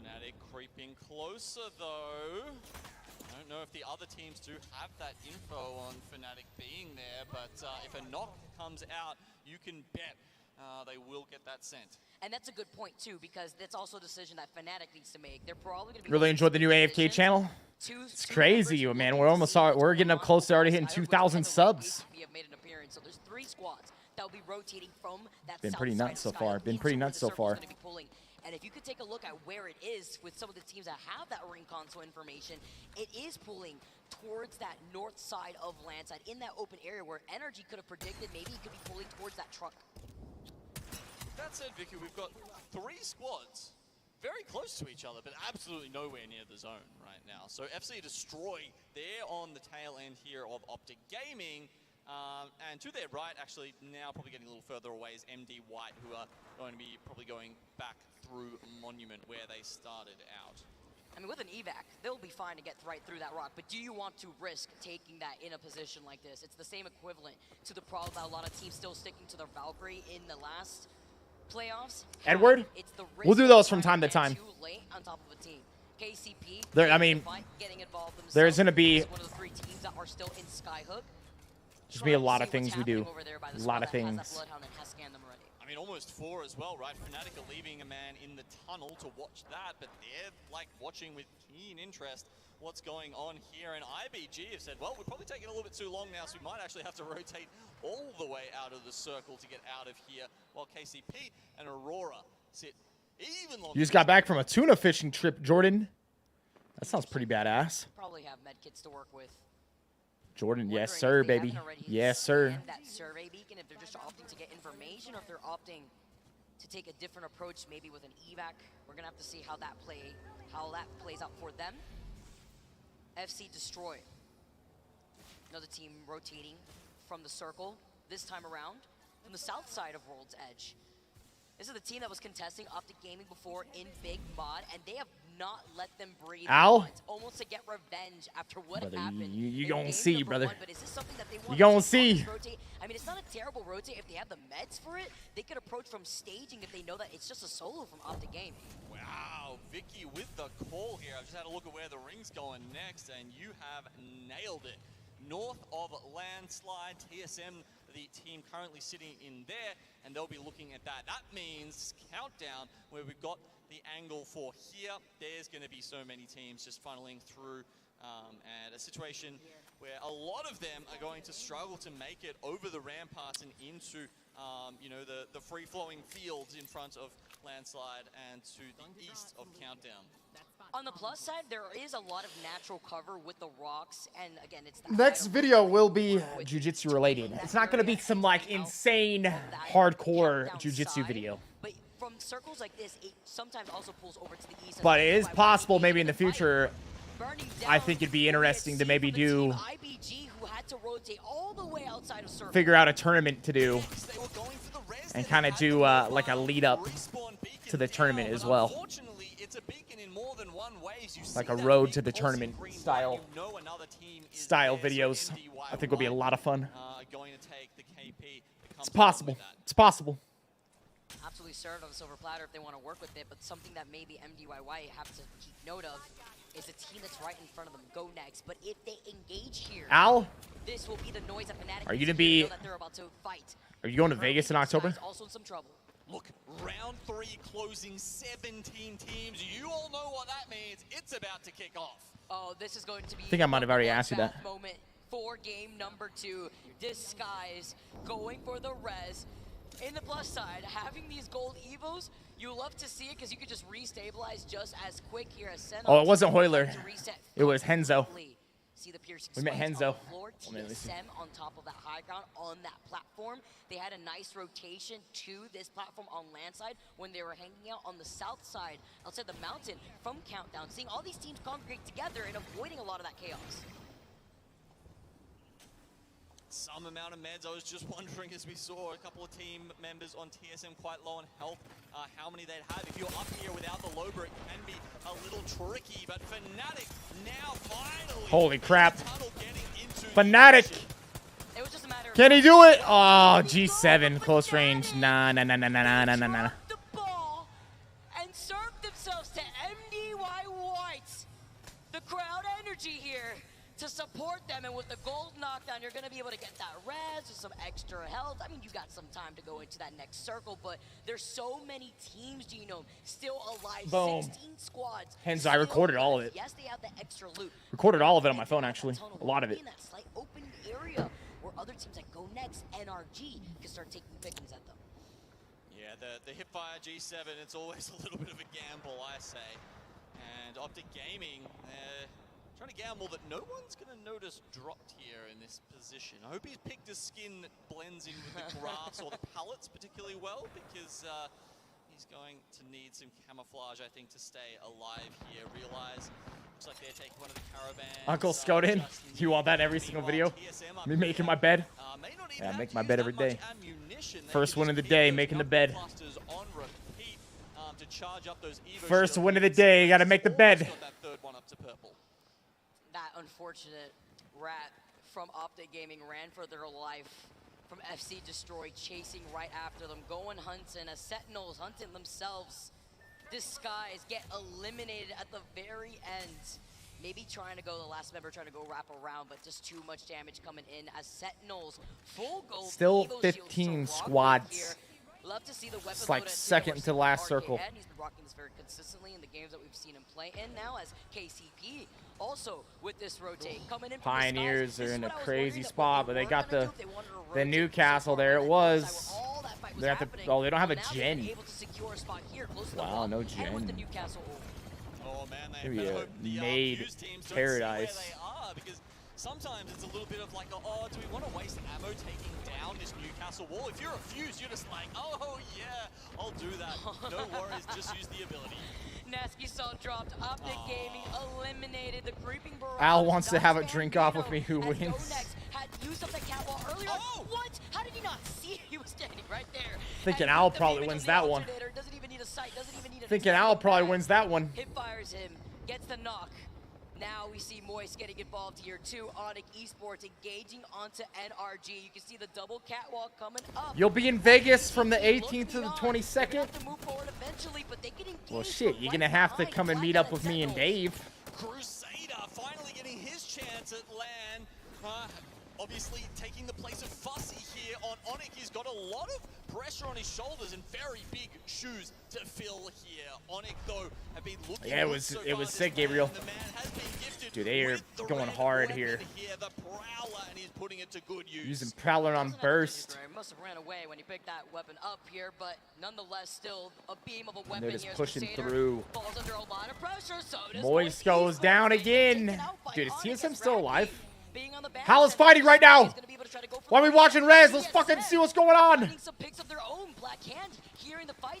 V: Fnatic creeping closer, though. I don't know if the other teams do have that info on Fnatic being there, but if a knock comes out, you can bet they will get that sent.
H: And that's a good point, too, because that's also a decision that Fnatic needs to make. They're probably going to be
A: Really enjoyed the new AFK channel. It's crazy, man. We're getting up close to already hitting 2,000 subs.
H: have made an appearance, so there's 3 squads that will be rotating from that
A: Been
H: south
A: pretty
H: side
A: nuts
H: of
A: so far.
H: Skyhook
A: Been
H: into
A: pretty
H: where
A: nuts
H: the
A: so
H: circle's
A: far.
H: gonna be pulling. And if you could take a look at where it is with some of the teams that have that ring console information, it is pulling towards that north side of Landside in that open area where Energy could have predicted maybe he could be pulling towards that truck.
V: That said, Vicky, we've got 3 squads very close to each other, but absolutely nowhere near the zone right now. So FC Destroy, they're on the tail end here of Optic Gaming. And to their right, actually now probably getting a little further away, is MD White, who are going to be probably going back through Monument where they started out.
H: I mean, with an evac, they'll be fine to get right through that rock, but do you want to risk taking that in a position like this? It's the same equivalent to the problem that a lot of teams still sticking to their Valkyrie in the last playoffs.
A: Edward,
H: It's the
A: we'll do those from time to time.
H: too late on top of a team. KCP,
A: There, I mean,
H: getting involved themselves.
A: there's going to be
H: One of the 3 teams that are still in Skyhook.
A: just be a lot of things we do. A lot of things.
V: I mean, almost 4 as well, right? Fnatic are leaving a man in the tunnel to watch that, but they're like watching with keen interest what's going on here. And IBG have said, well, we're probably taking a little bit too long now, so we might actually have to rotate all the way out of the circle to get out of here, while KCP and Aurora sit even longer.
A: You just got back from a tuna fishing trip, Jordan. That sounds pretty badass.
H: Probably have medkits to work with.
A: Jordan, yes sir, baby. Yes sir.
H: That survey beacon, if they're just opting to get information or if they're opting to take a different approach, maybe with an evac. We're gonna have to see how that plays out for them. FC Destroy. Another team rotating from the circle, this time around, from the south side of World's Edge. This is the team that was contesting Optic Gaming before in Big Mod, and they have not let them breathe.
A: Al?
H: Once, almost to get revenge after what
A: Brother,
H: happened.
A: you
H: in
A: gonna
H: game
A: see,
H: number
A: brother.
H: 1, but is this something that they want
A: You
H: to
A: gonna
H: just
A: see.
H: rotate? I mean, it's not a terrible rotate if they have the meds for it. They could approach from staging if they know that it's just a solo from Optic Gaming.
V: Wow, Vicky with the call here. I've just had a look at where the ring's going next, and you have nailed it. North of Landslide, TSM, the team currently sitting in there, and they'll be looking at that. That means Countdown, where we've got the angle for here. There's going to be so many teams just funneling through, and a situation where a lot of them are going to struggle to make it over the ramparts and into, you know, the free-flowing fields in front of Landslide and to the east of Countdown.
H: On the plus side, there is a lot of natural cover with the rocks, and again, it's that
A: Next video will be jiu-jitsu related. It's not going to be some like insane hardcore jiu-jitsu video.
H: But from circles like this, it sometimes also pulls over to the east.
A: But it is possible maybe in the future, I think it'd be interesting to maybe do,
H: IBG, who had to rotate all the way outside of circle.
A: figure out a tournament to do and kind of do like a lead up to the tournament as well.
V: Unfortunately, it's a beacon more than one ways. You
A: Like
V: see
A: a
V: that
A: road
V: big
A: to the
V: pulsing
A: tournament
V: green
A: style.
V: light, you know another team is
A: Style
V: there, so
A: videos. I think will be a lot of fun.
V: going to take the KP that comes
A: It's possible. It's possible.
H: Absolutely served on the silver platter if they want to work with it, but something that maybe MDYY have to keep note of is a team that's right in front of them. Go next, but if they engage here,
A: Al?
H: this will be the noise that Fnatic
A: Are you
H: needs
A: gonna
H: to hear
A: be-
H: know that they're about to fight.
A: Are you going to Vegas in October?
H: Also in some trouble.
V: Look, round 3 closing 17 teams. You all know what that means. It's about to kick off.
H: Oh, this is going to be
A: I think I might have already asked you that.
H: moment for game number 2. Disguise going for the res. In the plus side, having these gold evos, you love to see it because you could just restabilize just as quick here as Senna.
A: Oh, it wasn't Hoyler. It was Henzo.
H: See the piercing
A: We met
H: spikes
A: Henzo.
H: on the floor.
A: Well, let me see.
H: TSM on top of that high ground on that platform. They had a nice rotation to this platform on land side when they were hanging out on the south side outside the mountain from Countdown. Seeing all these teams congregate together and avoiding a lot of that chaos.
V: Some amount of meds. I was just wondering as we saw a couple of team members on TSM quite low on health, how many they'd have. If you're up here without the Lober, it can be a little tricky, but Fnatic now finally.
A: Holy crap.
V: Fnatic.
A: Fnatic. Can he do it? Oh, G7, close range. Nah.
H: And serve themselves to MDY Whites. The crowd energy here to support them, and with the gold knockdown, you're going to be able to get that res with some extra health. I mean, you got some time to go into that next circle, but there's so many teams, Genome, still alive.
A: Boom.
H: 16 squads.
A: Hence, I recorded all of it.
H: Yes, they have the extra loot.
A: Recorded all of it on my phone, actually. A lot of it.
H: In that slight open area where other teams like Go Next, NRG can start taking pickings at them.
V: Yeah, the Hipfire G7, it's always a little bit of a gamble, I say. And Optic Gaming, trying to gamble that no one's going to notice dropped here in this position. I hope he's picked a skin that blends in with the grass or the pallets particularly well, because he's going to need some camouflage, I think, to stay alive here. Realize, looks like they're taking one of the caravans.
A: Uncle Scoden, you want that every single video? Me making my bed? Yeah, I make my bed every day. First win of the day, making the bed. First win of the day, you gotta make the bed.
H: That unfortunate rat from Optic Gaming ran for their life from FC Destroy, chasing right after them, going hunting as Sentinels hunting themselves. Disguise get eliminated at the very end. Maybe trying to go, the last member trying to go wrap around, but just too much damage coming in as Sentinels full gold.
A: Still
H: Evo
A: 15
H: shields to rock
A: squads.
H: here. Love to see the weapon
A: It's like
H: load at
A: second to last circle.
H: Ahead. He's been rocking this very consistently in the games that we've seen him play. And now as KCP also with this rotate coming in.
A: Pioneers are in a crazy spot, but they got the Newcastle there. It was. They have to. Oh, they don't have a gen. Wow, no gen.
V: Oh man, they
A: Maybe
V: better
A: a
V: hope the
A: nade
V: Fuse teams don't
A: paradise.
V: see where they are, because sometimes it's a little bit of like, oh, do we want to waste ammo taking down this Newcastle wall? If you're a Fuse, you're just like, oh yeah, I'll do that. No worries, just use the ability.
H: Nasky Saw dropped. Optic Gaming eliminated the creeping barrage.
A: Al wants to have a drink off with me. Who wins?
H: Had used up the catwalk earlier.
V: Oh!
H: What? How did he not see? He was standing right there.
A: Thinking Al probably wins that one.
H: Doesn't even need a sight. Doesn't even need a
A: Thinking Al probably wins that one.
H: Hit fires him. Gets the knock. Now we see Moist getting involved here too. Onyx Esports engaging onto NRG. You can see the double catwalk coming up.
A: You'll be in Vegas from the 18th to the 22nd. Well, shit, you're gonna have to come and meet up with me and Dave.
V: Crusader finally getting his chance at land. Obviously taking the place of Fussy here on Onyx. He's got a lot of pressure on his shoulders and very big shoes to fill here. Onyx, though, have been looking.
A: Yeah, it was sick, Gabriel. Dude, they are going hard here.
V: The Prowler, and he's putting it to good use.
A: Using Prowler on burst.
H: Must have ran away when he picked that weapon up here, but nonetheless, still a beam of a weapon.
A: They're just
H: here.
A: pushing
H: Crusader
A: through.
H: falls under a lot of pressure, so does
A: Moist goes down again. Dude, is TSM still alive?
H: being on the back.
A: Hal is fighting right now. Why are we watching Rez? Let's fucking see what's going on. I think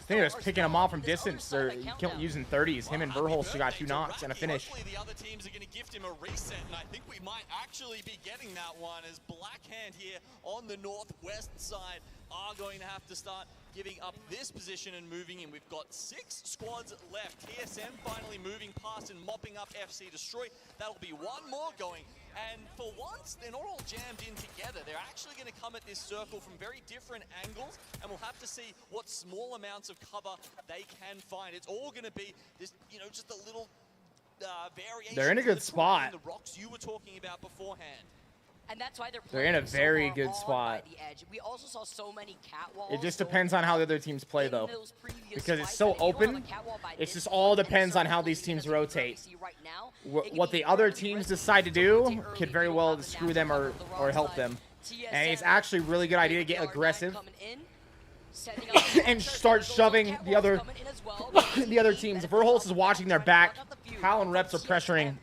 A: they're just picking him off from distance. They're using 30s. Him and Verholst got 2 knocks and a finish.
V: Hopefully the other teams are going to gift him a reset, and I think we might actually be getting that one as Blackhand here on the northwest side are going to have to start giving up this position and moving in. We've got 6 squads left. TSM finally moving past and mopping up FC Destroy. That'll be one more going. And for once, they're not all jammed in together. They're actually going to come at this circle from very different angles, and we'll have to see what small amounts of cover they can find. It's all going to be this, you know, just a little variation.
A: They're in a good spot.
V: The rocks you were talking about beforehand.
H: And that's why
A: They're in a very good spot.
H: We also saw so many catwalls.
A: It just depends on how the other teams play, though. Because it's so open, it just all depends on how these teams rotate. What the other teams decide to do could very well screw them or help them. And it's actually a really good idea to get aggressive and start shoving the other teams. If Verholz is watching their back, Hal and Reps are pressuring.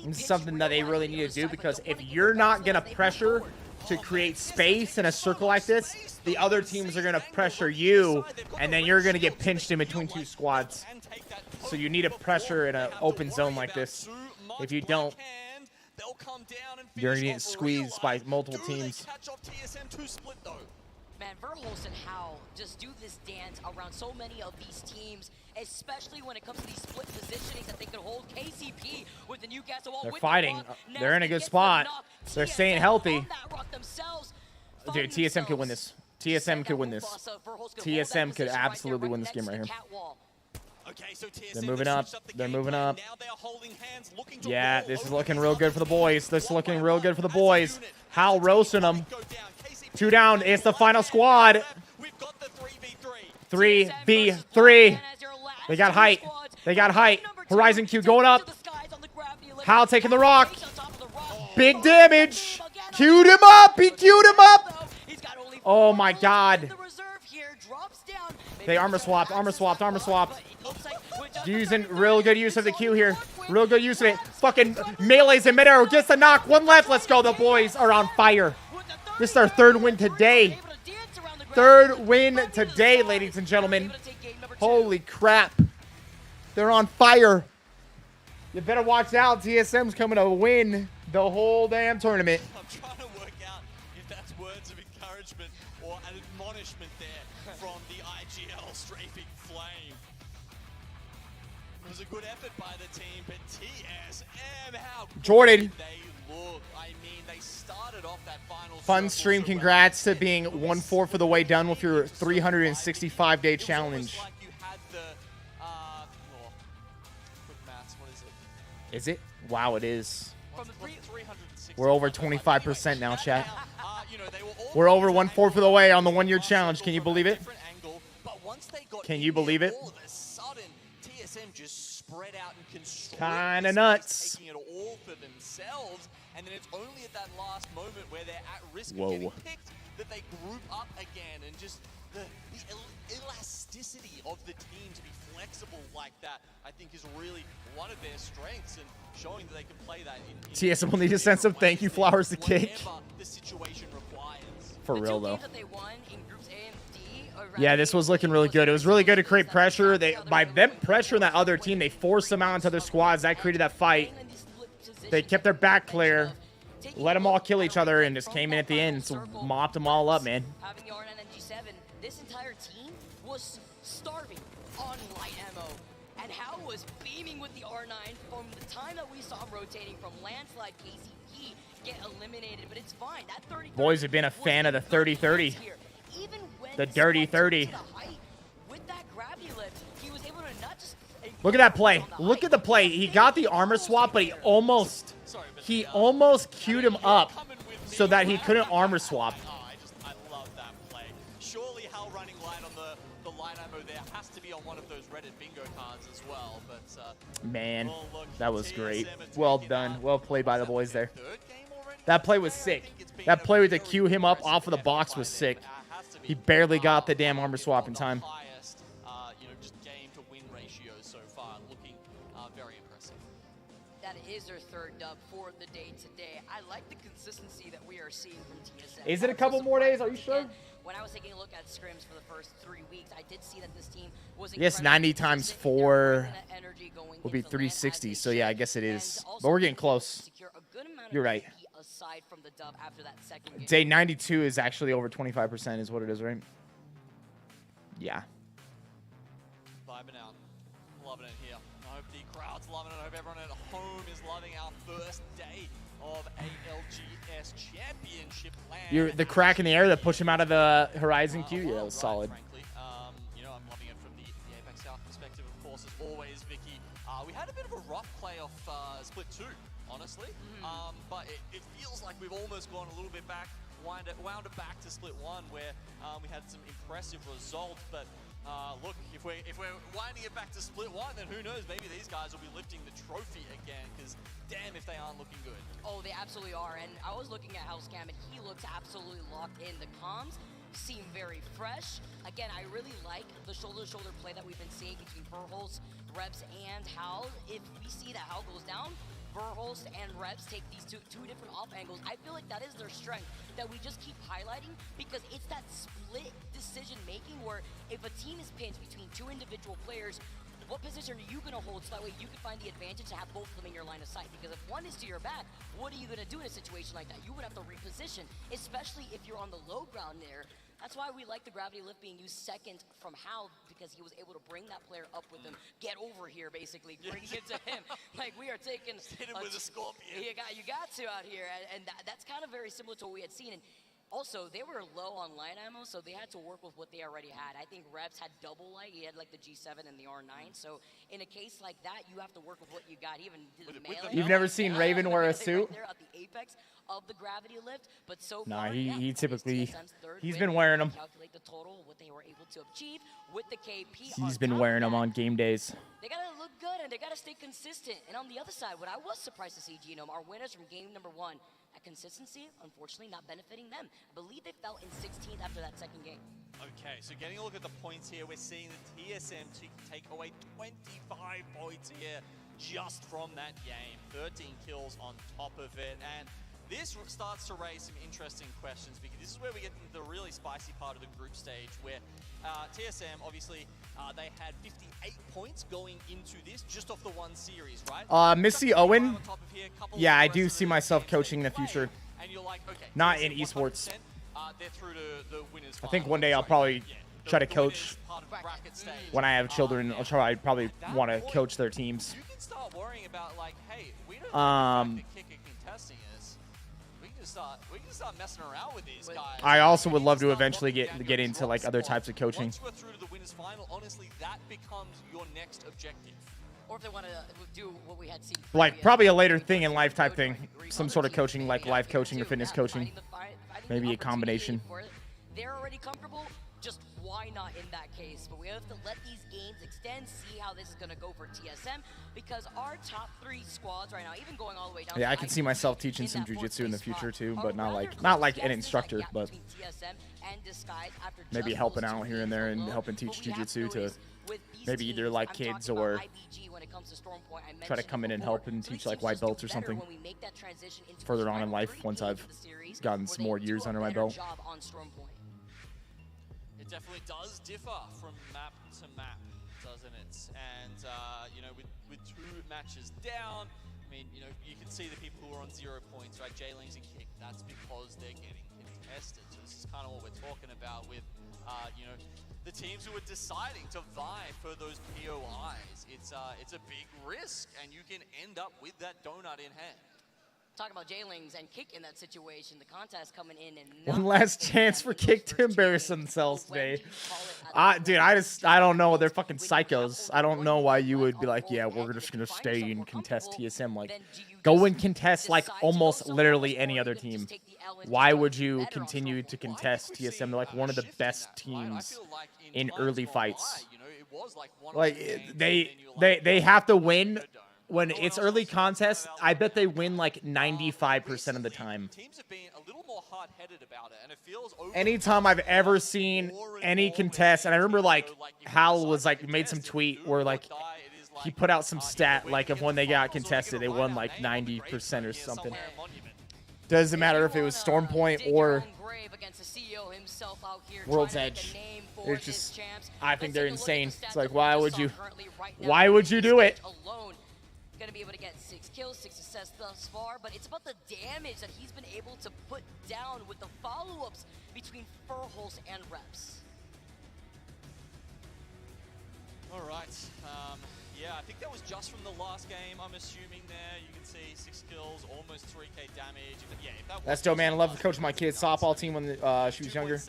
A: This is something that they really need to do, because if you're not going to pressure to create space in a circle like this, the other teams are going to pressure you, and then you're going to get pinched in between 2 squads. So you need a pressure in an open zone like this. If you don't, you're going to get squeezed by multiple teams.
H: Man, Verholz and Hal just do this dance around so many of these teams, especially when it comes to these split positionings that they could hold. KCP with the Newcastle wall.
A: They're fighting. They're in a good spot. They're staying healthy. Dude, TSM could win this. TSM could win this. TSM could absolutely win this game right here. They're moving up. They're moving up. Yeah, this is looking real good for the boys. This is looking real good for the boys. Hal roasting them. 2 down. It's the final squad. 3v3. They got height. They got height. Horizon Q going up. Hal taking the rock. Big damage. Queued him up. He queued him up. Oh my god. They armor swapped. Armor swapped. Armor swapped. Using real good use of the Q here. Real good use of it. Fucking melees in midair. Gets the knock. 1 left. Let's go. The boys are on fire. This is our 3rd win today. 3rd win today, ladies and gentlemen. Holy crap. They're on fire. You better watch out. TSM's coming to win the whole damn tournament.
V: I'm trying to work out if that's words of encouragement or an admonishment there from the IGL strafing flame. It was a good effort by the team, but TSM, how
A: Jordan.
V: good they look. I mean, they started off that final
A: Fun stream. Congrats to being 1/4 of the way done with your 365-day challenge. Is it? Wow, it is. We're over 25% now, chat. We're over 1/4 of the way on the 1-year challenge. Can you believe it? Can you believe it? Kinda nuts.
V: Taking it all for themselves, and then it's only at that last moment where they're at risk
A: Whoa.
V: of getting picked that they group up again, and just the elasticity of the team to be flexible like that, I think, is really one of their strengths, and showing that they can play that in
A: TSM will need to send some thank you flowers to Cake.
V: the situation requires.
A: For real, though. Yeah, this was looking really good. It was really good to create pressure. By them pressuring that other team, they forced them out into their squads. That created that fight. They kept their back clear, let them all kill each other, and just came in at the end. So mopped them all up, man.
H: Having the R9 and G7, this entire team was starving on light ammo. And Hal was beaming with the R9 from the time that we saw him rotating from landslide. KCP get eliminated, but it's fine. That 30
A: Boys have been a fan of the 30-30. The dirty 30. Look at that play. Look at the play. He got the armor swap, but he almost queued him up so that he couldn't armor swap.
V: I love that play. Surely Hal running light on the light ammo there has to be on one of those Reddit bingo cards as well. But
A: Man, that was great. Well done. Well played by the boys there. That play was sick. That play with the queue him up off of the box was sick. He barely got the damn armor swap in time.
V: Just game to win ratios so far, looking very impressive.
H: That is their 3rd dub for the day today. I like the consistency that we are seeing from TSM.
A: Is it a couple more days? Are you sure?
H: When I was taking a look at scrims for the first 3 weeks, I did see that this team was
A: Yes, 90 times 4 will be 360. So yeah, I guess it is. But we're getting close. You're right.
H: aside from the dub after that second game.
A: Day 92 is actually over 25% is what it is, right? Yeah.
V: Vibing out. Loving it here. I hope the crowd's loving it. I hope everyone at home is loving our first day of ALGS Championship land.
A: The crack in the air that pushed him out of the Horizon queue? Yeah, it was solid.
V: Frankly, you know, I'm loving it from the Apex South perspective, of course, as always, Vicky. We had a bit of a rough playoff split 2, honestly. But it feels like we've almost gone a little bit back, wound it back to split 1, where we had some impressive results. But look, if we're winding it back to split 1, then who knows? Maybe these guys will be lifting the trophy again, because damn if they aren't looking good.
H: Oh, they absolutely are. And I was looking at Housecam, and he looks absolutely locked in. The comms seem very fresh. Again, I really like the shoulder-to-shoulder play that we've been seeing between Verholst, Rebs, and Hal. If we see that Hal goes down, Verholst and Rebs take these two different off angles. I feel like that is their strength that we just keep highlighting, because it's that split decision making where if a team is pinched between 2 individual players, what position are you going to hold so that way you can find the advantage to have both of them in your line of sight? Because if one is to your back, what are you going to do in a situation like that? You would have to reposition, especially if you're on the low ground there. That's why we like the gravity lift being used second from Hal, because he was able to bring that player up with him. Get over here, basically, bring it to him. Like, we are taking...
V: Hit him with a scorpion.
H: You got to out here, and that's kind of very similar to what we had seen. And also, they were low on light ammo, so they had to work with what they already had. I think Rebs had double light. He had like the G7 and the R9. So in a case like that, you have to work with what you got. Even the melee.
A: You've never seen Raven wear a suit?
H: Right there at the apex of the gravity lift, but so
A: Nah,
H: far,
A: he typically he's
H: win.
A: been wearing them.
H: Calculate the total, what they were able to achieve with the KP.
A: He's been wearing them on game days.
H: They gotta look good and they gotta stay consistent. And on the other side, what I was surprised to see, Genome, our winners from game number 1. Consistency, unfortunately, not benefiting them. I believe they fell in 16th after that second game.
V: Okay, so getting a look at the points here, we're seeing the TSM take away 25 points here just from that game. 13 kills on top of it, and this starts to raise some interesting questions, because this is where we get into the really spicy part of the group stage, where TSM, obviously, they had 58 points going into this just off the one series, right?
A: Missy Owen? Yeah, I do see myself coaching in the future. Not in esports.
V: They're through to the winners
A: I think one day I'll probably try to coach. When I have children, I'll probably want to coach their teams.
V: You can start worrying about, like, hey, we don't have to kick a contesting us. We can start messing around with these guys.
A: I also would love to eventually get into like other types of coaching.
V: Once you are through to the winners final, honestly, that becomes your next objective.
H: Or if they want to do what we had seen.
A: Like probably a later thing in life type thing. Some sort of coaching, like life coaching or fitness coaching. Maybe a combination.
H: They're already comfortable. Just why not in that case? But we have to let these games extend, see how this is going to go for TSM, because our top 3 squads right now, even going all the way down.
A: Yeah, I can see myself teaching some jiu-jitsu in the future too, but not like an instructor, but maybe helping out here and there and helping teach jiu-jitsu to maybe either like kids or try to come in and help and teach like white belts or something further on in life once I've gotten some more years under my belt.
V: It definitely does differ from map to map, doesn't it? And, you know, with 2 matches down, I mean, you know, you can see the people who are on 0 points, right? J-Lings and Kick, that's because they're getting contested. So this is kind of what we're talking about with, you know, the teams who are deciding to vie for those POIs. It's a big risk, and you can end up with that donut in hand.
H: Talking about J-Lings and Kick in that situation, the contest coming in and
A: one last chance for Kick to embarrass themselves today. Dude, I don't know. They're fucking psychos. I don't know why you would be like, yeah, we're just gonna stay and contest TSM. Like, go and contest like almost literally any other team. Why would you continue to contest TSM? They're like one of the best teams in early fights. Like they have to win. When it's early contest, I bet they win like 95% of the time.
V: Teams have been a little more hard-headed about it, and it feels
A: anytime I've ever seen any contest, and I remember like Hal was like made some tweet where like he put out some stat like of when they got contested, they won like 90% or something. Doesn't matter if it was Storm Point or World's Edge. It's just, I think they're insane. It's like, why would you do it?
H: going to be able to get 6 kills, 6 assists thus far, but it's about the damage that he's been able to put down with the follow-ups between Furholes and Reps.
V: All right. Yeah, I think that was just from the last game, I'm assuming there. You can see 6 kills, almost 3k damage. Yeah, if that
A: That's dope, man. I love to coach my kid's softball team when she was younger.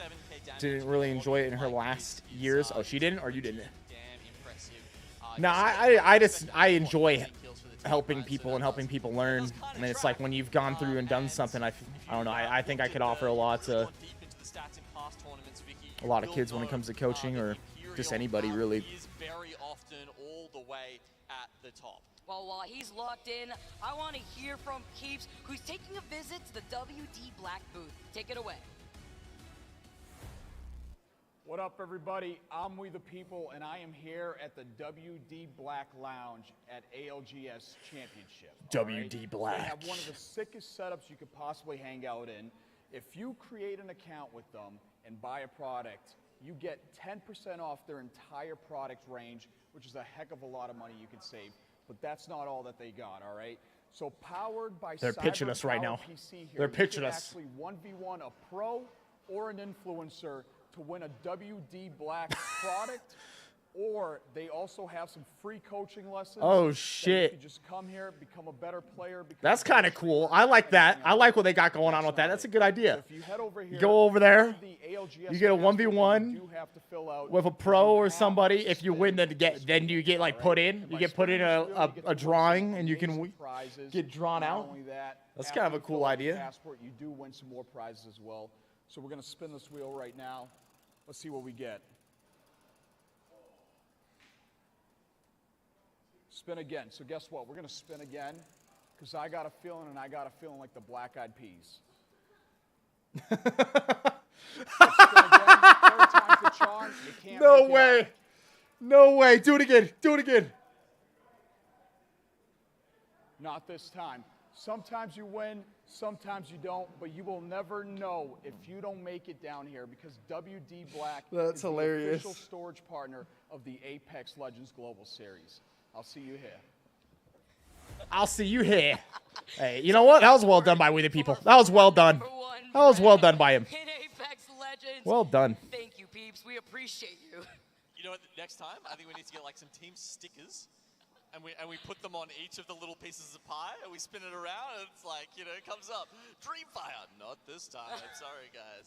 A: Didn't really enjoy it in her last years. Oh, she didn't, or you didn't? No, I enjoy helping people and helping people learn. And it's like when you've gone through and done something, I don't know. I think I could offer a lot to a lot of kids when it comes to coaching or just anybody really.
V: He is very often all the way at the top.
H: Well, while he's locked in, I want to hear from Keeps, who's taking a visit to the WD Black booth. Take it away.
M: What up, everybody? I'm We the People, and I am here at the WD Black Lounge at ALGS Championship.
A: WD Black.
M: They have one of the sickest setups you could possibly hang out in. If you create an account with them and buy a product, you get 10% off their entire product range, which is a heck of a lot of money you can save. But that's not all that they got, all right? So powered by
A: They're pitching us right now.
M: PC here,
A: They're pitching us.
M: Actually 1v1 a pro or an influencer to win a WD Black product, or they also have some free coaching lessons.
A: Oh,
M: that
A: shit.
M: You can just come here, become a better player.
A: That's kind of cool. I like that. I like what they got going on with that. That's a good idea.
M: If you head over here,
A: you go over there,
M: the ALGS
A: you get a
M: account,
A: 1v1
M: you do have to fill out
A: with a pro or somebody. If you win, then you get like put in. You get put in a drawing, and you can get drawn
M: Not
A: out.
M: only that,
A: That's
M: after
A: kind of a
M: you
A: cool
M: fill out the
A: idea.
M: Passport, you do win some more prizes as well. So we're gonna spin this wheel right now. Let's see what we get. Spin again. So guess what? We're gonna spin again because I got a feeling, and I got a feeling like the Black Eyed Peas. Let's spin again. Third time's the charm. You can't
A: No
M: make it
A: way.
M: up.
A: No way. Do it again. Do it again.
M: Not this time. Sometimes you win, sometimes you don't, but you will never know if you don't make it down here because WD Black
A: That's
M: is
A: hilarious.
M: the official storage partner of the Apex Legends Global Series. I'll see you here.
A: I'll see you here. Hey, you know what? That was well done by We the People. That was well done. That was well done by him.
H: In Apex Legends.
A: Well done.
H: Thank you, Peeps. We appreciate you.
V: You know what? Next time, I think we need to get like some team stickers. And we put them on each of the little pieces of pie, and we spin it around, and it's like, you know, it comes up. Dreamfire. Not this time. Sorry, guys.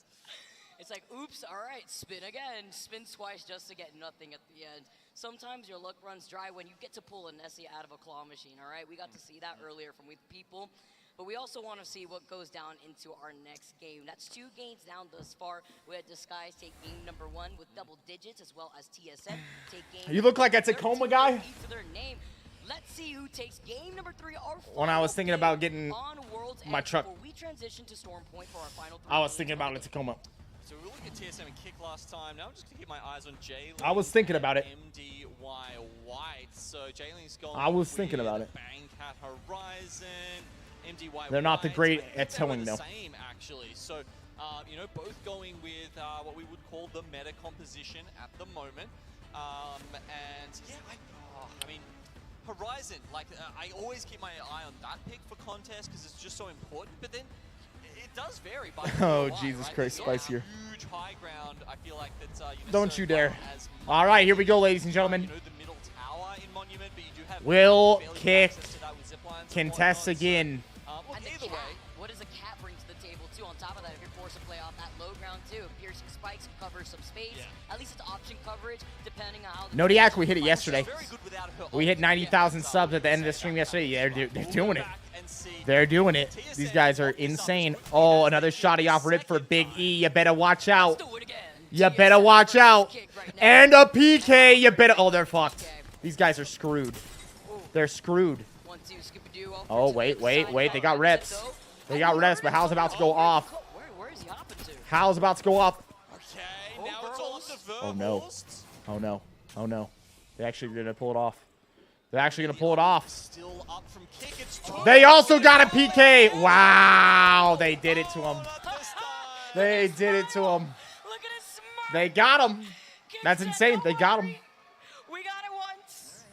H: It's like, oops, all right, spin again. Spin twice just to get nothing at the end. Sometimes your luck runs dry when you get to pull a Nessie out of a claw machine, all right? We got to see that earlier from We the People. But we also want to see what goes down into our next game. That's 2 games down thus far. We had Disguise take game number 1 with double digits, as well as TSM take game
A: You look like a Tacoma guy.
H: to their name. Let's see who takes game number 3. Our
A: When I was thinking about getting
H: on World's
A: my
H: End
A: truck,
H: before we transition to Storm Point for our final 3
A: I was thinking about a Tacoma.
V: So we were looking at TSM and Kick last time. Now I'm just going to keep my eyes on Jalen.
A: I was thinking about it.
V: MDY White. So Jalen's gone.
A: I was thinking about it.
V: Bangcat Horizon. MDY
A: They're not the
V: White.
A: great
V: I think
A: at
V: they were
A: towing,
V: the
A: though.
V: Same, actually. So, you know, both going with what we would call the meta composition at the moment. And yeah, I mean, Horizon, like, I always keep my eye on that pick for contest because it's just so important, but then it does vary by
A: Oh,
V: POI,
A: Jesus
V: right?
A: Christ,
V: There's not a
A: spicier.
V: huge high ground, I feel like, that's,
A: Don't you dare. All right, here we go, ladies and gentlemen.
V: you know, the middle tower in Monument, but you do have
A: Will
V: fairly good
A: kick
V: access to that with zip lines and
A: contest
V: whatnot, so,
A: again.
V: look,
H: And the
V: either
H: cat,
V: way,
H: what does a cat bring to the table too? On top of that, if you're forced to play off that low ground too, piercing spikes covers some space. At least it's option coverage, depending on how.
A: Nodiak, we hit it yesterday. We hit 90,000 subs at the end of the stream yesterday. Yeah, they're doing it. They're doing it. These guys are insane. Oh, another shotty off rip for Big E. You better watch out. You better watch out. And a PK. You better. Oh, they're fucked. These guys are screwed. They're screwed. Oh, wait. They got reps. They got reps, but Hal's about to go off.
H: Where is he hopping to?
V: Oh,
A: Hal's about to go off.
V: okay, now it's all up to
A: Oh, no.
V: Verhulst.
A: Oh, no. Oh, no. They're actually going to pull it off. They're actually going to pull it off.
V: Still up from kick. It's
A: They also got a PK. Wow. They did it to him. They did it to him. They got him. That's insane. They got him.
H: We got it once.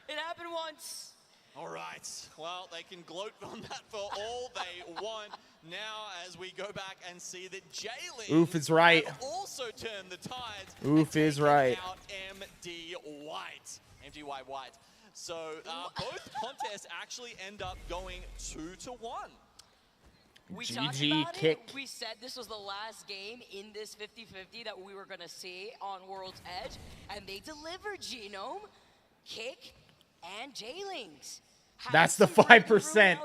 H: It happened once.
V: All right. Well, they can gloat on that for all they want. Now, as we go back and see that Jalen
A: Oof is right.
V: also turned the tides.
A: Oof is right.
V: Out MD White. So both contests actually end up going 2-1.
H: We talked
A: GG
H: about
A: kick.
H: it. We said this was the last game in this 50-50 that we were going to see on World's Edge, and they delivered. Genome, Kick, and J-Lings.
A: That's the 5%.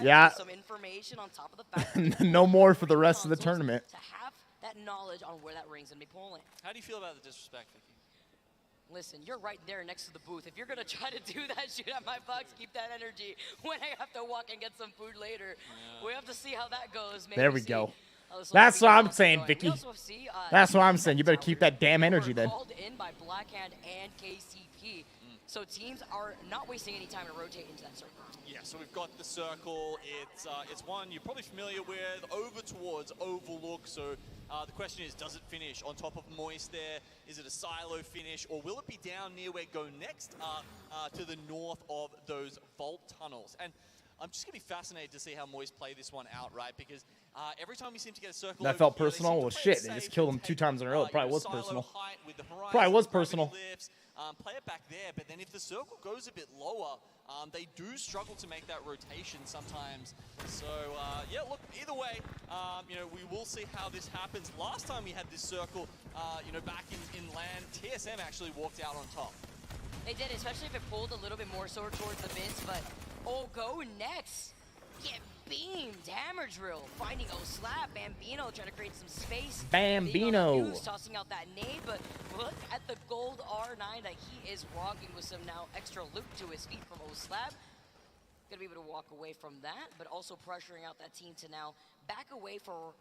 A: Yeah.
H: Some information on top of the fact
A: No more for the rest of the tournament.
H: to have that knowledge on where that ring's going to be pulling.
V: How do you feel about the disrespect, Vicky?
H: Listen, you're right there next to the booth. If you're going to try to do that, shoot at my box, keep that energy. When I have to walk and get some food later, we have to see how that goes. Maybe
A: There we
H: see.
A: go.
H: So
A: That's what I'm
H: going.
A: saying,
H: We
A: Vicky.
H: also see,
A: That's what I'm saying. You better keep that damn energy then.
H: Called in by Blackhand and KCP. So teams are not wasting any time to rotate into that circle.
V: Yeah, so we've got the circle. It's one you're probably familiar with, over towards Overlook. So the question is, does it finish on top of Moist there? Is it a silo finish, or will it be down near where Go Next are, to the north of those vault tunnels? And I'm just going to be fascinated to see how Moist play this one out, right? Because every time we seem to get a circle,
A: That
V: over
A: felt
V: here, they
A: personal.
V: seem to
A: Well,
V: play
A: shit,
V: it
A: they just
V: safe
A: killed
V: and
A: him 2
V: take,
A: times in a row. It probably was
V: silo
A: personal.
V: height with the horizon,
A: Probably was
V: gravity
A: personal.
V: lifts, play it back there, but then if the circle goes a bit lower, they do struggle to make that rotation sometimes. So, yeah, look, either way, you know, we will see how this happens. Last time we had this circle, you know, back in land, TSM actually walked out on top.
H: They did, especially if it pulled a little bit more so towards the mids, but Go Next. Get beamed. Hammer drill. Finding Slap. Bambino trying to create some space.
A: Bambino.
H: Tossing out that nade, but look at the gold R9 that he is rocking with some now extra loop to his feet from Slap. Gonna be able to walk away from that, but also pressuring out that team to now back away for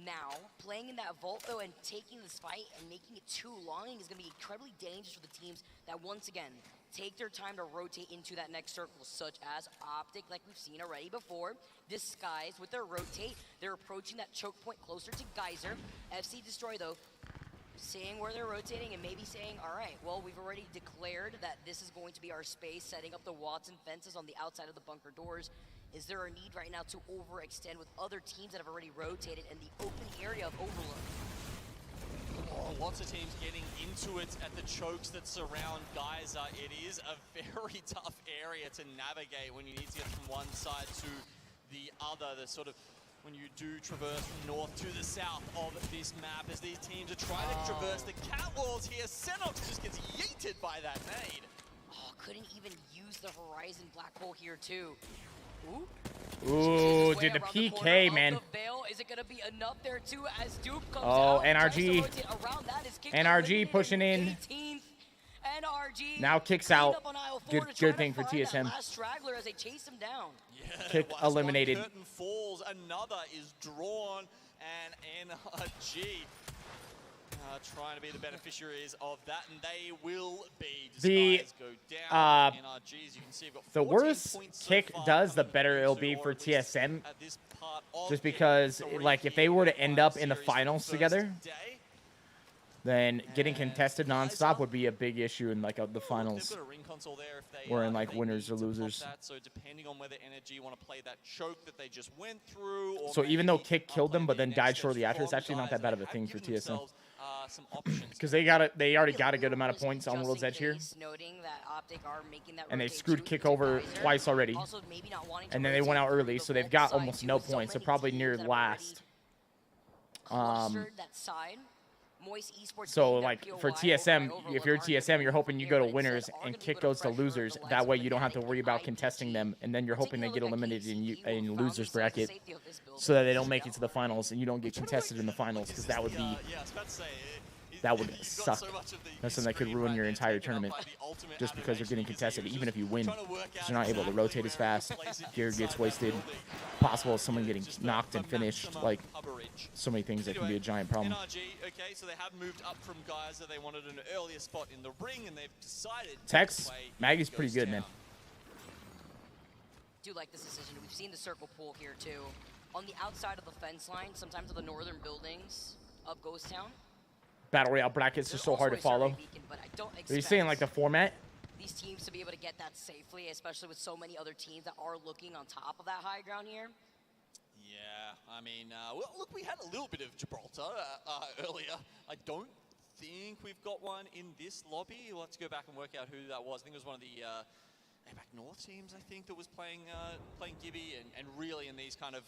H: now. Playing in that vault though and taking this fight and making it too long is gonna be incredibly dangerous for the teams that once again take their time to rotate into that next circle, such as Optic, like we've seen already before. Disguise with their rotate. They're approaching that choke point closer to Geyser. FC Destroy, though, seeing where they're rotating and maybe saying, all right, well, we've already declared that this is going to be our space, setting up the Watson fences on the outside of the bunker doors. Is there a need right now to overextend with other teams that have already rotated in the open area of Overlook?
V: Oh, lots of teams getting into it at the chokes that surround Geyser. It is a very tough area to navigate when you need to get from one side to the other. The sort of when you do traverse from north to the south of this map, as these teams are trying to traverse the catwalls here. Senox just gets yeeted by that nade.
H: Oh, couldn't even use the Horizon black hole here too. Ooh.
A: Ooh, did the PK, man.
H: Is it gonna be enough there too as Dupe comes
A: Oh,
H: out,
A: NRG. NRG pushing in.
H: NRG
A: Now kicks out. Good thing for TSM.
H: Last straggler as they chase him down.
V: Yeah,
A: Kick
V: once
A: eliminated.
V: One curtain falls, another is drawn, and NRG trying to be the beneficiaries of that, and they will be. Disguise go down. NRG, as you can see, have got
A: the
V: 14
A: worse
V: points so
A: Kick
V: far
A: does, the
V: coming
A: better it'll
V: through,
A: be
V: or
A: for
V: at least
A: TSM.
V: at this part of
A: Just
V: game
A: because,
V: three
A: like, if they
V: here
A: were
V: in
A: to end up in the
V: series for
A: finals
V: first
A: together,
V: day.
A: then getting contested nonstop would be a big issue in like the
V: They've
A: finals,
V: got a ring console there if they,
A: or in
V: if
A: like
V: they
A: winners or
V: need to pop
A: losers.
V: that. So depending on whether NRG want to play that choke that they just went through, or
A: So even though
V: maybe,
A: Kick killed them, but
V: play
A: then
V: the
A: died
V: next
A: shortly
V: steps
A: after, it's
V: from
A: actually not
V: Geyser,
A: that bad of a
V: they
A: thing
V: have
A: for
V: given
A: TSM.
V: themselves, some options.
A: Because they already got a good amount of points on World's Edge here,
H: Noting that Optic are making that
A: and they
H: rotate
A: screwed
H: to
A: Kick over
H: Geyser.
A: twice already,
H: Also, maybe not wanting to
A: and then they went out
H: rotate
A: early,
H: the
A: so they've
H: vault
A: got
H: side
A: almost
H: too,
A: no
H: with so
A: points. They're
H: many
A: probably
H: teams
A: near
H: that have already
A: last.
H: clustered that side. Moist Esports
A: So
H: getting
A: like
H: that
A: for
H: POI
A: TSM,
H: over
A: if you're
H: Overlook
A: TSM, you're hoping you go to
H: Airblade
A: winners
H: said,
A: and
H: are
A: Kick
H: gonna
A: goes to
H: pressure
A: losers.
H: the likes
A: That
H: of
A: way you don't have to
H: Mechanic
A: worry
H: and
A: about
H: IPG.
A: contesting them, and then you're hoping they
H: Taking a
A: get
H: look at
A: eliminated in,
H: KCP,
A: in
H: who found
A: losers
H: themselves
A: bracket,
H: the safety of this building.
A: so that they don't make it to the finals and you don't get contested in the finals, because that would be
V: Yeah, I was about to say,
A: that would
V: you've got
A: suck.
V: so much of the
A: That's something that could
V: screen
A: ruin
V: right
A: your
V: there
A: entire
V: taken up
A: tournament,
V: by the ultimate
A: just because they're
V: animation.
A: getting
V: You can see
A: contested,
V: you're
A: even if you win,
V: trying to work
A: because you're not able to
V: exactly
A: rotate as
V: where
A: fast.
V: place it
A: Gear
V: inside
A: gets
V: that
A: wasted.
V: building.
A: Possible of someone getting
V: Just
A: knocked and
V: the
A: finished.
V: maximum
A: Like
V: coverage.
A: so many things that can be
V: Anyway,
A: a giant problem.
V: NRG, okay, so they have moved up from Geyser. They wanted an earlier spot in the ring, and they've decided
A: Tex,
V: to play
A: Maggie's pretty
V: goes
A: good,
V: down.
A: man.
H: Do like this decision. We've seen the circle pull here too. On the outside of the fence line, sometimes of the northern buildings of Ghost Town.
A: Battle Royale brackets are so hard to follow.
H: Beacon, but I don't
A: Are you saying like the format?
H: these teams to be able to get that safely, especially with so many other teams that are looking on top of that high ground here.
V: Yeah, I mean, well, look, we had a little bit of Gibraltar earlier. I don't think we've got one in this lobby. We'll have to go back and work out who that was. I think it was one of the APAC North teams, I think, that was playing Gibby, and really in these kind of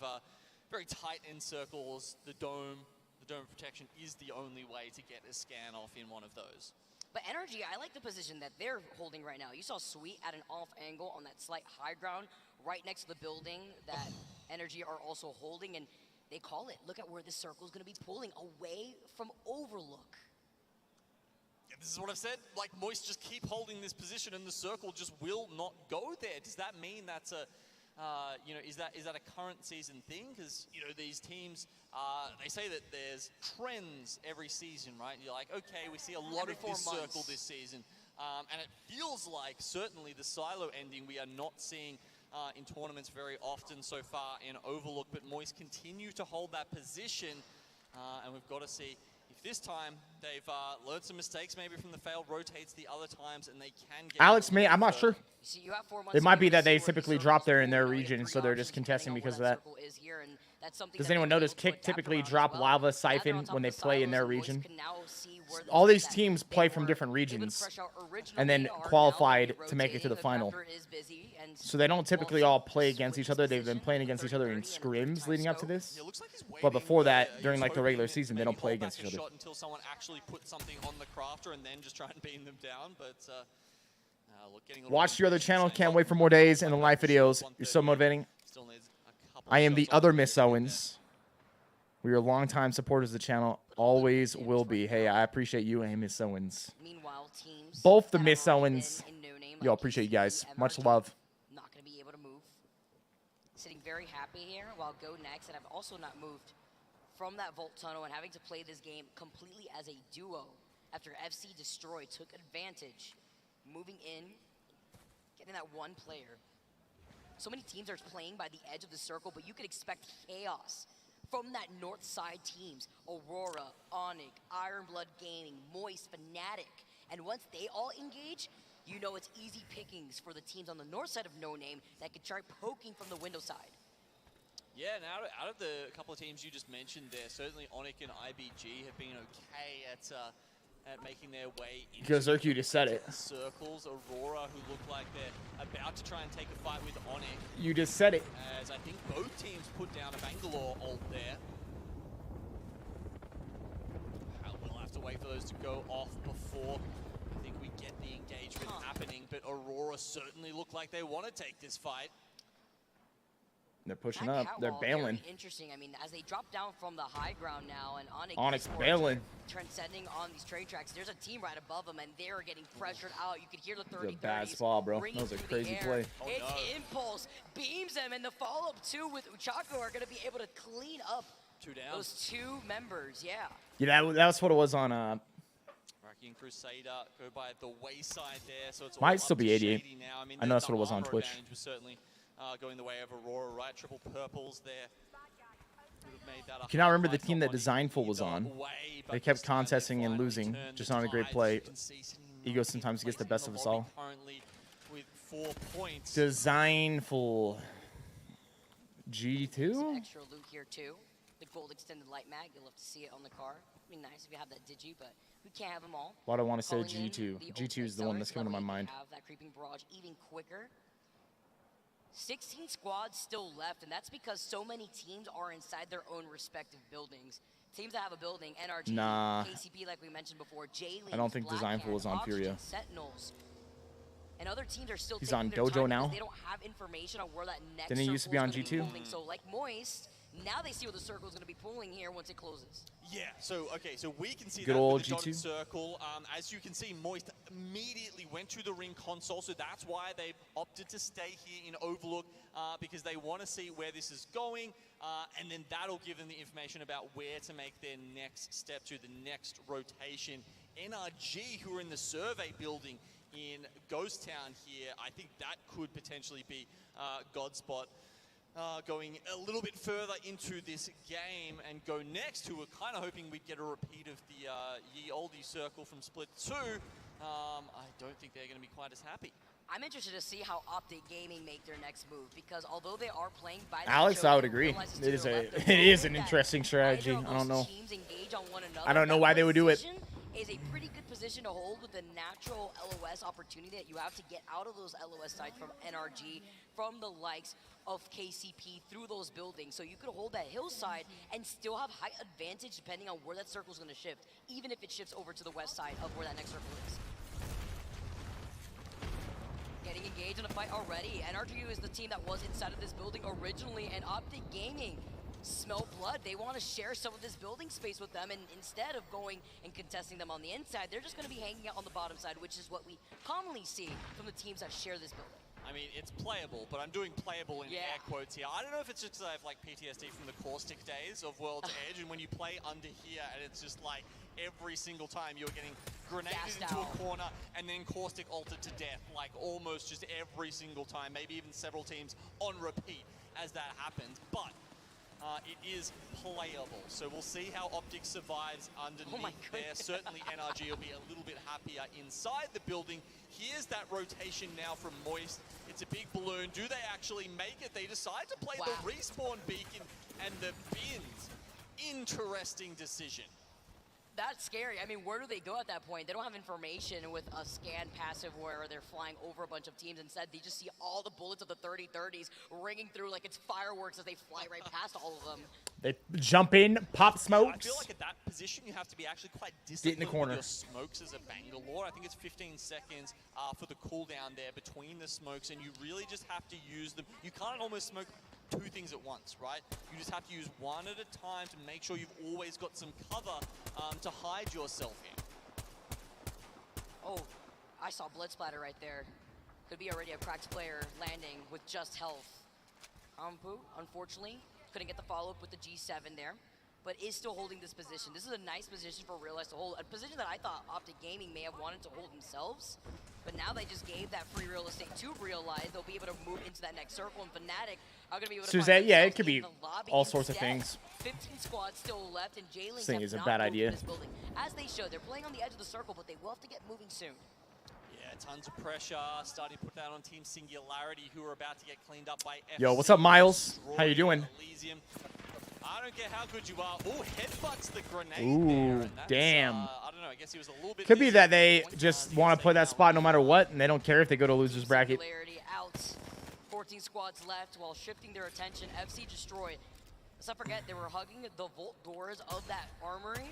V: very tight end circles, the dome protection is the only way to get a scan off in one of those.
H: But Energy, I like the position that they're holding right now. You saw Sweet at an off angle on that slight high ground right next to the building that Energy are also holding, and they call it. Look at where this circle is going to be pulling away from Overlook.
V: Yeah, this is what I've said. Like, Moist just keep holding this position, and the circle just will not go there. Does that mean that's a, you know, is that a current season thing? Because, you know, these teams, they say that there's trends every season, right? You're like, okay, we see a lot of this circle this season. And it feels like certainly the silo ending we are not seeing in tournaments very often so far in Overlook, but Moist continue to hold that position, and we've got to see if this time they've learned some mistakes maybe from the failed rotates the other times, and they can get...
A: Alex, me, I'm not sure.
H: See, you have 4 months
A: It might be that they typically drop there in their region, so they're just contesting because of that. Does anyone notice Kick typically drop Lava Siphon when they play in their region? All these teams play from different regions and then qualified to make it to the final. So they don't typically all play against each other. They've been playing against each other in scrims leading up to this. But before that, during like the regular season, they don't play against each other.
V: Until someone actually puts something on the crafter and then just try and beam them down, but look,
A: watch your other channel. Can't wait for more days and the live videos. You're so motivating. I am the other Miss Owens. We are longtime supporters of the channel. Always will be. Hey, I appreciate you and Miss Owens. Both the Miss Owens. Yo, appreciate you guys. Much love.
H: Not going to be able to move. Sitting very happy here while Go Next and have also not moved from that Vault Tunnel and having to play this game completely as a duo after FC Destroy took advantage. Moving in, getting that one player. So many teams are playing by the edge of the circle, but you could expect chaos from that north side teams. Aurora, Onyx, Ironblood Gaming, Moist, Fnatic. And once they all engage, you know it's easy pickings for the teams on the north side of No Name that could try poking from the window side.
V: Yeah, and out of the couple of teams you just mentioned there, certainly Onyx and IBG have been okay at making their way into
A: Gozerk, you just said it.
V: circles. Aurora, who look like they're about to try and take a fight with Onyx.
A: You just said it.
V: As I think both teams put down a Bangalore ult there. We'll have to wait for those to go off before I think we get the engagement happening. But Aurora certainly look like they want to take this fight.
A: They're pushing up. They're bailing.
H: Interesting. I mean, as they drop down from the high ground now, and
A: Onyx bailing.
H: Transcending on these train tracks. There's a team right above them, and they're getting pressured out. You could hear the 30-30s.
A: It's a bad spot, bro. That was a crazy play.
H: It's Impulse beams them, and the follow-up too with Uchako are going to be able to clean up those two members. Yeah.
A: Yeah, that's what it was on.
V: Raki and Crusader go by the wayside there, so it's
A: Might still be 88.
V: now. I mean,
A: I know that's what it was on Twitch.
V: Was certainly going the way of Aurora, right? Triple purples there.
A: Can I remember the team that Designful was on? They kept contesting and losing, just not a great play. Ego sometimes gets the best of us all.
V: With 4 points.
A: Designful. G2?
H: Some extra loot here too. The gold extended light mag. You'll have to see it on the car. It'd be nice if you have that digi, but we can't have them all.
A: Why do I want to say G2? G2 is the one that's coming to my mind.
H: Have that creeping barrage even quicker. 16 squads still left, and that's because so many teams are inside their own respective buildings. Teams that have a building, NRG, KCP, like we mentioned before, J-League,
A: I don't think Designful is on Furia.
H: Sentinels. And other teams are still
A: He's
H: taking
A: on
H: their
A: Dojo
H: time
A: now?
H: They don't have information on where that next
A: Didn't he used to be on G2?
H: So like Moist, now they see where the circle is going to be pulling here once it closes.
V: Yeah, so, okay, so we can see
A: Good
V: that
A: old
V: with the dotted
A: G2.
V: circle. As you can see, Moist immediately went to the ring console, so that's why they've opted to stay here in Overlook, because they want to see where this is going, and then that'll give them the information about where to make their next step to the next rotation. NRG, who are in the survey building in Ghost Town here, I think that could potentially be Godspot. Going a little bit further into this game and Go Next, who were kind of hoping we'd get a repeat of the ye olde circle from Split 2. I don't think they're going to be quite as happy.
H: I'm interested to see how Optic Gaming make their next move, because although they are playing by the
A: Alex,
H: choke,
A: I would agree. It is an interesting strategy. I don't know. I don't know why they would do it.
H: Is a pretty good position to hold with the natural LOS opportunity that you have to get out of those LOS sites from NRG, from the likes of KCP through those buildings. So you could hold that hillside and still have height advantage depending on where that circle is going to shift, even if it shifts over to the west side of where that next circle is. Getting engaged in a fight already. NRG is the team that was inside of this building originally, and Optic Gaming smell blood. They want to share some of this building space with them, and instead of going and contesting them on the inside, they're just going to be hanging out on the bottom side, which is what we commonly see from the teams that share this building.
V: I mean, it's playable, but I'm doing playable in air quotes here. I don't know if it's just because I have like PTSD from the caustic days of World's Edge, and when you play under here, and it's just like every single time you're getting grenaded into a corner and then caustic altered to death, like almost just every single time, maybe even several teams on repeat as that happens. But it is playable, so we'll see how Optic survives underneath there. Certainly NRG will be a little bit happier inside the building. Here's that rotation now from Moist. It's a big balloon. Do they actually make it? They decide to play the respawn beacon and the bins. Interesting decision.
H: That's scary. I mean, where do they go at that point? They don't have information with a scan passive where they're flying over a bunch of teams. Instead, they just see all the bullets of the 30-30s ringing through like it's fireworks as they fly right past all of them.
A: They jump in, pop smokes.
V: I feel like at that position, you have to be actually quite
A: Get in
V: disciplined
A: the corner.
V: with your smokes as a Bangalore. I think it's 15 seconds for the cooldown there between the smokes, and you really just have to use them. You can't almost smoke two things at once, right? You just have to use one at a time to make sure you've always got some cover to hide yourself in.
H: Oh, I saw blood splatter right there. Could be already a cracked player landing with just health. Ampu, unfortunately, couldn't get the follow-up with the G7 there, but is still holding this position. This is a nice position for Realize to hold, a position that I thought Optic Gaming may have wanted to hold themselves, but now they just gave that free real estate to Realize. They'll be able to move into that next circle, and Fnatic are going to be able to
A: Suzette,
H: find
A: yeah, it
H: themselves
A: could be
H: in the lobby
A: all sorts of
H: instead.
A: things.
H: 15 squads still left, and J-Link
A: This thing
H: have
A: is a
H: not
A: bad
H: moved
A: idea.
H: in this building, as they should. They're playing on the edge of the circle, but they will have to get moving soon.
V: Yeah, tons of pressure. Starting to put that on Team Singularity, who are about to get cleaned up by FC.
A: Yo, what's up, Miles? How you doing?
V: Elysium. I don't care how good you are. Oh, headbutts the grenade
A: Ooh,
V: there.
A: damn.
V: I don't know. I guess he was a little bit
A: Could be
V: busy.
A: that they just want to play that spot no matter what, and they don't care if they go to losers bracket.
H: Singularity out. 14 squads left while shifting their attention. FC destroyed. Let's not forget, they were hugging the vault doors of that armory,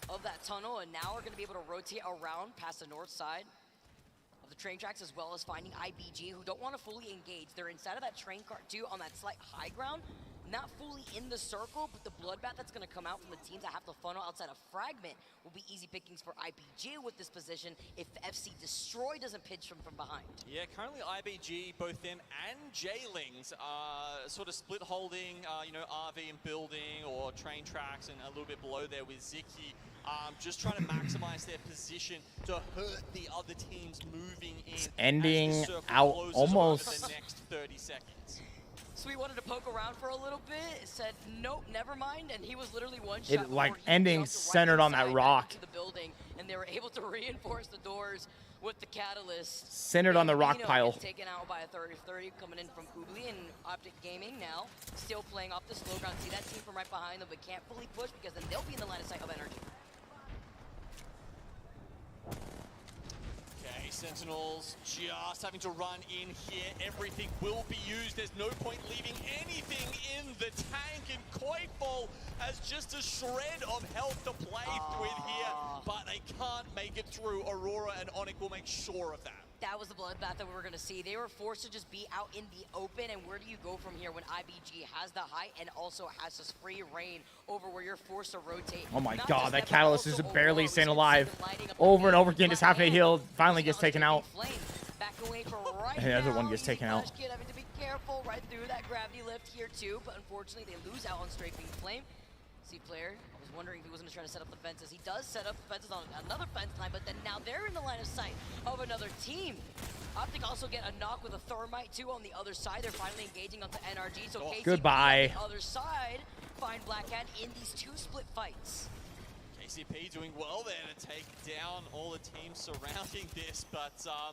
H: of that tunnel, and now are going to be able to rotate around past the north side of the train tracks, as well as finding IBG, who don't want to fully engage. They're inside of that train cart too, on that slight high ground. Not fully in the circle, but the bloodbath that's going to come out from the teams that have to funnel outside of Fragment will be easy pickings for IBG with this position if FC Destroy doesn't pitch from behind.
V: Yeah, currently IBG, both them and J-Lings, sort of split holding, you know, RV and building or train tracks, and a little bit below there with Ziki, just trying to maximize their position to hurt the other teams moving in.
A: It's ending
V: as the circle
A: out
V: closes
A: almost.
V: over the next 30 seconds.
H: Sweet wanted to poke around for a little bit, said nope, never mind, and he was literally one shot.
A: It like
H: before he
A: ending
H: jumped right
A: centered on that
H: inside
A: rock.
H: into the building, and they were able to reinforce the doors with the catalyst.
A: Centered on the rock
H: Nino
A: pile.
H: gets taken out by a 30-30 coming in from Oobly, and Optic Gaming now still playing off the slow ground. See that team from right behind them, but can't fully push because then they'll be in the line of sight of energy.
V: Okay, Sentinels just having to run in here. Everything will be used. There's no point leaving anything in the tank, and Koifol has just a shred of health to play with here, but they can't make it through. Aurora and Onyx will make sure of that.
H: That was the bloodbath that we were going to see. They were forced to just be out in the open, and where do you go from here when IBG has the height and also has this free reign over where you're forced to rotate?
A: Oh my
H: Not
A: god,
H: just
A: that
H: but
A: catalyst
H: also
A: is barely
H: Aurora,
A: staying
H: we
A: alive.
H: see them lighting up
A: Over and
H: the
A: over again, just half a heal. Finally gets taken out.
H: flame. Back away for right
A: And the other
H: now.
A: one gets
H: Easy
A: taken out.
H: Flash Kid having to be careful right through that gravity lift here too, but unfortunately they lose out on strafing flame. See player, I was wondering if he wasn't trying to set up the fences. He does set up the fences on another fence line, but then now they're in the line of sight of another team. Optic also get a knock with a thermite too on the other side. They're finally engaging onto NRG. So KCP
A: Goodbye.
H: on the other side find Black Hand in these two split fights.
V: KCP doing well there to take down all the teams surrounding this, but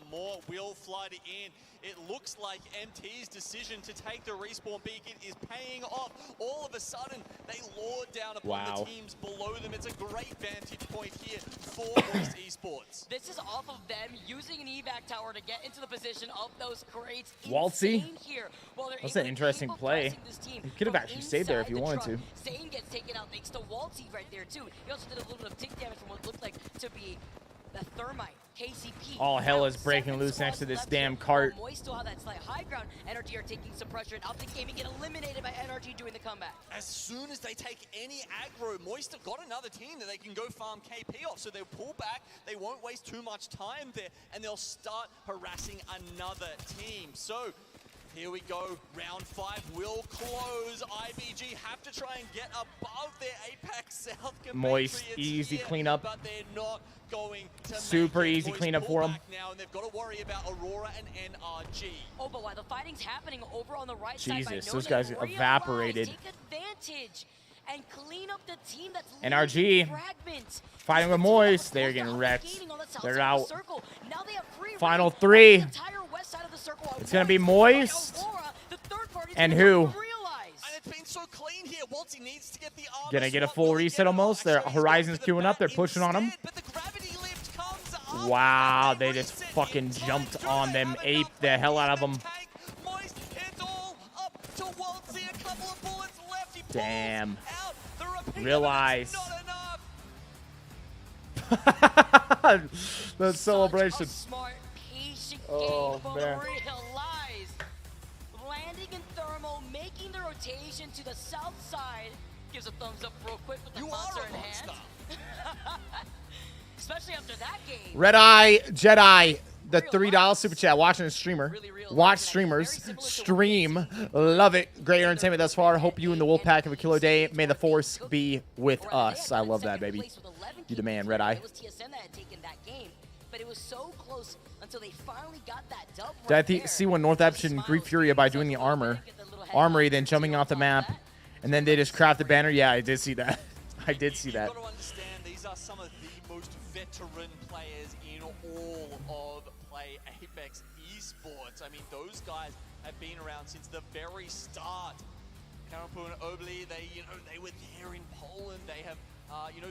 V: more will flood in. It looks like MT's decision to take the respawn beacon is paying off. All of a sudden, they lord down upon the teams below them. It's a great vantage point here for Moist Esports.
H: This is off of them using an evac tower to get into the position of those crates.
A: Waltzy.
H: Insane here. Well, they're
A: That's
H: able
A: an
H: to
A: interesting
H: keep
A: play.
H: oppressing this team
A: You could have
H: from
A: actually stayed there if you
H: inside the
A: wanted
H: truck.
A: to.
H: Zane gets taken out thanks to Waltzy right there too. He also did a little bit of tick damage from what looked like to be the thermite. KCP.
A: All hell is breaking loose next to this damn cart.
H: Moist still have that slight high ground. Energy are taking some pressure, and Optic Gaming get eliminated by Energy doing the comeback.
V: As soon as they take any aggro, Moist have got another team that they can go farm KP off, so they'll pull back, they won't waste too much time there, and they'll start harassing another team. So, here we go, round 5 will close. IBG have to try and get above their Apex South compatriots
A: Moist, easy
V: here,
A: cleanup.
V: but they're not going to
A: Super
V: make it.
A: easy
V: Moist
A: cleanup
V: pull
A: for 'em.
V: back now, and they've got to worry about Aurora and NRG.
H: Oh, but while the fighting's happening over on the right
A: Jesus,
H: side, by
A: those
H: No
A: guys
H: Name, realize,
A: evaporated.
H: Take advantage and clean up the team that's
A: NRG
H: fragments.
A: fighting with Moist. They're getting wrecked. They're out. Final 3. It's going to be Moist. And who?
V: And it's been so clean here. Waltzy needs to get the Arma
A: Gonna get a
V: swap.
A: full reset almost. Their Horizon's queuing up. They're pushing on them. Wow, they just fucking jumped on them. Aped the hell out of them.
V: Moist, it's all up to Waltzy. A couple of bullets left. He pulls
A: Damn.
V: out the repeater,
A: Realize.
V: but it's not enough.
A: The celebration.
H: Smart, patient
A: Oh,
H: game,
A: man.
H: but realize landing in thermal, making the rotation to the south side, gives a thumbs up real quick with the monster in hand. Especially after that game.
A: Red Eye Jedi, the $3 super chat. Watching a streamer. Watch streamers. Stream. Love it. Great entertainment thus far. Hope you and the Wolfpack have a killer day. May the force be with us. I love that, baby. You the man, Red Eye.
H: It was TSM that had taken that game, but it was so close until they finally got that dub.
A: Did I see when North Action Greek Furia by doing the armory, then jumping off the map, and then they just crafted banner? Yeah, I did see that. I did see that.
V: You've got to understand, these are some of the most veteran players in all of Play Apex Esports. I mean, those guys have been around since the very start. Karapu and Obli, they were there in Poland. They have,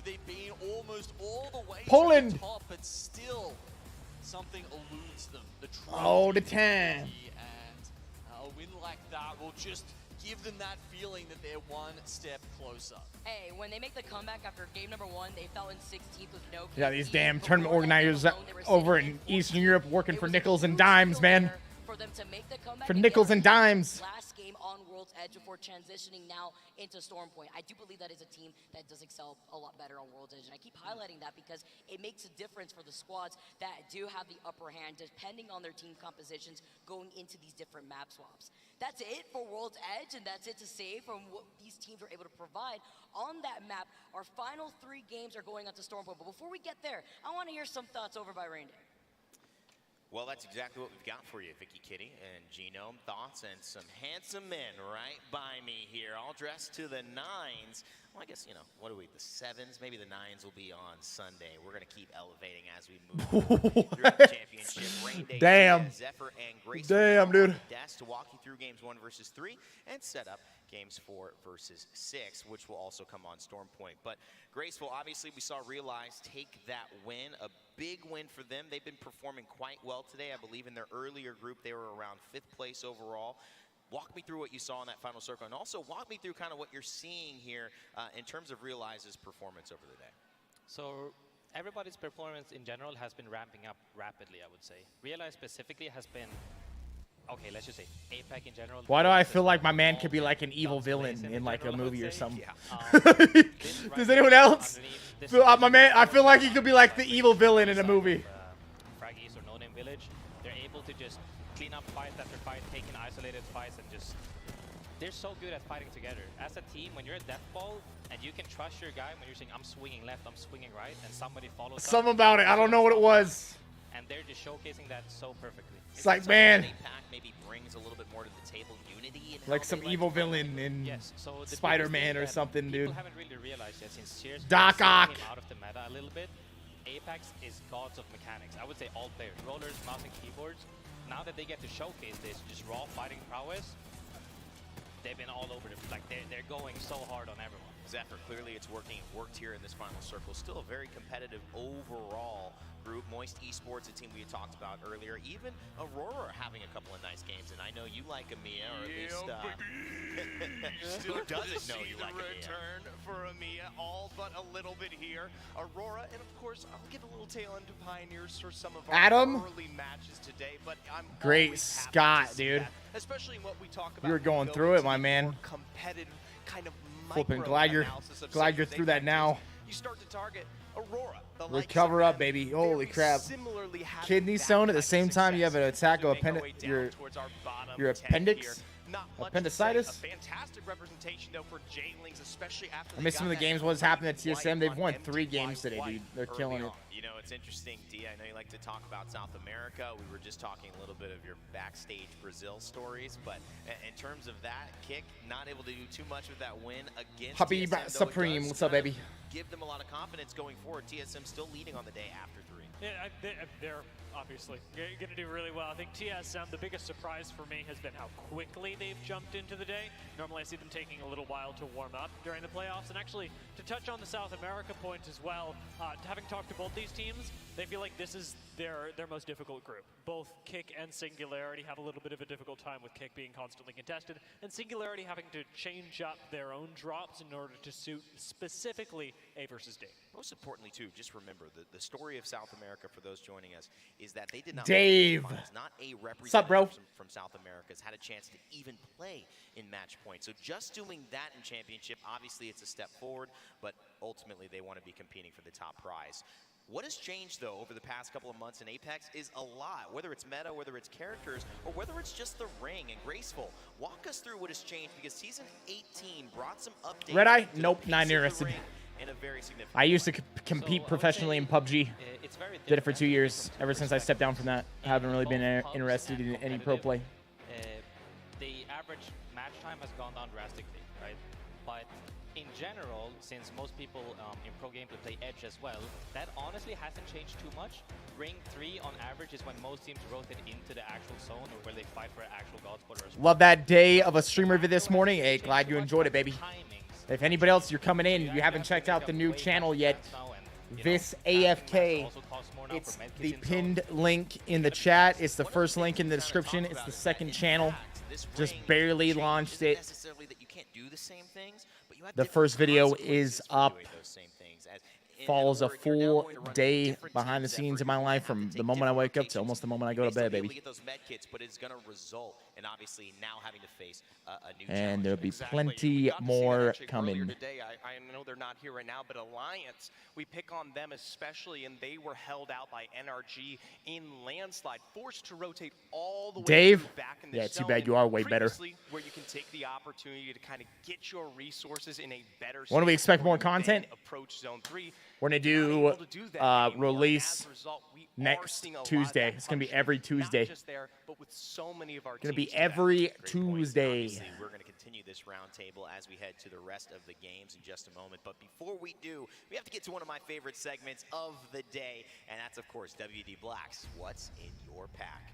V: they've been almost all the way to the top, but still something eludes them. The
A: Oh, the 10.
V: and a win like that will just give them that feeling that they're one step closer.
H: Hey, when they make the comeback after game number 1, they fell in 16th with no.
A: Yeah, these damn tournament organizers over in Eastern Europe working for nickels and dimes, man.
H: For them to make the comeback.
A: For nickels and dimes.
H: Last game on World's Edge before transitioning now into Stormpoint. I do believe that is a team that does excel a lot better on World's Edge, and I keep highlighting that because it makes a difference for the squads that do have the upper hand depending on their team compositions going into these different map swaps. That's it for World's Edge, and that's it to say from what these teams are able to provide on that map. Our final 3 games are going on to Stormpoint, but before we get there, I want to hear some thoughts over by Reindeer.
E: Well, that's exactly what we've got for you, Vicky Kitty and Genome. Thoughts and some handsome men right by me here, all dressed to the 9s. Well, I guess, what are we, the 7s? Maybe the 9s will be on Sunday. We're going to keep elevating as we move through the championship. Rain Day,
A: Damn.
E: Zephyr, and Grace.
A: Damn, dude.
E: Desk to walk you through games 1 versus 3 and set up games 4 versus 6, which will also come on Stormpoint. But Graceful, obviously, we saw Realize take that win, a big win for them. They've been performing quite well today. I believe in their earlier group, they were around 5th place overall. Walk me through what you saw in that final circle, and also walk me through kind of what you're seeing here in terms of Realize's performance over the day.
P: So everybody's performance in general has been ramping up rapidly, I would say. Realize specifically has been, okay, let's just say APAC in general.
A: Why do I feel like my man could be like an evil villain in like a movie or something? Does anyone else? My man, I feel like he could be like the evil villain in a movie.
P: Fraggies or No Name Village, they're able to just clean up fight after fight, taking isolated fights, and just they're so good at fighting together. As a team, when you're a death ball and you can trust your guy when you're saying I'm swinging left, I'm swinging right, and somebody follows.
A: Something about it. I don't know what it was.
P: And they're just showcasing that so perfectly.
A: It's like, man,
E: maybe brings a little bit more to the table, unity, and
A: like some evil villain in Spider-Man or something, dude.
P: People haven't really realized yet since Sears
A: Doc Ock.
P: came out of the meta a little bit. Apex is gods of mechanics. I would say all players, rollers, mouse, and keyboards. Now that they get to showcase this, just raw fighting prowess, they've been all over the like they're going so hard on everyone.
E: Zephyr, clearly it's working. It worked here in this final circle. Still a very competitive overall group. Moist Esports, a team we had talked about earlier. Even Aurora having a couple of nice games. And I know you like Amia, or at least who doesn't know you like Amia?
C: Return for Amia, all but a little bit here. Aurora, and of course, I'll give a little tail end to Pioneers for some of our
A: Adam?
C: early matches today. But I'm
A: Great
C: always happy
A: Scott,
C: to see
A: dude.
C: that, especially what we talk about.
A: You were going through it, my man.
C: Competitive kind of
A: Flipping, glad you're through that now.
C: You start to target Aurora. The
A: Recover up, baby. Holy crap. Kidney stone at the same time you have an attack of your appendix. Appendicitis?
C: A fantastic representation though for Jailings, especially after
A: I missed some of the games. What's happened at TSM? They've won 3 games today, dude. They're killing it.
E: You know, it's interesting, D. I know you like to talk about South America. We were just talking a little bit of your backstage Brazil stories, but in terms of that, Kick not able to do too much with that win against
A: Habib
E: TSM,
A: Supreme, what's up, baby?
E: Give them a lot of confidence going forward. TSM still leading on the day after 3.
K: Yeah, they're obviously going to do really well. I think TSM, the biggest surprise for me has been how quickly they've jumped into the day. Normally I see them taking a little while to warm up during the playoffs. And actually, to touch on the South America point as well, having talked to both these teams, they feel like this is their most difficult group. Both Kick and Singularity have a little bit of a difficult time with Kick being constantly contested, and Singularity having to change up their own drops in order to suit specifically A versus D.
E: Most importantly, too, just remember the story of South America for those joining us is that they did not.
A: Dave,
E: not a
A: what's up, bro?
E: From South America has had a chance to even play in match point. So just doing that in championship, obviously it's a step forward, but ultimately they want to be competing for the top prize. What has changed, though, over the past couple of months in Apex is a lot, whether it's meta, whether it's characters, or whether it's just the ring and Graceful. Walk us through what has changed, because Season 18 brought some updates.
A: Red Eye? Nope, not interested.
E: In a very significant
A: I used to compete professionally in PUBG. Did it for 2 years. Ever since I stepped down from that, I haven't really been interested in any pro play.
P: The average match time has gone down drastically, right? But in general, since most people in pro gameplay play Edge as well, that honestly hasn't changed too much. Ring 3 on average is when most teams rotate into the actual zone or where they fight for an actual God spotter as well.
A: Love that day of a streamer vid this morning. Hey, glad you enjoyed it, baby. If anybody else, you're coming in, you haven't checked out the new channel yet, Viss AFK. It's the pinned link in the chat. It's the first link in the description. It's the second channel. Just barely launched it. The first video is up. Follows a full day behind the scenes in my life from the moment I wake up to almost the moment I go to bed, baby. And there'll be plenty more coming.
C: Today, I know they're not here right now, but Alliance, we pick on them especially, and they were held out by NRG in landslide, forced to rotate all the way
A: Dave?
C: back in the
A: Yeah, too
C: zone.
A: bad you are way better.
C: Where you can take the opportunity to kind of get your resources in a better.
A: When do we expect more content?
C: Approach zone 3.
A: We're going to do release next Tuesday. It's going to be every Tuesday. It's going to be every Tuesday.
E: We're going to continue this roundtable as we head to the rest of the games in just a moment. But before we do, we have to get to one of my favorite segments of the day, and that's, of course, WD Black's What's in Your Pack.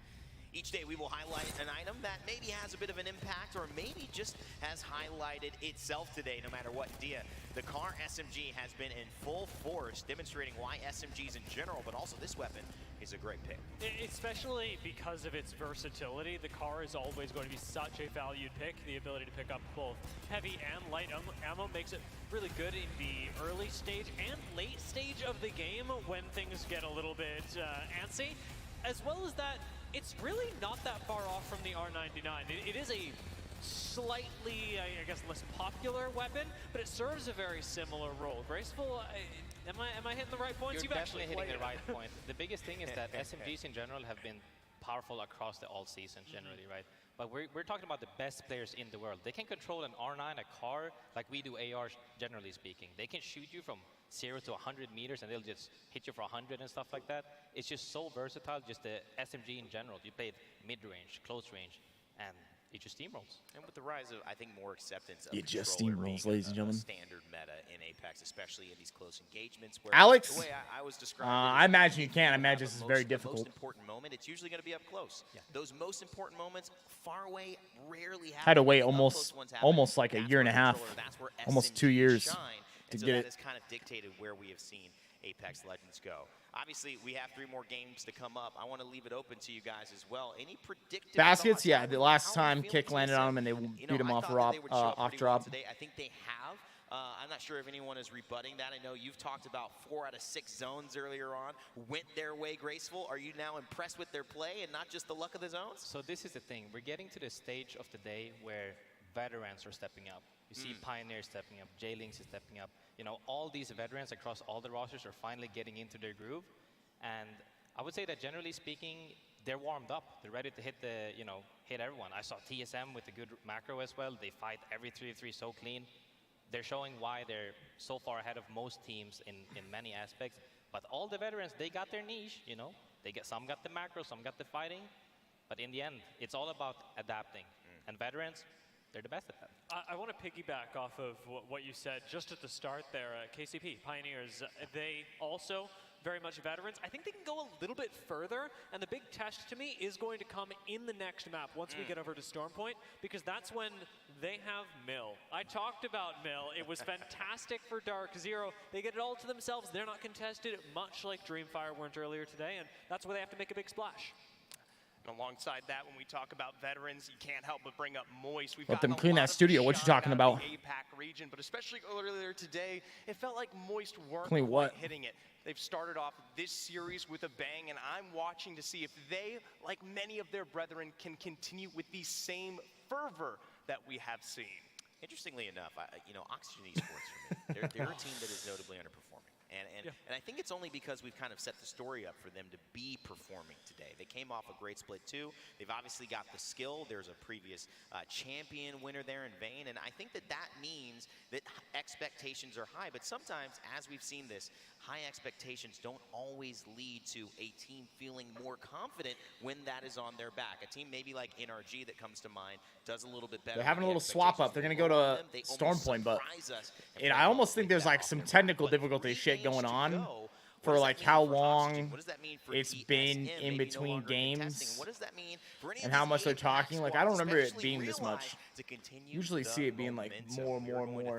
E: Each day we will highlight an item that maybe has a bit of an impact or maybe just has highlighted itself today, no matter what. Dia, the car SMG has been in full force, demonstrating why SMGs in general, but also this weapon, is a great pick.
K: Especially because of its versatility, the car is always going to be such a valued pick. The ability to pick up both heavy and light ammo makes it really good in the early stage and late stage of the game when things get a little bit antsy, as well as that it's really not that far off from the R99. It is a slightly, I guess, less popular weapon, but it serves a very similar role. Graceful, am I hitting the right points?
P: You're definitely hitting the right point. The biggest thing is that SMGs in general have been powerful across the all season generally, right? but we're talking about the best players in the world. They can control an R9, a car, like we do ARs, generally speaking. They can shoot you from 0 to 100 meters, and they'll just hit you for 100 and stuff like that. It's just so versatile, just the SMG in general. You play it mid-range, close range, and it just steamrolls.
E: And with the rise of, I think, more acceptance of
A: It just
E: controller
A: steamrolls,
E: being
A: ladies and gentlemen.
E: a standard meta in Apex, especially in these close engagements. Where
A: Alex,
E: the way I was describing
A: I imagine you can't. I imagine this is very difficult.
E: The most important moment, it's usually going to be up close. Yeah. Those most important moments, far away, rarely happen.
A: Had to wait almost like a year and a half, almost 2 years to
E: so
A: get
E: that
A: it.
E: has kind of dictated where we have seen Apex Legends go. Obviously, we have 3 more games to come up. I want to leave it open to you guys as well. Any predictive
A: Baskets,
E: thoughts?
A: yeah. The last time Kick landed on him and they beat him off drop.
E: Today, I think they have. I'm not sure if anyone is rebutting that. I know you've talked about 4 out of 6 zones earlier on went their way graceful. Are you now impressed with their play and not just the luck of the zones?
P: So this is the thing. We're getting to the stage of the day where veterans are stepping up. You see Pioneer stepping up, J-Links is stepping up. You know, all these veterans across all the rosters are finally getting into their groove. And I would say that generally speaking, they're warmed up. They're ready to hit the, hit everyone. I saw TSM with a good macro as well. They fight every 3v3 so clean. They're showing why they're so far ahead of most teams in many aspects. But all the veterans, they got their niche, some got the macro, some got the fighting. But in the end, it's all about adapting. And veterans, they're the best at that.
K: I want to piggyback off of what you said just at the start there. KCP, Pioneers, they also very much veterans. I think they can go a little bit further, and the big test to me is going to come in the next map once we get over to Stormpoint, because that's when they have Mill. I talked about Mill. It was fantastic for Dark Zero. They get it all to themselves. They're not contested, much like Dreamfire weren't earlier today, and that's where they have to make a big splash.
C: And alongside that, when we talk about veterans, you can't help but bring up Moist. We've
A: Let them
C: gotten a
A: clean
C: lot
A: that
C: of
A: studio. What you
C: shine
A: talking
C: out
A: about?
C: of the APAC region, but especially earlier today, it felt like Moist weren't
A: Clean
C: quite
A: what?
C: hitting it. They've started off this series with a bang, and I'm watching to see if they, like many of their brethren, can continue with the same fervor that we have seen.
E: Interestingly enough, Oxygen Esports, for me, they're a team that is notably underperforming. And I think it's only because we've kind of set the story up for them to be performing today. They came off a great split 2. They've obviously got the skill. There's a previous champion winner there in Vayne. And I think that means that expectations are high. But sometimes, as we've seen this, high expectations don't always lead to a team feeling more confident when that is on their back. A team maybe like NRG that comes to mind does a little bit better.
A: They're having a little swap up. They're going to go to Stormpoint, but I almost think there's like some technical difficulty shit going on for like how long it's been in between games and how much they're talking. Like I don't remember it being this much. Usually see it being like more.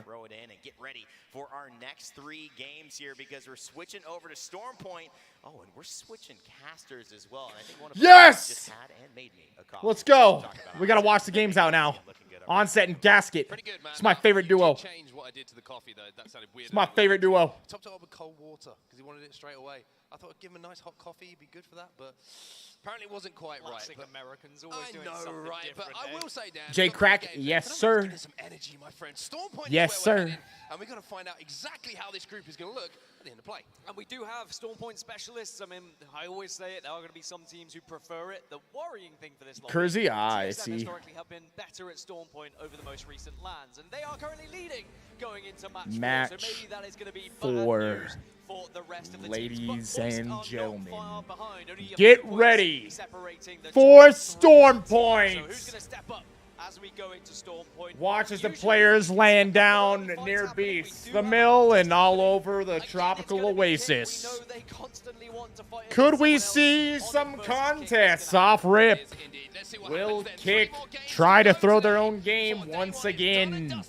E: Throw it in and get ready for our next 3 games here because we're switching over to Stormpoint. Oh, and we're switching casters as well. And I think one of
A: yes!
E: just had and made me a coffee.
A: Let's go. We got to watch the games out now. Onset and Gasket.
O: Pretty good, man.
A: It's my favorite duo.
O: Change what I did to the coffee, though. That sounded weird.
A: It's my favorite duo.
O: Topped it up with cold water because he wanted it straight away. I thought I'd give him a nice hot coffee. He'd be good for that, but apparently it wasn't quite
B: Classic
O: right.
B: Americans always
O: I
B: doing
O: know,
B: something
O: right? But
B: different,
O: I will say, Dan.
A: J Crack, yes, sir.
O: Some energy, my friend. Stormpoint
A: yes,
O: is where we're
A: sir.
O: heading, and we're going to find out exactly how this group is going to look at the end of play.
B: And we do have Stormpoint specialists. I mean, I always say it, there are going to be some teams who prefer it. The worrying thing for this lot
A: Kersey, I
B: TSM
A: see.
B: historically have been better at Stormpoint over the most recent lands, and they are currently leading going into
A: match
B: 4. So maybe that is going to be
A: for
B: news for the rest of the
A: ladies and gentlemen.
B: Get
A: Get ready for Stormpoint.
B: as we go into Stormpoint?
A: Watch as the players land down near Beast, the Mill, and all over the tropical oasis. Could we see some contests off rip? Will Kick try to throw their own game once again?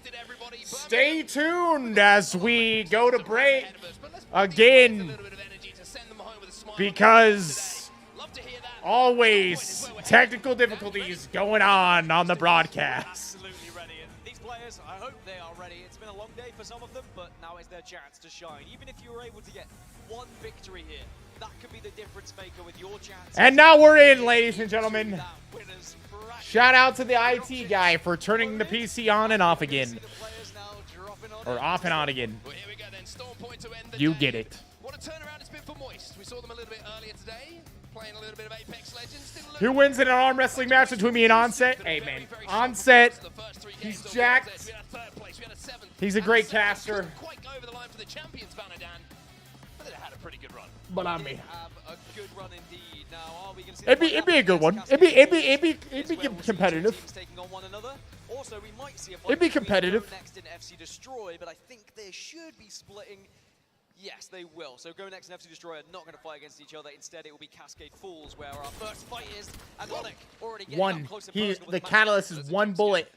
A: Stay tuned as we go to break again, because always technical difficulties going on the broadcast.
B: Absolutely ready. And these players, I hope they are ready. It's been a long day for some of them, but now is their chance to shine. Even if you were able to get one victory here, that could be the difference maker with your chance.
A: And now we're in, ladies and gentlemen. Shout out to the IT guy for turning the PC on and off again. Or off and on again.
O: Well, here we go then. Stormpoint to end the
A: You
O: day.
A: get it.
O: What a turnaround it's been for Moist. We saw them a little bit earlier today. playing a little bit of Apex Legends.
A: Who wins in an arm wrestling match between me and Onset? Hey, man. Onset, he's jacked. He's a great caster.
O: Quite go over the line for the champions banner, Dan. But they had a pretty good run.
A: But I mean,
B: Have a good run indeed. Now, are we going to see
A: it'd be a good one. It'd be competitive.
B: taking on one another? Also, we might see a fight
A: It'd be
B: between
A: competitive.
B: Go Next and FC Destroy, but I think they should be splitting. Yes, they will. So Go Next and FC Destroy are not going to fight against each other. Instead, it will be Cascade Falls, where our first fight is. And Onic already getting up close and personal with
A: The
B: match.
A: catalyst is one bullet.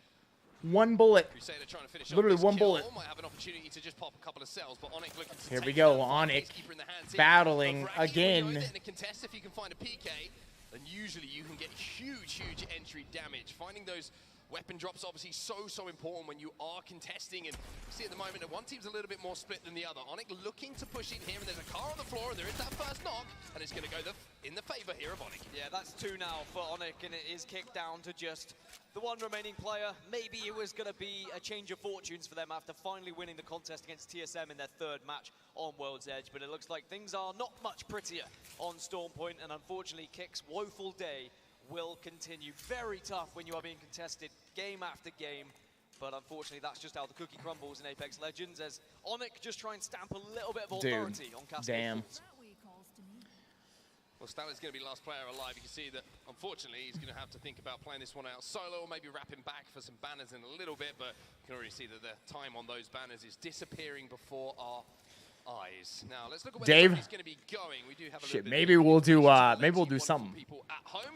A: One bullet. Literally one bullet.
O: Might have an opportunity to just pop a couple of cells, but Onic looking to
A: Here we
O: take
A: go.
O: down
A: Onic
O: Peacekeeper in the hands here.
A: battling
O: But Raggy, when you're
A: again.
O: in a contest, if you can find a PK, then usually you can get huge entry damage. Finding those weapon drops obviously so important when you are contesting, and you see at the moment that one team's a little bit more split than the other. Onic looking to push in here, and there's a car on the floor, and there is that first knock, and it's going to go in the favor here of Onic.
B: Yeah, that's 2 now for Onic, and it is kicked down to just the one remaining player. Maybe it was going to be a change of fortunes for them after finally winning the contest against TSM in their 3rd match on World's Edge, but it looks like things are not much prettier on Storm Point, and unfortunately Kick's woeful day will continue. Very tough when you are being contested game after game, but unfortunately that's just how the cookie crumbles in Apex Legends, as Onic just try and stamp a little bit of authority on Cascade Falls.
O: Well, Stanley's going to be the last player alive. You can see that, unfortunately, he's going to have to think about playing this one out solo, or maybe wrapping back for some banners in a little bit, but you can already see that the time on those banners is disappearing before our eyes. Now, let's look at where
A: Dave.
O: he's going to be going. We do have a
A: Shit,
O: little bit
A: maybe we'll do something.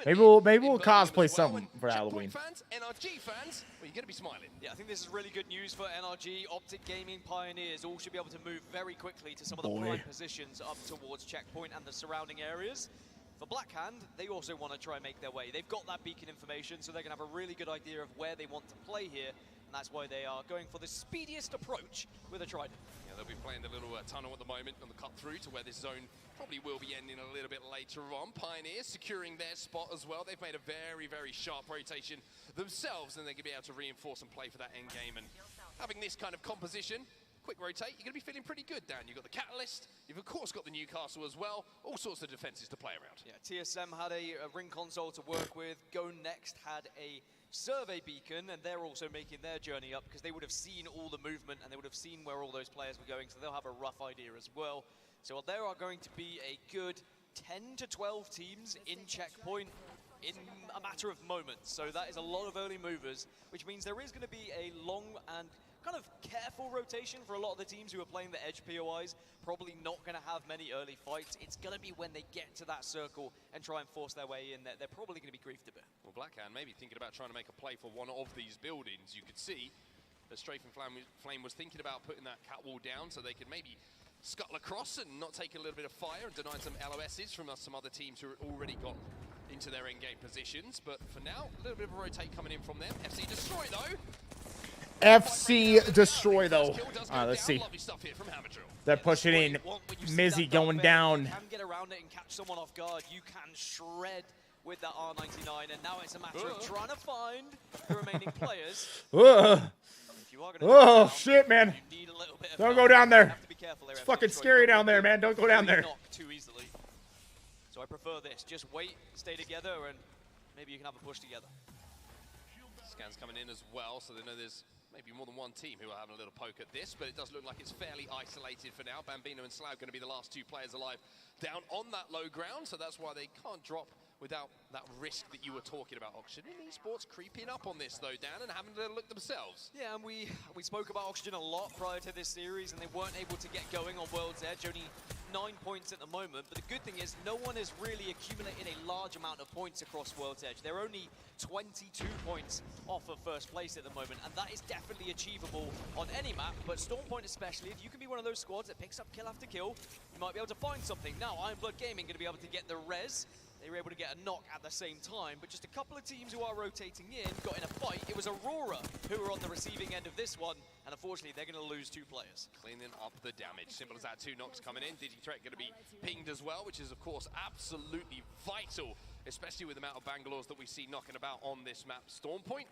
A: Maybe we'll cosplay something for Halloween.
O: Fans, NRG fans, well, you're going to be smiling.
B: Yeah, I think this is really good news for NRG. Optic Gaming Pioneers all should be able to move very quickly to some of the prime positions up towards Checkpoint and the surrounding areas. For Blackhand, they also want to try and make their way. They've got that beacon information, so they're going to have a really good idea of where they want to play here, and that's why they are going for the speediest approach with a Trident.
O: Yeah, they'll be playing the little tunnel at the moment on the cut through to where this zone probably will be ending a little bit later on. Pioneers securing their spot as well. They've made a very sharp rotation themselves, and they're going to be able to reinforce and play for that end game. And having this kind of composition, quick rotate, you're going to be feeling pretty good, Dan. You've got the Catalyst, you've of course got the Newcastle as well, all sorts of defenses to play around.
B: Yeah, TSM had a ring console to work with. Go Next had a survey beacon, and they're also making their journey up because they would have seen all the movement and they would have seen where all those players were going, so they'll have a rough idea as well. So there are going to be a good 10 to 12 teams in Checkpoint in a matter of moments. So that is a lot of early movers, which means there is going to be a long and kind of careful rotation for a lot of the teams who are playing the Edge POIs. Probably not going to have many early fights. It's going to be when they get to that circle and try and force their way in that they're probably going to be griefed a bit.
O: Well, Blackhand maybe thinking about trying to make a play for one of these buildings. You could see that Strafe and Flame was thinking about putting that cat wall down so they could maybe scuttle across and not take a little bit of fire and deny some LOSs from some other teams who are already got into their endgame positions. But for now, a little bit of a rotate coming in from them. FC Destroy, though.
A: FC Destroy, though. Let's see. They're pushing in. Mizzy going down.
B: You can get around it and catch someone off guard. You can shred with that R99, and now it's a matter of trying to find the remaining players.
A: Oh, shit, man. Don't go down there. It's fucking scary down there, man. Don't go down there.
B: Too easily. So I prefer this. Just wait, stay together, and maybe you can have a push together.
O: Scans coming in as well, so they know there's maybe more than one team who are having a little poke at this, but it does look like it's fairly isolated for now. Bambino and Slough going to be the last 2 players alive down on that low ground, so that's why they can't drop without that risk that you were talking about. Oxygen and esports creeping up on this though, Dan, and having to look themselves.
B: Yeah, and we spoke about Oxygen a lot prior to this series, and they weren't able to get going on World's Edge. Only 9 points at the moment, but the good thing is no one is really accumulating a large amount of points across World's Edge. They're only 22 points off of first place at the moment, and that is definitely achievable on any map, but Storm Point especially. If you can be one of those squads that picks up kill after kill, you might be able to find something. Now, Iron Blood Gaming going to be able to get the res. They were able to get a knock at the same time, but just a couple of teams who are rotating in got in a fight. It was Aurora who were on the receiving end of this one, and unfortunately they're going to lose 2 players.
O: Cleaning up the damage. Simple as that, 2 knocks coming in. DigiThreat going to be pinged as well, which is of course absolutely vital, especially with the amount of Bangalores that we see knocking about on this map. Storm Point.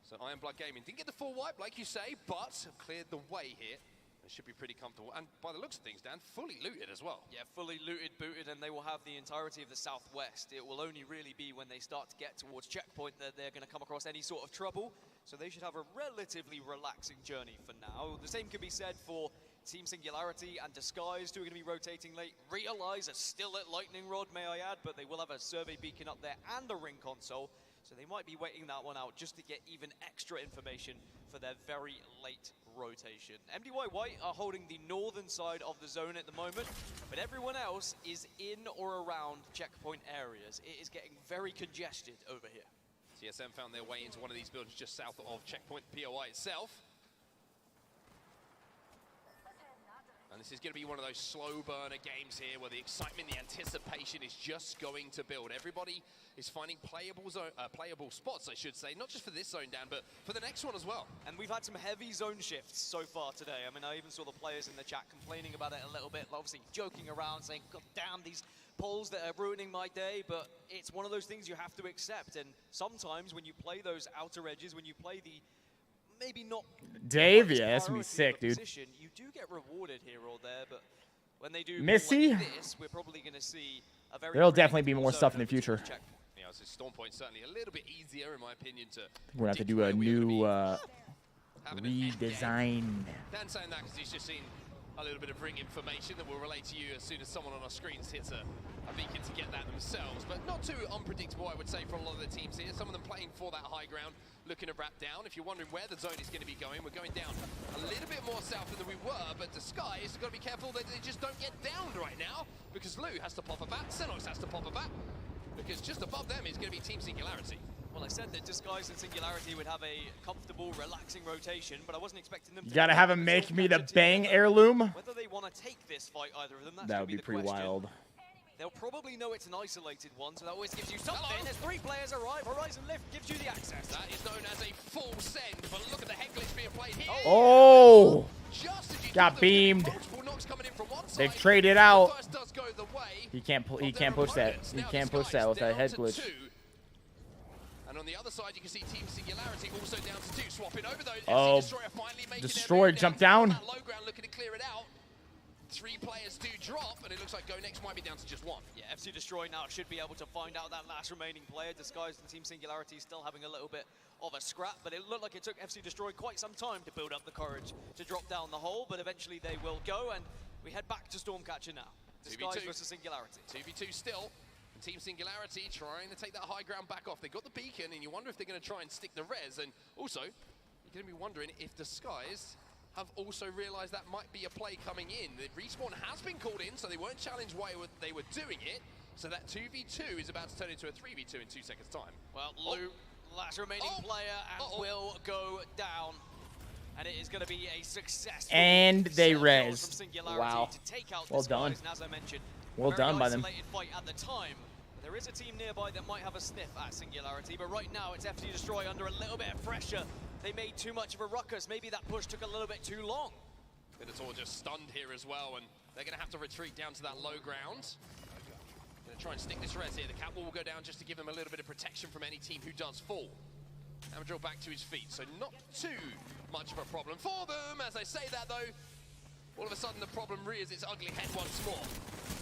O: So Iron Blood Gaming didn't get the full wipe, like you say, but have cleared the way here They should be pretty comfortable. And by the looks of things, Dan, fully looted as well.
B: Yeah, fully looted, booted, and they will have the entirety of the Southwest. It will only really be when they start to get towards checkpoint that they're going to come across any sort of trouble. So they should have a relatively relaxing journey for now. The same can be said for Team Singularity and Disguise, who are going to be rotating late. Realize are still at Lightning Rod, may I add, but they will have a survey beacon up there and a ring console. So they might be waiting that one out just to get even extra information for their very late rotation. MDY White are holding the northern side of the zone at the moment, but everyone else is in or around checkpoint areas. It is getting very congested over here.
O: TSM found their way into one of these buildings just south of checkpoint POI itself. And this is going to be one of those slow burner games here where the excitement, the anticipation is just going to build. Everybody is finding playable spots, I should say, not just for this zone, Dan, but for the next one as well.
B: And we've had some heavy zone shifts so far today. I mean, I even saw the players in the chat complaining about it a little bit, obviously joking around, saying, God damn, these polls that are ruining my day, but it's one of those things you have to accept. And sometimes when you play those outer edges, when you play the maybe not
A: Dave, yeah, that's gonna be sick, dude.
B: You do get rewarded here or there, but when they do
A: Missy,
B: like this, we're probably going to see a very
A: there'll definitely be more stuff in the future.
O: Yeah, so Storm Point's certainly a little bit easier, in my opinion, to.
A: We're gonna have to do a new redesign.
O: Dan saying that because he's just seen a little bit of ring information that will relate to you as soon as someone on our screens hits a beacon to get that themselves. But not too unpredictable, I would say, for a lot of the teams here. Some of them playing for that high ground, looking to wrap down. If you're wondering where the zone is going to be going, we're going down a little bit more south than we were, but Disguise has got to be careful that they just don't get downed right now, because Lou has to pop a bat, Xenox has to pop a bat, because just above them is going to be Team Singularity.
B: Well, I said that Disguise and Singularity would have a comfortable, relaxing rotation, but I wasn't expecting them to.
A: You gotta have him make me the bang heirloom.
B: Whether they want to take this fight, either of them, that's
A: That would be
B: the
A: pretty
B: question.
A: wild.
B: They'll probably know it's an isolated one, so that always gives you something. As 3 players arrive, Horizon Lift gives you the access.
O: That is known as a full send, but look at the head glitch being played here.
A: Oh! Got beamed. They've traded out. He can't push that. He can't push that with that head glitch.
O: And on the other side, you can see Team Singularity also down to 2, swapping over those.
A: Oh, Destroy, jump down.
O: Low ground looking to clear it out. 3 players do drop, and it looks like Go Next might be down to just 1.
B: Yeah, FC Destroy now should be able to find out that last remaining player. Disguised and Team Singularity still having a little bit of a scrap, but it looked like it took FC Destroy quite some time to build up the courage to drop down the hole, but eventually they will go, and we head back to Stormcatcher now. Disguise versus Singularity.
O: 2v2 still. And Team Singularity trying to take that high ground back off. They got the beacon, and you wonder if they're going to try and stick the res, and also, you're going to be wondering if Disguise have also realized that might be a play coming in. The respawn has been called in, so they weren't challenged why they were doing it. So that 2v2 is about to turn into a 3v2 in 2 seconds' time.
B: Well, Lou, last remaining player, and will go down. And it is going to be a success.
A: And they res. Wow. Well done.
B: And as I mentioned,
A: well done by them.
B: Fight at the time. There is a team nearby that might have a sniff at Singularity, but right now it's FC Destroy under a little bit of pressure. They made too much of a ruckus. Maybe that push took a little bit too long.
O: Minotaur just stunned here as well, and they're going to have to retreat down to that low ground. Going to try and stick this res here. The catwall will go down just to give them a little bit of protection from any team who does fall. Amadrill back to his feet, so not too much of a problem for them. As I say that, though, all of a sudden the problem rears its ugly head once more.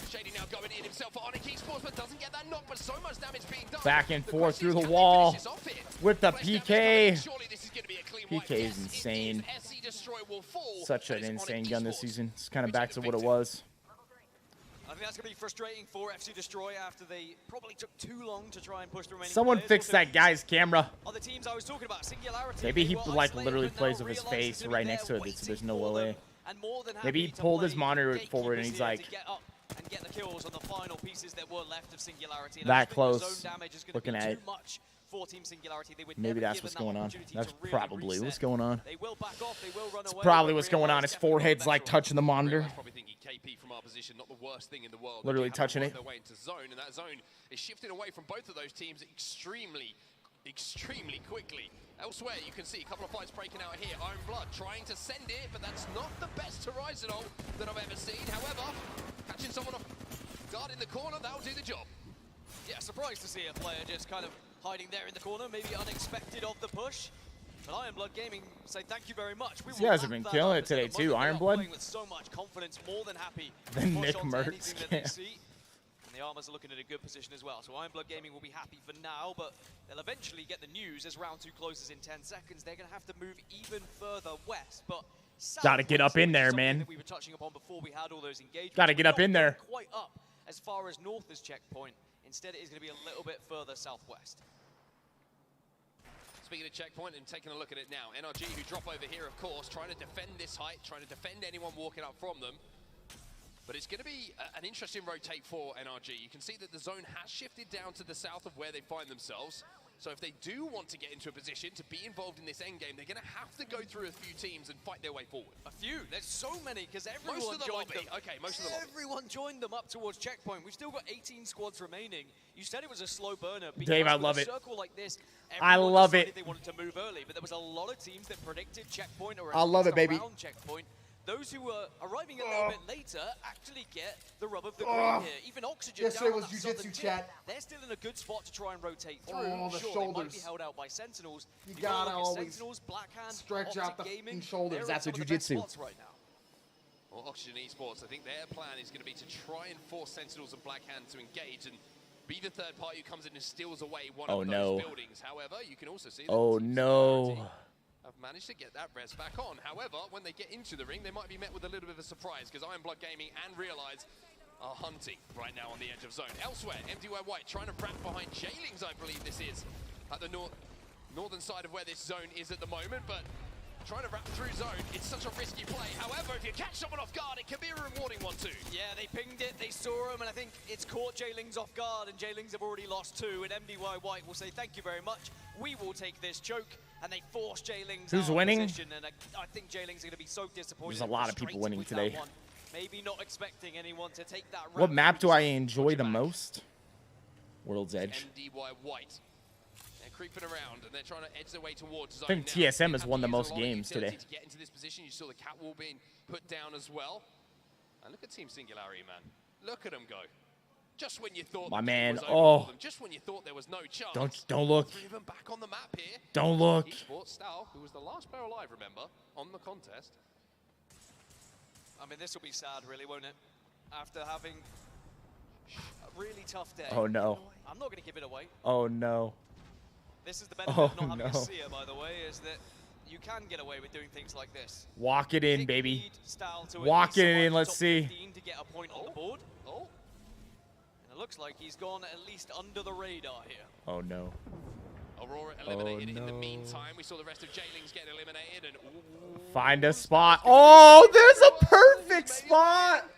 O: Shady now going in himself for Onyx Esports, but doesn't get that knock, but so much damage being done.
A: Back and forth through the wall with the PK. PK is insane. Such an insane gun this season. It's kind of back to what it was.
B: I think that's going to be frustrating for FC Destroy after they probably took too long to try and push the remaining
A: Someone
B: players.
A: fix that guy's camera.
B: Other teams I was talking about, Singularity.
A: Maybe he like literally plays with his face right next to it, so there's no way. Maybe he pulled his monitor forward and he's like
B: and get the kills on the final pieces that were left of Singularity. And
A: that close. Looking at it.
B: For Team Singularity. They would
A: maybe that's what's going on. That's probably what's going on.
B: They will back off, they will run
A: it's
B: away,
A: probably what's going on. His forehead's like touching the monitor.
O: Probably thinking KP from our position, not the worst thing in the world.
A: Literally touching it.
O: Their way into zone, and that zone is shifting away from both of those teams extremely quickly. Elsewhere, you can see a couple of fights breaking out here. Iron Blood trying to send it, but that's not the best Horizon that I've ever seen. However, catching someone off guard in the corner, that'll do the job.
B: Yeah, surprised to see a player just kind of hiding there in the corner, maybe unexpected of the push. But Iron Blood Gaming say thank you very much.
A: These guys have been killing it today too. Iron Blood.
B: With so much confidence, more than happy.
A: The Nick Mertz camp.
B: And the Armas are looking at a good position as well. So Iron Blood Gaming will be happy for now, but they'll eventually get the news as round 2 closes in 10 seconds. They're going to have to move even further west, but
A: gotta get up in there, man.
B: We were touching upon before we had all those engagements.
A: Gotta get up in there.
B: Quite up as far as north as checkpoint. Instead, it is going to be a little bit further southwest.
O: Speaking of checkpoint and taking a look at it now, NRG who drop over here, of course, trying to defend this height, trying to defend anyone walking up from them. But it's going to be an interesting rotate for NRG. You can see that the zone has shifted down to the south of where they find themselves. So if they do want to get into a position to be involved in this endgame, they're going to have to go through a few teams and fight their way forward.
B: A few? There's so many because everyone joined them.
O: Okay, most of the lobby.
B: Everyone joined them up towards checkpoint. We've still got 18 squads remaining. You said it was a slow burner.
A: Dave, I love it.
B: Circle like this,
A: I love it.
B: They wanted to move early, but there was a lot of teams that predicted checkpoint or
A: I love it, baby.
B: around checkpoint. Those who were arriving a little bit later actually get the rub of the green here. Even Oxygen
A: Yesterday
B: down
A: was
B: on that
A: jiu-jitsu,
B: southern
A: chat.
B: tip, they're still in a good spot to try and rotate through.
A: Oh, the
B: sure,
A: shoulders.
B: They might be held out by Sentinels.
A: You
B: You've
A: gotta
B: got to look at
A: always
B: Sentinels, Blackhand,
A: stretch out the
B: Gaming.
A: shoulders. That's
B: a
A: a jiu-jitsu.
B: right now.
O: Well, Oxygen Esports, I think their plan is going to be to try and force Sentinels and Blackhand to engage and be the third party who comes in and steals away one of those buildings. However, you can also see that have managed to get that res back on. However, when they get into the ring, they might be met with a little bit of a surprise because Iron Blood Gaming and Realize are hunting right now on the edge of zone. Elsewhere, MDY White trying to wrap behind Jailings, I believe this is, at the northern side of where this zone is at the moment, but trying to wrap through zone, it's such a risky play. However, if you catch someone off guard, it can be a rewarding one too.
B: Yeah, they pinged it, they saw him, and I think it's caught Jailings off guard, and Jailings have already lost 2, and MDY White will say, thank you very much, we will take this choke, and they force Jailings
A: Who's
B: out of
A: winning?
B: position, and I think Jailings are going to be so disappointed.
A: There's a lot of people winning today.
B: Maybe not expecting anyone to take that round.
A: What map do I enjoy the most? World's Edge.
O: MDY White. They're creeping around and they're trying to edge their way towards zone.
A: I think TSM has won the most games today.
O: To get into this position, you saw the cat wall being put down as well. And look at Team Singularity, man. Look at them go. Just when you thought
A: my man,
O: just when you thought there was no chance.
A: Don't look.
O: 3 of them back on the map here.
A: Don't look.
O: Esports Stal, who was the last player alive, remember, on the contest.
B: I mean, this will be sad, really, won't it? After having a really tough day.
A: Oh no.
B: I'm not going to give it away.
A: Oh no.
B: This is the benefit of not having a seer, by the way, is that you can get away with doing things like this.
A: Walk it in, baby. Walk it in, let's see.
B: To get a point on the board. And it looks like he's gone at least under the radar here.
A: Oh no.
O: Aurora eliminated. In the meantime, we saw the rest of Jailings get eliminated. And
A: find a spot. Oh, there's a perfect spot.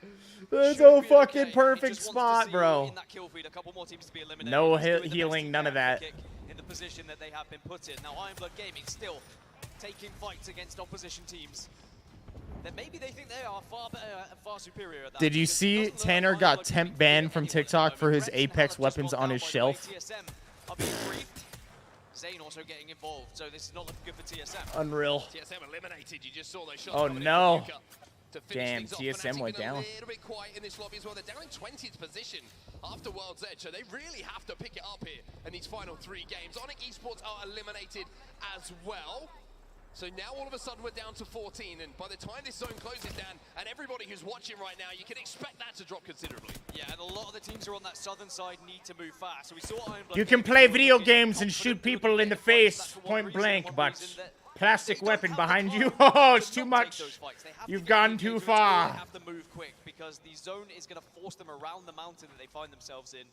A: There's a fucking perfect spot, bro. No healing, none of that.
B: In the position that they have been put in. Now, Iron Blood Gaming still taking fights against opposition teams. That maybe they think they are far better and far superior at that.
A: Did you see Tanner got temp banned from TikTok for his Apex weapons on his shelf?
B: Zane also getting involved, so this is not looking good for TSM.
A: Unreal.
O: TSM eliminated. You just saw those shots.
A: Oh no. Damn, TSM went down.
O: A little bit quiet in this lobby as well. They're down in 20th position after World's Edge, so they really have to pick it up here in these final 3 games. Onyx Esports are eliminated as well. So now all of a sudden we're down to 14, and by the time this zone closes down, and everybody who's watching right now, you can expect that to drop considerably.
B: Yeah, and a lot of the teams who are on that southern side need to move fast. So we saw Iron Blood.
A: You can play video games and shoot people in the face point blank, but plastic weapon behind you, oh, it's too much. You've gone too far.
B: They have to move quick because the zone is going to force them around the mountain that they find themselves in.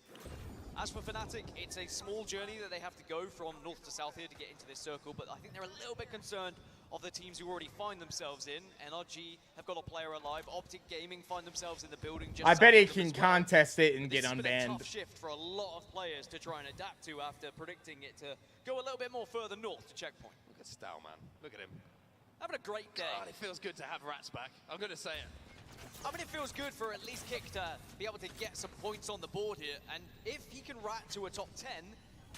B: As for Fnatic, it's a small journey that they have to go from north to south here to get into this circle, but I think they're a little bit concerned of the teams who already find themselves in. NRG have got a player alive. Optic Gaming find themselves in the building. Just
A: I bet he can contest it and get
B: unbanned. This has been a
A: unbanned.
B: tough shift for a lot of players to try and adapt to after predicting it to go a little bit more further north to checkpoint.
O: Look at Stal, man. Look at him.
B: Having a great day.
O: God, it feels good to have Rats back. I'm going to say it.
B: I mean, it feels good for at least Kick to be able to get some points on the board here. And if he can rat to a top 10,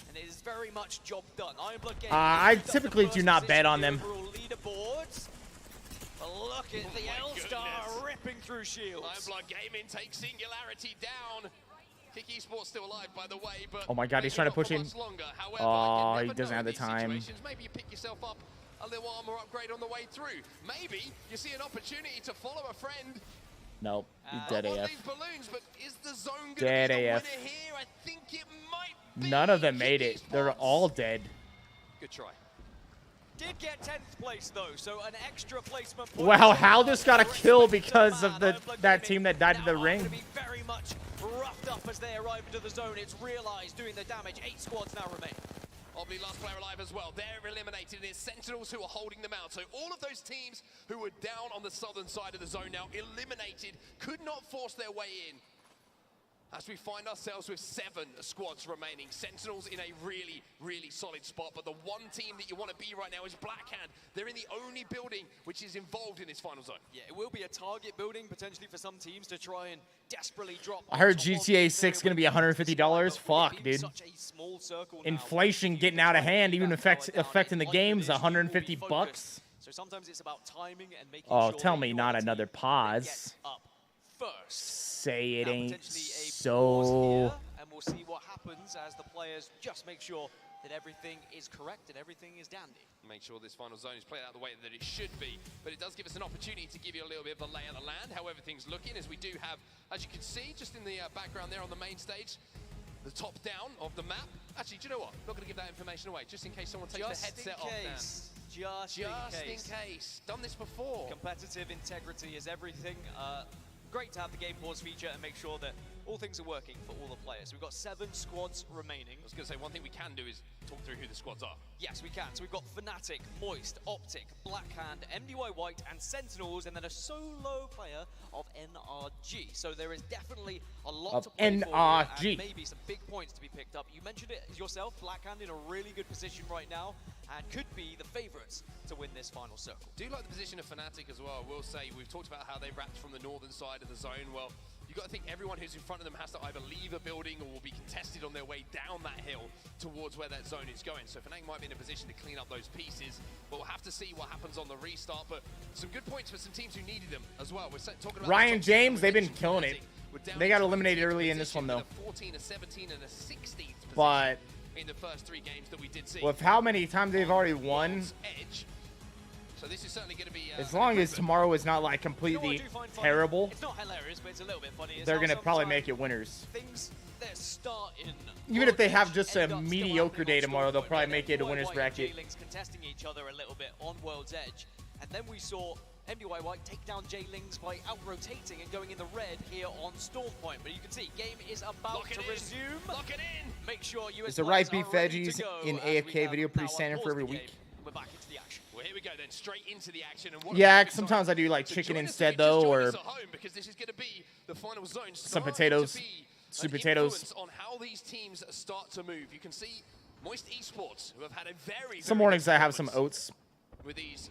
B: and it is very much job done. Iron Blood Gaming.
A: I typically do not bet on them.
B: Leaderboards. But look at the L-Star ripping through shields.
O: Iron Blood Gaming takes Singularity down. Kick Esports still alive, by the way, but
A: Oh my god, he's trying to push in.
O: However,
A: Oh, he doesn't have the time.
O: Maybe you pick yourself up a little armor upgrade on the way through. Maybe you see an opportunity to follow a friend.
A: Nope, he's dead AF.
O: These balloons, but is the zone gonna
A: Dead
O: be the
A: AF.
O: winner here? I think it might be.
A: None of them made it. They're all dead.
B: Good try. Did get 10th place though, so an extra placement point.
A: Wow, Hal just got a kill because of that team that died in the ring.
B: Very much roughed up as they arrive into the zone. It's realized doing the damage. 8 squads now remain.
O: Obviously, last player alive as well. They're eliminated. It's Sentinels who are holding them out. So all of those teams who were down on the southern side of the zone now eliminated, could not force their way in. As we find ourselves with 7 squads remaining. Sentinels in a really, really solid spot. But the one team that you want to be right now is Blackhand. They're in the only building which is involved in this final zone.
B: Yeah, it will be a target building potentially for some teams to try and desperately drop.
A: I heard GTA 6 gonna be $150. Fuck, dude. Inflation getting out of hand, even affecting the games. $150.
B: So sometimes it's about timing and making
A: Oh,
B: sure
A: tell me not another pause. Say it ain't so.
B: And we'll see what happens as the players just make sure that everything is correct and everything is dandy.
O: Make sure this final zone is played out the way that it should be. But it does give us an opportunity to give you a little bit of a lay of the land, how everything's looking, as we do have, as you can see, just in the background there on the main stage, the top down of the map. Actually, do you know what? I'm not going to give that information away, just in case someone takes the headset off.
B: Just in case.
O: Done this before.
B: Competitive integrity is everything. Great to have the game pause feature and make sure that all things are working for all the players. We've got 7 squads remaining.
O: I was going to say, one thing we can do is talk through who the squads are.
B: Yes, we can. So we've got Fnatic, Moist, Optic, Blackhand, MDY White, and Sentinels, and then a solo player of NRG. So there is definitely a lot to play for here, and maybe some big points to be picked up. You mentioned it yourself, Blackhand in a really good position right now, and could be the favorites to win this final circle.
O: Do like the position of Fnatic as well. I will say, we've talked about how they wrapped from the northern side of the zone. Well, you've got to think everyone who's in front of them has to either leave a building or will be contested on their way down that hill towards where that zone is going. So Fnatic might be in a position to clean up those pieces, but we'll have to see what happens on the restart. But some good points for some teams who needed them as well. We're talking about
A: Ryan James, they've been killing it. They got eliminated early in this one though.
O: 14, a 17, and a 16th
A: But
O: in the first 3 games that we did see.
A: with how many times they've already won,
O: so this is certainly going to be
A: as long as tomorrow is not like completely terrible,
B: it's not hilarious, but it's a little bit funny.
A: they're going to probably make it winners.
B: Things that start in
A: Even if they have just a mediocre day tomorrow, they'll probably make it a winner's bracket.
B: J-Links contesting each other a little bit on World's Edge. And then we saw MDY White take down J-Links by out-rotating and going in the red here on Storm Point. But you can see, game is about to resume.
O: Lock it in!
B: Make sure you
A: Is the rice beef veggies in AFK video pretty standard for every week?
B: We're back into the action.
O: Well, here we go then, straight into the action. And
A: Yeah, sometimes I do like chicken instead though, or
O: because this is going to be the final zone.
A: some potatoes, sweet potatoes.
O: On how these teams start to move. You can see Moist Esports, who have had a very
A: Some mornings I have some oats,
O: with these,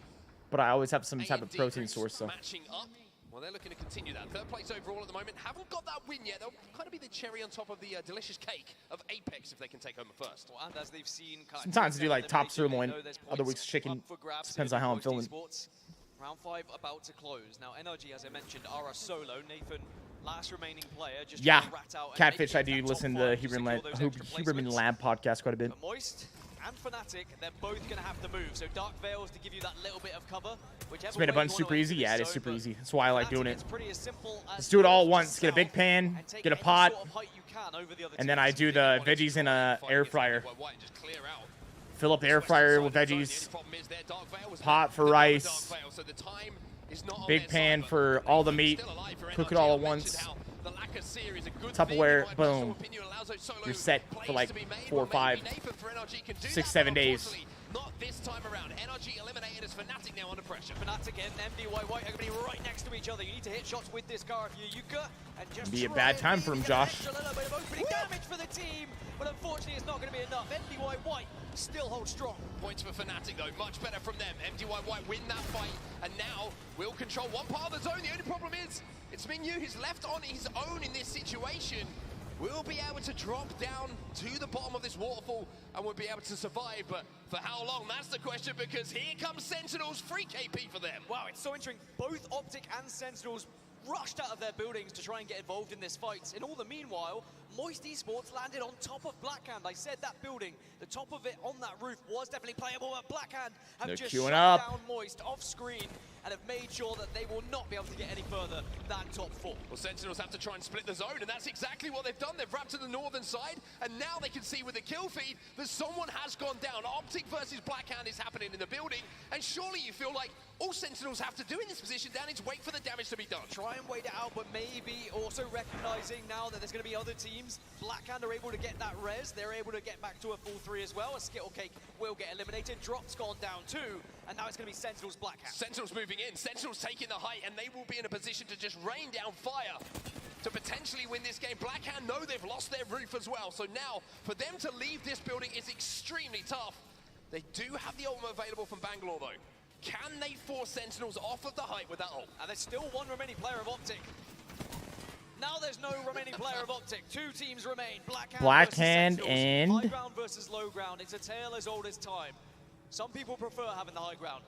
A: but I always have some type of protein source. So
O: matching up. Well, they're looking to continue that. 3rd place overall at the moment. Haven't got that win yet. They'll kind of be the cherry on top of the delicious cake of Apex if they can take home a first.
B: Well, and as they've seen,
A: sometimes I do like top sirloin, other weeks chicken. Depends on how I'm feeling.
B: Round 5 about to close. Now, NRG, as I mentioned, are a solo. Nathan, last remaining player, just
A: yeah,
B: trying to rat out
A: Catfish. I do listen to the Huberman Lab podcast quite a bit.
B: But Moist and Fnatic, they're both going to have to move. So Dark Veils to give you that little bit of cover.
A: It's made a bunch super easy. Yeah, it is super easy. That's why I like doing it.
B: As
A: Let's do it all at once. Get a big pan, get a pot, and then I do the veggies in a air fryer. Fill up the air fryer with veggies, pot for rice, big pan for all the meat, cook it all at once, Tupperware, boom. You're set for like 4, 5, 6, 7 days.
O: Not this time around. NRG eliminated as Fnatic now under pressure.
B: Fnatic and MDY White are going to be right next to each other. You need to hit shots with this car if you're Yuka. And just
A: be a bad time for him, Josh.
B: A little bit of opening damage for the team, but unfortunately it's not going to be enough. MDY White still holds strong.
O: Points for Fnatic though, much better from them. MDY White win that fight, and now will control one part of the zone. The only problem is, it's Mingyu who's left on his own in this situation. We'll be able to drop down to the bottom of this waterfall and we'll be able to survive, but for how long? That's the question, because here comes Sentinels, free KP for them.
B: Wow, it's so interesting. Both Optic and Sentinels rushed out of their buildings to try and get involved in this fight. In all the meanwhile, Moist Esports landed on top of Blackhand. I said that building, the top of it on that roof was definitely playable, but Blackhand have
A: They're
B: just
A: queuing
B: shut
A: up.
B: down Moist off screen and have made sure that they will not be able to get any further than top 4.
O: Well, Sentinels have to try and split the zone, and that's exactly what they've done. They've wrapped to the northern side, and now they can see with the kill feed that someone has gone down. Optic versus Blackhand is happening in the building, and surely you feel like all Sentinels have to do in this position down is wait for the damage to be done.
B: Try and wait it out, but maybe also recognizing now that there's going to be other teams. Blackhand are able to get that res. They're able to get back to a full 3 as well. A Skittle Cake will get eliminated. Drop's gone down too, and now it's going to be Sentinels Blackhand.
O: Sentinels moving in. Sentinels taking the height, and they will be in a position to just rain down fire to potentially win this game. Blackhand know they've lost their roof as well, so now for them to leave this building is extremely tough. They do have the ultimate available from Bangalore though. Can they force Sentinels off of the height with that ult?
B: And there's still one remaining player of Optic. Now there's no remaining player of Optic. 2 teams remain.
A: Blackhand
B: versus
A: and
B: high ground versus low ground. It's a tale as old as time. Some people prefer having the high ground.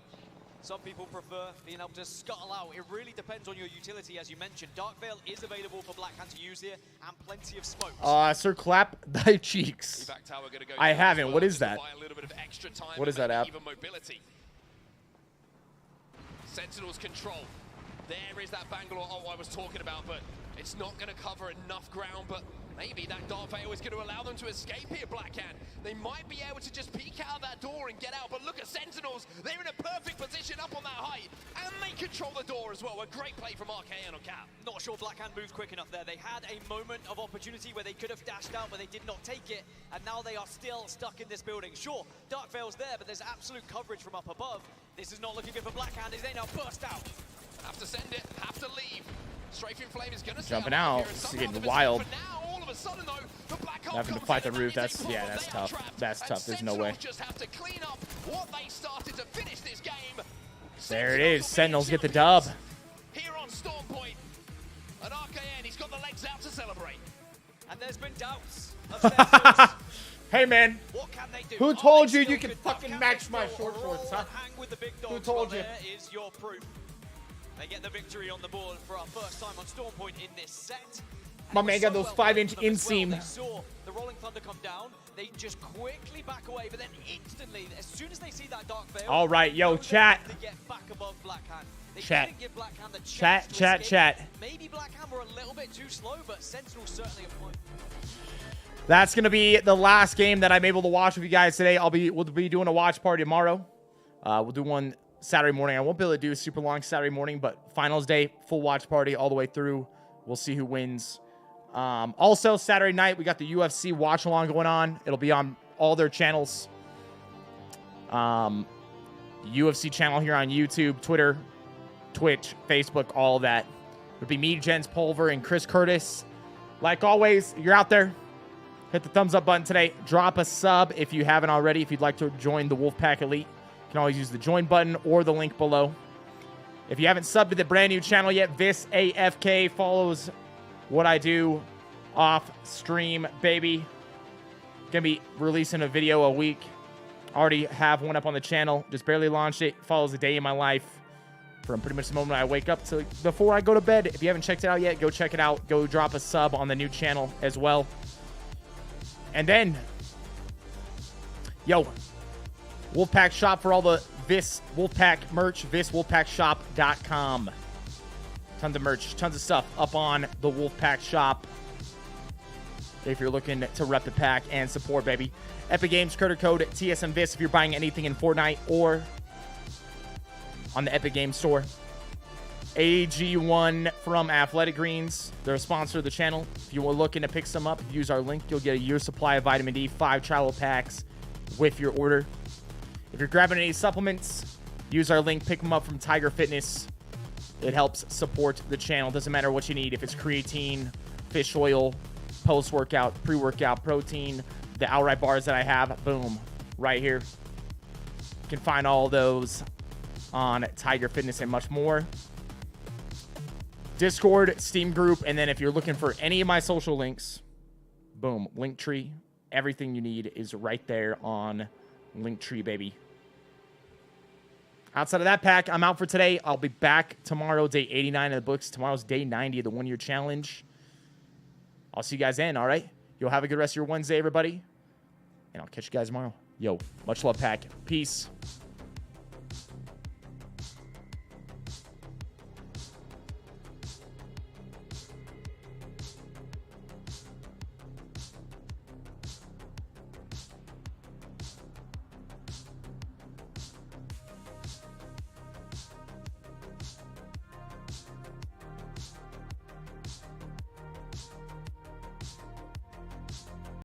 B: Some people prefer being able to scuttle out. It really depends on your utility, as you mentioned. Dark Veil is available for Blackhand to use here, and plenty of smoke.
A: Sir, clap thy cheeks. I haven't. What is that? What is that app?
O: Sentinels control. There is that Bangalore ult I was talking about, but it's not going to cover enough ground, but maybe that Dark Veil is going to allow them to escape here, Blackhand. They might be able to just peek out that door and get out, but look at Sentinels. They're in a perfect position up on that height, and they control the door as well. A great play from RKN on cap.
B: Not sure Blackhand moved quick enough there. They had a moment of opportunity where they could have dashed out, but they did not take it, and now they are still stuck in this building. Sure, Dark Veil's there, but there's absolute coverage from up above. This is not looking good for Blackhand as they now burst out.
O: Have to send it, have to leave. Strafing Flame is going to
A: jumping out. It's getting wild. Having to fight the roof. That's tough. That's tough. There's no way.
O: Just have to clean up what they started to finish this game.
A: There it is. Sentinels get the dub.
O: Here on Storm Point, and RKN, he's got the legs out to celebrate.
B: And there's been doubts of Sentinels.
A: Hey man,
B: what can they do?
A: Who told you you can fucking match my short shorts, huh? Who told you?
B: There is your proof. They get the victory on the board for our first time on Storm Point in this set.
A: My man got those 5-inch inseam.
B: They saw the Rolling Thunder come down. They just quickly back away, but then instantly, as soon as they see that Dark Veil,
A: all right, yo, chat.
B: They get back above Blackhand. They
A: Chat.
B: didn't give Blackhand the
A: Chat,
B: chance
A: chat,
B: to
A: chat.
B: escape. Maybe Blackhand were a little bit too slow, but Sentinel certainly a point.
A: That's gonna be the last game that I'm able to watch with you guys today. We'll be doing a watch party tomorrow. We'll do one Saturday morning. I won't be able to do a super long Saturday morning, but finals day, full watch party all the way through. We'll see who wins. Also, Saturday night, we got the UFC watch along going on. It'll be on all their channels. UFC channel here on YouTube, Twitter, Twitch, Facebook, all of that. It'll be me, Jens Pulver, and Chris Curtis. Like always, you're out there. Hit the thumbs up button today. Drop a sub if you haven't already. If you'd like to join the Wolfpack Elite, you can always use the join button or the link below. If you haven't subbed to the brand new channel yet, Viss AFK follows what I do off stream, baby. Gonna be releasing a video a week. Already have one up on the channel. Just barely launched it. Follows a day in my life from pretty much the moment I wake up to before I go to bed. If you haven't checked it out yet, go check it out. Go drop a sub on the new channel as well. And then, yo, Wolfpack shop for all the Viss Wolfpack merch, VissWolfpackShop.com. Tons of merch, tons of stuff up on the Wolfpack shop. If you're looking to rep the pack and support, baby. Epic Games creator code TSMViss if you're buying anything in Fortnite or on the Epic Games store. AG1 from Athletic Greens. They're a sponsor of the channel. If you were looking to pick some up, use our link. You'll get a year's supply of vitamin D, 5 travel packs with your order. If you're grabbing any supplements, use our link. Pick them up from Tiger Fittnes. It helps support the channel. Doesn't matter what you need. If it's creatine, fish oil, post-workout, pre-workout, protein, the outright bars that I have, boom, right here. You can find all those on Tiger Fittnes and much more. Discord, Steam group, and then if you're looking for any of my social links, boom, Linktree. Everything you need is right there on Linktree, baby. Outside of that pack, I'm out for today. I'll be back tomorrow, day 89 of the books. Tomorrow's day 90 of the one-year challenge. I'll see you guys then, all right? Yo, have a good rest of your Wednesday, everybody. And I'll catch you guys tomorrow. Yo, much love, Pack. Peace.